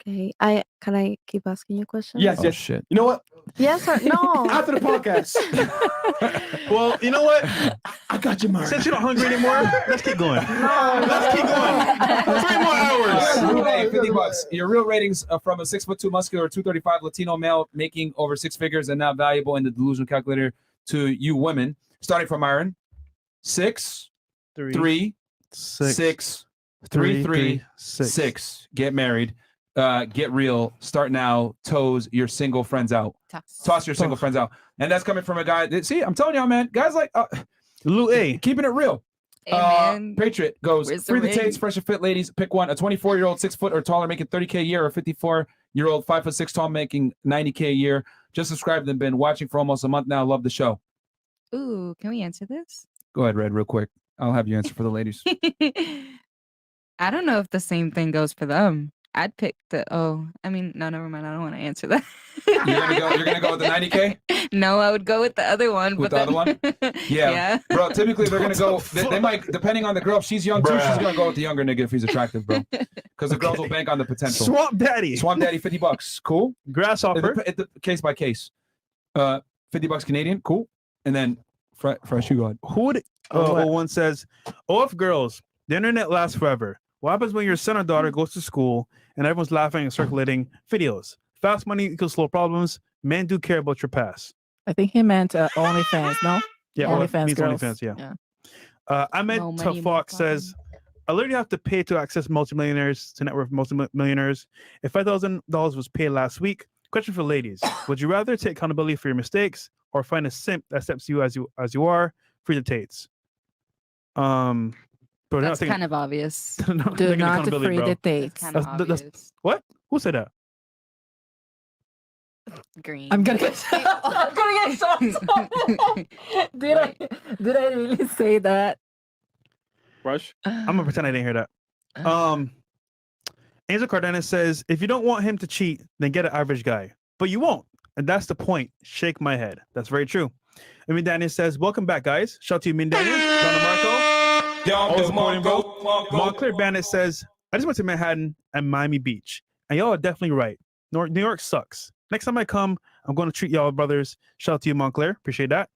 Speaker 5: Okay. Can I keep asking you questions?
Speaker 4: Yes,
Speaker 1: Oh
Speaker 4: yes.
Speaker 1: shit.
Speaker 4: You know what?
Speaker 5: Yes or no?
Speaker 4: After the podcast,
Speaker 3: Well, you know what?
Speaker 4: I got you, Myron.
Speaker 3: Since you're not hungry anymore, let's keep going.
Speaker 5: No,
Speaker 3: Let's keep going. 3 more hours.
Speaker 1: Hey, $50. Your real ratings from a 6'2" muscular 235 Latino male making over 6 figures and not valuable in the delusion calculator to you women. Starting from Myron, 6, 3, 6, 3, 3, 6. Get married. Get real. Start now. Toes your single friends out. Toss your single friends out. And that's coming from a guy. See, I'm telling y'all, man. Guys like
Speaker 3: Lou A.
Speaker 1: keeping it real.
Speaker 10: Hey, man.
Speaker 1: Patriot goes,
Speaker 10: Where's the
Speaker 1: free the
Speaker 10: ring?
Speaker 1: Tates, fresh and fit ladies. Pick one. A 24-year-old 6 foot or taller making 30K a year, or a 54-year-old 5'6" tall making 90K a year. Just subscribed and been watching for almost a month now. Love the show.
Speaker 10: Ooh, can we answer this?
Speaker 1: Go ahead, Red, real quick. I'll have you answer for the ladies.
Speaker 10: I don't know if the same thing goes for them. I'd pick the no, never mind. I don't want to answer that.
Speaker 1: You're gonna go with the 90K?
Speaker 10: No, I would go with the other one.
Speaker 1: With
Speaker 10: but
Speaker 1: the other
Speaker 10: then-
Speaker 1: Yeah. Bro, typically they're gonna go. They might, depending on the girl. If she's young too, she's gonna go with the younger nigga if he's attractive, bro. Because the girls will bank on the potential.
Speaker 3: Swamp Daddy.
Speaker 1: Swamp Daddy, $50. Cool.
Speaker 3: Grasshopper.
Speaker 1: Case by case. $50 Canadian. Cool. And then fresh, you go ahead.
Speaker 3: Who would one says, if girls, the internet lasts forever. What happens when your son or daughter goes to school and everyone's laughing and circulating videos? Fast money equals slow problems. Men do care about your past.
Speaker 7: I think he meant OnlyFans, no?
Speaker 3: Yeah,
Speaker 7: OnlyFans
Speaker 3: means
Speaker 7: girls.
Speaker 3: OnlyFans, yeah. I meant
Speaker 10: No
Speaker 3: to
Speaker 10: money, no
Speaker 3: Fox says, I literally have to pay to access multimillionaires to network multimillionaires. If $5,000 was paid last week, question for ladies: would you rather take accountability for your mistakes or find a simp that accepts you as you are? Free the Tates. But
Speaker 10: That's kind of obvious.
Speaker 3: no,
Speaker 7: Do
Speaker 3: taking
Speaker 7: not
Speaker 3: accountability,
Speaker 7: free
Speaker 3: bro.
Speaker 7: the Tates.
Speaker 10: Kind of obvious.
Speaker 3: What? Who said that?
Speaker 10: Green.
Speaker 7: I'm gonna get. I'm gonna get shot. Did I really say that?
Speaker 4: Rush.
Speaker 3: I'm gonna pretend I didn't hear that. Angel Cardenas says, if you don't want him to cheat, then get an average guy. But you won't. And that's the point. Shake my head. That's very true. I mean, Daniel says, welcome back, guys. Shout out to you, Min Daniel. Donna Marco. Always supporting, bro. Montclair Bandit says, I just went to Manhattan and Miami Beach. And y'all are definitely right. New York sucks. Next time I come, I'm going to treat y'all brothers. Shout out to you, Montclair. Appreciate that.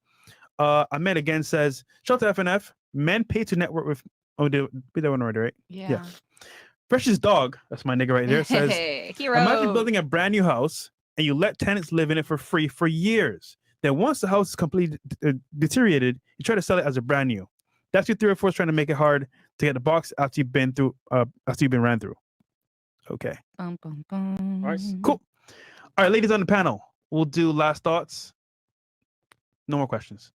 Speaker 3: Ahmed again says, shout out to FNF. Men pay to network with... Oh, did that one already, right?
Speaker 10: Yeah.
Speaker 3: Freshest Dog, that's my nigga right there, says,
Speaker 10: Hero.
Speaker 3: imagine building a brand new house and you let tenants live in it for free for years. Then once the house is completely deteriorated, you try to sell it as a brand new. That's your 3 or 4 trying to make it hard to get the box after you've been ran through. Okay.
Speaker 10: Bum, bum, bum.
Speaker 4: All right.
Speaker 3: Cool. All right, ladies on the panel, we'll do last thoughts. No more questions.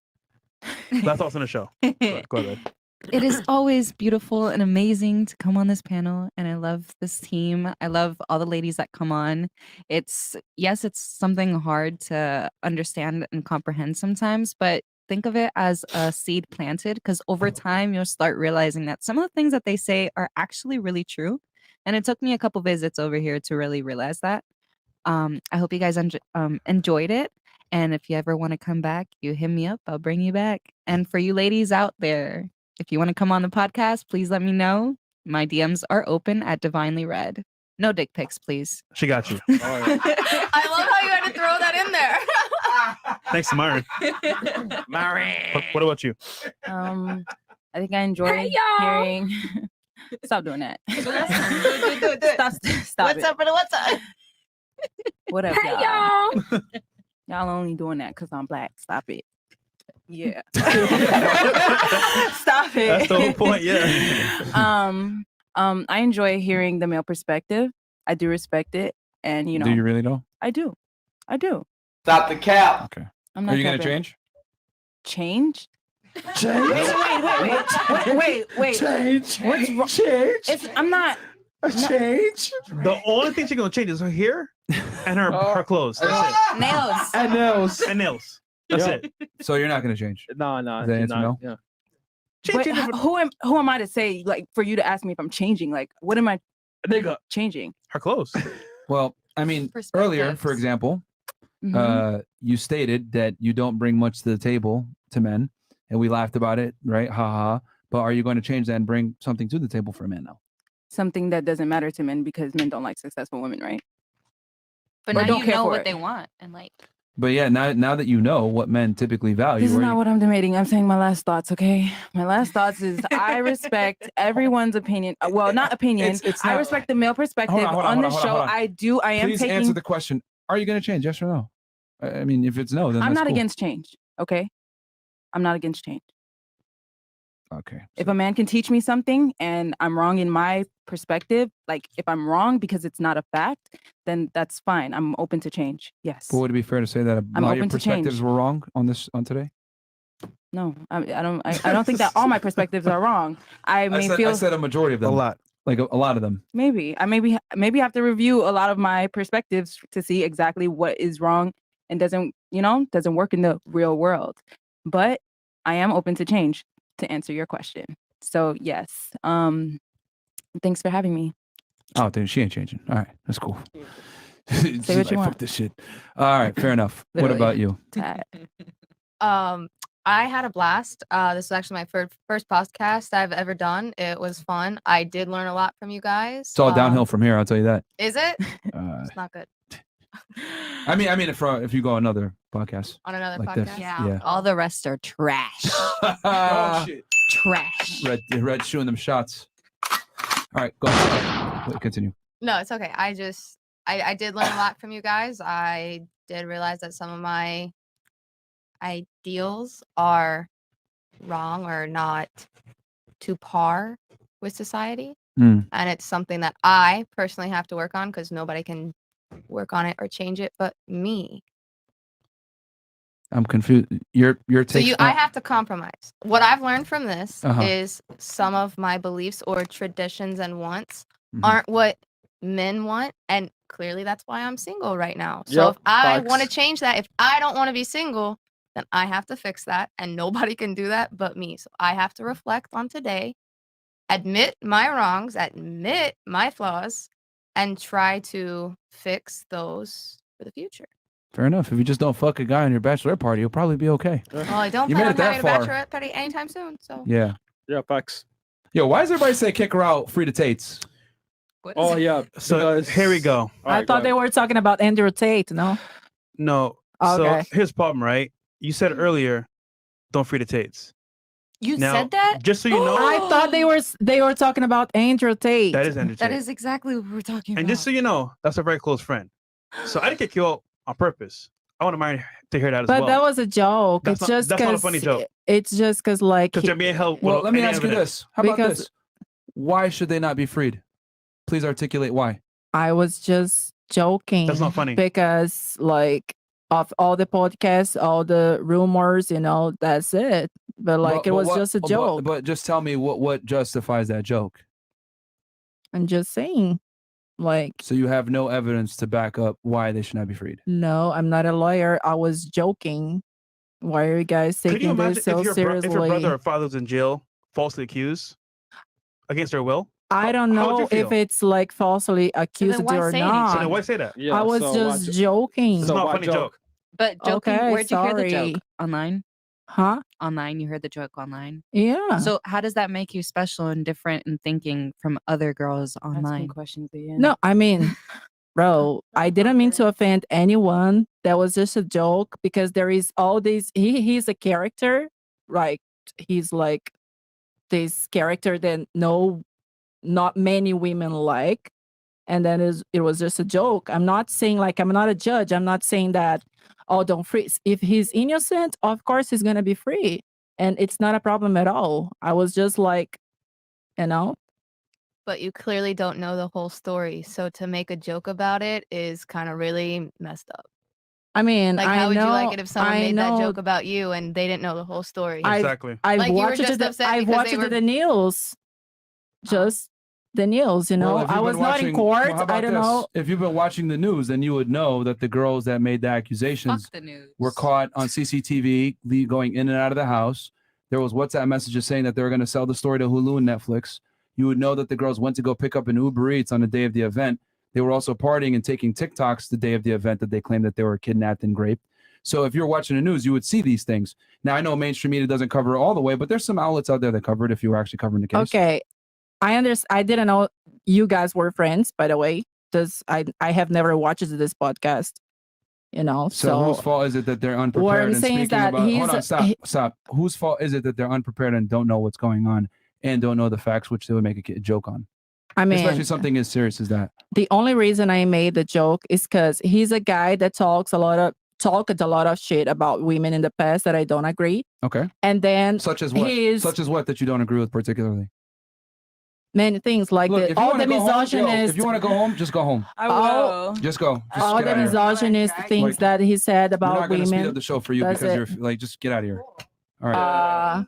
Speaker 3: Last thoughts on the show. Go ahead.
Speaker 10: It is always beautiful and amazing to come on this panel, and I love this team. I love all the ladies that come on. It's something hard to understand and comprehend sometimes, but think of it as a seed planted, because over time you'll start realizing that some of the things that they say are actually really true. And it took me a couple visits over here to really realize that. I hope you guys enjoyed it. And if you ever want to come back, you hit me up. I'll bring you back. And for you ladies out there, if you want to come on the podcast, please let me know. My DMs are open at Divinely Red. No dick pics, please.
Speaker 3: She got you.
Speaker 8: I love how you had to throw that in there.
Speaker 3: Thanks, Myron. What about you?
Speaker 9: I think I enjoyed hearing. Stop doing that. Stop
Speaker 8: What's
Speaker 9: it.
Speaker 8: up, brother? What's up?
Speaker 9: What up,
Speaker 8: Hey,
Speaker 9: y'all? Y'all only doing that because I'm black. Stop it. Yeah. Stop it.
Speaker 3: That's the whole point, yeah.
Speaker 9: I enjoy hearing the male perspective. I do respect it. And you know.
Speaker 1: Do you really know?
Speaker 9: I do.
Speaker 12: Stop the cap.
Speaker 1: Okay.
Speaker 9: I'm not
Speaker 1: Are you gonna
Speaker 9: capping.
Speaker 1: change?
Speaker 9: Change?
Speaker 1: Change?
Speaker 9: Wait.
Speaker 1: Change.
Speaker 9: What's wrong?
Speaker 1: Change.
Speaker 9: I'm not.
Speaker 3: Change? The only thing she's gonna change is her hair and her clothes. That's it.
Speaker 9: Nails.
Speaker 3: And nails. That's it.
Speaker 1: So you're not gonna change?
Speaker 4: No.
Speaker 1: Is that answer no?
Speaker 4: Yeah.
Speaker 9: But who am I to say, like, for you to ask me if I'm changing? Like, what am I changing?
Speaker 3: Her clothes.
Speaker 1: Well, I mean, earlier, for example,
Speaker 9: Mhm.
Speaker 1: you stated that you don't bring much to the table to men, and we laughed about it, right? Ha ha. But are you going to change that and bring something to the table for men now?
Speaker 9: Something that doesn't matter to men because men don't like successful women, right?
Speaker 10: But
Speaker 9: Or
Speaker 10: now
Speaker 9: don't
Speaker 10: you
Speaker 9: care
Speaker 10: know
Speaker 9: for
Speaker 10: what
Speaker 9: it.
Speaker 10: they want, and like
Speaker 1: But yeah, now that you know what men typically value,
Speaker 9: This is
Speaker 1: are
Speaker 9: not
Speaker 1: you-
Speaker 9: what I'm debating. I'm saying my last thoughts, okay? My last thoughts is I respect everyone's opinion. Well, not opinion.
Speaker 1: It's
Speaker 9: I
Speaker 1: not-
Speaker 9: respect the male perspective
Speaker 1: Hold on,
Speaker 9: on the
Speaker 1: hold on,
Speaker 9: show.
Speaker 1: hold on.
Speaker 9: I am
Speaker 1: Please
Speaker 9: taking.
Speaker 1: answer the question. Are you going to change? Yes or no? I mean, if it's no, then
Speaker 9: I'm
Speaker 1: that's
Speaker 9: not
Speaker 1: cool.
Speaker 9: against change, okay? I'm not against change.
Speaker 1: Okay.
Speaker 9: If a man can teach me something and I'm wrong in my perspective, like if I'm wrong because it's not a fact, then that's fine. I'm open to change. Yes.
Speaker 1: But would it be fair to say that
Speaker 9: I'm
Speaker 1: all your
Speaker 9: open to
Speaker 1: perspectives
Speaker 9: change.
Speaker 1: were wrong on today?
Speaker 9: No, I don't think that all my perspectives are wrong. I may feel
Speaker 1: I said a majority of them.
Speaker 3: A lot.
Speaker 1: Like a lot of them.
Speaker 9: maybe I maybe have to review a lot of my perspectives to see exactly what is wrong and doesn't work in the real world. But I am open to change to answer your question. So yes, thanks for having me.
Speaker 1: Oh, dude, she ain't changing. All right, that's cool.
Speaker 9: Say what you
Speaker 1: Fuck
Speaker 9: want.
Speaker 1: this shit. All right, fair enough. What
Speaker 9: Literally.
Speaker 1: about you?
Speaker 8: I had a blast. This is actually my first podcast I've ever done. It was fun. I did learn a lot from you guys.
Speaker 1: It's all downhill from here. I'll tell you that.
Speaker 8: Is it? It's not good.
Speaker 1: I mean, if you go another podcast
Speaker 8: On another
Speaker 1: like
Speaker 8: podcast?
Speaker 1: this,
Speaker 10: yeah, all the rest are trash. Trash.
Speaker 1: Red shooing them shots. All right, go ahead. Continue.
Speaker 8: No, it's okay. I did learn a lot from you guys. I did realize that some of my ideals are wrong or not to par with society.
Speaker 1: Mm.
Speaker 8: And it's something that I personally have to work on because nobody can work on it or change it but me.
Speaker 1: I'm confused. Your take.
Speaker 8: So I have to compromise. What I've learned from this
Speaker 1: Uh-huh.
Speaker 8: is some of my beliefs or traditions and wants aren't what men want, and clearly that's why I'm single right now. So if I want to change that, if I don't want to be single, then I have to fix that, and nobody can do that but me. So I have to reflect on today, admit my wrongs, admit my flaws, and try to fix those for the future.
Speaker 1: Fair enough. If you just don't fuck a guy on your bachelorette party, you'll probably be okay.
Speaker 8: Well, I don't
Speaker 1: You
Speaker 8: plan
Speaker 1: made
Speaker 8: on
Speaker 1: it that
Speaker 8: having a
Speaker 1: far.
Speaker 8: bachelorette party anytime soon. So
Speaker 1: Yeah.
Speaker 4: Yeah, facts.
Speaker 1: Yo, why does everybody say kick her out, free to Tates?
Speaker 4: Oh yeah.
Speaker 3: So here we go.
Speaker 7: I thought they were talking about Andrew Tate, no?
Speaker 3: No.
Speaker 7: Okay.
Speaker 3: So here's the problem, right? You said earlier, don't free the Tates.
Speaker 10: You
Speaker 3: Now,
Speaker 10: said that?
Speaker 3: Just so you know,
Speaker 7: I thought they were talking about Andrew Tate.
Speaker 3: that is Andrew
Speaker 10: That
Speaker 3: Tate.
Speaker 10: is exactly what we're talking about.
Speaker 3: And just so you know, that's a very close friend. So I didn't kick you out on purpose. I want Mari to hear that as
Speaker 7: But
Speaker 3: well.
Speaker 7: that was a joke.
Speaker 3: That's
Speaker 7: It's
Speaker 3: not-
Speaker 7: just
Speaker 3: that's not a
Speaker 7: because
Speaker 3: funny joke.
Speaker 7: It's just because like
Speaker 3: Because they're being held.
Speaker 1: Well,
Speaker 3: without
Speaker 1: let me
Speaker 3: any
Speaker 1: ask you
Speaker 3: evidence.
Speaker 1: this. How about
Speaker 7: Because-
Speaker 1: this? Why should they not be freed? Please articulate why.
Speaker 7: I was just joking.
Speaker 3: That's not funny.
Speaker 7: Because like of all the podcasts, all the rumors, that's it. But like it was
Speaker 1: what-
Speaker 7: just a joke.
Speaker 1: But just tell me what justifies that joke.
Speaker 7: I'm just saying. Like,
Speaker 1: So you have no evidence to back up why they should not be freed.
Speaker 7: no, I'm not a lawyer. I was joking. Why are you guys
Speaker 3: Could you
Speaker 7: taking
Speaker 3: imagine
Speaker 7: this so
Speaker 3: if your
Speaker 7: seriously?
Speaker 3: brother or father's in jail, falsely accused, against their will?
Speaker 7: I don't
Speaker 3: how would you
Speaker 7: know if
Speaker 3: feel?
Speaker 7: it's like falsely accused
Speaker 10: why
Speaker 7: or
Speaker 10: say
Speaker 7: not.
Speaker 10: anything?
Speaker 3: So then why say that?
Speaker 4: Yeah,
Speaker 7: I was
Speaker 4: so
Speaker 7: just
Speaker 4: why
Speaker 7: joking.
Speaker 3: It's not a
Speaker 4: why
Speaker 3: funny
Speaker 4: joke?
Speaker 3: joke.
Speaker 10: But joking,
Speaker 7: Okay,
Speaker 10: where'd you hear the
Speaker 7: sorry.
Speaker 10: joke? Online?
Speaker 7: Huh?
Speaker 10: Online, you heard the joke online.
Speaker 7: Yeah.
Speaker 10: So how does that make you special and different in thinking from other girls
Speaker 9: Asking
Speaker 10: online?
Speaker 9: questions again.
Speaker 7: No, I mean, bro, I didn't mean to offend anyone. That was just a joke because there is all these. He's a character, right? He's like this character that not many women like, and then it was just a joke. I'm not saying like I'm not a judge. I'm not saying that. Oh, don't free. If he's innocent, of course he's gonna be free, and it's not a problem at all. I was just like,
Speaker 8: but you clearly don't know the whole story. So to make a joke about it is kind of really messed up.
Speaker 7: I mean,
Speaker 8: Like,
Speaker 7: I
Speaker 8: how would
Speaker 7: know,
Speaker 8: you like it if someone
Speaker 7: I
Speaker 8: made
Speaker 7: know,
Speaker 8: that joke about you and they didn't know the whole story?
Speaker 3: Exactly.
Speaker 7: I've
Speaker 8: Like, you were
Speaker 7: watched
Speaker 8: just upset
Speaker 7: I've
Speaker 8: because
Speaker 7: watched
Speaker 8: they were-
Speaker 7: the news, just the news.
Speaker 1: Well, if
Speaker 7: I
Speaker 1: you've
Speaker 7: was
Speaker 1: been
Speaker 7: not in
Speaker 1: watching-
Speaker 7: court.
Speaker 1: well, how about
Speaker 7: I don't
Speaker 1: this?
Speaker 7: know.
Speaker 1: If you've been watching the news, then you would know that the girls that made the accusations
Speaker 10: Fuck the news.
Speaker 1: were caught on CCTV going in and out of the house. There was WhatsApp messages saying that they were going to sell the story to Hulu and Netflix. You would know that the girls went to go pick up an Uber Eats on the day of the event. They were also partying and taking TikToks the day of the event that they claimed that they were kidnapped and raped. So if you're watching the news, you would see these things. Now, I know mainstream media doesn't cover it all the way, but there's some outlets out there that cover it if you were actually covering the case.
Speaker 7: Okay, I understand. I didn't know you guys were friends, by the way, because I have never watched this podcast.
Speaker 1: So whose fault is it that they're unprepared?
Speaker 7: What I'm
Speaker 1: and
Speaker 7: saying is
Speaker 1: speaking
Speaker 7: that
Speaker 1: about,
Speaker 7: he's
Speaker 1: hold on, stop. Whose fault is it that they're unprepared and don't know what's going on and don't know the facts, which they would make a joke on?
Speaker 7: I mean,
Speaker 1: especially something as serious as that.
Speaker 7: The only reason I made the joke is because he's a guy that talked a lot of shit about women in the past that I don't agree.
Speaker 1: Okay.
Speaker 7: And then
Speaker 1: Such as what? Such as what that you don't agree with particularly?
Speaker 7: Many things like
Speaker 1: Look,
Speaker 7: all the misogynist.
Speaker 1: If you want to go home, just go home.
Speaker 9: I will.
Speaker 1: Just go. Just
Speaker 7: all
Speaker 1: get
Speaker 7: the
Speaker 1: out of here.
Speaker 7: misogynist things that he said
Speaker 1: We're
Speaker 7: about
Speaker 1: not going to speed
Speaker 7: women.
Speaker 1: up the show for you
Speaker 7: That's
Speaker 1: because
Speaker 7: it.
Speaker 1: you're like, just get out of here. All right.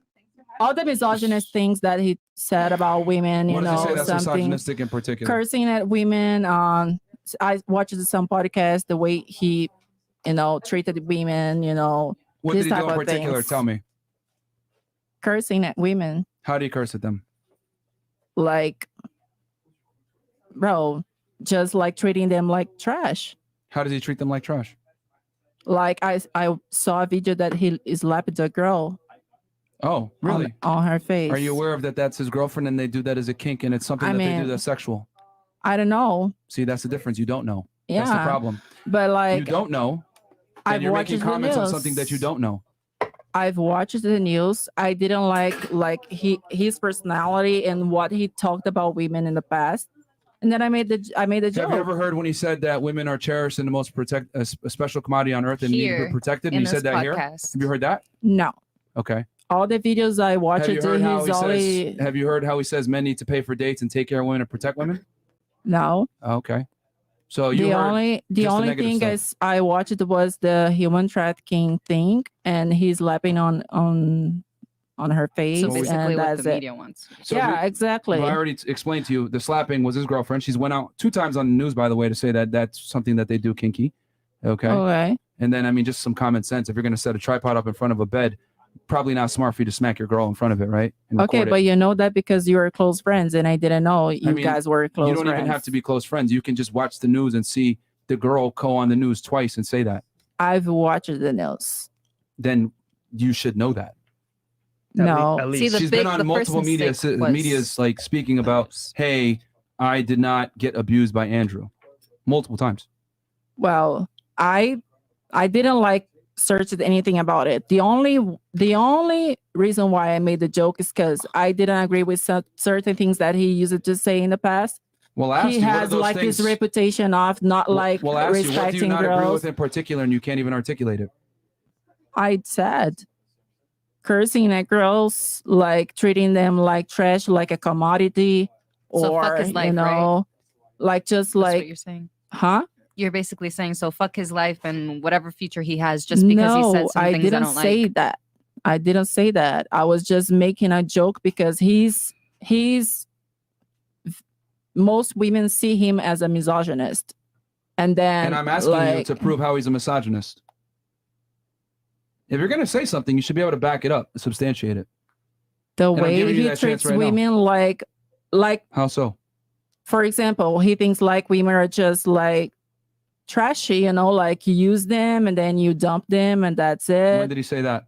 Speaker 7: All the misogynist things that he said about women,
Speaker 1: What does he say that's
Speaker 7: something
Speaker 1: misogynistic in particular?
Speaker 7: cursing at women. I watched some podcast the way he, treated women.
Speaker 1: What
Speaker 7: this
Speaker 1: did he
Speaker 7: type
Speaker 1: do in
Speaker 7: of
Speaker 1: particular?
Speaker 7: things.
Speaker 1: Tell me.
Speaker 7: Cursing at women,
Speaker 1: How do you curse at them?
Speaker 7: like, bro, just like treating them like trash.
Speaker 1: How does he treat them like trash?
Speaker 7: Like I saw a video that he is slapped a girl.
Speaker 1: Oh, really?
Speaker 7: On her face.
Speaker 1: Are you aware of that? That's his girlfriend, and they do that as a kink, and it's something
Speaker 7: I
Speaker 1: that they
Speaker 7: mean,
Speaker 1: do that's sexual.
Speaker 7: I don't know.
Speaker 1: See, that's the difference. You don't know.
Speaker 7: Yeah.
Speaker 1: That's the problem.
Speaker 7: But like,
Speaker 1: you don't know, and
Speaker 7: I've
Speaker 1: you're
Speaker 7: watched
Speaker 1: making
Speaker 7: the
Speaker 1: comments on
Speaker 7: news.
Speaker 1: something that you don't know.
Speaker 7: I've watched the news. I didn't like his personality and what he talked about women in the past. And then I made the joke.
Speaker 1: Have you ever heard when he said that women are cherished and the most a special commodity on earth and need to
Speaker 10: Here,
Speaker 1: be protected?
Speaker 10: in
Speaker 1: And he said
Speaker 10: this
Speaker 1: that here.
Speaker 10: podcast.
Speaker 1: Have you heard that?
Speaker 7: No.
Speaker 1: Okay.
Speaker 7: all the videos I watched,
Speaker 1: Have you heard how
Speaker 7: he's
Speaker 1: he
Speaker 7: only
Speaker 1: says? Have you heard how he says men need to pay for dates and take care of women and protect women?
Speaker 7: no.
Speaker 1: Okay. So you
Speaker 7: The
Speaker 1: heard
Speaker 7: only
Speaker 1: just the
Speaker 7: only
Speaker 1: negative
Speaker 7: thing
Speaker 1: stuff.
Speaker 7: I watched was the human trafficking thing, and he's lapping on her face,
Speaker 10: So basically,
Speaker 7: and
Speaker 10: what
Speaker 7: that's
Speaker 10: the
Speaker 7: it.
Speaker 10: media wants.
Speaker 1: So
Speaker 7: Yeah, exactly.
Speaker 1: Well, I already explained to you the slapping was his girlfriend. She's went out 2 times on the news, by the way, to say that that's something that they do kinky. Okay.
Speaker 7: Okay.
Speaker 1: And then, I mean, just some common sense. If you're going to set a tripod up in front of a bed, probably not smart for you to smack your girl in front of it, right? And
Speaker 7: Okay,
Speaker 1: record it.
Speaker 7: but you know that because you were close friends, and I didn't know you
Speaker 1: I mean,
Speaker 7: guys were close
Speaker 1: You don't
Speaker 7: friends.
Speaker 1: even have to be close friends. You can just watch the news and see the girl go on the news twice and say that.
Speaker 7: I've watched the news.
Speaker 1: Then you should know that.
Speaker 7: No.
Speaker 3: At
Speaker 10: See,
Speaker 3: least.
Speaker 10: the
Speaker 1: She's
Speaker 10: big-
Speaker 1: been on
Speaker 10: the
Speaker 1: multiple
Speaker 10: first
Speaker 1: media
Speaker 10: mistake was
Speaker 1: media's like speaking about, hey, I did not get abused by Andrew, multiple times.
Speaker 7: Well, I didn't like search anything about it. The only reason why I made the joke is because I didn't agree with certain things that he used to say in the past.
Speaker 1: Well, I asked
Speaker 7: He
Speaker 1: you, what are
Speaker 7: has
Speaker 1: those
Speaker 7: like
Speaker 1: things?
Speaker 7: his reputation of not like
Speaker 1: Well, I asked you, what do you
Speaker 7: respecting
Speaker 1: not agree
Speaker 7: girls.
Speaker 1: with in particular, and you can't even articulate it?
Speaker 7: I said cursing at girls, like treating them like trash, like a commodity,
Speaker 10: So
Speaker 7: or
Speaker 10: fuck his life,
Speaker 7: you know, like just
Speaker 10: That's what
Speaker 7: like,
Speaker 10: you're saying.
Speaker 7: huh?
Speaker 10: You're basically saying so fuck his life and whatever future he has just because he said some
Speaker 7: I
Speaker 10: things I
Speaker 7: didn't
Speaker 10: don't
Speaker 7: say
Speaker 10: like.
Speaker 7: that. I didn't say that. I was just making a joke because he's most women see him as a misogynist, and then
Speaker 1: And I'm asking you
Speaker 7: like,
Speaker 1: to prove how he's a misogynist. If you're going to say something, you should be able to back it up, substantiate it.
Speaker 7: the
Speaker 1: And I'm
Speaker 7: way
Speaker 1: giving you
Speaker 7: he
Speaker 1: that chance
Speaker 7: treats
Speaker 1: right now.
Speaker 7: women, like
Speaker 1: How so?
Speaker 7: for example, he thinks like women are just like trashy, you know, like you use them and then you dump them and that's
Speaker 1: When
Speaker 7: it.
Speaker 1: did he say that?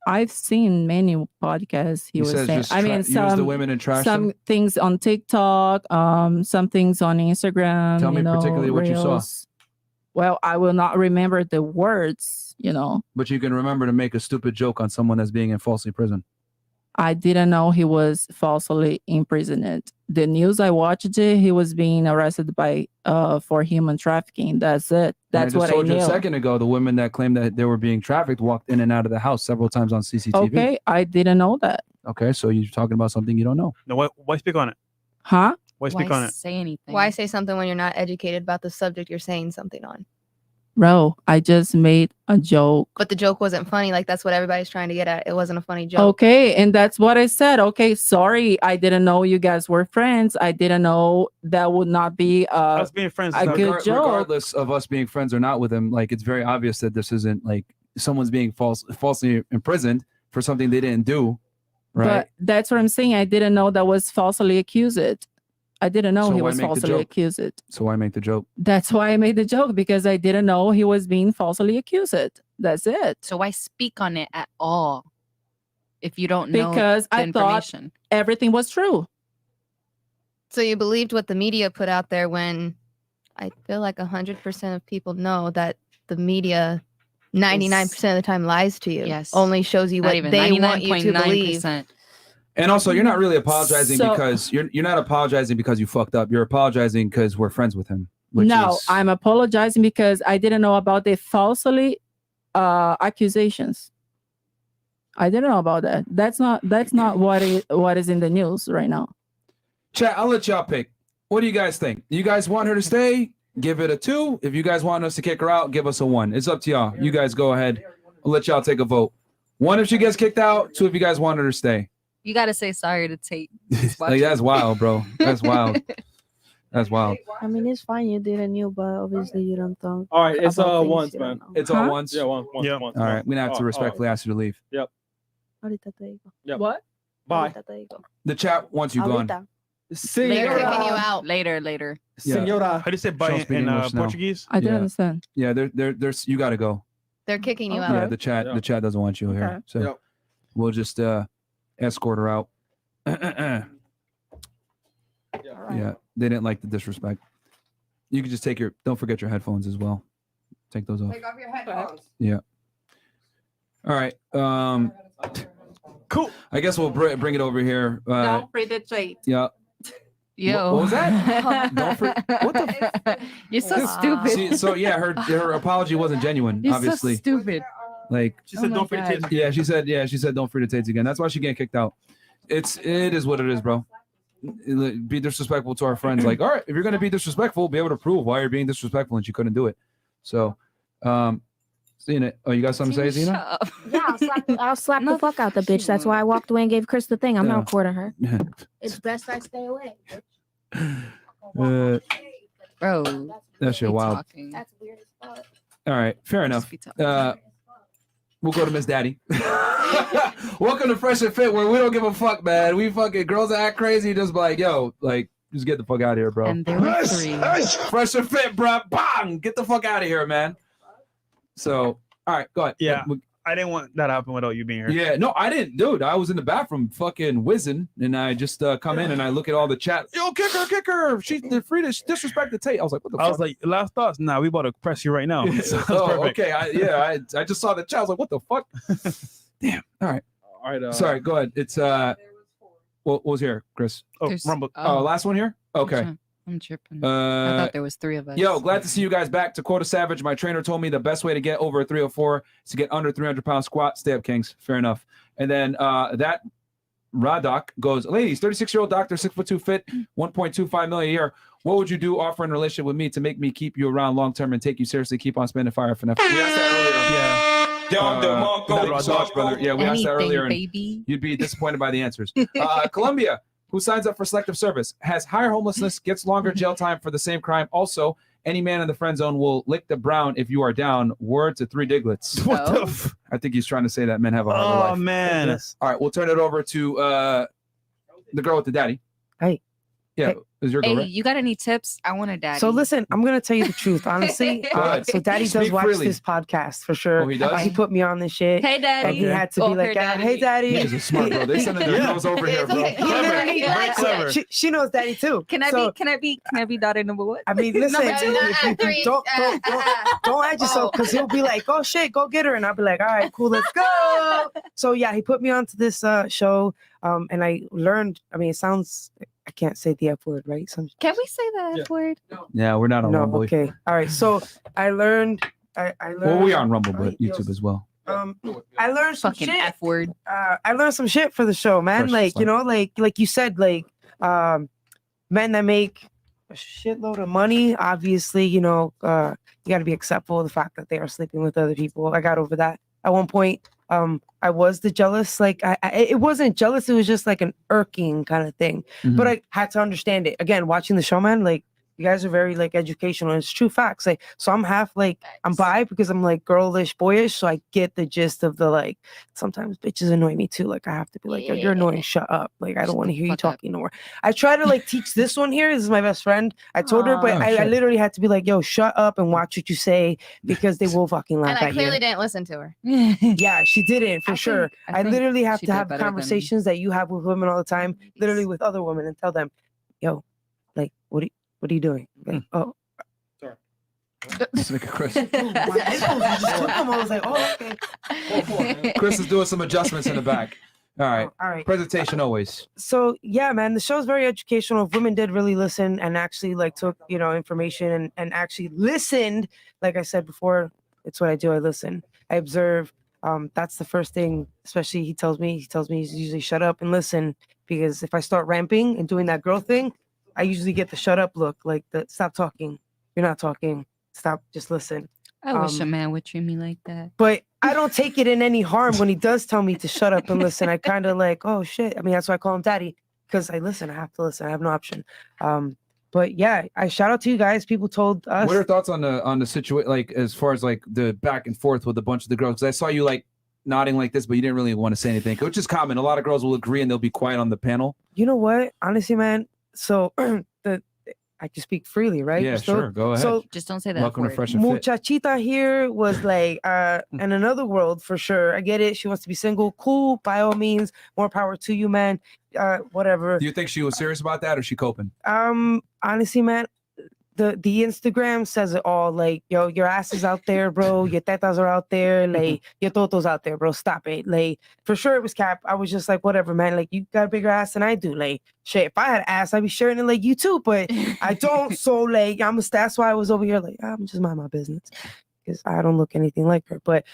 Speaker 7: I've seen many podcasts he was
Speaker 1: says
Speaker 7: saying.
Speaker 1: just
Speaker 7: I mean,
Speaker 1: use the
Speaker 7: some
Speaker 1: women and trash
Speaker 7: some
Speaker 1: them?
Speaker 7: things on TikTok, some things on Instagram.
Speaker 1: Tell me
Speaker 7: you know,
Speaker 1: particularly what you saw.
Speaker 7: Reels. Well, I will not remember the words. You know,
Speaker 1: But you can remember to make a stupid joke on someone that's being in falsely imprisoned.
Speaker 7: I didn't know he was falsely imprisoned. The news I watched, he was being arrested by for human trafficking. That's it. That's
Speaker 1: And I
Speaker 7: what
Speaker 1: just
Speaker 7: I
Speaker 1: told you
Speaker 7: knew.
Speaker 1: a second ago, the women that claimed that they were being trafficked walked in and out of the house several times on CCTV.
Speaker 7: Okay, I didn't know that.
Speaker 1: Okay, so you're talking about something you don't know.
Speaker 3: No, why speak on it?
Speaker 7: Huh?
Speaker 3: Why speak on it?
Speaker 10: Say anything?
Speaker 8: Why say something when you're not educated about the subject you're saying something on?
Speaker 7: Bro, I just made a joke.
Speaker 8: But the joke wasn't funny. Like that's what everybody's trying to get at. It wasn't a funny joke.
Speaker 7: Okay, and that's what I said. Okay, sorry, I didn't know you guys were friends. I didn't know that would not be
Speaker 3: Us being friends
Speaker 7: a
Speaker 3: is not
Speaker 7: good joke.
Speaker 1: Regardless of us being friends or not with him, like it's very obvious that this isn't like someone's being falsely imprisoned for something they didn't do, right?
Speaker 7: But that's what I'm saying. I didn't know that was falsely accused. I didn't know
Speaker 1: So
Speaker 7: he
Speaker 1: why
Speaker 7: was
Speaker 1: make the
Speaker 7: falsely
Speaker 1: joke?
Speaker 7: accused.
Speaker 1: So why make the joke?
Speaker 7: That's why I made the joke, because I didn't know he was being falsely accused. That's it.
Speaker 10: So why speak on it at all if you don't know
Speaker 7: Because
Speaker 10: the
Speaker 7: I thought
Speaker 10: information?
Speaker 7: everything was true.
Speaker 8: So you believed what the media put out there when I feel like 100% of people know that the media 99% of the time lies to you.
Speaker 10: Yes.
Speaker 8: Only shows you
Speaker 10: Not
Speaker 8: what
Speaker 10: even
Speaker 8: they want you to
Speaker 10: 99.9%.
Speaker 8: believe.
Speaker 1: And also, you're not really apologizing
Speaker 7: So-
Speaker 1: because you're not apologizing because you fucked up. You're apologizing because we're friends with him. Which
Speaker 7: No,
Speaker 1: is,
Speaker 7: I'm apologizing because I didn't know about the falsely accusations. I didn't know about that. That's not what is in the news right now.
Speaker 1: Chat, I'll let y'all pick. What do you guys think? You guys want her to stay? Give it a 2. If you guys want us to kick her out, give us a 1. It's up to y'all. You guys go ahead. I'll let y'all take a vote. 1 if she gets kicked out. 2 if you guys want her to stay.
Speaker 10: You got to say sorry to Tate.
Speaker 1: Like, that's wild, bro. That's wild. That's wild.
Speaker 5: I mean, it's fine. You did a new, but obviously you don't talk.
Speaker 4: All right, it's
Speaker 5: about things
Speaker 4: once,
Speaker 5: you don't
Speaker 4: man.
Speaker 5: know.
Speaker 1: It's all once.
Speaker 4: Yeah, once.
Speaker 3: Yeah.
Speaker 4: Once.
Speaker 1: All right, we're gonna have to
Speaker 4: Oh,
Speaker 1: respectfully ask you to leave.
Speaker 4: Yep.
Speaker 5: Ahorita te digo.
Speaker 4: Yep.
Speaker 7: What?
Speaker 4: Bye.
Speaker 5: Ahorita te digo.
Speaker 1: The chat wants you gone.
Speaker 5: Ahorita.
Speaker 8: They're kicking you out.
Speaker 10: Later.
Speaker 1: Yeah.
Speaker 4: Senora.
Speaker 3: How do you say
Speaker 1: Don't
Speaker 3: bye
Speaker 1: speak
Speaker 3: in
Speaker 1: English now.
Speaker 3: Portuguese?
Speaker 7: I didn't
Speaker 1: Yeah.
Speaker 7: understand.
Speaker 1: Yeah, there's you gotta go.
Speaker 8: They're kicking you
Speaker 7: Okay.
Speaker 1: Yeah,
Speaker 8: out.
Speaker 1: the chat doesn't want you
Speaker 7: Okay.
Speaker 1: here. So
Speaker 4: Yep.
Speaker 1: we'll just escort her out.
Speaker 4: Yeah.
Speaker 1: Yeah, they didn't like the disrespect. You can just don't forget your headphones as well. Take those off.
Speaker 8: Take off your headphones.
Speaker 1: Yeah. All right.
Speaker 3: Cool.
Speaker 1: I guess we'll bring it over here.
Speaker 7: Don't read the tweet.
Speaker 1: Yeah.
Speaker 10: Yo.
Speaker 1: What was that? Don't what the?
Speaker 10: You're so stupid.
Speaker 1: See, so yeah, her apology wasn't genuine.
Speaker 10: You're
Speaker 1: Obviously.
Speaker 10: so stupid.
Speaker 1: Like
Speaker 3: She said, "Don't free the Tates."
Speaker 1: Yeah, she said don't free the Tates again. That's why she getting kicked out. It is what it is, bro. Be disrespectful to our friends. Like, all right, if you're gonna be disrespectful, be able to prove why you're being disrespectful, and she couldn't do it. So, seeing it. Oh, you got something to say, Zena?
Speaker 17: Yeah, I'll slap the fuck out the bitch. That's why I walked away and gave Chris the thing. I'm not recording her. It's best I stay away.
Speaker 7: Bro,
Speaker 1: that shit wild.
Speaker 17: That's weird as fuck.
Speaker 1: All right, fair enough. We'll go to Miss Daddy. Welcome to Fresh and Fit, where we don't give a fuck, man. We fucking girls that act crazy, just like, yo, like, just get the fuck out of here, bro.
Speaker 10: And there were three.
Speaker 1: Fresh and Fit, bro. Bang! Get the fuck out of here, man. So, all right, go ahead.
Speaker 3: Yeah, I didn't want that to happen without you being here.
Speaker 1: Yeah, no, I didn't, dude. I was in the bathroom fucking whizzing, and I just come in and I look at all the chat. Yo, kick her. She's free to disrespect the Tate. I was like, what the fuck?
Speaker 3: I was like, last thoughts? Nah, we about to press you right now. So
Speaker 1: okay. I just saw the chat. I was like, what the fuck? Damn. All right. Sorry, go ahead. It's what was here, Chris? Rumble. Last one here? Okay.
Speaker 10: I'm tripping. I thought there was 3 of us.
Speaker 1: Yo, glad to see you guys back. Dakota Savage, my trainer told me the best way to get over a 304 is to get under 300-pound squat. Stay up, Kings. Fair enough. And then that Radoc goes, ladies, 36-year-old doctor, 6'2" fit, 1.25 million a year. What would you do offering a relationship with me to make me keep you around long term and take you seriously? Keep on spending fire for nothing. We asked that earlier. Yeah. We asked that earlier.
Speaker 10: Baby.
Speaker 1: You'd be disappointed by the answers. Colombia, who signs up for selective service, has higher homelessness, gets longer jail time for the same crime. Also, any man in the friend zone will lick the brown if you are down. Word to 3 Diglets.
Speaker 3: What the
Speaker 1: I think he's trying to say that men have a harder life.
Speaker 3: Oh, man.
Speaker 1: All right, we'll turn it over to the girl with the daddy.
Speaker 6: Hey.
Speaker 1: Yeah, is your girl,
Speaker 10: Hey,
Speaker 1: right?
Speaker 10: you got any tips? I want a daddy.
Speaker 6: So listen, I'm gonna tell you the truth, honestly. So Daddy does
Speaker 1: Speak
Speaker 6: watch
Speaker 1: freely.
Speaker 6: this podcast for sure.
Speaker 1: Oh, he does?
Speaker 6: He put me on this shit.
Speaker 10: Hey, Daddy.
Speaker 6: And he had to be like, hey, Daddy.
Speaker 1: He is a smart bro. They sending their girls over here, bro.
Speaker 6: She knows Daddy too.
Speaker 10: Can I be daughter number 1?
Speaker 6: I mean, listen,
Speaker 10: Number 2,
Speaker 6: don't add yourself because he'll be like, oh shit, go get her, and I'll be like, all right, cool, let's go. So yeah, he put me onto this show, and I learned. I mean, it sounds. I can't say the F word, right?
Speaker 10: Can we say the F word?
Speaker 1: Yeah, we're not on Rumble.
Speaker 6: Okay. All right. So I learned. I learned.
Speaker 1: Well, we are on Rumble, but YouTube as well.
Speaker 6: I learned some
Speaker 10: fucking
Speaker 6: shit.
Speaker 10: F word.
Speaker 6: I learned some shit for the show, man.
Speaker 1: Precious
Speaker 6: Like, you
Speaker 1: life.
Speaker 6: know, like you said, like men that make a shitload of money, obviously, you know, you got to be acceptable of the fact that they are sleeping with other people. I got over that. At one point, I was the jealous, like it wasn't jealous, it was just like an irking kind of thing. But I had to understand it. Again, watching the show, man, like you guys are very like educational. It's true facts. Like, so I'm half like I'm bi because I'm like girlish, boyish. So I get the gist of the like. Sometimes bitches annoy me too. Like I have to be like, yo, you're annoying. Shut up. Like I don't want to hear you talking no more. I try to like teach this one here. This is my best friend. I told her, but I literally had to be like, yo, shut up and watch what you say because they will fucking laugh
Speaker 8: And
Speaker 6: at
Speaker 8: I
Speaker 6: you.
Speaker 8: clearly didn't listen to her.
Speaker 6: Yeah, she didn't for sure.
Speaker 10: I
Speaker 6: I
Speaker 10: think
Speaker 6: literally have
Speaker 10: she
Speaker 6: to
Speaker 10: did
Speaker 6: have
Speaker 10: better than-
Speaker 6: conversations that you have with women all the time, literally with other women, and tell them, yo, like, what are you doing? Like, oh.
Speaker 1: Chris.
Speaker 6: I was like, oh, okay.
Speaker 1: Chris is doing some adjustments in the back. All right.
Speaker 6: All right.
Speaker 1: Presentation always.
Speaker 6: So yeah, man, the show's very educational. If women did really listen and actually like took, you know, information and actually listened, like I said before, it's what I do. I listen. I observe. That's the first thing, especially he tells me he's usually shut up and listen, because if I start ramping and doing that girl thing, I usually get the shut up look, like the stop talking. You're not talking. Stop, just listen.
Speaker 10: I wish a man would treat me like that.
Speaker 6: But I don't take it in any harm when he does tell me to shut up and listen. I kind of like, oh shit. I mean, that's why I call him daddy, because I listen. I have to listen. I have no option. But yeah, I shout out to you guys. People told us.
Speaker 1: What are your thoughts on the situation, like as far as like the back and forth with a bunch of the girls? Because I saw you like nodding like this, but you didn't really want to say anything, which is common. A lot of girls will agree and they'll be quiet on the panel.
Speaker 6: You know what? Honestly, man. So I can speak freely, right?
Speaker 1: Yeah,
Speaker 6: So-
Speaker 1: sure. Go ahead.
Speaker 6: So
Speaker 10: Just don't say that.
Speaker 1: Welcome to
Speaker 10: word.
Speaker 1: Fresh and Fit.
Speaker 6: Muchachita here was like in another world for sure. I get it. She wants to be single. Cool. By all means, more power to you, man. Whatever.
Speaker 1: Do you think she was serious about that, or she coping?
Speaker 6: Honestly, man, the Instagram says it all. Like, yo, your ass is out there, bro. Your tetas are out there. Like, your toto's out there, bro. Stop it. Like, for sure it was cap. I was just like, whatever, man. Like, you got a bigger ass than I do. Like, shit, if I had ass, I'd be sharing it like you too. But I don't. So, like, that's why I was over here. Like, I'm just mind my business because I don't look anything like her. But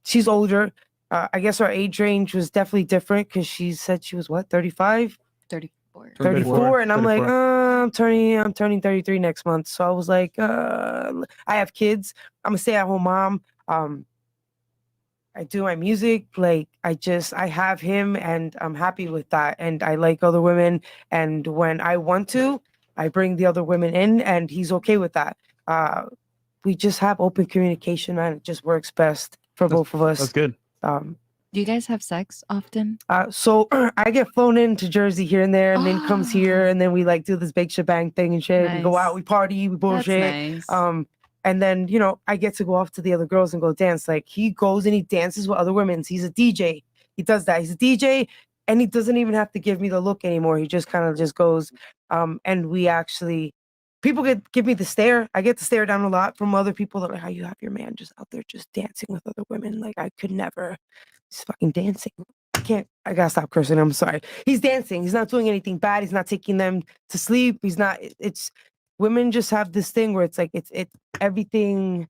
Speaker 6: she's older. I guess our age range was definitely different because she said she was what, 35?
Speaker 10: 34.
Speaker 6: 34, and I'm like, I'm turning 33 next month. So I was like, I have kids. I'm a stay-at-home mom. I do my music. Like I have him, and I'm happy with that. And I like other women, and when I want to, I bring the other women in, and he's okay with that. We just have open communication, man. It just works best for both of us.
Speaker 3: That's good.
Speaker 10: Do you guys have sex often?
Speaker 6: So I get flown into Jersey here and there, and then comes here, and then we like do this big shebang thing and shit. Nice. We go out, we party, we bullshit.
Speaker 10: That's nice.
Speaker 6: And then, you know, I get to go off to the other girls and go dance. Like he goes and he dances with other women. He's a DJ. He does that. He's a DJ, and he doesn't even have to give me the look anymore. He just kind of just goes. And we actually, people give me the stare. I get the stare down a lot from other people. That are like, how you have your man just out there just dancing with other women? Like I could never. He's fucking dancing. I gotta stop cursing. I'm sorry. He's dancing. He's not doing anything bad. He's not taking them to sleep. He's not. It's women just have this thing where it's like it's everything.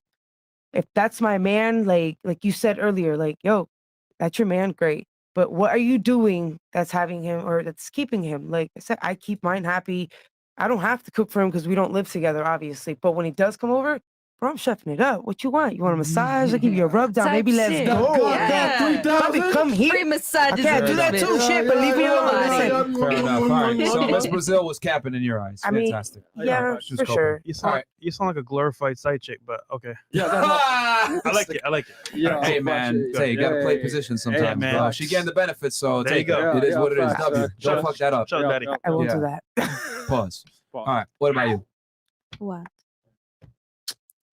Speaker 6: If that's my man, like you said earlier, like yo, that's your man, great. But what are you doing that's having him or that's keeping him? Like I said, I keep mine happy. I don't have to cook for him because we don't live together, obviously. But when he does come over, bro, I'm chefing it up. What you want? You want a massage? I'll give you a rub down. Maybe let's go.
Speaker 10: Yeah.
Speaker 6: 3,000. Come here.
Speaker 10: Free massages.
Speaker 6: I can't do that too. Shit, but leave me alone.
Speaker 1: Fair enough. All right. So Miss Brazil was capping in your eyes. Fantastic.
Speaker 6: Yeah,
Speaker 1: She was
Speaker 6: for
Speaker 1: coping.
Speaker 6: sure.
Speaker 3: You sound like a glorified side chick, but okay.
Speaker 4: Yeah,
Speaker 3: I like it. I like it.
Speaker 4: Yeah.
Speaker 1: Hey man, you gotta play position sometimes.
Speaker 3: Hey, man.
Speaker 1: She getting the benefits, so
Speaker 3: There you
Speaker 1: take
Speaker 3: go.
Speaker 1: it. It is what it is.
Speaker 4: facts,
Speaker 1: W.
Speaker 4: facts.
Speaker 1: Don't fuck that up.
Speaker 3: Shut up, daddy.
Speaker 6: I won't do that.
Speaker 1: Pause. All right. What about you?
Speaker 5: What?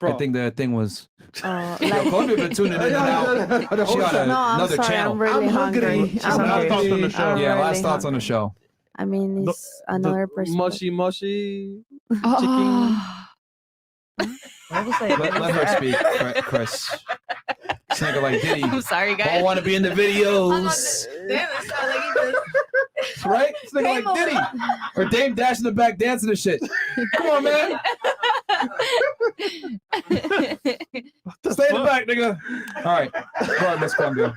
Speaker 1: I think the thing was.
Speaker 5: Like,
Speaker 1: Columbia been tuning in and out. She on another
Speaker 5: sorry,
Speaker 1: channel.
Speaker 5: I'm really hungry.
Speaker 3: Last thoughts on the show.
Speaker 1: Yeah,
Speaker 5: I'm
Speaker 1: last
Speaker 5: really
Speaker 1: thoughts on the show.
Speaker 5: I mean, it's another perspective.
Speaker 4: Mushy.
Speaker 1: Let her speak, Chris. This nigga like Diddy.
Speaker 10: I'm sorry, guys.
Speaker 1: Don't want to be in the videos.
Speaker 8: Damn, it sounds like he just.
Speaker 1: Right? This nigga like Diddy. Or Dame Dash in the back dancing and shit. Come on, man. Stay in the back, nigga. All right. Go ahead, Miss Columbia.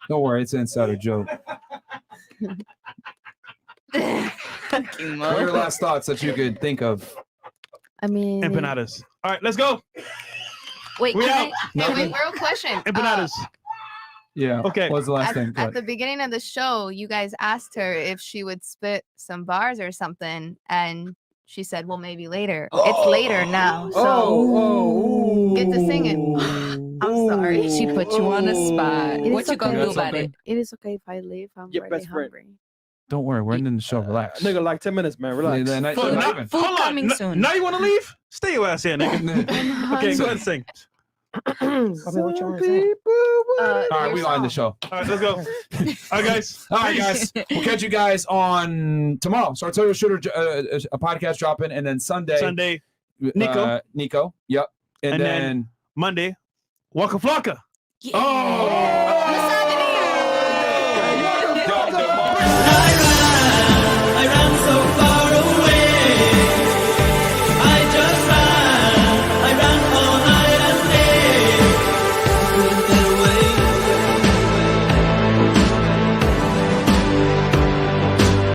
Speaker 1: Don't worry, it's an insider joke. What are your last thoughts that you could think of?
Speaker 5: I mean,
Speaker 3: Empanadas. All right, let's go.
Speaker 10: Wait,
Speaker 3: We
Speaker 10: can
Speaker 3: out.
Speaker 8: Hey, wait, real question.
Speaker 3: Empanadas.
Speaker 1: Yeah.
Speaker 3: Okay.
Speaker 1: What was the last thing?
Speaker 8: At the beginning of the show, you guys asked her if she would spit some bars or something, and she said, "Well, maybe later." It's later now, so get to singing. I'm sorry.
Speaker 10: She put you on the spot. What you gonna do about it?
Speaker 5: It is okay if I leave. I'm
Speaker 4: Your
Speaker 5: really
Speaker 4: best friend.
Speaker 5: hungry.
Speaker 1: Don't worry, we're ending the show. Relax.
Speaker 4: Nigga, like 10 minutes, man. Relax.
Speaker 3: Hold
Speaker 10: coming
Speaker 3: on.
Speaker 10: soon.
Speaker 3: Now you want to leave? Stay your ass here, nigga. Okay, go ahead and sing.
Speaker 6: What you want to say?
Speaker 1: All right, we gonna end the show.
Speaker 3: All right, let's go. All right, guys.
Speaker 1: All right, guys. We'll catch you guys on tomorrow. So Arturo Shooter, a podcast dropping, and then Sunday,
Speaker 3: Nico.
Speaker 1: Nico. Yep. And then
Speaker 3: Monday, Waka Flocka.
Speaker 1: Oh,